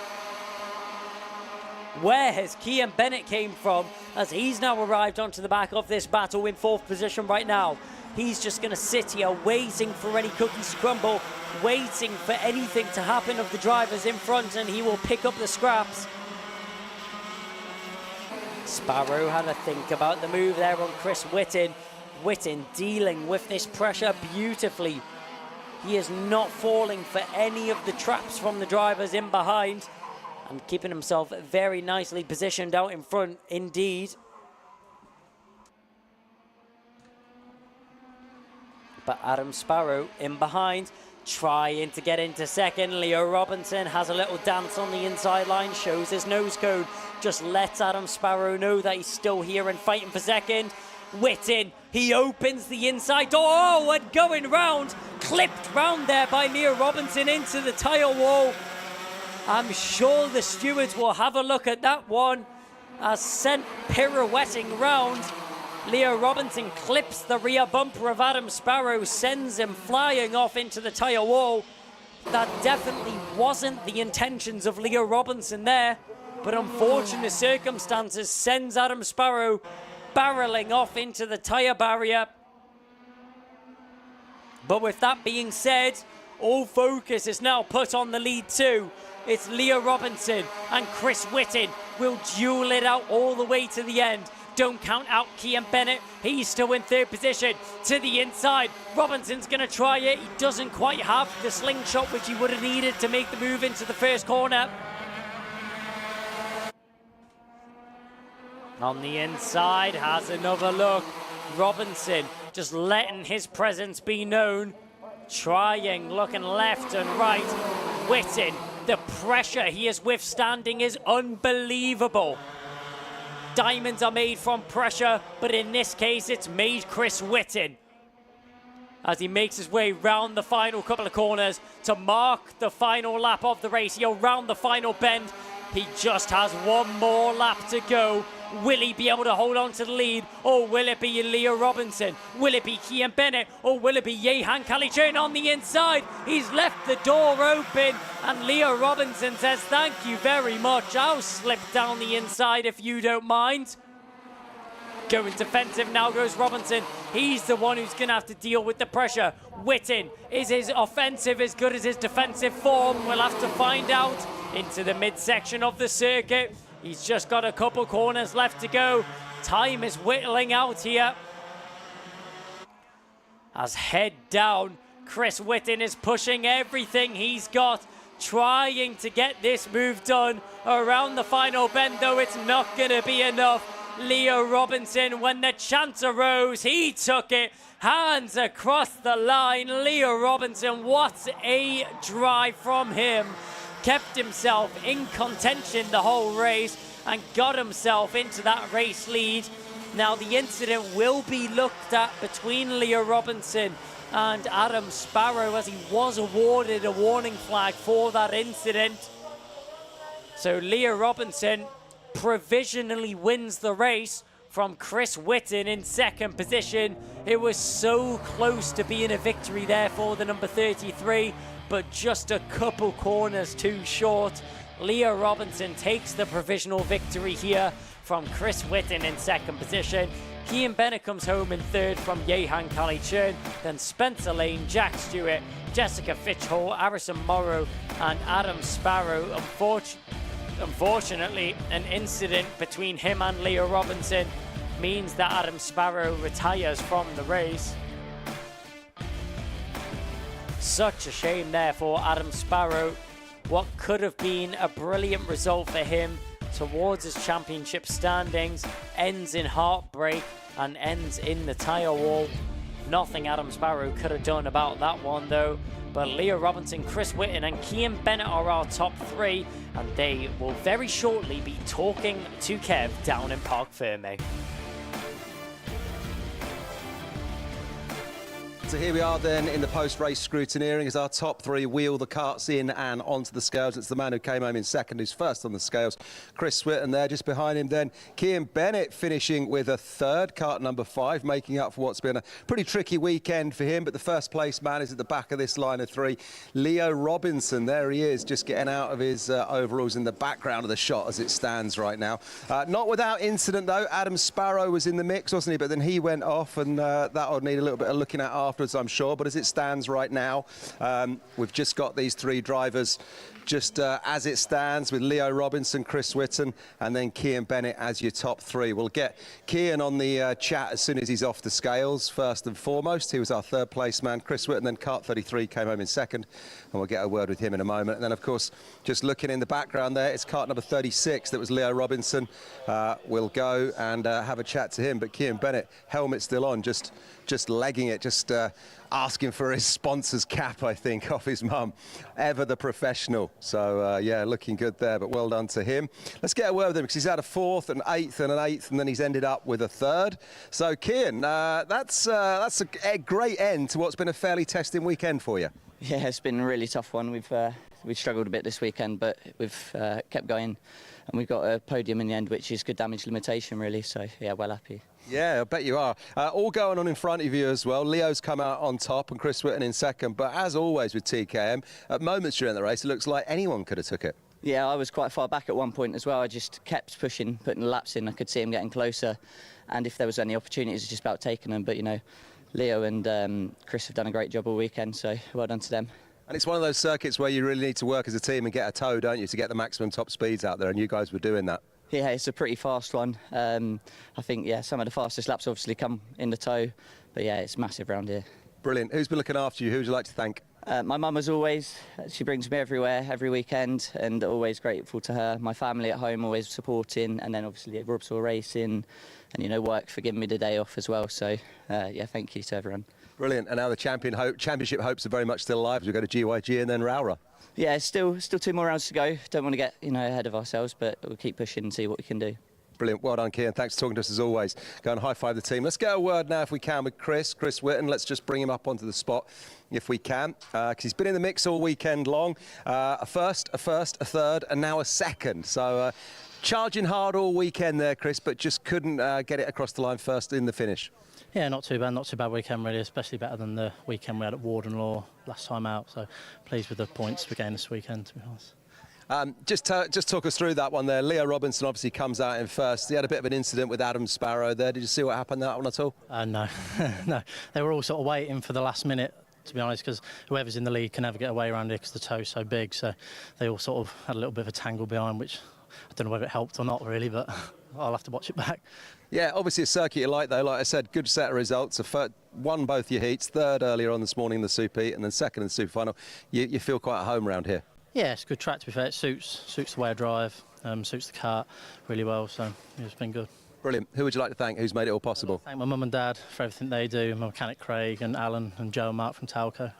Where has Kian Bennett came from, as he's now arrived onto the back of this battle in 4th position right now. He's just going to sit here waiting for any cookies to crumble, waiting for anything to happen of the drivers in front, and he will pick up the scraps. Sparrow had a think about the move there on Chris Whitten. Whitten dealing with this pressure beautifully. He is not falling for any of the traps from the drivers in behind, and keeping himself very nicely positioned out in front indeed. But Adam Sparrow in behind, trying to get into 2nd. Leo Robinson has a little dance on the inside line, shows his nose cone, just lets Adam Sparrow know that he's still here and fighting for 2nd. Whitten, he opens the inside door, oh, and going round, clipped round there by Leo Robinson into the tyre wall. I'm sure the stewards will have a look at that one, as sent pirouetting round. Leo Robinson clips the rear bumper of Adam Sparrow, sends him flying off into the tyre wall. That definitely wasn't the intentions of Leo Robinson there, but unfortunate circumstances sends Adam Sparrow barreling off into the tyre barrier. But with that being said, all focus is now put on the lead two. It's Leo Robinson and Chris Whitten will duel it out all the way to the end. Don't count out Kian Bennett. He's still in third position. To the inside, Robinson's going to try it. He doesn't quite have the slingshot which he would have needed to make the move into the first corner. On the inside, has another look. Robinson just letting his presence be known. Trying, looking left and right. Whitten, the pressure he is withstanding is unbelievable. Diamonds are made from pressure, but in this case, it's made Chris Whitten. As he makes his way round the final couple of corners to mark the final lap of the race. He'll round the final bend. He just has one more lap to go. Will he be able to hold on to the lead, or will it be Leo Robinson? Will it be Kian Bennett, or will it be Jehan Kalichern on the inside? He's left the door open, and Leo Robinson says, thank you very much. I'll slip down the inside if you don't mind. Going defensive now goes Robinson. He's the one who's going to have to deal with the pressure. Whitten, is his offensive as good as his defensive form? We'll have to find out. Into the midsection of the circuit. He's just got a couple corners left to go. Time is whittling out here. As head down, Chris Whitten is pushing everything he's got, trying to get this move done around the final bend, though it's not going to be enough. Leo Robinson, when the chance arose, he took it. Hands across the line. Leo Robinson, what a drive from him. Kept himself in contention the whole race and got himself into that race lead. Now the incident will be looked at between Leo Robinson and Adam Sparrow, as he was awarded a warning flag for that incident. So Leo Robinson provisionally wins the race from Chris Whitten in second position. It was so close to being a victory there for the number 33. But just a couple corners too short. Leo Robinson takes the provisional victory here from Chris Whitten in second position. Kian Bennett comes home in third from Jehan Kalichern. Then Spencer Lane, Jack Stewart, Jessica Fitchhall, Harrison Morrow and Adam Sparrow. Unfortunately, an incident between him and Leo Robinson means that Adam Sparrow retires from the race. Such a shame there for Adam Sparrow. What could have been a brilliant result for him towards his championship standings ends in heartbreak and ends in the tyre wall. Nothing Adam Sparrow could have done about that one though. But Leo Robinson, Chris Whitten and Kian Bennett are our top three, and they will very shortly be talking to Kev down in Parc Ferme. So here we are then in the post-race scrutineering as our top three wheel the carts in and onto the scales. It's the man who came home in second who's first on the scales, Chris Whitten there. Just behind him then, Kian Bennett finishing with a third, cart number 5, making up for what's been a pretty tricky weekend for him. But the first place man is at the back of this line of three, Leo Robinson. There he is, just getting out of his overalls in the background of the shot as it stands right now. Not without incident though. Adam Sparrow was in the mix, wasn't he? But then he went off, and that'll need a little bit of looking at afterwards, I'm sure. But as it stands right now, we've just got these three drivers just as it stands, with Leo Robinson, Chris Whitten and then Kian Bennett as your top three. We'll get Kian on the chat as soon as he's off the scales. First and foremost, he was our third place man. Chris Whitten, then cart 33, came home in second, and we'll get a word with him in a moment. And then of course, just looking in the background there, it's cart number 36 that was Leo Robinson. We'll go and have a chat to him. But Kian Bennett, helmet still on, just legging it, just asking for his sponsor's cap, I think, off his mum. Ever the professional. So, yeah, looking good there, but well done to him. Let's get a word with him, because he's had a fourth, an eighth, and an eighth, and then he's ended up with a third. So, Kian, that's a great end to what's been a fairly testing weekend for you. Yeah, it's been a really tough one. We've struggled a bit this weekend, but we've kept going, and we've got a podium in the end, which is good damage limitation, really. So yeah, well happy. Yeah, I bet you are. All going on in front of you as well. Leo's come out on top and Chris Whitten in second. But as always with TKM, at moments during the race, it looks like anyone could have took it. Yeah, I was quite far back at one point as well. I just kept pushing, putting the laps in. I could see him getting closer, and if there was any opportunities, just about taking them. But you know, Leo and Chris have done a great job all weekend, so well done to them. And it's one of those circuits where you really need to work as a team and get a tow, don't you, to get the maximum top speeds out there, and you guys were doing that. Yeah, it's a pretty fast one. I think, yeah, some of the fastest laps obviously come in the tow, but yeah, it's massive round here. Brilliant. Who's been looking after you? Who would you like to thank? My mum, as always. She brings me everywhere, every weekend, and always grateful to her. My family at home always supporting, and then obviously at Robsall Racing, and you know, work for giving me the day off as well. So yeah, thank you to everyone. Brilliant. And now the championship hopes are very much still alive as we go to GYG and then Rowra. Yeah, still 2 more rounds to go. Don't want to get ahead of ourselves, but we'll keep pushing and see what we can do. Brilliant. Well done, Kian. Thanks for talking to us as always. Go and high-five the team. Let's get a word now, if we can, with Chris Whitten. Let's just bring him up onto the spot, if we can, because he's been in the mix all weekend long. A first, a third, and now a second. So charging hard all weekend there, Chris, but just couldn't get it across the line first in the finish. Yeah, not too bad weekend really, especially better than the weekend we had at Warden Law last time out. So pleased with the points we gained this weekend, to be honest. Just talk us through that one there. Leo Robinson obviously comes out in first. He had a bit of an incident with Adam Sparrow there. Did you see what happened that one at all? No, no. They were all sort of waiting for the last minute, to be honest, because whoever's in the lead can never get away around here because the tow's so big. So they all sort of had a little bit of a tangle behind, which I don't know whether it helped or not really, but I'll have to watch it back. Yeah, obviously a circuit you like, though. Like I said, good set of results. Won both your heats, third earlier on this morning in the Super Heat, and then second in the Super Final. You feel quite at home around here? Yeah, it's a good track, to be fair. It suits the way I drive, suits the car really well, so yeah, it's been good. Brilliant. Who would you like to thank? Who's made it all possible? Thank my mum and dad for everything they do, my mechanic Craig and Alan and Joe and Mark from Talco.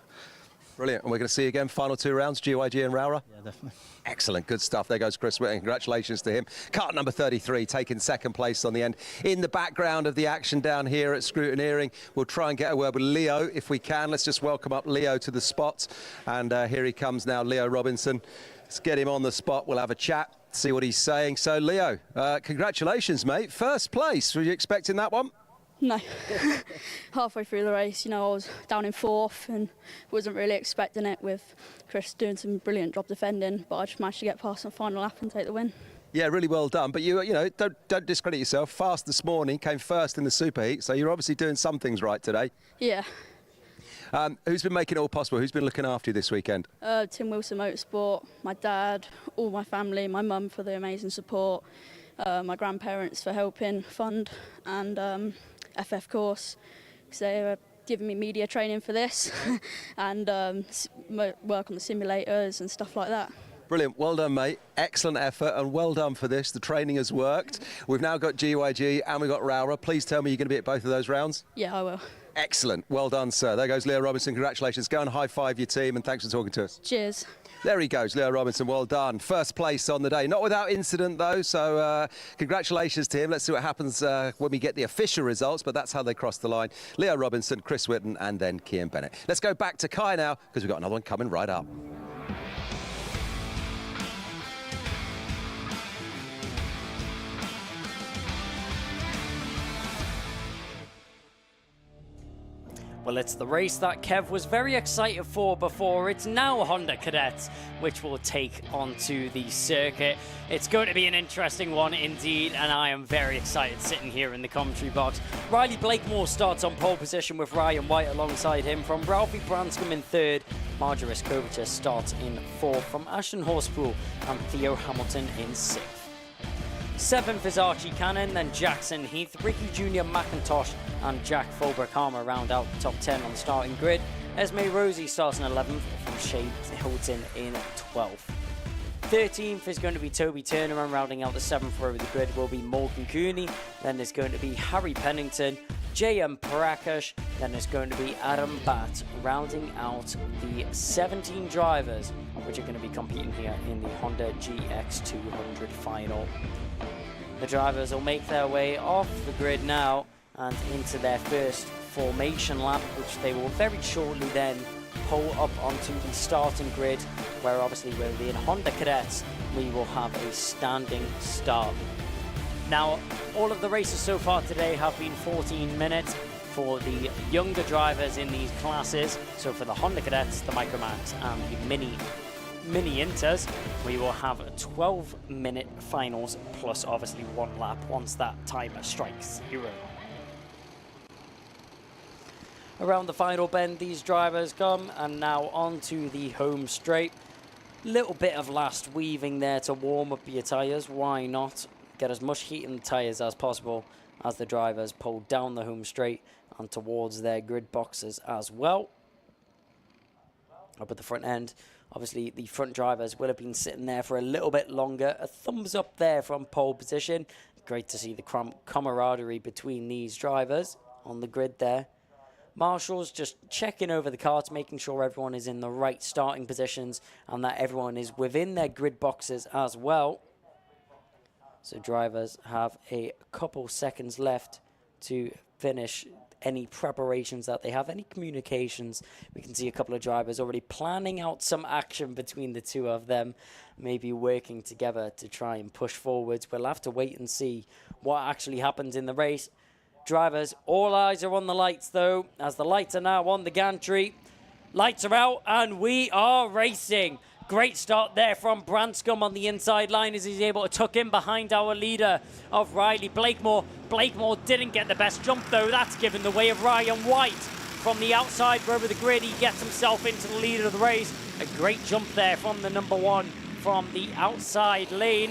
Brilliant. And we're going to see you again, final 2 rounds, GYG and Rowra? Yeah, definitely. Excellent, good stuff. There goes Chris Whitten. Congratulations to him. Kart number 33, taking second place on the end. In the background of the action down here at Scrutineering, we'll try and get a word with Leo if we can. Let's just welcome up Leo to the spot. And here he comes now, Leo Robinson. Let's get him on the spot. We'll have a chat, see what he's saying. So, Leo, congratulations, mate. First place. Were you expecting that one? No. Halfway through the race, I was down in fourth and wasn't really expecting it, with Chris doing some brilliant job defending, but I just managed to get past the final lap and take the win. Yeah, really well done. But you know, don't discredit yourself. Fast this morning, came first in the Super Heat, so you're obviously doing some things right today. Yeah. Who's been making it all possible? Who's been looking after you this weekend? Tim Wilson Motorsport, my dad, all my family, my mum for the amazing support, my grandparents for helping fund, and FF course, because they were giving me media training for this and work on the simulators and stuff like that. Brilliant, well done, mate. Excellent effort and well done for this. The training has worked. We've now got GYG and we've got Rowra. Please tell me you're going to be at both of those rounds. Yeah, I will. Excellent, well done, sir. There goes Leo Robinson. Congratulations. Go and high-five your team and thanks for talking to us. Cheers. There he goes, Leo Robinson, well done. First place on the day, not without incident though, so congratulations to him. Let's see what happens when we get the official results, but that's how they cross the line. Leo Robinson, Chris Whitten, and then Kian Bennett. Let's go back to Kai now, because we've got another one coming right up. Well, it's the race that Kev was very excited for before. It's now Honda Cadets, which will take onto the circuit. It's going to be an interesting one indeed, and I am very excited sitting here in the commentary box. Riley Blakemore starts on pole position with Ryan White alongside him. From Ralphie Branscombe in third, Marjorie Kovacic starts in fourth. From Ashton Horspool and Theo Hamilton in sixth. Seventh is Archie Cannon, then Jackson Heath, Ricky Jr. McIntosh and Jack Fulbrick-Harmer round out the top 10 on the starting grid. Esme Rosie starts in 11th, from Shea Hilton in 12th. 13th is going to be Toby Turner, and rounding out the 7th row of the grid will be Morgan Cooney. Then there's going to be Harry Pennington, J.M. Prakash, then there's going to be Adam Batt, rounding out the 17 drivers which are going to be competing here in the Honda GX200 final. The drivers will make their way off the grid now and into their first formation lap, which they will very shortly then pull up onto the starting grid, where obviously we're in Honda Cadets, we will have a standing start. Now, all of the races so far today have been 14 minutes for the younger drivers in these classes. So for the Honda Cadets, the Micromax and the Mini Inters, we will have 12-minute finals plus obviously 1 lap once that timer strikes 0. Around the final bend these drivers come, and now onto the home straight. Little bit of last weaving there to warm up your tyres. Why not get as much heat in the tyres as possible as the drivers pull down the home straight and towards their grid boxes as well. Up at the front end, obviously the front drivers will have been sitting there for a little bit longer. A thumbs up there from pole position. Great to see the camaraderie between these drivers on the grid there. Marshall's just checking over the carts, making sure everyone is in the right starting positions and that everyone is within their grid boxes as well. So drivers have a couple seconds left to finish any preparations that they have, any communications. We can see a couple of drivers already planning out some action between the two of them, maybe working together to try and push forwards. We'll have to wait and see what actually happens in the race. Drivers, all eyes are on the lights though, as the lights are now on the gantry. Lights are out and we are racing. Great start there from Branscombe on the inside line as he's able to tuck in behind our leader of Riley Blakemore. Blakemore didn't get the best jump though. That's given the way of Ryan White. From the outside over the grid, he gets himself into the lead of the race. A great jump there from the number 1 from the outside lane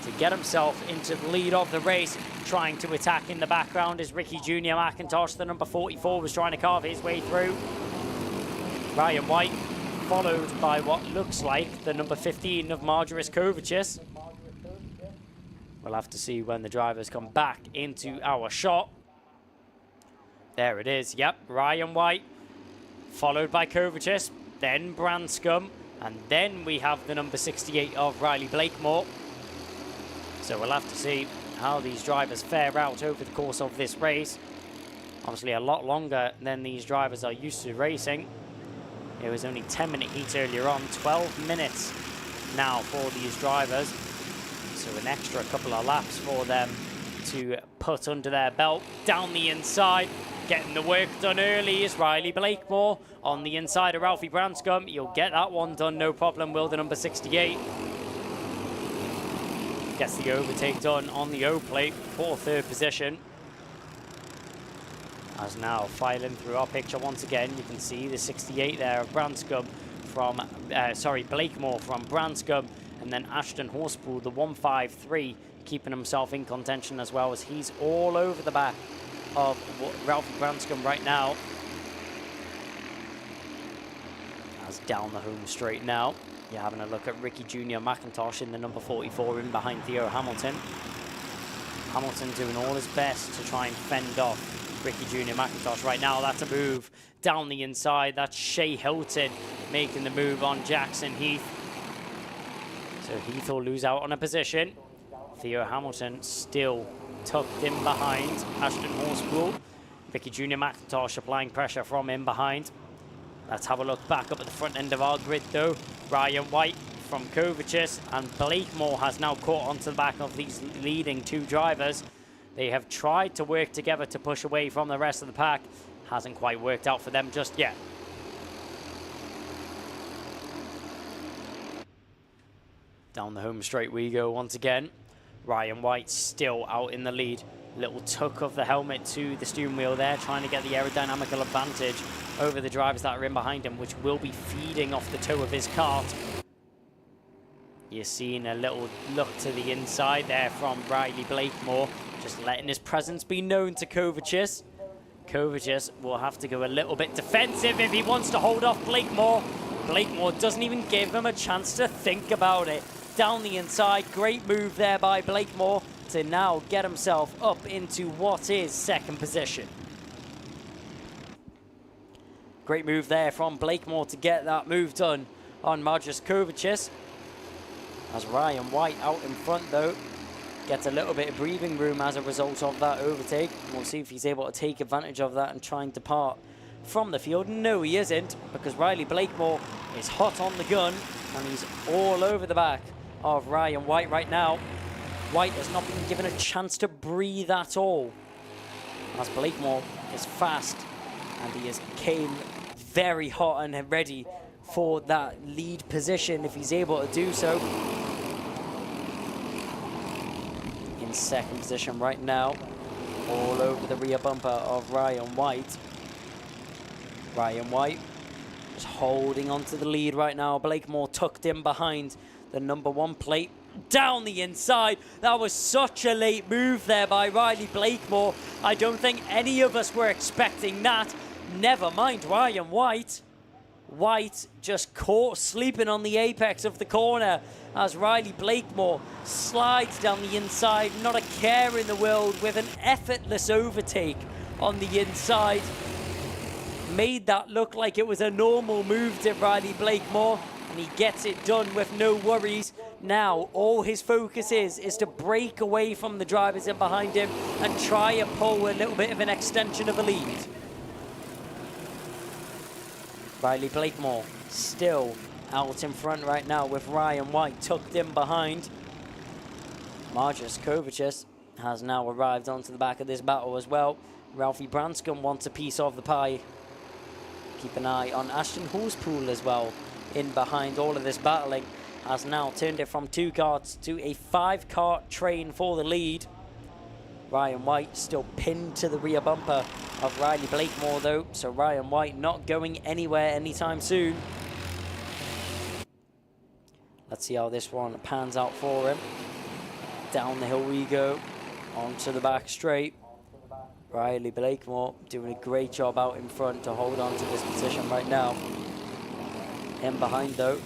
to get himself into the lead of the race. Trying to attack in the background is Ricky Jr. McIntosh. The number 44 was trying to carve his way through. Ryan White, followed by what looks like the number 15 of Marjoris Kovachis. We'll have to see when the drivers come back into our shot. There it is, yep, Ryan White, followed by Kovachis, then Branscombe, and then we have the number 68 of Riley Blakemore. So we'll have to see how these drivers fare out over the course of this race. Obviously a lot longer than these drivers are used to racing. It was only 10-minute heat earlier on, 12 minutes now for these drivers. So an extra couple of laps for them to put under their belt. Down the inside, getting the work done early is Riley Blakemore. On the inside of Ralphie Branscombe, you'll get that one done, no problem, will the number 68. Gets the overtake done on the O-plate for 3rd position. As now filing through our picture once again, you can see the 68 there of Branscombe from, Blakemore from Branscombe, and then Ashton Horspool, the 153, keeping himself in contention as well, as he's all over the back of Ralphie Branscombe right now. As down the home straight now, you're having a look at Ricky Jr. McIntosh in the number 44 in behind Theo Hamilton. Hamilton doing all his best to try and fend off Ricky Jr. McIntosh right now. That's a move down the inside. That's Shea Hilton making the move on Jackson Heath. So Heath will lose out on a position. Theo Hamilton still tucked in behind Ashton Horspool. Ricky Jr. McIntosh applying pressure from in behind. Let's have a look back up at the front end of our grid though. Ryan White from Kovachis and Blakemore has now caught onto the back of these leading 2 drivers. They have tried to work together to push away from the rest of the pack. Hasn't quite worked out for them just yet. Down the home straight we go once again. Ryan White still out in the lead. Little tuck of the helmet to the steering wheel there, trying to get the aerodynamical advantage over the drivers that are in behind him, which will be feeding off the toe of his kart. You're seeing a little look to the inside there from Riley Blakemore, just letting his presence be known to Kovachis. Kovachis will have to go a little bit defensive if he wants to hold off Blakemore. Blakemore doesn't even give him a chance to think about it. Down the inside, great move there by Blakemore to now get himself up into what is 2nd position. Great move there from Blakemore to get that move done on Marjoris Kovachis. As Ryan White out in front though, gets a little bit of breathing room as a result of that overtake. We'll see if he's able to take advantage of that and try and depart from the field? No, he isn't, because Riley Blakemore is hot on the gun, and he's all over the back of Ryan White right now. White has not been given a chance to breathe at all, as Blakemore is fast, and he came very hot and ready for that lead position if he's able to do so. In second position right now, all over the rear bumper of Ryan White. Ryan White is holding on to the lead right now. Blakemore tucked in behind the number 1 plate. Down the inside. That was such a late move there by Riley Blakemore. I don't think any of us were expecting that. Never mind Ryan White. White just caught sleeping on the apex of the corner as Riley Blakemore slides down the inside. Not a care in the world, with an effortless overtake on the inside. Made that look like it was a normal move to Riley Blakemore, and he gets it done with no worries. Now all his focus is to break away from the drivers in behind him and try and pull a little bit of an extension of a lead. Riley Blakemore still out in front right now, with Ryan White tucked in behind. Marcus Kovacic has now arrived onto the back of this battle as well. Ralphie Branscombe wants a piece of the pie. Keep an eye on Ashton Horspool as well, in behind all of this battling. Has now turned it from 2 carts to a 5-cart train for the lead. Ryan White still pinned to the rear bumper of Riley Blakemore though, so Ryan White not going anywhere anytime soon. Let's see how this one pans out for him. Down the hill we go, onto the back straight. Riley Blakemore doing a great job out in front to hold on to this position right now. In behind though,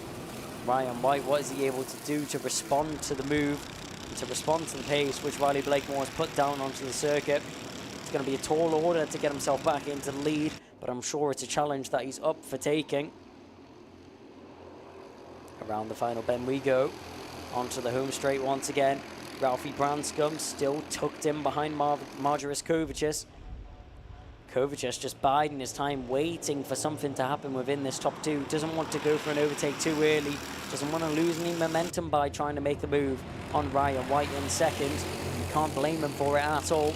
Ryan White, what is he able to do to respond to the move, to respond to the pace which Riley Blakemore has put down onto the circuit? It's going to be a tall order to get himself back into the lead, but I'm sure it's a challenge that he's up for taking. Around the final bend we go, onto the home straight once again. Ralphie Branscombe still tucked in behind Marjoris Kovacic. Kovacic just biding his time, waiting for something to happen within this top 2. Doesn't want to go for an overtake too early. Doesn't want to lose any momentum by trying to make the move on Ryan White in second. You can't blame him for it at all.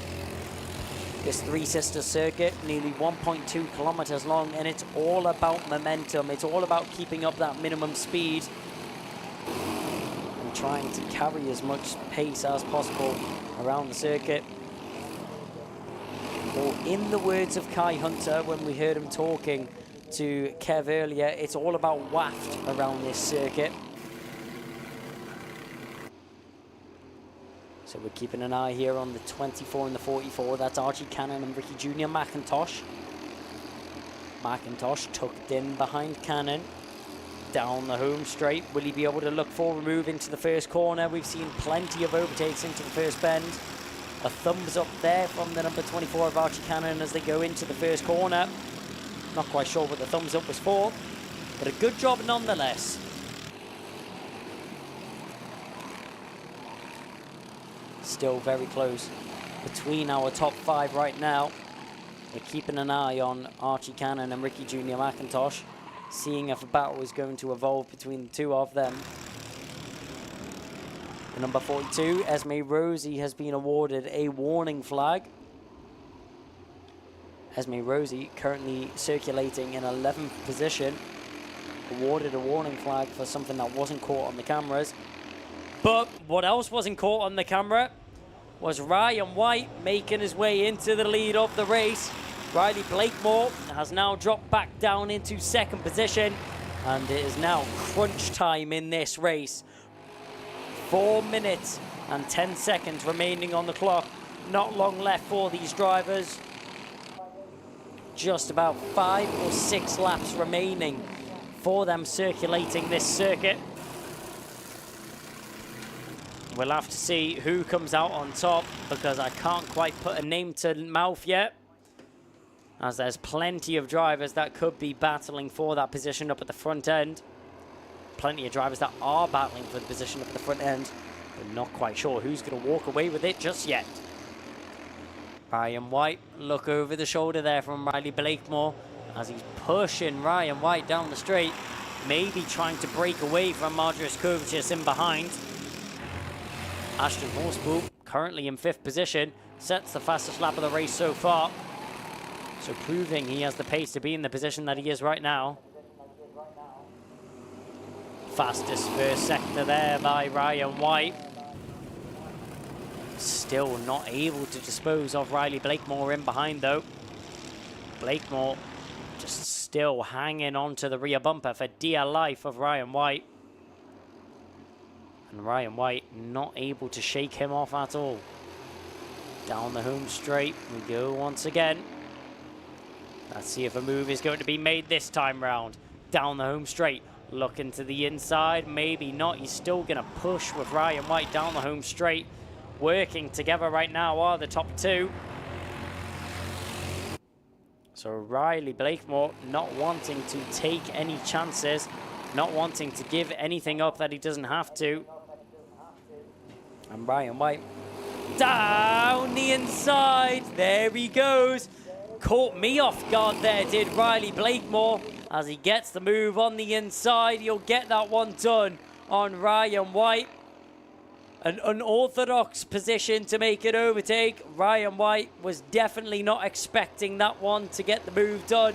This Three Sisters circuit, nearly 1.2 kilometers long, and it's all about momentum. It's all about keeping up that minimum speed and trying to carry as much pace as possible around the circuit. Or in the words of Kai Hunter when we heard him talking to Kev earlier, it's all about waft around this circuit. So we're keeping an eye here on the 24 and the 44. That's Archie Cannon and Ricky Jr. McIntosh. McIntosh tucked in behind Cannon. Down the home straight. Will he be able to look for a move into the first corner? We've seen plenty of overtakes into the first bend. A thumbs up there from the number 24 of Archie Cannon as they go into the first corner. Not quite sure what the thumbs up was for, but a good job nonetheless. Still very close between our top 5 right now. We're keeping an eye on Archie Cannon and Ricky Jr. McIntosh, seeing if a battle is going to evolve between the 2 of them. The number 42, Esme Rosie, has been awarded a warning flag. Esme Rosie, currently circulating in 11th position, awarded a warning flag for something that wasn't caught on the cameras. But what else wasn't caught on the camera was Ryan White making his way into the lead of the race. Riley Blakemore has now dropped back down into second position, and it is now crunch time in this race. 4 minutes and 10 seconds remaining on the clock. Not long left for these drivers. Just about 5 or 6 laps remaining for them circulating this circuit. We'll have to see who comes out on top, because I can't quite put a name to mouth yet, as there's plenty of drivers that could be battling for that position up at the front end. Plenty of drivers that are battling for the position up at the front end, but not quite sure who's going to walk away with it just yet. Ryan White, look over the shoulder there from Riley Blakemore as he's pushing Ryan White down the straight, maybe trying to break away from Marjoris Kovacic in behind. Ashton Horspool currently in 5th position, sets the fastest lap of the race so far. So proving he has the pace to be in the position that he is right now. Fastest first sector there by Ryan White. Still not able to dispose of Riley Blakemore in behind though. Blakemore just still hanging on to the rear bumper for dear life of Ryan White. And Ryan White not able to shake him off at all. Down the home straight we go once again. Let's see if a move is going to be made this time round. Down the home straight, looking to the inside, maybe not. He's still going to push with Ryan White down the home straight. Working together right now are the top two. So Riley Blakemore not wanting to take any chances, not wanting to give anything up that he doesn't have to. And Ryan White down the inside. There he goes. Caught me off guard there, did Riley Blakemore. As he gets the move on the inside, he'll get that one done on Ryan White. An unorthodox position to make an overtake. Ryan White was definitely not expecting that one to get the move done.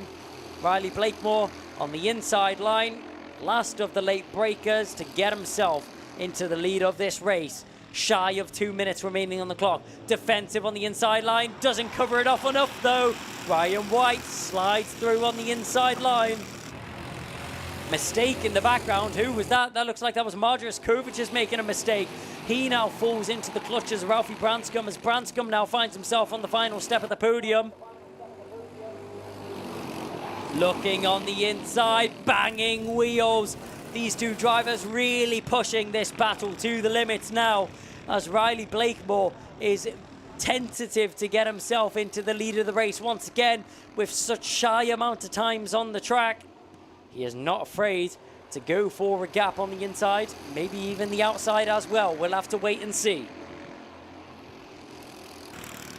Riley Blakemore on the inside line. Last of the late breakers to get himself into the lead of this race. Shy of 2 minutes remaining on the clock. Defensive on the inside line. Doesn't cover it off enough though. Ryan White slides through on the inside line. Mistake in the background. Who was that? That looks like that was Marjoris Kovacic making a mistake. He now falls into the clutches of Ralphie Branscombe as Branscombe now finds himself on the final step of the podium. Looking on the inside, banging wheels. These two drivers really pushing this battle to the limits now as Riley Blakemore is tentative to get himself into the lead of the race once again with such shy amount of times on the track. He is not afraid to go for a gap on the inside, maybe even the outside as well. We'll have to wait and see.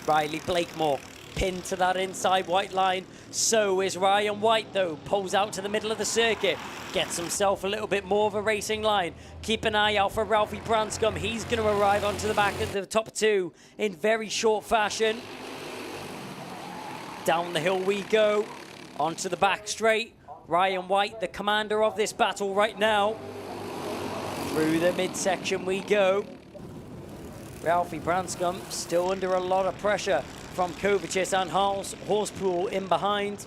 Riley Blakemore pinned to that inside white line. So is Ryan White though. Pulls out to the middle of the circuit. Gets himself a little bit more of a racing line. Keep an eye out for Ralphie Branscombe. He's going to arrive onto the back of the top two in very short fashion. Down the hill we go. Onto the back straight. Ryan White, the commander of this battle right now. Through the midsection we go. Ralphie Branscombe still under a lot of pressure from Kovacic and Horspool in behind.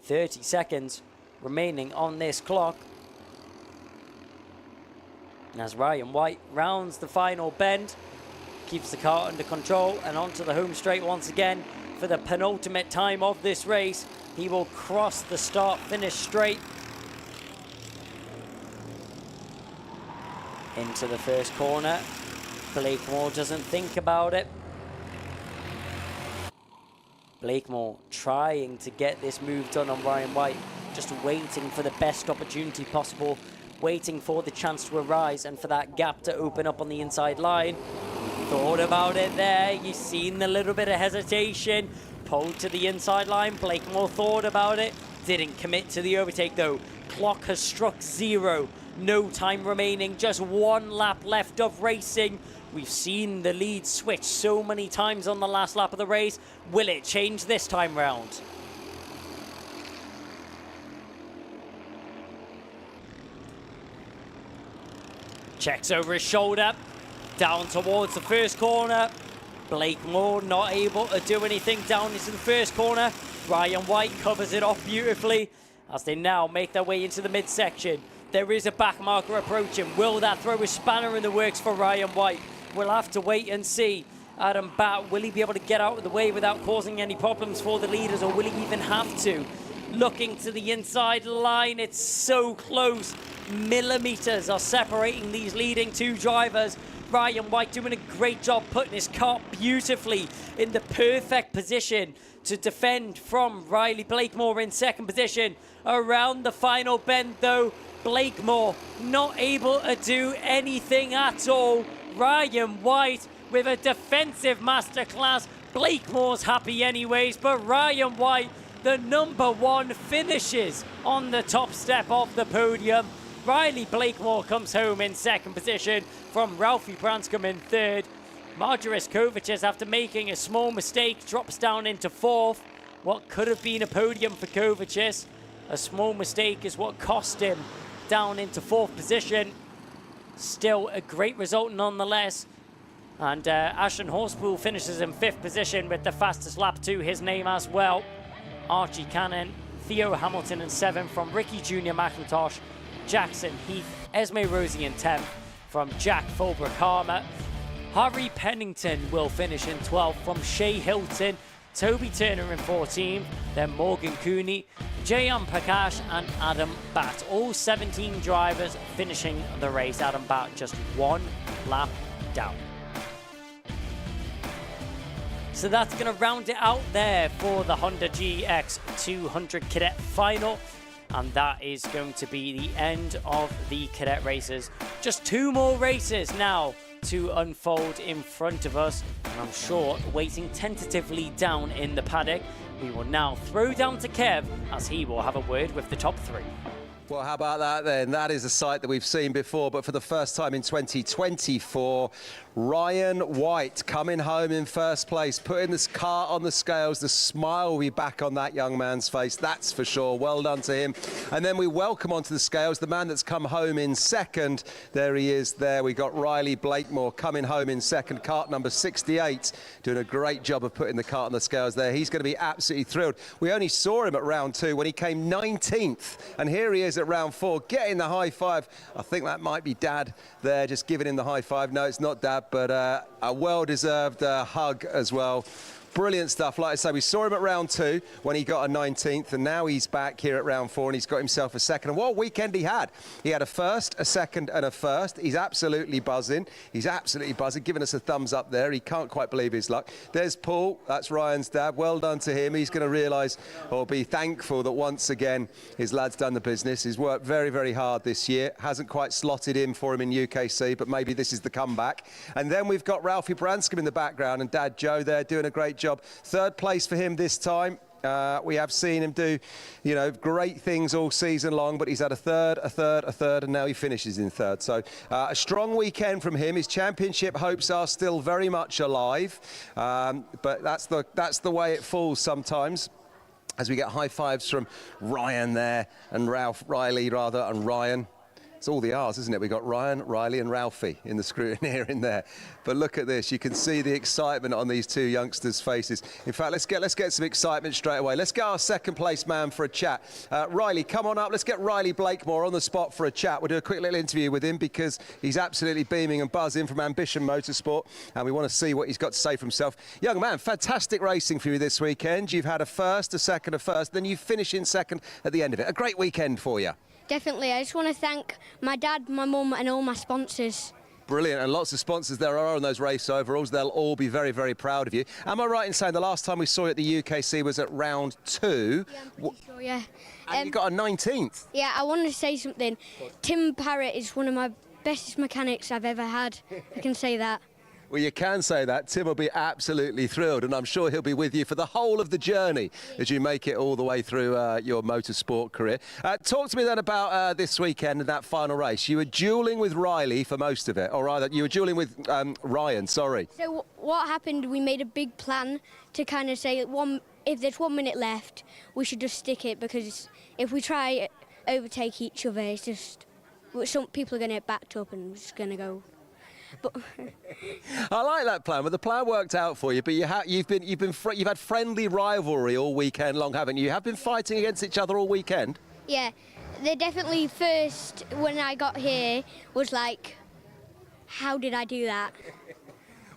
30 seconds remaining on this clock. And as Ryan White rounds the final bend, keeps the car under control and onto the home straight once again for the penultimate time of this race. He will cross the start-finish straight into the first corner. Blakemore doesn't think about it. Blakemore trying to get this move done on Ryan White, just waiting for the best opportunity possible, waiting for the chance to arise and for that gap to open up on the inside line. Thought about it there. You've seen the little bit of hesitation. Pulled to the inside line. Blakemore thought about it. Didn't commit to the overtake though. Clock has struck 0. No time remaining. Just 1 lap left of racing. We've seen the lead switch so many times on the last lap of the race. Will it change this time round? Checks over his shoulder. Down towards the first corner. Blakemore not able to do anything down into the first corner. Ryan White covers it off beautifully as they now make their way into the midsection. There is a back marker approaching. Will that throw a spanner in the works for Ryan White? We'll have to wait and see. Adam Batt, will he be able to get out of the way without causing any problems for the leaders, or will he even have to? Looking to the inside line, it's so close. Millimeters are separating these leading two drivers. Ryan White doing a great job putting his car beautifully in the perfect position to defend from Riley Blakemore in second position. Around the final bend though, Blakemore not able to do anything at all. Ryan White with a defensive masterclass. Blakemore's happy anyways, but Ryan White the #1 finishes on the top step of the podium. Riley Blakemore comes home in second position from Ralphie Branscombe in third. Marjoris Kovacic, after making a small mistake, drops down into fourth. What could have been a podium for Kovacic, a small mistake is what cost him down into fourth position. Still a great result nonetheless. And Ashton Horspool finishes in fifth position with the fastest lap to his name as well. Archie Cannon, Theo Hamilton in seventh from Ricky Jr. McIntosh, Jackson Heath, Esme Rosie in 10th from Jack Fulbrook-Harmer. Harry Pennington will finish in 12th from Shea Hilton, Toby Turner in 14th, then Morgan Cooney, Jayan Prakash and Adam Batt. All 17 drivers finishing the race. Adam Batt just one lap down. So that's going to round it out there for the Honda GX200 Cadet Final. And that is going to be the end of the Cadet races. Just 2 more races now to unfold in front of us. And I'm sure waiting tentatively down in the paddock. We will now throw down to Kev as he will have a word with the top 3. Well, how about that then? That is a sight that we've seen before, but for the first time in 2024, Ryan White coming home in first place, putting this car on the scales. The smile will be back on that young man's face, that's for sure. Well done to him. And then we welcome onto the scales the man that's come home in second. There he is there. We got Riley Blakemore coming home in second, kart number 68, doing a great job of putting the cart on the scales there. He's going to be absolutely thrilled. We only saw him at round 2 when he came 19th, and here he is at round 4, getting the high five. I think that might be Dad there, just giving him the high five. No, it's not Dad, but a well-deserved hug as well. Brilliant stuff. Like I say, we saw him at round 2 when he got a 19th, and now he's back here at round 4 and he's got himself a second. And what a weekend he had. He had a first, a second and a first. He's absolutely buzzing. He's absolutely buzzing, giving us a thumbs up there. He can't quite believe his luck. There's Paul. That's Ryan's dad. Well done to him. He's going to realise or be thankful that once again his lad's done the business. He's worked very, very hard this year. Hasn't quite slotted in for him in UKC, but maybe this is the comeback. And then we've got Ralphie Branscombe in the background and Dad Joe there doing a great job. Third place for him this time. We have seen him do, you know, great things all season long, but he's had a third, and now he finishes in third. So a strong weekend from him. His championship hopes are still very much alive, but that's the way it falls sometimes. As we get high fives from Ryan there, and Riley rather, and Ryan. It's all the R's, isn't it? We've got Ryan, Riley and Ralphie in the scrutineer in there. But look at this. You can see the excitement on these 2 youngsters' faces. In fact, let's get some excitement straight away. Let's get our second place man for a chat. Riley, come on up. Let's get Riley Blakemore on the spot for a chat. We'll do a quick little interview with him because he's absolutely beaming and buzzing from Ambition Motorsport, and we want to see what he's got to say for himself. Young man, fantastic racing for you this weekend. You've had a first, a second, a first, then you finish in second at the end of it. A great weekend for you. Definitely. I just want to thank my dad, my mum and all my sponsors. Brilliant, and lots of sponsors there are on those race overalls. They'll all be very, very proud of you. Am I right in saying the last time we saw you at the UKC was at round 2? Yeah, I'm pretty sure, yeah. And you got a 19th? Yeah, I wanted to say something. Tim Parrott is one of my bestest mechanics I've ever had. I can say that. Well, you can say that. Tim will be absolutely thrilled, and I'm sure he'll be with you for the whole of the journey as you make it all the way through your motorsport career. Talk to me then about this weekend and that final race. You were duelling with Riley for most of it, or rather, you were duelling with Ryan, sorry. So what happened, we made a big plan to kind of say if there's 1 minute left, we should just stick it, because if we try overtake each other, it's just, some people are going to get backed up and it's going to go. But I like that plan. Well, the plan worked out for you, but you've had friendly rivalry all weekend long, haven't you? You have been fighting against each other all weekend. yeah, they definitely first, when I got here, was like, how did I do that?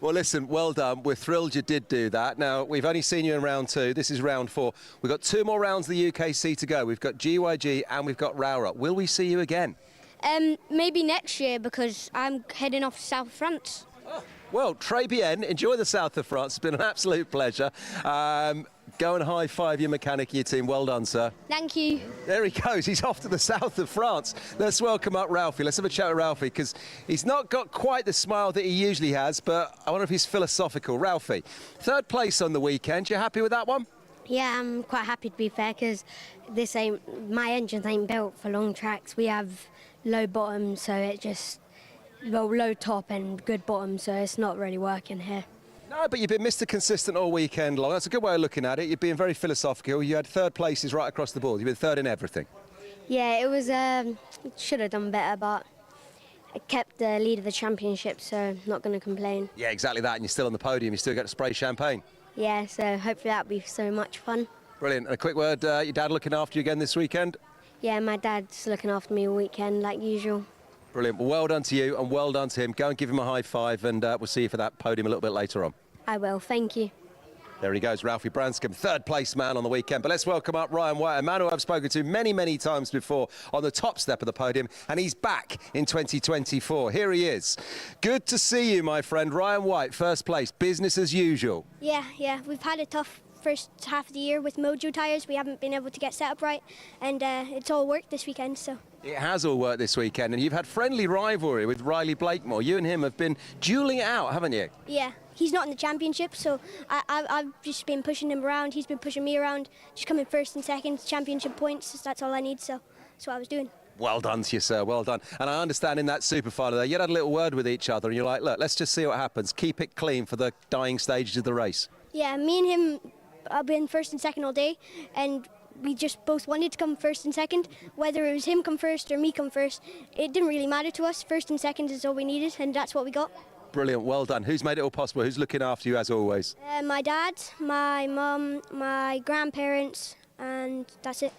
Well, listen, well done. We're thrilled you did do that. Now, we've only seen you in round 2. This is round 4. We've got 2 more rounds of the UKC to go. We've got GYG and we've got Rowra. Will we see you again? Maybe next year, because I'm heading off to South France. Well, très bien. Enjoy the south of France. It's been an absolute pleasure. Go and high-five your mechanic and your team. Well done, sir. Thank you. There he goes. He's off to the south of France. Let's welcome up Ralphie. Let's have a chat with Ralphie, because he's not got quite the smile that he usually has, but I wonder if he's philosophical. Ralphie, third place on the weekend. You happy with that one? Yeah, I'm quite happy to be fair because my engines ain't built for long tracks. We have low bottom, so it just, low top and good bottom, so it's not really working here. No, but you've been Mr. Consistent all weekend long. That's a good way of looking at it. You've been very philosophical. You had third places right across the board. You've been third in everything. Yeah, it was, should have done better, but I kept the lead of the championship, so not going to complain. Yeah, exactly that. And you're still on the podium. You still get to spray champagne. Yeah, so hopefully that'll be so much fun. Brilliant. And a quick word, your dad looking after you again this weekend? Yeah, my dad's looking after me all weekend, like usual. Brilliant. Well done to you and well done to him. Go and give him a high five, and we'll see you for that podium a little bit later on. I will, thank you. There he goes, Ralphie Branscombe, third place man on the weekend. But let's welcome up Ryan White, a man who I've spoken to many, many times before on the top step of the podium, and he's back in 2024. Here he is. Good to see you, my friend. Ryan White, first place, business as usual. Yeah, we've had a tough first half of the year with Mojo tyres. We haven't been able to get set up right, and it's all worked this weekend, so. It has all worked this weekend, and you've had friendly rivalry with Riley Blakemore. You and him have been duelling it out, haven't you? Yeah, he's not in the championship, so I've just been pushing him around. He's been pushing me around, just coming first and second, championship points. That's all I need, so that's what I was doing. Well done to you, sir, well done. And I understand in that superfinal there, you had a little word with each other, and you're like, look, let's just see what happens. Keep it clean for the dying stages of the race. Yeah, me and him have been first and second all day, and we just both wanted to come first and second. Whether it was him come first or me come first, it didn't really matter to us. First and second is all we needed, and that's what we got. Brilliant, well done. Who's made it all possible? Who's looking after you as always? My dad, my mum, my grandparents, and that's it.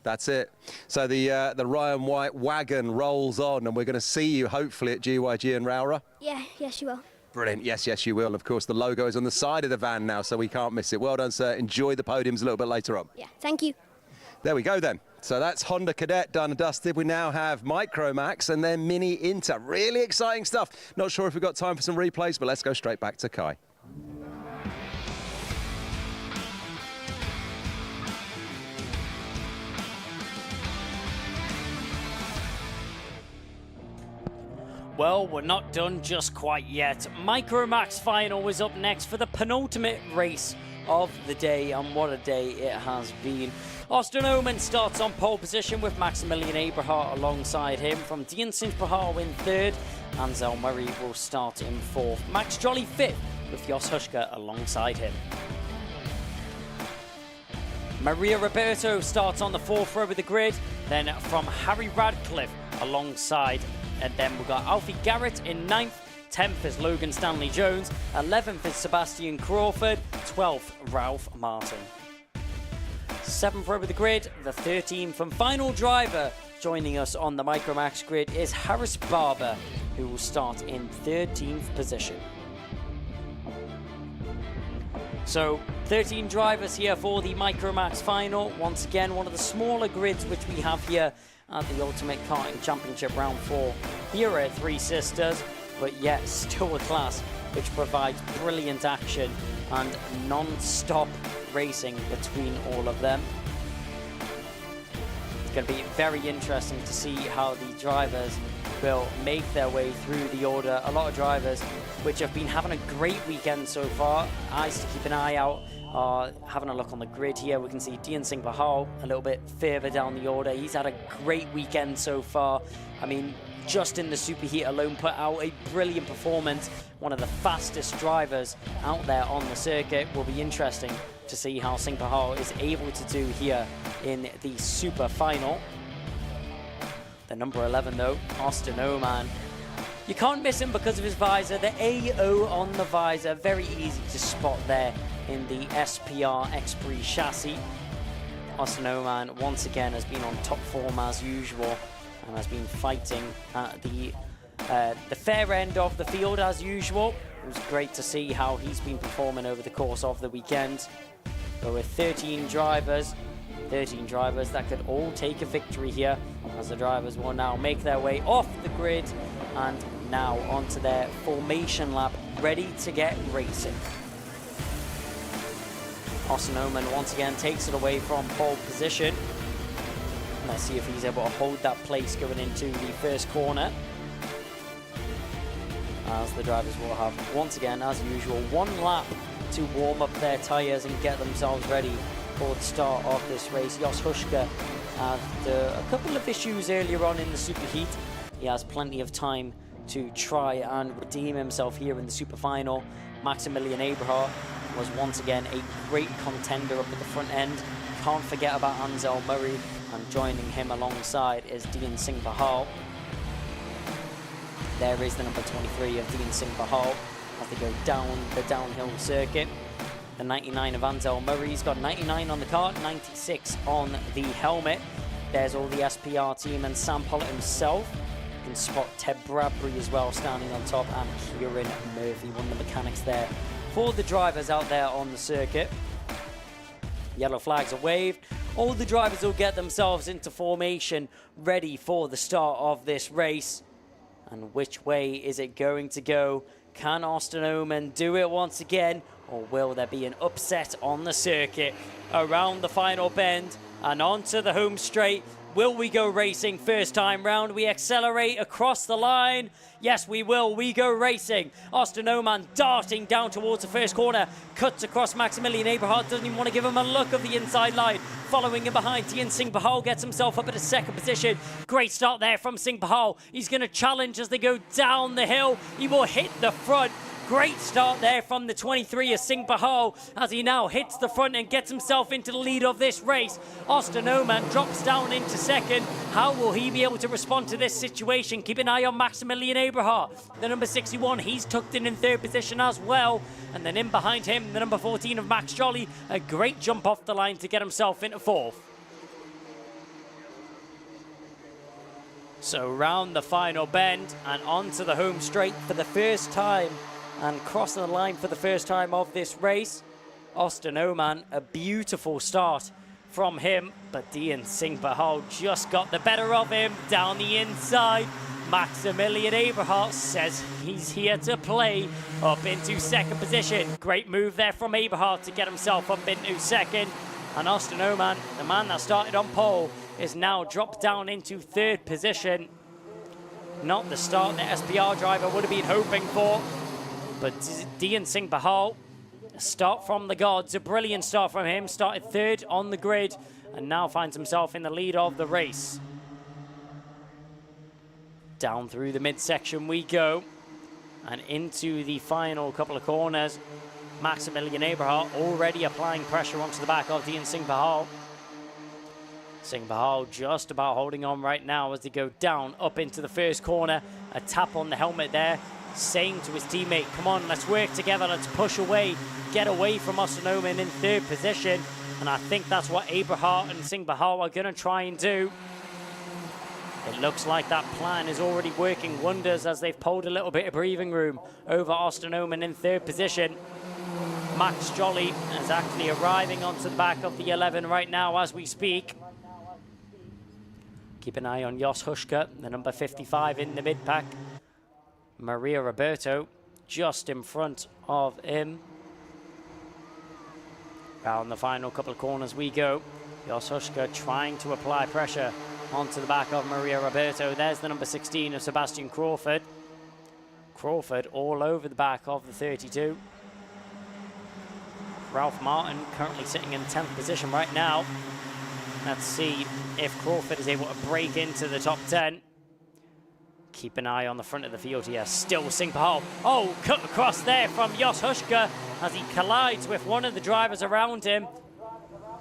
That's it. So the Ryan White wagon rolls on, and we're going to see you hopefully at GYG and Rowra. Yeah, yes you will. Brilliant. Yes, yes, you will. Of course, the logo is on the side of the van now, so we can't miss it. Well done, sir. Enjoy the podiums a little bit later on. Yeah, thank you. There we go then. So that's Honda Cadet done and dusted. We now have Micromax and then Mini Inter. Really exciting stuff. Not sure if we've got time for some replays, but let's go straight back to Kai. Well, we're not done just quite yet. Micromax Final is up next for the penultimate race of the day, and what a day it has been. Austin Oman starts on pole position with Maximilian Eberhardt alongside him. From Dean Sint-Bahar in third, Ansel Murray will start in fourth. Max Jolly fifth with Jos Huschka alongside him. Maria Roberto starts on the fourth row of the grid, then from Harry Radcliffe alongside. And then we've got Alfie Garrett in 9th, 10th is Logan Stanley Jones, 11th is Sebastian Crawford, 12th Ralph Martin. 7th row of the grid, the 13th and final driver joining us on the Micromax grid is Harris Barber, who will start in 13th position. So 13 drivers here for the Micromax final. Once again, one of the smaller grids which we have here at the Ultimate Karting Championship Round 4 here at Three Sisters, but yet still a class which provides brilliant action and non-stop racing between all of them. It's going to be very interesting to see how the drivers will make their way through the order. A lot of drivers which have been having a great weekend so far. Eyes to keep an eye out. Having a look on the grid here, we can see Dean Sint-Bahar a little bit further down the order. He's had a great weekend so far. I mean, just in the superheat alone, put out a brilliant performance. One of the fastest drivers out there on the circuit. Will be interesting to see how Sint-Bahar is able to do here in the super final. The number 11 though, Austin Oman. You can't miss him because of his visor. The AO on the visor, very easy to spot there in the SPR X-Prix chassis. Austin Oman once again has been on top form as usual and has been fighting at the fair end of the field as usual. It was great to see how he's been performing over the course of the weekend. But with 13 drivers that could all take a victory here, as the drivers will now make their way off the grid and now onto their formation lap, ready to get racing. Austin Oman once again takes it away from pole position. Let's see if he's able to hold that place going into the first corner, as the drivers will have, once again, as usual, one lap to warm up their tyres and get themselves ready for the start of this race. Jos Huschke had a couple of issues earlier on in the superheat. He has plenty of time to try and redeem himself here in the super final. Maximilian Eberhardt was once again a great contender up at the front end. Can't forget about Ansel Murray, and joining him alongside is Dean Singh Bahal. There is the number 23 of Dean Singh Bahal as they go down the downhill circuit. The 99 of Ansel Murray, he's got 99 on the car, 96 on the helmet. There's all the SPR team and Sam Pollitt himself. You can spot Ted Bradbury as well standing on top, and Kieran Murphy, one of the mechanics there for the drivers out there on the circuit. Yellow flags are waved. All the drivers will get themselves into formation, ready for the start of this race. And which way is it going to go? Can Austin Oman do it once again, or will there be an upset on the circuit? Around the final bend and onto the home straight. Will we go racing first time round? We accelerate across the line. Yes, we will. We go racing. Austin Oman darting down towards the first corner. Cuts across Maximilian Eberhardt. Doesn't even want to give him a look of the inside line. Following him behind, Dean Singh Bahal gets himself up at a second position. Great start there from Singh Bahal. He's going to challenge as they go down the hill. He will hit the front. Great start there from the 23 of Singh Bahal as he now hits the front and gets himself into the lead of this race. Austin Oman drops down into second. How will he be able to respond to this situation? Keep an eye on Maximilian Eberhardt. The number 61, he's tucked in third position as well. And then in behind him, the number 14 of Max Jolly. A great jump off the line to get himself into fourth. So round the final bend and onto the home straight for the first time. And crossing the line for the first time of this race, Austin Oman. A beautiful start from him, but Dean Singh Bahal just got the better of him down the inside. Maximilian Eberhardt says he's here to play, up into second position. Great move there from Eberhardt to get himself up into second. And Austin Oman, the man that started on pole, is now dropped down into third position. Not the start the SPR driver would have been hoping for. But Dean Singh Bahal, a start from the gods, a brilliant start from him. Started third on the grid and now finds himself in the lead of the race. Down through the midsection we go and into the final couple of corners. Maximilian Eberhardt already applying pressure onto the back of Dean Singh Bahal. Singh Bahal just about holding on right now as they go down up into the first corner. A tap on the helmet there, saying to his teammate, come on, let's work together, let's push away, get away from Austin Oman in third position. And I think that's what Eberhardt and Singh Bahal are going to try and do. It looks like that plan is already working wonders as they've pulled a little bit of breathing room over Austin Oman in third position. Max Jolly is actually arriving onto the back of the 11 right now as we speak. Keep an eye on Jos Huschke, the number 55 in the mid-pack. Maria Roberto just in front of him. Down the final couple of corners we go. Jos Huschke trying to apply pressure onto the back of Maria Roberto. There's the number 16 of Sebastian Crawford. Crawford all over the back of the 32. Ralph Martin currently sitting in 10th position right now. Let's see if Crawford is able to break into the top 10. Keep an eye on the front of the field here. Still Singh Bahal. Oh, cut across there from Jos Huschke as he collides with one of the drivers around him.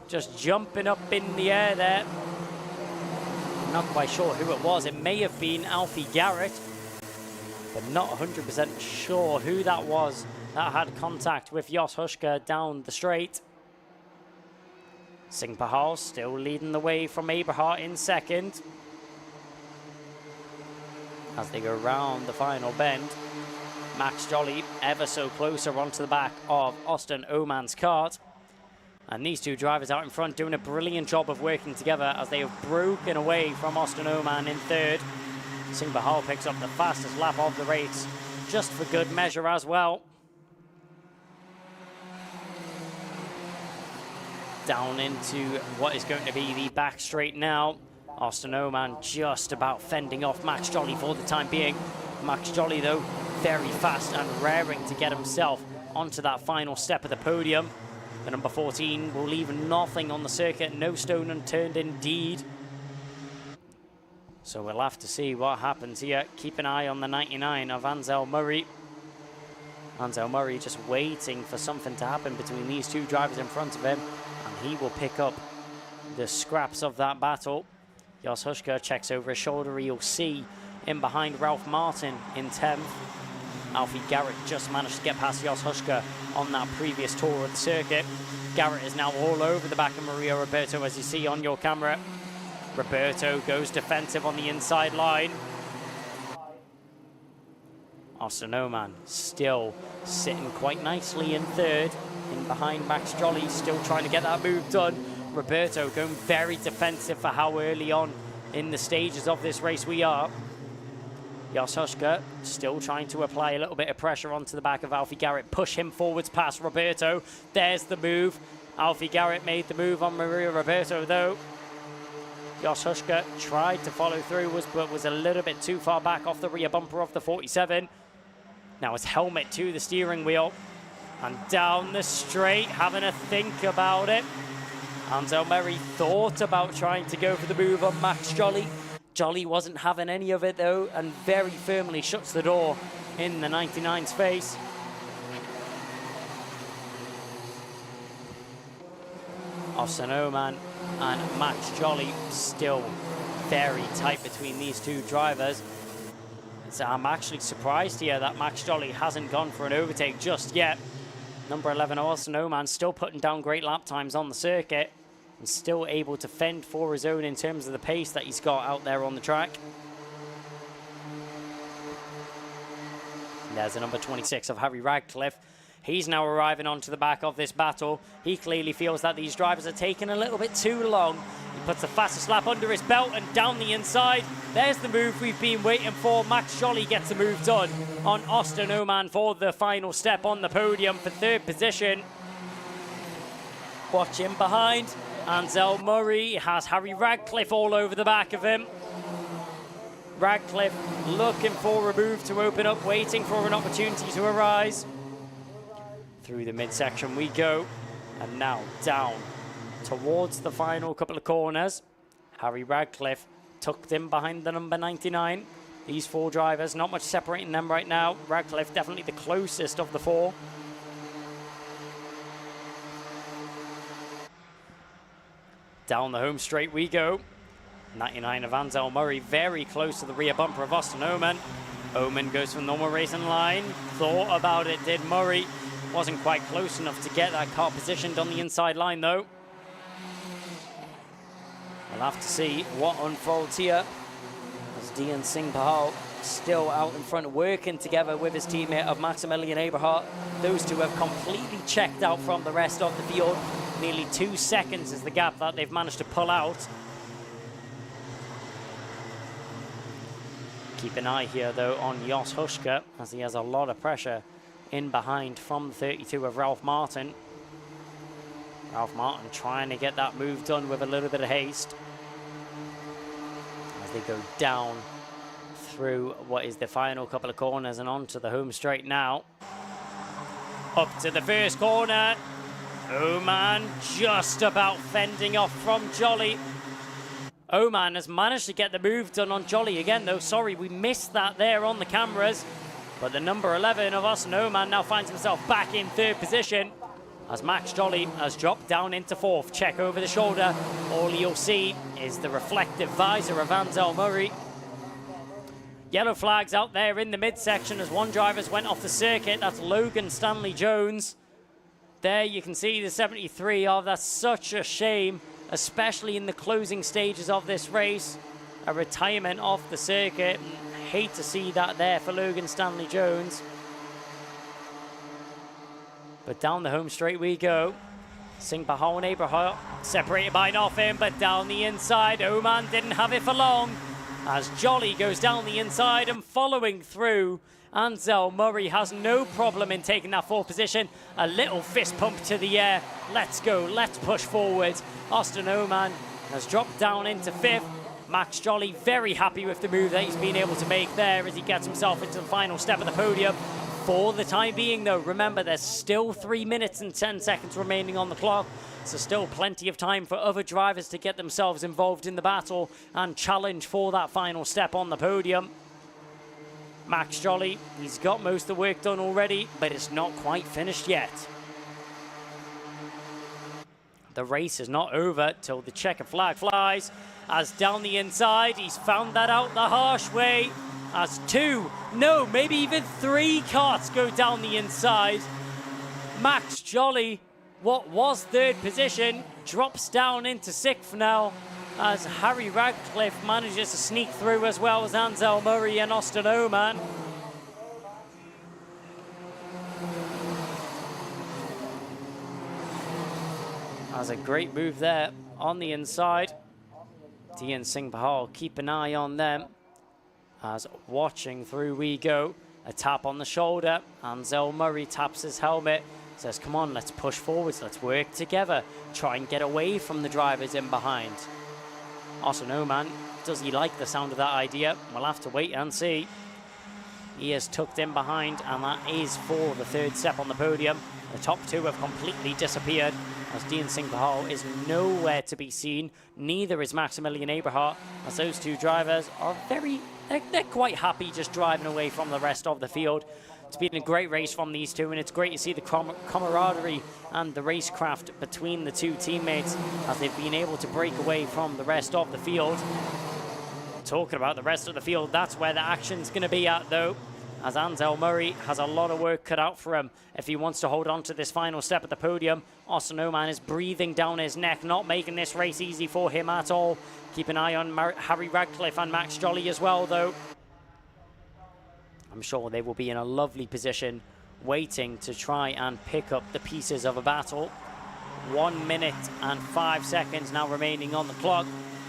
Just jumping up in the air there. I'm not quite sure who it was. It may have been Alfie Garrett, but not 100% sure who that was that had contact with Jos Huschke down the straight. Singh Bahal still leading the way from Eberhardt in second. As they go round the final bend, Max Jolly ever so closer onto the back of Austin Oman's kart. And these two drivers out in front doing a brilliant job of working together as they have broken away from Austin Oman in third. Singh Bahal picks up the fastest lap of the race, just for good measure as well. Down into what is going to be the back straight now. Austin Oman just about fending off Max Jolly for the time being. Max Jolly, though, very fast and raring to get himself onto that final step of the podium. The number 14 will leave nothing on the circuit, no stone unturned indeed. So we'll have to see what happens here. Keep an eye on the 99 of Ansel Murray. Ansel Murray just waiting for something to happen between these two drivers in front of him, and he will pick up the scraps of that battle. Jos Huschke checks over his shoulder. You'll see in behind Ralph Martin in 10th. Alfie Garrett just managed to get past Jos Huschke on that previous tour of the circuit. Garrett is now all over the back of Maria Roberto, as you see on your camera. Roberto goes defensive on the inside line. Austin Oman still sitting quite nicely in 3rd, in behind Max Jolly, still trying to get that move done. Roberto going very defensive for how early on in the stages of this race we are. Jos Huschke still trying to apply a little bit of pressure onto the back of Alfie Garrett, push him forwards past Roberto. There's the move. Alfie Garrett made the move on Maria Roberto though. Jos Huschke tried to follow through, but was a little bit too far back off the rear bumper of the 47. Now his helmet to the steering wheel and down the straight, having a think about it. Ansel Murray thought about trying to go for the move on Max Jolly. Jolly wasn't having any of it though, and very firmly shuts the door in the 99's face. Austin Oman and Max Jolly still very tight between these two drivers. So I'm actually surprised here that Max Jolly hasn't gone for an overtake just yet. Number 11, Austin Oman, still putting down great lap times on the circuit and still able to fend for his own in terms of the pace that he's got out there on the track. And there's the number 26 of Harry Radcliffe. He's now arriving onto the back of this battle. He clearly feels that these drivers are taking a little bit too long. He puts the fastest lap under his belt and down the inside. There's the move we've been waiting for. Max Jolly gets a move done on Austin Oman for the final step on the podium for 3rd position. Watch him behind. Ansel Murray has Harry Radcliffe all over the back of him. Radcliffe looking for a move to open up, waiting for an opportunity to arise. Through the midsection we go, and now down towards the final couple of corners. Harry Radcliffe tucked in behind the number 99. These 4 drivers, not much separating them right now. Radcliffe definitely the closest of the 4. Down the home straight we go. 99 of Ansel Murray, very close to the rear bumper of Austin Oman. Oman goes for normal racing line. Thought about it, did Murray. Wasn't quite close enough to get that car positioned on the inside line though. We'll have to see what unfolds here as Dian Singh Pahal still out in front working together with his teammate of Maximilian Eberhardt. Those two have completely checked out from the rest of the field. Nearly 2 seconds is the gap that they've managed to pull out. Keep an eye here though on Jos Huschke as he has a lot of pressure in behind from the 32 of Ralph Martin. Ralph Martin trying to get that move done with a little bit of haste as they go down through what is the final couple of corners and onto the home straight now. Up to the first corner. Oman just about fending off from Jolly. Oman has managed to get the move done on Jolly again though. Sorry, we missed that there on the cameras. But the number 11 of Austin Oman now finds himself back in 3rd position as Max Jolly has dropped down into 4th. Check over the shoulder. All you'll see is the reflective visor of Ansel Murray. Yellow flags out there in the midsection as one driver's went off the circuit. That's Logan Stanley Jones. There you can see the 73 of. That's such a shame, especially in the closing stages of this race. A retirement off the circuit. Hate to see that there for Logan Stanley Jones. But down the home straight we go. Singh Pahal and Eberhardt separated by nothing, but down the inside, Oman didn't have it for long as Jolly goes down the inside and following through. Ansel Murray has no problem in taking that 4th position. A little fist pump to the air. Let's go, let's push forward. Austin Oman has dropped down into 5th. Max Jolly very happy with the move that he's been able to make there as he gets himself into the final step of the podium. For the time being, though, remember there's still 3 minutes and 10 seconds remaining on the clock, so still plenty of time for other drivers to get themselves involved in the battle and challenge for that final step on the podium. Max Jolly, he's got most of the work done already, but it's not quite finished yet. The race is not over till the checker flag flies, as down the inside, he's found that out the harsh way, as 2, no, maybe even 3 carts go down the inside. Max Jolly, what was 3rd position, drops down into 6th now, as Harry Radcliffe manages to sneak through, as well as Ansel Murray and Austin Oman. That's a great move there on the inside. Dian Singh Bahal, keep an eye on them. As watching through we go. A tap on the shoulder. Ansel Murray taps his helmet. Says, come on, let's push forwards. Let's work together. Try and get away from the drivers in behind. Austin Oman, does he like the sound of that idea? We'll have to wait and see. He is tucked in behind, and that is for the 3rd step on the podium. The top 2 have completely disappeared, as Dian Singh Bahal is nowhere to be seen. Neither is Maximilian Eberhardt, as those 2 drivers are they're quite happy just driving away from the rest of the field. It's been a great race from these 2, and it's great to see the camaraderie and the racecraft between the 2 teammates as they've been able to break away from the rest of the field. Talking about the rest of the field, that's where the action's going to be at, though, as Ansel Murray has a lot of work cut out for him if he wants to hold on to this final step at the podium. Austin Oman is breathing down his neck, not making this race easy for him at all. Keep an eye on Harry Radcliffe and Max Jolly as well, though. I'm sure they will be in a lovely position waiting to try and pick up the pieces of a battle. 1 minute and 5 seconds now remaining on the clock.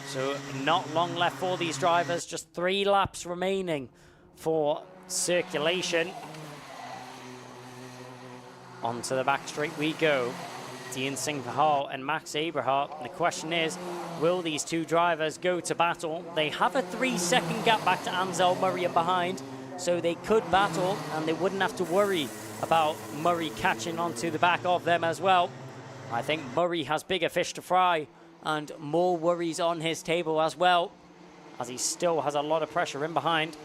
So not long left for these drivers, just 3 laps remaining for circulation. Onto the back straight we go. Dian Singh Bahal and Max Eberhardt. The question is, will these 2 drivers go to battle? They have a 3-second gap back to Ansel Murray and behind, so they could battle and they wouldn't have to worry about Murray catching onto the back of them as well. I think Murray has bigger fish to fry and more worries on his table as well, as he still has a lot of pressure in behind.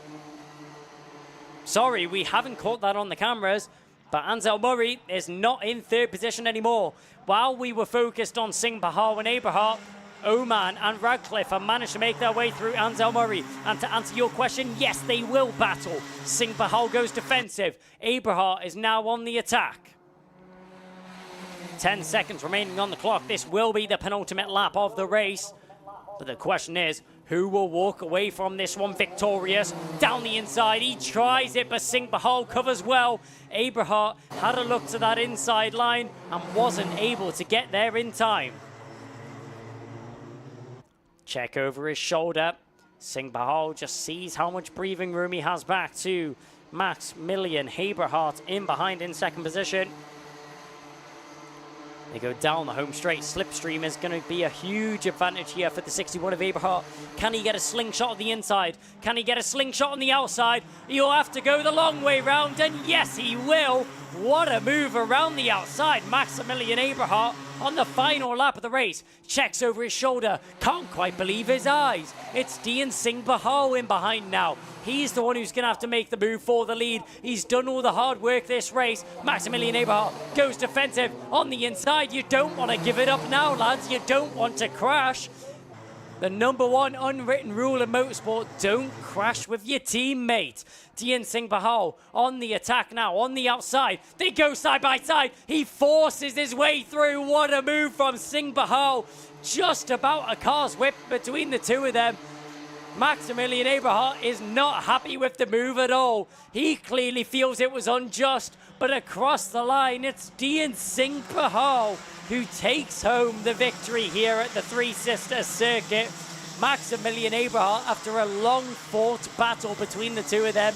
Sorry, we haven't caught that on the cameras, but Ansel Murray is not in 3rd position anymore. While we were focused on Singh Bahal and Eberhardt, Oman and Radcliffe have managed to make their way through Ansel Murray. And to answer your question, yes, they will battle. Singh Bahal goes defensive. Eberhardt is now on the attack. 10 seconds remaining on the clock. This will be the penultimate lap of the race. But the question is, who will walk away from this one victorious? Down the inside, he tries it, but Singh Bahal covers well. Eberhardt had a look to that inside line and wasn't able to get there in time. Check over his shoulder. Singh Bahal just sees how much breathing room he has back to Maximilian Eberhardt in behind in 2nd position. They go down the home straight. Slipstream is going to be a huge advantage here for the 61 of Eberhardt. Can he get a slingshot on the inside? Can he get a slingshot on the outside? He'll have to go the long way round, and yes, he will. What a move around the outside. Maximilian Eberhardt on the final lap of the race. Checks over his shoulder. Can't quite believe his eyes. It's Dian Singh Bahal in behind now. He's the one who's going to have to make the move for the lead. He's done all the hard work this race. Maximilian Eberhardt goes defensive on the inside. You don't want to give it up now, lads. You don't want to crash. The #1 unwritten rule in motorsport, don't crash with your teammate. Dian Singh Bahal on the attack now, on the outside. They go side by side. He forces his way through. What a move from Singh Bahal. Just about a car's whip between the 2 of them. Maximilian Eberhardt is not happy with the move at all. He clearly feels it was unjust, but across the line, it's Dian Singh Bahal who takes home the victory here at the Three Sisters circuit. Maximilian Eberhardt, after a long-fought battle between the 2 of them,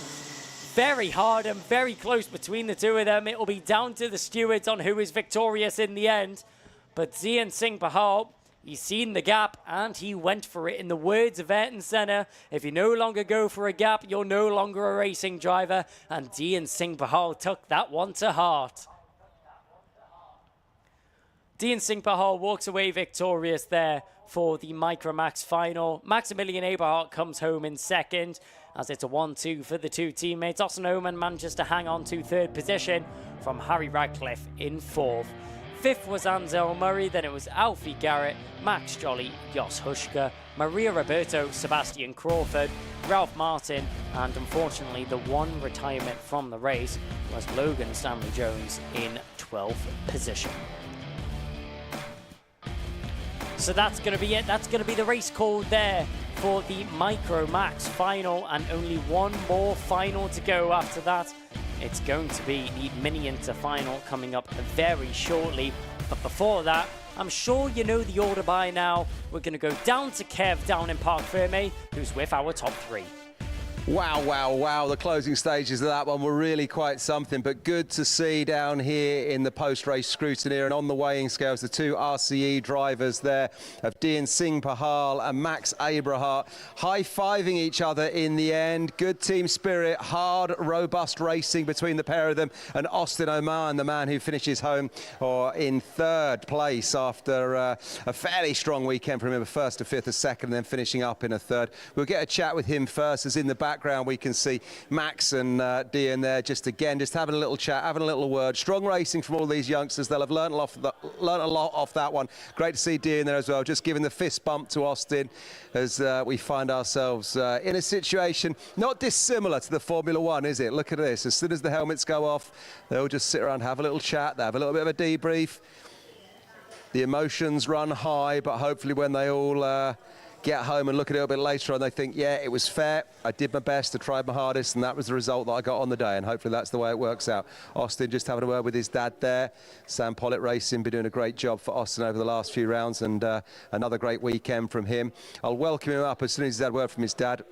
very hard and very close between the 2 of them. It will be down to the stewards on who is victorious in the end. But Dian Singh Bahal, He's seen the gap and he went for it. In the words of Ayrton Senna, if you no longer go for a gap, you're no longer a racing driver. And Dian Singh Pahal took that one to heart. Dian Singh Pahal walks away victorious there for the Micromax final. Maximilian Eberhardt comes home in second, as it's a 1-2 for the two teammates. Austin Oman manages to hang on to third position from Harry Radcliffe in fourth. Fifth was Ansel Murray, then it was Alfie Garrett, Max Jolly, Jos Huschka, Maria Roberto, Sebastian Crawford, Ralph Martin, and unfortunately the one retirement from the race was Logan Stanley Jones in 12th position. So that's going to be it. That's going to be the race called there for the Micromax final, and only one more final to go after that. It's going to be the Mini Inter final coming up very shortly. But before that, I'm sure you know the order by now. We're going to go down to Kev down in Parc Fermé, who's with our top three. Wow, wow, wow. The closing stages of that one were really quite something, but good to see down here in the post-race scrutiny and on the weighing scales, the two RCE drivers there of Dian Singh Pahal and Max Eberhardt high-fiving each other in the end. Good team spirit, hard, robust racing between the pair of them, and Austin Oman, the man who finishes home or in third place after a fairly strong weekend from him, a first, a fifth, a second, and then finishing up in a third. We'll get a chat with him first, as in the background we can see Max and Dian there just having a little chat, having a little word. Strong racing from all these youngsters. They'll have learnt a lot off that one. Great to see Dian there as well, just giving the fist bump to Austin as we find ourselves in a situation not dissimilar to the Formula One, is it? Look at this. As soon as the helmets go off, they'll just sit around, have a little chat, they have a little bit of a debrief. The emotions run high, but hopefully when they all get home and look at it a bit later on, they think, yeah, it was fair. I did my best, I tried my hardest, and that was the result that I got on the day, and hopefully that's the way it works out. Austin just having a word with his dad there. Sam Pollitt Racing been doing a great job for Austin over the last few rounds, and another great weekend from him. I'll welcome him up as soon as he's had a word from his dad,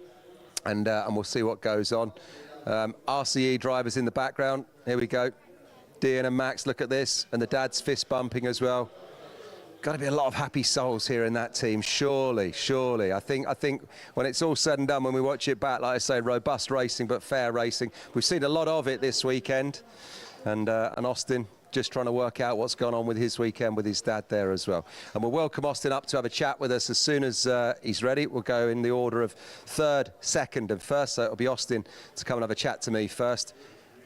and we'll see what goes on. RCE drivers in the background. Here we go. Dian and Max, look at this, and the dad's fist bumping as well. Got to be a lot of happy souls here in that team, surely. I think when it's all said and done, when we watch it back, like I say, robust racing but fair racing. We've seen a lot of it this weekend, and Austin just trying to work out what's gone on with his weekend with his dad there as well. And we'll welcome Austin up to have a chat with us as soon as he's ready. We'll go in the order of third, second, and first. So it'll be Austin to come and have a chat to me first.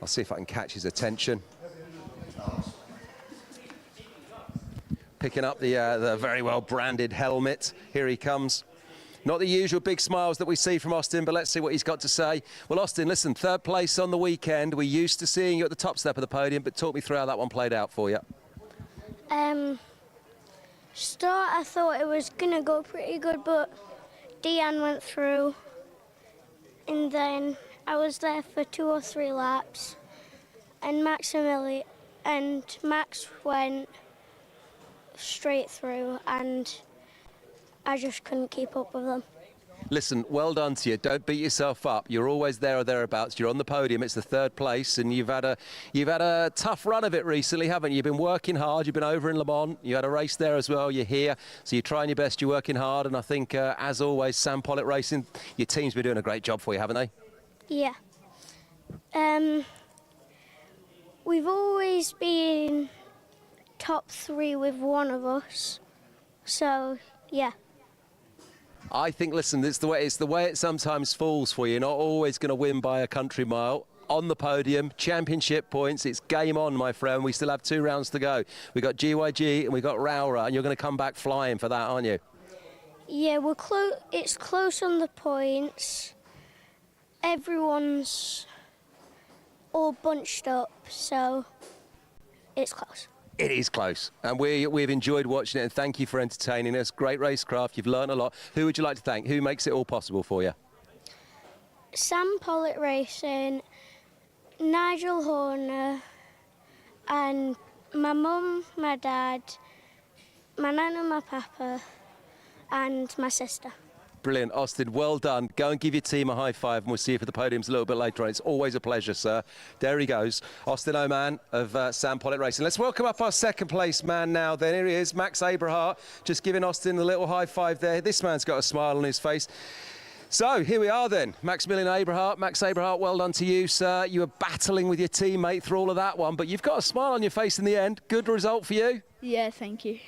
I'll see if I can catch his attention. Picking up the very well branded helmet. Here he comes. Not the usual big smiles that we see from Austin, but let's see what he's got to say. Well, Austin, listen, third place on the weekend. We're used to seeing you at the top step of the podium, but talk me through how that one played out for you. Start, I thought it was going to go pretty good, but Dian went through, and then I was there for 2 or 3 laps, and Max went straight through, and I just couldn't keep up with them. Listen, well done to you. Don't beat yourself up. You're always there or thereabouts. You're on the podium. It's the third place, and you've had a tough run of it recently, haven't you? You've been working hard. You've been over in Le Mans. You had a race there as well. You're here, so you're trying your best. You're working hard, and I think, as always, Sam Pollitt Racing, your team's been doing a great job for you, haven't they? Yeah. We've always been top 3 with one of us, so yeah. I think, listen, it's the way it sometimes falls for you. You're not always going to win by a country mile. On the podium, championship points, it's game on, my friend. We still have 2 rounds to go. We've got GYG and we've got Raura, and you're going to come back flying for that, aren't you? Yeah, we're close. It's close on the points. Everyone's all bunched up, so it's close. It is close, and we've enjoyed watching it, and thank you for entertaining us. Great racecraft, you've learned a lot. Who would you like to thank? Who makes it all possible for you? Sam Pollitt Racing, Nigel Horner, and my mum, my dad, my nan and my papa, and my sister. Brilliant. Austin, well done. Go and give your team a high five, and we'll see you for the podiums a little bit later on. It's always a pleasure, sir. There he goes. Austin Oman of Sam Pollitt Racing. Let's welcome up our second place man now. Then here he is, Max Abrahart, just giving Austin a little high five there. This man's got a smile on his face. So here we are then, Maximilian Abrahart. Max Abrahart, well done to you, sir. You were battling with your teammate through all of that one, but you've got a smile on your face in the end. Good result for you. Yeah, thank you.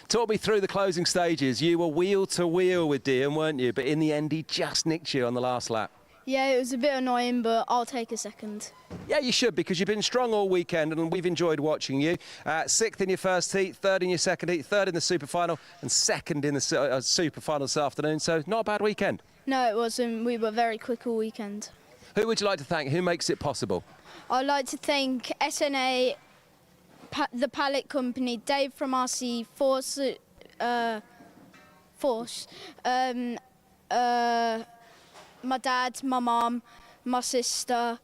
Talk me through the closing stages. You were wheel to wheel with Dean, weren't you? But in the end, he just nicked you on the last lap. Yeah, it was a bit annoying, but I'll take a second. Yeah, you should, because you've been strong all weekend and we've enjoyed watching you. 6th in your first heat, 3rd in your second heat, 3rd in the super final and 2nd in the super final this afternoon. So not a bad weekend. No, it wasn't. We were very quick all weekend. Who would you like to thank? Who makes it possible? I'd like to thank SNA, the pallet company, Dave from RC Force, my dad, my mum, my sister,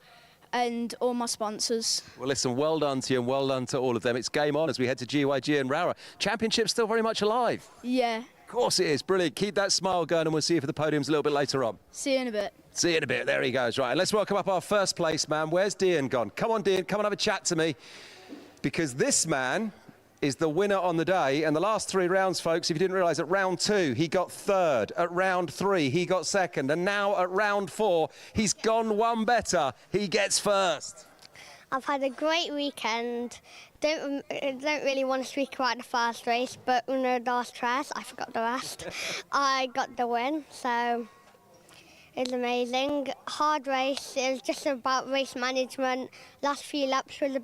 and all my sponsors. Well, listen, well done to you and well done to all of them. It's game on as we head to GYG and Rara. Championship's still very much alive. Yeah. Of course it is. Brilliant. Keep that smile going and we'll see you for the podiums a little bit later on. See you in a bit. See you in a bit. There he goes. Right, and let's welcome up our first place man. Where's Dean gone? Come on, Dean. Come and have a chat to me. Because this man is the winner on the day. And the last 3 rounds, folks, if you didn't realise, at round 2, he got 3rd. At round 3, he got 2nd. And now at round 4, he's gone one better. He gets 1st. I've had a great weekend. Don't really want to speak about the first race, but uno, dos, tres, I forgot the rest. I got the win, so it was amazing. Hard race. It was just about race management. Last few laps was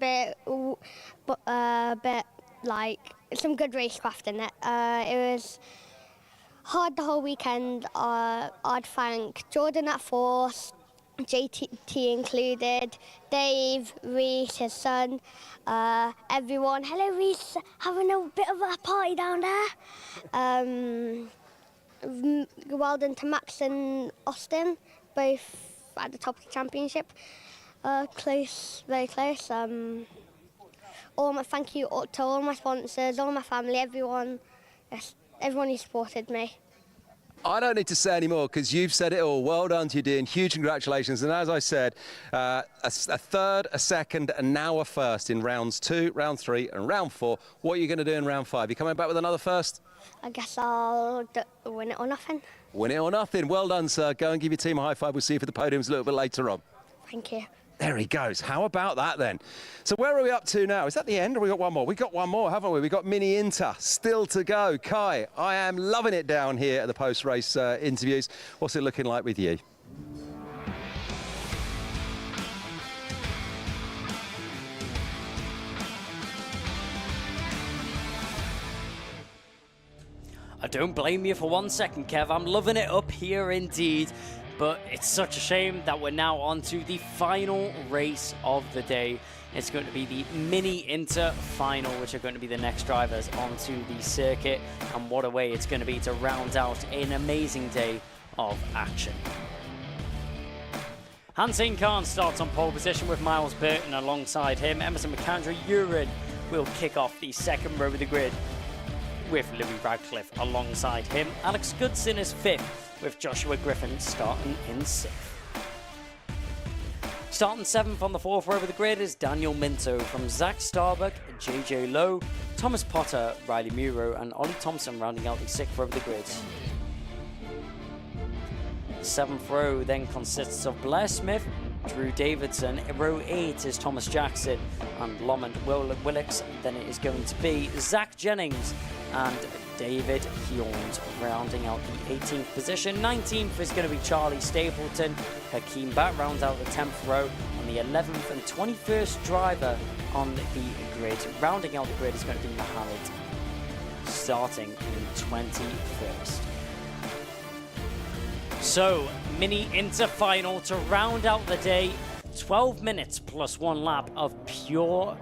a bit like some good racecraft in it. It was hard the whole weekend. I'd thank Jordan at Force, JT included, Dave, Reese, his son, everyone. Hello, Reese, having a bit of a party down there. Well done to Max and Austin, both at the top of the championship. Close, very close. Thank you to all my sponsors, all my family, everyone. Yes, everyone who supported me. I don't need to say any more because you've said it all. Well done to you, Dean. Huge congratulations. And as I said, a 3rd, a 2nd, and now a 1st in rounds 2, round 3, and round 4. What are you going to do in round 5? You coming back with another 1st? I guess I'll win it or nothing. Win it or nothing. Well done, sir. Go and give your team a high five. We'll see you for the podiums a little bit later on. Thank you. There he goes. How about that then? So where are we up to now? Is that the end or we got one more? We got one more, haven't we? We got Mini Inter still to go. Kai, I am loving it down here at the post-race interviews. What's it looking like with you? I don't blame you for 1 second, Kev. I'm loving it up here indeed. But it's such a shame that we're now on to the final race of the day. It's going to be the Mini Inter final, which are going to be the next drivers onto the circuit. And what a way it's going to be to round out an amazing day of action. Hansing Khan starts on pole position with Miles Burton alongside him. Emerson McAndrew Urin will kick off the second row of the grid with Louis Radcliffe alongside him. Alex Goodson is 5th, with Joshua Griffin starting in 6th. Starting 7th on the 4th row of the grid is Daniel Minto from Zach Starbuck, JJ Lowe, Thomas Potter, Riley Muro and Ollie Thompson rounding out the 6th row of the grid. The 7th row then consists of Blair Smith, Drew Davidson. Row 8 is Thomas Jackson and Lomond Willix. Then it is going to be Zach Jennings and David Hjorns rounding out the 18th position. 19th is going to be Charlie Stapleton. Hakeem Bat rounds out the 10th row, and the 11th and 21st driver on the grid. Rounding out the grid is going to be Mohammed, starting in 21st. So, Mini Inter final to round out the day. 12 minutes plus 1 lap of pure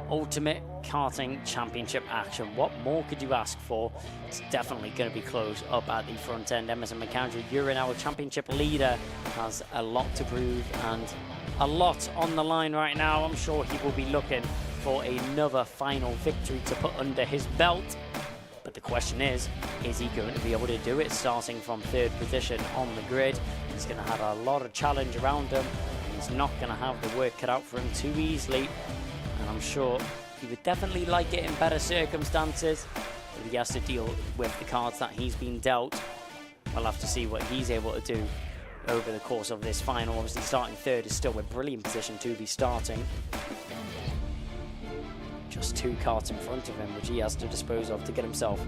ultimate karting championship action. What more could you ask for? It's definitely going to be close up at the front end. Emerson McAndrew, you're our championship leader, has a lot to prove and a lot on the line right now. I'm sure he will be looking for another final victory to put under his belt. But But the question is he going to be able to do it starting from third position on the grid? He's going to have a lot of challenge around him. He's not going to have the work cut out for him too easily. And I'm sure he would definitely like it in better circumstances. But he has to deal with the cards that he's been dealt. We'll have to see what he's able to do over the course of this final. Obviously, starting third is still a brilliant position to be starting. Just 2 cards in front of him, which he has to dispose of to get himself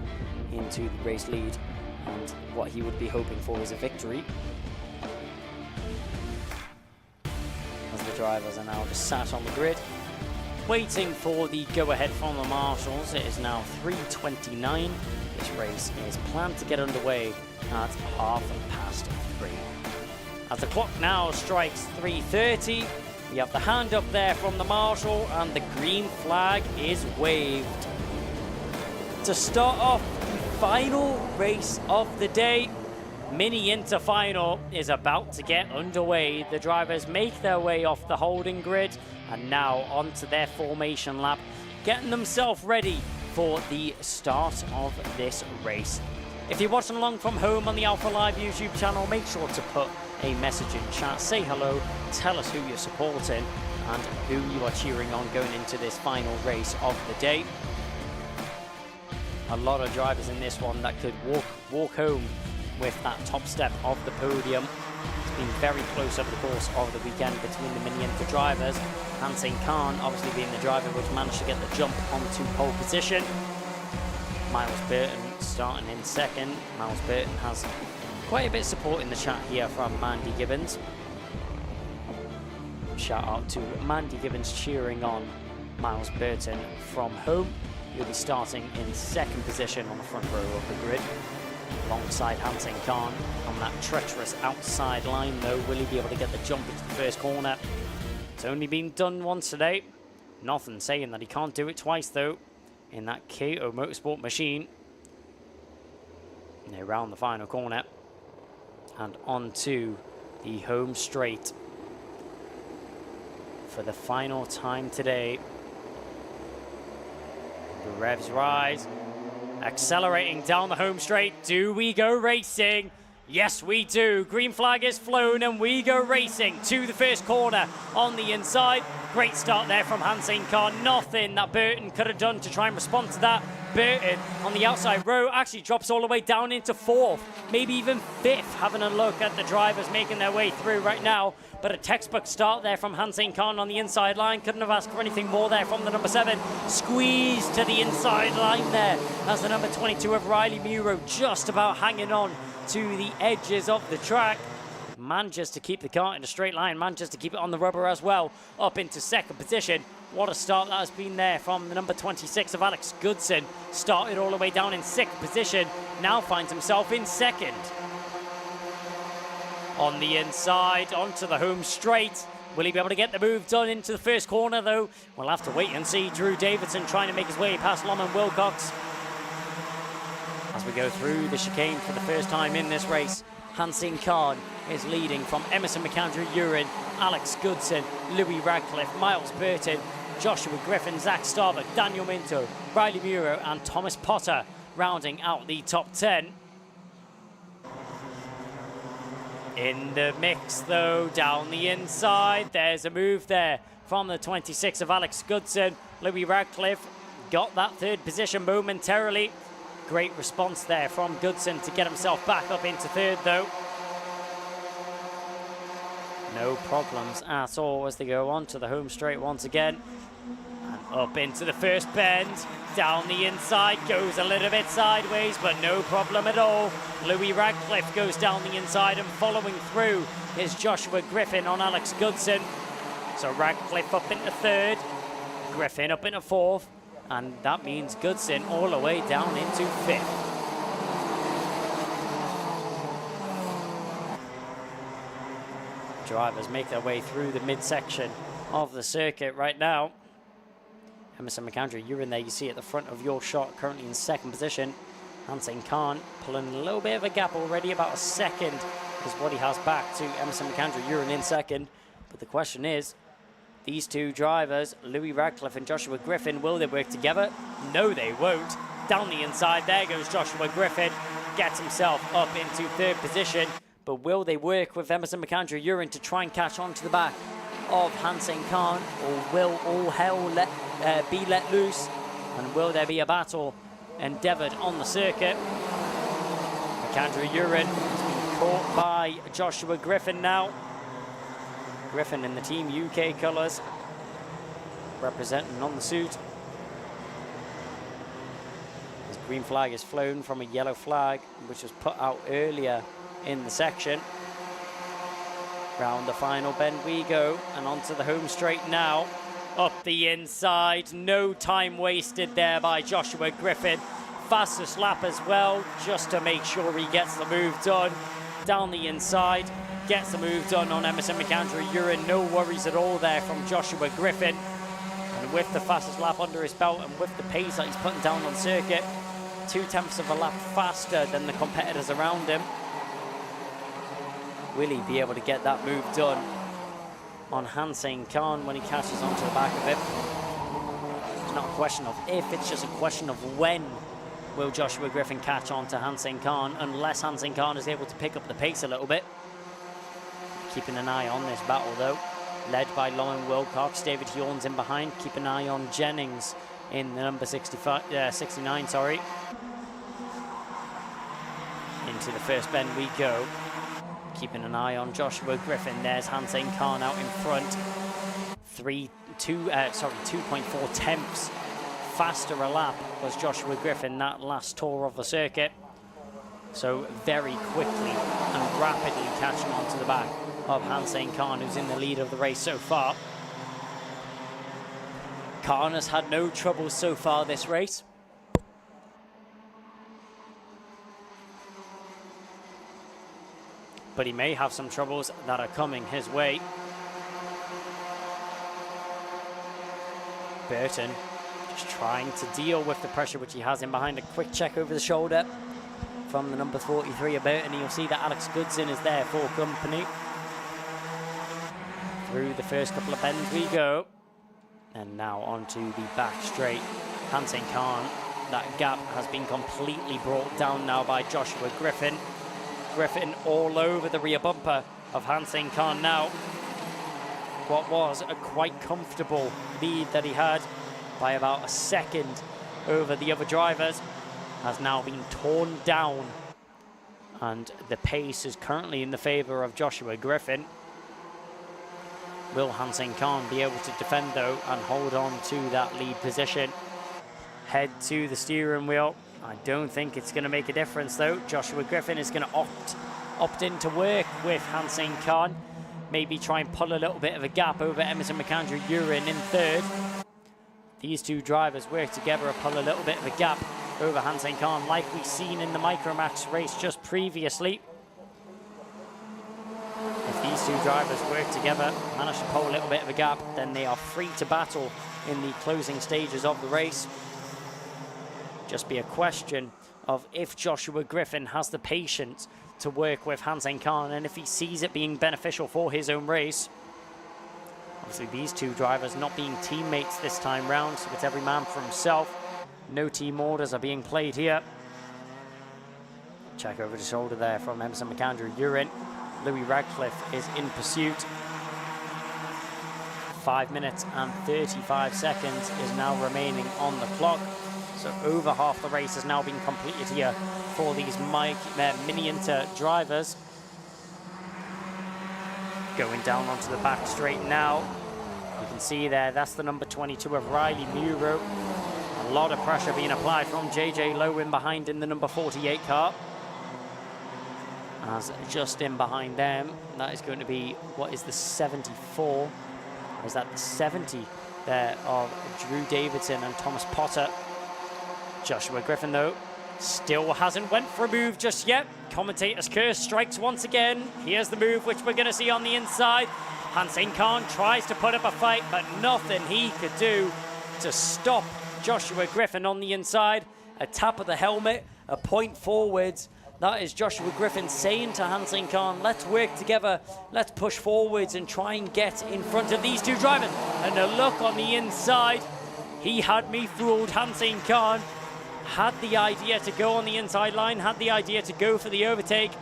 into the race lead. And what he would be hoping for is a victory. As the drivers are now just sat on the grid, waiting for the go-ahead from the marshals. It is now 3:29. This race is planned to get underway at 3:30. As the clock now strikes 3:30, we have the hand up there from the marshal and the green flag is waved. To start off the final race of the day, Mini Inter Final is about to get underway. The drivers make their way off the holding grid and now onto their formation lap, getting themselves ready for the start of this race. If you're watching along from home on the Alpha Live YouTube channel, make sure to put a message in chat, say hello, tell us who you're supporting and who you are cheering on going into this final race of the day. A lot of drivers in this one that could walk home with that top step of the podium. It's been very close over the course of the weekend between the Mini Inter drivers. Hansen Khan obviously being the driver which managed to get the jump onto pole position. Miles Burton starting in second. Miles Burton has quite a bit of support in the chat here from Mandy Gibbons. Shout out to Mandy Gibbons cheering on Miles Burton from home. He'll be starting in second position on the front row of the grid, alongside Hansen Khan on that treacherous outside line though. Will he be able to get the jump into the first corner? It's only been done once today. Nothing saying that he can't do it twice though in that KO Motorsport machine. And they're round the final corner and onto the home straight for the final time today. The revs rise, accelerating down the home straight. Do we go racing? Yes, we do. Green flag is flown and we go racing to the first corner on the inside. Great start there from Hansen Khan. Nothing that Burton could have done to try and respond to that. Burton on the outside row actually drops all the way down into 4th, maybe even 5th, having a look at the drivers making their way through right now. But a textbook start there from Hansen Khan on the inside line. Couldn't have asked for anything more there from the number 7. Squeezed to the inside line there as the number 22 of Riley Muro just about hanging on to the edges of the track. Manages to keep the car in a straight line, manages to keep it on the rubber as well, up into second position. What a start that has been there from the number 26 of Alex Goodson. Started all the way down in 6th position, now finds himself in 2nd. On the inside, onto the home straight. Will he be able to get the move done into the first corner though? We'll have to wait and see. Drew Davidson trying to make his way past Lomond Wilcox. As we go through the chicane for the first time in this race, Hansen Khan is leading from Emerson McAndrew-Urin, Alex Goodson, Louis Radcliffe, Miles Burton, Joshua Griffin, Zach Starbuck, Daniel Minto, Riley Muro and Thomas Potter rounding out the top 10. In the mix though, down the inside, there's a move there from the 26 of Alex Goodson. Louis Radcliffe got that 3rd position momentarily. Great response there from Goodson to get himself back up into 3rd though. No problems at all as they go on to the home straight once again. And up into the first bend, down the inside, goes a little bit sideways, but no problem at all. Louis Radcliffe goes down the inside and following through is Joshua Griffin on Alex Goodson. So Radcliffe up into 3rd, Griffin up into 4th, and that means Goodson all the way down into 5th. Drivers make their way through the midsection of the circuit right now. Emerson McAndrew, you're in there, you see at the front of your shot, currently in 2nd position. Hansen Khan pulling a little bit of a gap already, about a second is what he has back to Emerson McAndrew, you're in 2nd. But the question is, these two drivers, Louis Radcliffe and Joshua Griffin, will they work together? No, they won't. Down the inside, there goes Joshua Griffin. Gets himself up into third position. But will they work with Emerson McAndrew-Urin to try and catch on to the back of Hansen Khan? Or will all hell be let loose? And will there be a battle endeavoured on the circuit? McAndrew-Urin has been caught by Joshua Griffin now. Griffin in the Team UK colours, representing on the suit. His green flag is flown from a yellow flag, which was put out earlier in the section. Round the final bend we go, and onto the home straight now. Up the inside, no time wasted there by Joshua Griffin. Fastest lap as well, just to make sure he gets the move done. Down the inside, gets the move done on Emerson McAndrew-Urin. No worries at all there from Joshua Griffin. And with the fastest lap under his belt and with the pace that he's putting down on circuit, 0.2 of a lap faster than the competitors around him. Will he be able to get that move done on Hansen Khan when he catches onto the back of him? It's not a question of if, it's just a question of when will Joshua Griffin catch on to Hansen Khan, unless Hansen Khan is able to pick up the pace a little bit. Keeping an eye on this battle though, led by Lauren Wilcox. David Hjorn's in behind. Keep an eye on Jennings in the number 69, sorry. Into the first bend we go. Keeping an eye on Joshua Griffin. There's Hansen Khan out in front. 2.4 tenths faster a lap was Joshua Griffin that last tour of the circuit. So very quickly and rapidly catching on to the back of Hansen Khan, who's in the lead of the race so far. Khan has had no trouble so far this race. But he may have some troubles that are coming his way. Burton just trying to deal with the pressure which he has in behind. A quick check over the shoulder from the number 43 of Burton. You'll see that Alex Goodson is there for company. Through the first couple of bends we go. And now onto the back straight. Hansen Khan, that gap has been completely brought down now by Joshua Griffin. Griffin all over the rear bumper of Hansen Khan now. What was a quite comfortable lead that he had by about a second over the other drivers has now been torn down, and the pace is currently in the favour of Joshua Griffin. Will Hansen Khan be able to defend though and hold on to that lead position? Head to the steering wheel. I don't think it's going to make a difference though. Joshua Griffin is going to opt in to work with Hansen Khan. Maybe try and pull a little bit of a gap over Emerson McAndrew-Urin in third. These two drivers work together and pull a little bit of a gap over Hansen Khan, like we've seen in the Micromax race just previously. If these two drivers work together, manage to pull a little bit of a gap, then they are free to battle in the closing stages of the race. Just be a question of if Joshua Griffin has the patience to work with Hansen Khan, and if he sees it being beneficial for his own race. Obviously these two drivers not being teammates this time round, so it's every man for himself. No team orders are being played here. Check over the shoulder there from Emerson McAndrew-Urin. Louis Radcliffe is in pursuit. 5 minutes and 35 seconds is now remaining on the clock. So over half the race has now been completed here for these Mini-Inter drivers. Going down onto the back straight now. You can see there, that's the number 22 of Riley Muro. A lot of pressure being applied from JJ Lowe in behind in the number 48 car. As just in behind them, that is going to be, what is the 74? Or is that the 70 there of Drew Davidson and Thomas Potter? Joshua Griffin, though, still hasn't went for a move just yet. Commentator's curse strikes once again. Here's the move which we're going to see on the inside. Hansen Khan tries to put up a fight, but nothing he could do to stop Joshua Griffin on the inside. A tap of the helmet, a point forwards. That is Joshua Griffin saying to Hansen Khan, let's work together, let's push forwards and try and get in front of these two drivers. And a look on the inside. He had me fooled, Hansen Khan. had the idea to go on the inside line, had the idea to go for the overtake.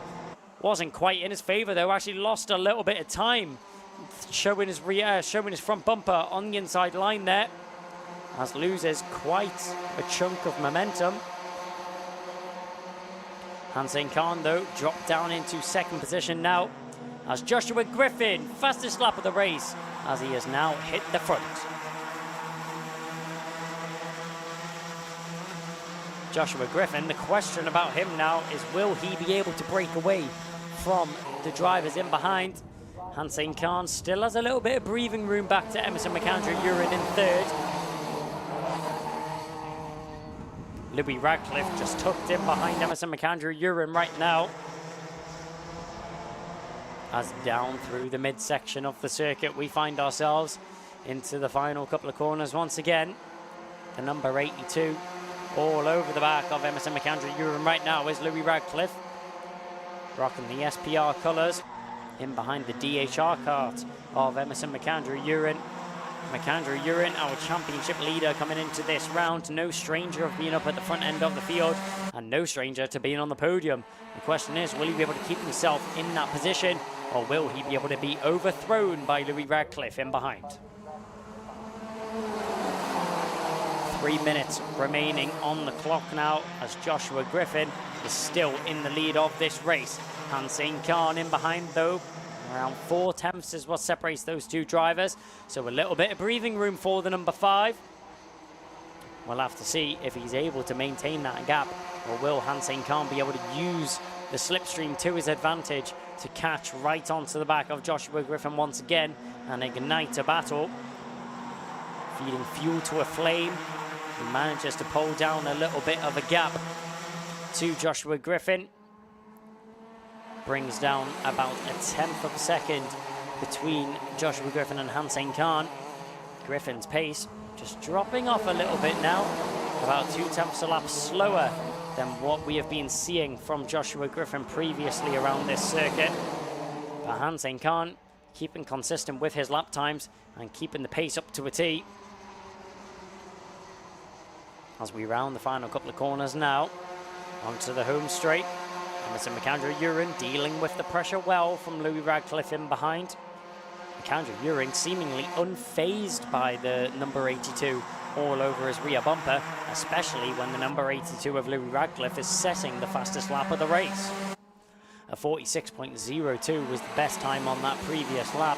Wasn't quite in his favour though, actually lost a little bit of time. Showing his front bumper on the inside line there. As loses quite a chunk of momentum. Hansing Khan though dropped down into second position now. As Joshua Griffin, fastest lap of the race, as he has now hit the front. Joshua Griffin, the question about him now is, will he be able to break away from the drivers in behind? Hansing Khan still has a little bit of breathing room back to Emerson McAndrew-Uren in third. Louis Radcliffe just tucked in behind Emerson McAndrew-Uren right now. As down through the midsection of the circuit, we find ourselves into the final couple of corners once again. The number 82 all over the back of Emerson McAndrew-Uren right now is Louis Radcliffe, rocking the SPR colours. In behind the DHR kart of Emerson McAndrew-Uren. McAndrew-Uren, our championship leader coming into this round, no stranger of being up at the front end of the field and no stranger to being on the podium. The question is, will he be able to keep himself in that position, or will he be able to be overthrown by Louis Radcliffe in behind? 3 minutes remaining on the clock now as Joshua Griffin is still in the lead of this race. Hansing Khan in behind though. Around 4/10 is what separates those two drivers. So a little bit of breathing room for the number 5. We'll have to see if he's able to maintain that gap, or will Hansing Khan be able to use the slipstream to his advantage to catch right onto the back of Joshua Griffin once again and ignite a battle. Feeding fuel to a flame. He manages to pull down a little bit of a gap to Joshua Griffin. Brings down about a 1/10 of a second between Joshua Griffin and Hansing Khan. Griffin's pace just dropping off a little bit now, about 2/10 a lap slower than what we have been seeing from Joshua Griffin previously around this circuit. But Hansing Khan keeping consistent with his lap times and keeping the pace up to a T. As we round the final couple of corners now, onto the home straight. Emerson McAndrew-Uren dealing with the pressure well from Louis Radcliffe in behind. McAndrew-Uren seemingly unfazed by the number 82 all over his rear bumper, especially when the number 82 of Louis Radcliffe is setting the fastest lap of the race. A 46.02 was the best time on that previous lap.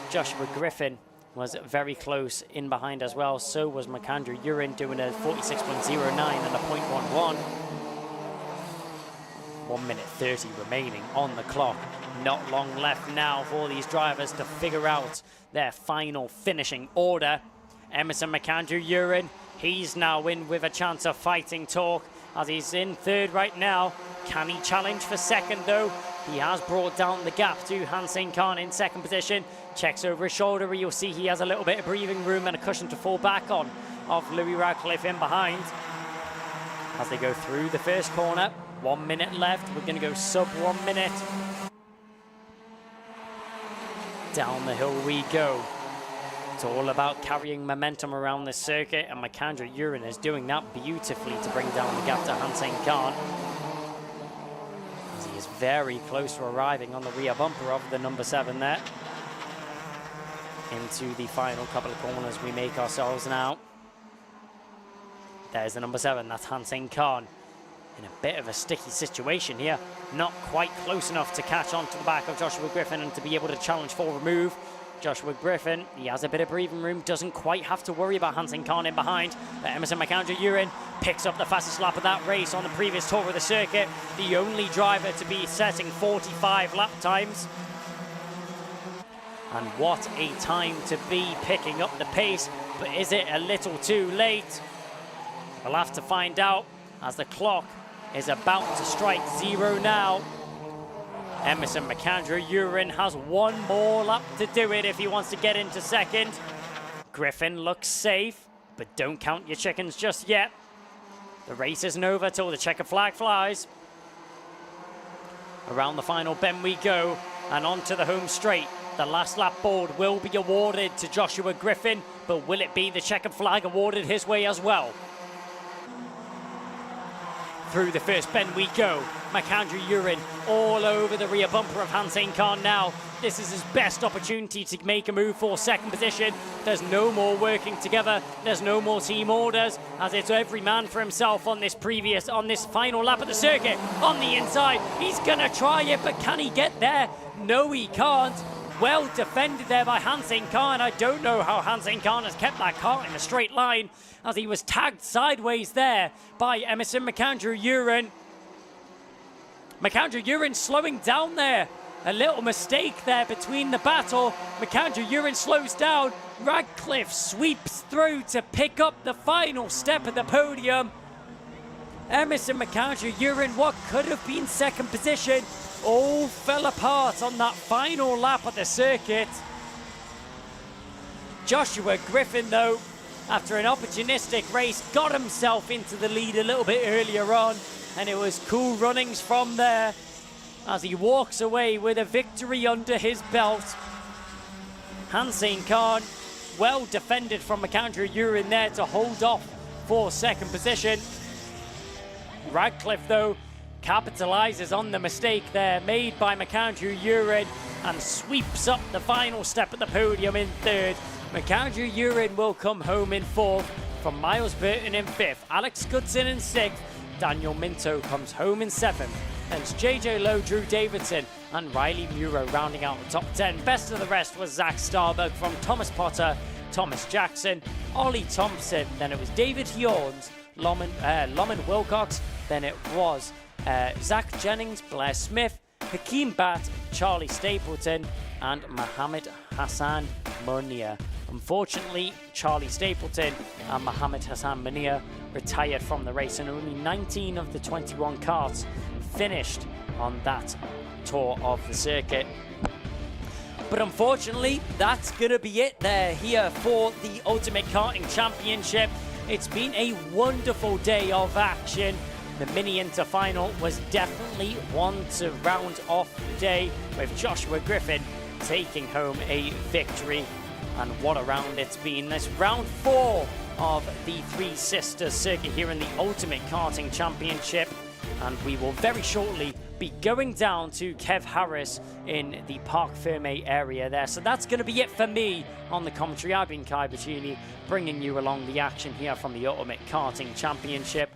Joshua Griffin was very close in behind as well, so was McAndrew-Uren doing a 46.09 and a .11. 1 minute 30 remaining on the clock. Not long left now for these drivers to figure out their final finishing order. Emerson McAndrew-Uren, he's now in with a chance of fighting talk as he's in third right now. Can he challenge for second though? He has brought down the gap to Hansing Khan in second position. Checks over his shoulder, you'll see he has a little bit of breathing room and a cushion to fall back on of Louis Radcliffe in behind. As they go through the first corner, 1 minute left, we're going to go sub 1 minute. Down the hill we go. It's all about carrying momentum around this circuit, and McAndrew-Uren is doing that beautifully to bring down the gap to Hansing Khan. As he is very close to arriving on the rear bumper of the number 7 there. Into the final couple of corners we make ourselves now. There's the number 7, that's Hansing Khan. In a bit of a sticky situation here. Not quite close enough to catch onto the back of Joshua Griffin and to be able to challenge for a move. Joshua Griffin, he has a bit of breathing room, doesn't quite have to worry about Hansing Khan in behind. But Emerson McAndrew-Uren picks up the fastest lap of that race on the previous tour of the circuit. The only driver to be setting 45 lap times. And what a time to be picking up the pace, but is it a little too late? We'll have to find out as the clock is about to strike 0 now. Emerson McAndrew-Uren has one more lap to do it if he wants to get into second. Griffin looks safe, but don't count your chickens just yet. The race isn't over till the checker flag flies. Around the final bend we go, and onto the home straight. The last lap board will be awarded to Joshua Griffin, but will it be the checkered flag awarded his way as well? through the first bend we go. McAndrew Urin all over the rear bumper of Hansing Khan now. This is his best opportunity to make a move for second position. There's no more working together. There's no more team orders, as it's every man for himself on this final lap of the circuit. On the inside, he's gonna try it, but can he get there? No, he can't. Well defended there by Hansing Khan. I don't know how Hansing Khan has kept that car in a straight line, as he was tagged sideways there by Emerson McAndrew Urin. McAndrew Urin slowing down there. A little mistake there between the battle. McAndrew Urin slows down. Radcliffe sweeps through to pick up the final step of the podium. Emerson McAndrew Urin, what could have been second position, all fell apart on that final lap of the circuit. Joshua Griffin, though, after an opportunistic race, got himself into the lead a little bit earlier on, and it was cool runnings from there as he walks away with a victory under his belt. Hansing Khan, well defended from McAndrew Urin there to hold off for second position. Radcliffe, though, capitalizes on the mistake there made by McAndrew Urin and sweeps up the final step of the podium in third. McAndrew Urin will come home in fourth, from Miles Burton in fifth, Alex Goodson in sixth, Daniel Minto comes home in seventh, and it's JJ Lowe, Drew Davidson and Riley Muro rounding out the top 10. Best of the rest was Zach Starbuck from Thomas Potter, Thomas Jackson, Ollie Thompson, then it was David Hjorns, Loman Wilcox, then it was Zach Jennings, Blair Smith, Hakeem Bat, Charlie Stapleton and Mohammed Hassan Munir. Unfortunately, Charlie Stapleton and Mohammed Hassan Munir retired from the race, and only 19 of the 21 karts finished on that tour of the circuit. But unfortunately, that's going to be it there here for the Ultimate Karting Championship. It's been a wonderful day of action. The mini inter-final was definitely one to round off the day, with Joshua Griffin taking home a victory. And what a round it's been. This round 4 of the Three Sisters circuit here in the Ultimate Karting Championship. And we will very shortly be going down to Kev Harris in the Parc Ferme area there. So that's going to be it for me on the commentary. I've been Kai Bacini, bringing you along the action here from the Ultimate Karting Championship.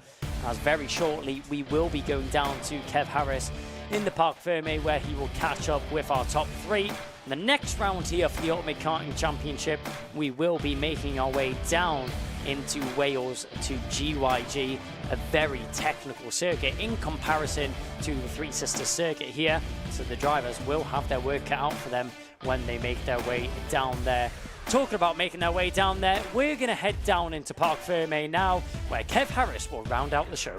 As very shortly we will be going down to Kev Harris in the Parc Ferme, where he will catch up with our top 3. In the next round here for the Ultimate Karting Championship, we will be making our way down into Wales to GYG, a very technical circuit in comparison to the Three Sisters circuit here. So the drivers will have their work cut out for them when they make their way down there. Talking about making their way down there, we're going to head down into Parc Ferme now, where Kev Harris will round out the show.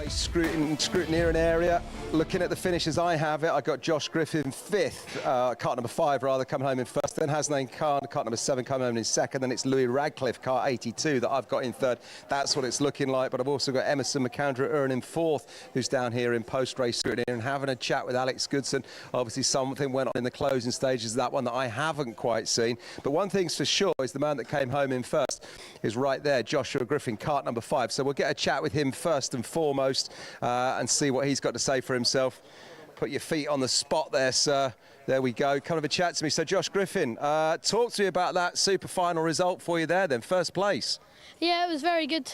Scrutineering area. Looking at the finishes I have it, I got Josh Griffin 5th, cart number 5 rather, coming home in first. Then Hasnain Khan, cart number 7, coming home in second. Then it's Louis Radcliffe, cart 82, that I've got in third. That's what it's looking like. But I've also got Emerson McAndrew Urin in 4th, who's down here in post-race scrutiny, and having a chat with Alex Goodson. Obviously something went on in the closing stages of that one that I haven't quite seen. But one thing's for sure is the man that came home in first is right there, Joshua Griffin, cart number 5. So we'll get a chat with him first and foremost and see what he's got to say for himself. Put your feet on the spot there, sir. There we go. Come have a chat to me. So Josh Griffin, talk to me about that super final result for you there then, first place. Yeah, it was very good.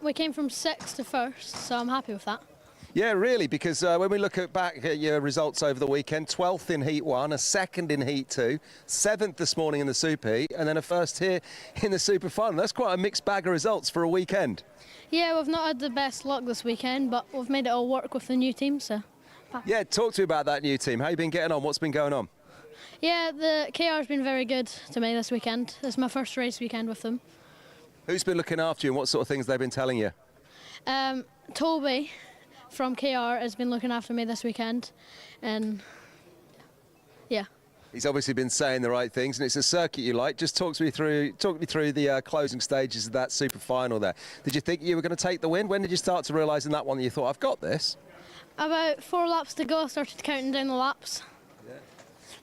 We came from 6th to 1st, so I'm happy with that. Yeah, really, because when we look back at your results over the weekend, 12th in Heat 1, a 2nd in Heat 2, 7th this morning in the Super Heat, and then a first here in the Super Final. That's quite a mixed bag of results for a weekend. Yeah, we've not had the best luck this weekend, but we've made it all work with the new team, so... Yeah, talk to me about that new team. How you been getting on? What's been going on? Yeah, the KR's been very good to me this weekend. It's my first race weekend with them. Who's been looking after you and what sort of things they've been telling you? Toby from KR has been looking after me this weekend, and yeah. He's obviously been saying the right things, and it's a circuit you like. Just talk me through the closing stages of that super final there. Did you think you were going to take the win? When did you start to realise in that one that you thought, I've got this? About 4 laps to go, I started counting down the laps. Yeah.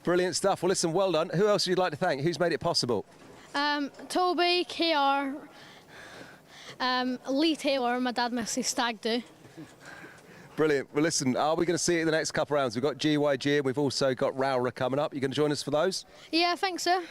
Brilliant stuff. Well, listen, well done. Who else would you like to thank? Who's made it possible? Toby, KR, Lee Taylor and my dad missed his stag do. Brilliant. Well, listen, are we going to see it in the next couple of rounds? We've got GYG and we've also got Rowra coming up. You going to join us for those? Yeah, I think so.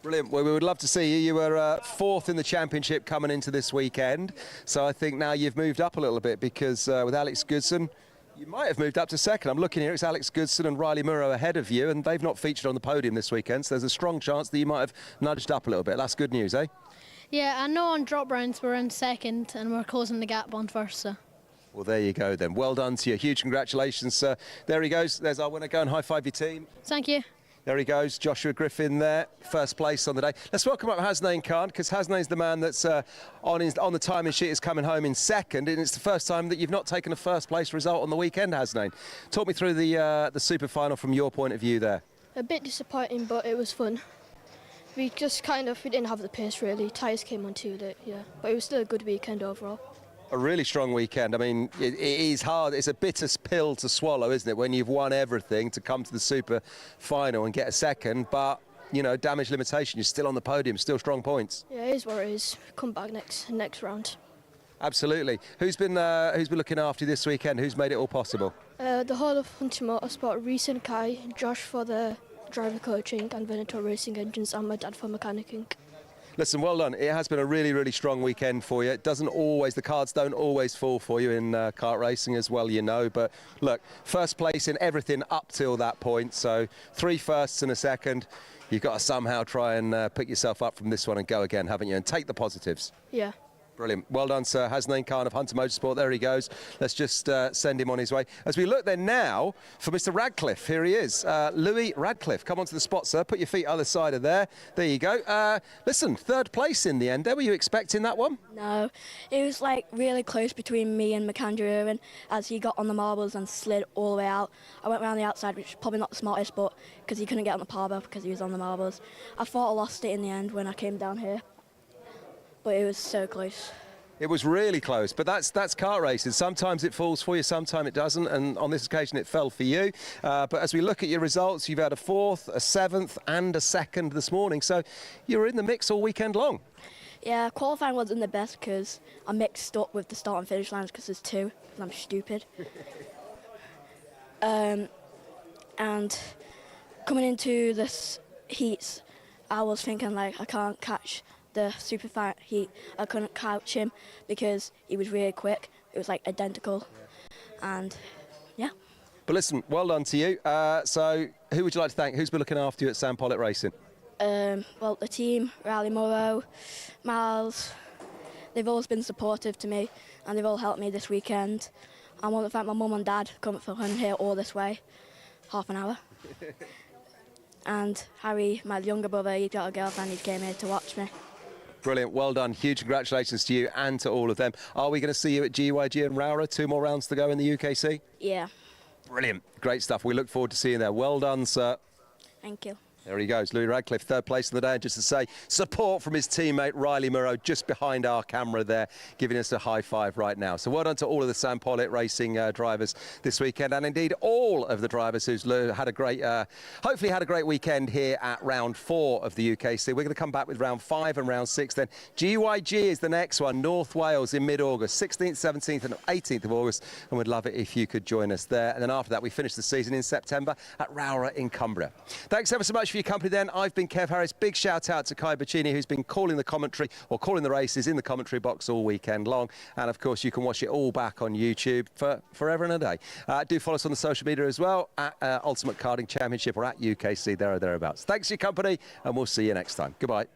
Brilliant. Well, we would love to see you. You were fourth in the championship coming into this weekend. So I think now you've moved up a little bit because with Alex Goodson, you might have moved up to second. I'm looking here, it's Alex Goodson and Riley Murrow ahead of you, and they've not featured on the podium this weekend, so there's a strong chance that you might have nudged up a little bit. That's good news, eh? Yeah, I know on drop rounds we're in second and we're closing the gap on first, so. Well, there you go then. Well done to you. Huge congratulations, sir. There he goes. There's our winner. Go and high-five your team. Thank you. There he goes, Joshua Griffin there, first place on the day. Let's welcome up Hasnain Khan, because Hasnain's the man that's on the timing sheet is coming home in second, and it's the first time that you've not taken a first place result on the weekend, Hasnain. Talk me through the super final from your point of view there. A bit disappointing, but it was fun. We didn't have the pace really. Tyres came on too late, yeah. But it was still a good weekend overall. A really strong weekend. I mean, it is hard. It's a bitter pill to swallow, isn't it, when you've won everything to come to the super final and get a second. But, you know, damage limitation, you're still on the podium, still strong points. Yeah, it is what it is. Come back next round. Absolutely. Who's been looking after you this weekend? Who's made it all possible? The whole of Hunter Motorsport, Reese and Kai, Josh for the driver coaching and Venator Racing Engines, and my dad for mechanicking. Listen, well done. It has been a really, really strong weekend for you. It doesn't always, the cards don't always fall for you in kart racing as well, you know. But look, first place in everything up till that point. So 3 firsts and a second. You've got to somehow try and pick yourself up from this one and go again, haven't you? And take the positives. Yeah. Brilliant. Well done, sir. Hasnain Khan of Hunter Motorsport. There he goes. Let's just send him on his way. As we look then now for Mr. Radcliffe. Here he is. Louis Radcliffe. Come onto the spot, sir. Put your feet either side of there. There you go. Listen, third place in the end there. Were you expecting that one? No. It was like really close between me and McAndrew Irwin as he got on the marbles and slid all the way out. I went around the outside, which is probably not the smartest, but because he couldn't get on the parbow because he was on the marbles. I thought I lost it in the end when I came down here. But it was so close. It was really close, but that's kart racing. Sometimes it falls for you, sometimes it doesn't, and on this occasion it fell for you. But as we look at your results, you've had a 4th, a 7th and a 2nd this morning, so you were in the mix all weekend long. Yeah, qualifying wasn't the best because I mixed up with the start and finish lines because there's 2, because I'm stupid. And coming into this heats, I was thinking like I can't catch the super fight heat. I couldn't catch him because he was really quick. It was like identical, and yeah. But listen, well done to you. So who would you like to thank? Who's been looking after you at Sam Pollitt Racing? Well, the team, Riley Morrow, Miles, they've always been supportive to me and they've all helped me this weekend. I want to thank my mum and dad coming here all this way, half an hour. And Harry, my younger brother, he got a girlfriend, he came here to watch me. Brilliant, well done. Huge congratulations to you and to all of them. Are we going to see you at GYG and Rowra? 2 more rounds to go in the UKC? Yeah. Brilliant, great stuff. We look forward to seeing you there. Well done, sir. Thank you. There he goes, Louis Radcliffe, 3rd place of the day. And just to say, support from his teammate Riley Murrow just behind our camera there, giving us a high five right now. So well done to all of the Sam Pollitt Racing drivers this weekend, and indeed all of the drivers who's had a great, hopefully had a great weekend here at round 4 of the UKC. We're going to come back with round 5 and round 6 then. GYG is the next one, North Wales in mid-August, 16th, 17th and 18th of August, and we'd love it if you could join us there. And then after that, we finish the season in September at Rowra in Cumbria. Thanks ever so much for your company then. I've been Kev Harris. Big shout out to Kai Bacchini, who's been calling the commentary or calling the races in the commentary box all weekend long. And of course, you can watch it all back on YouTube for forever and a day. Do follow us on the social media as well at Ultimate Karting Championship or at UKC, there or thereabouts. Thanks for your company, and we'll see you next time. Goodbye.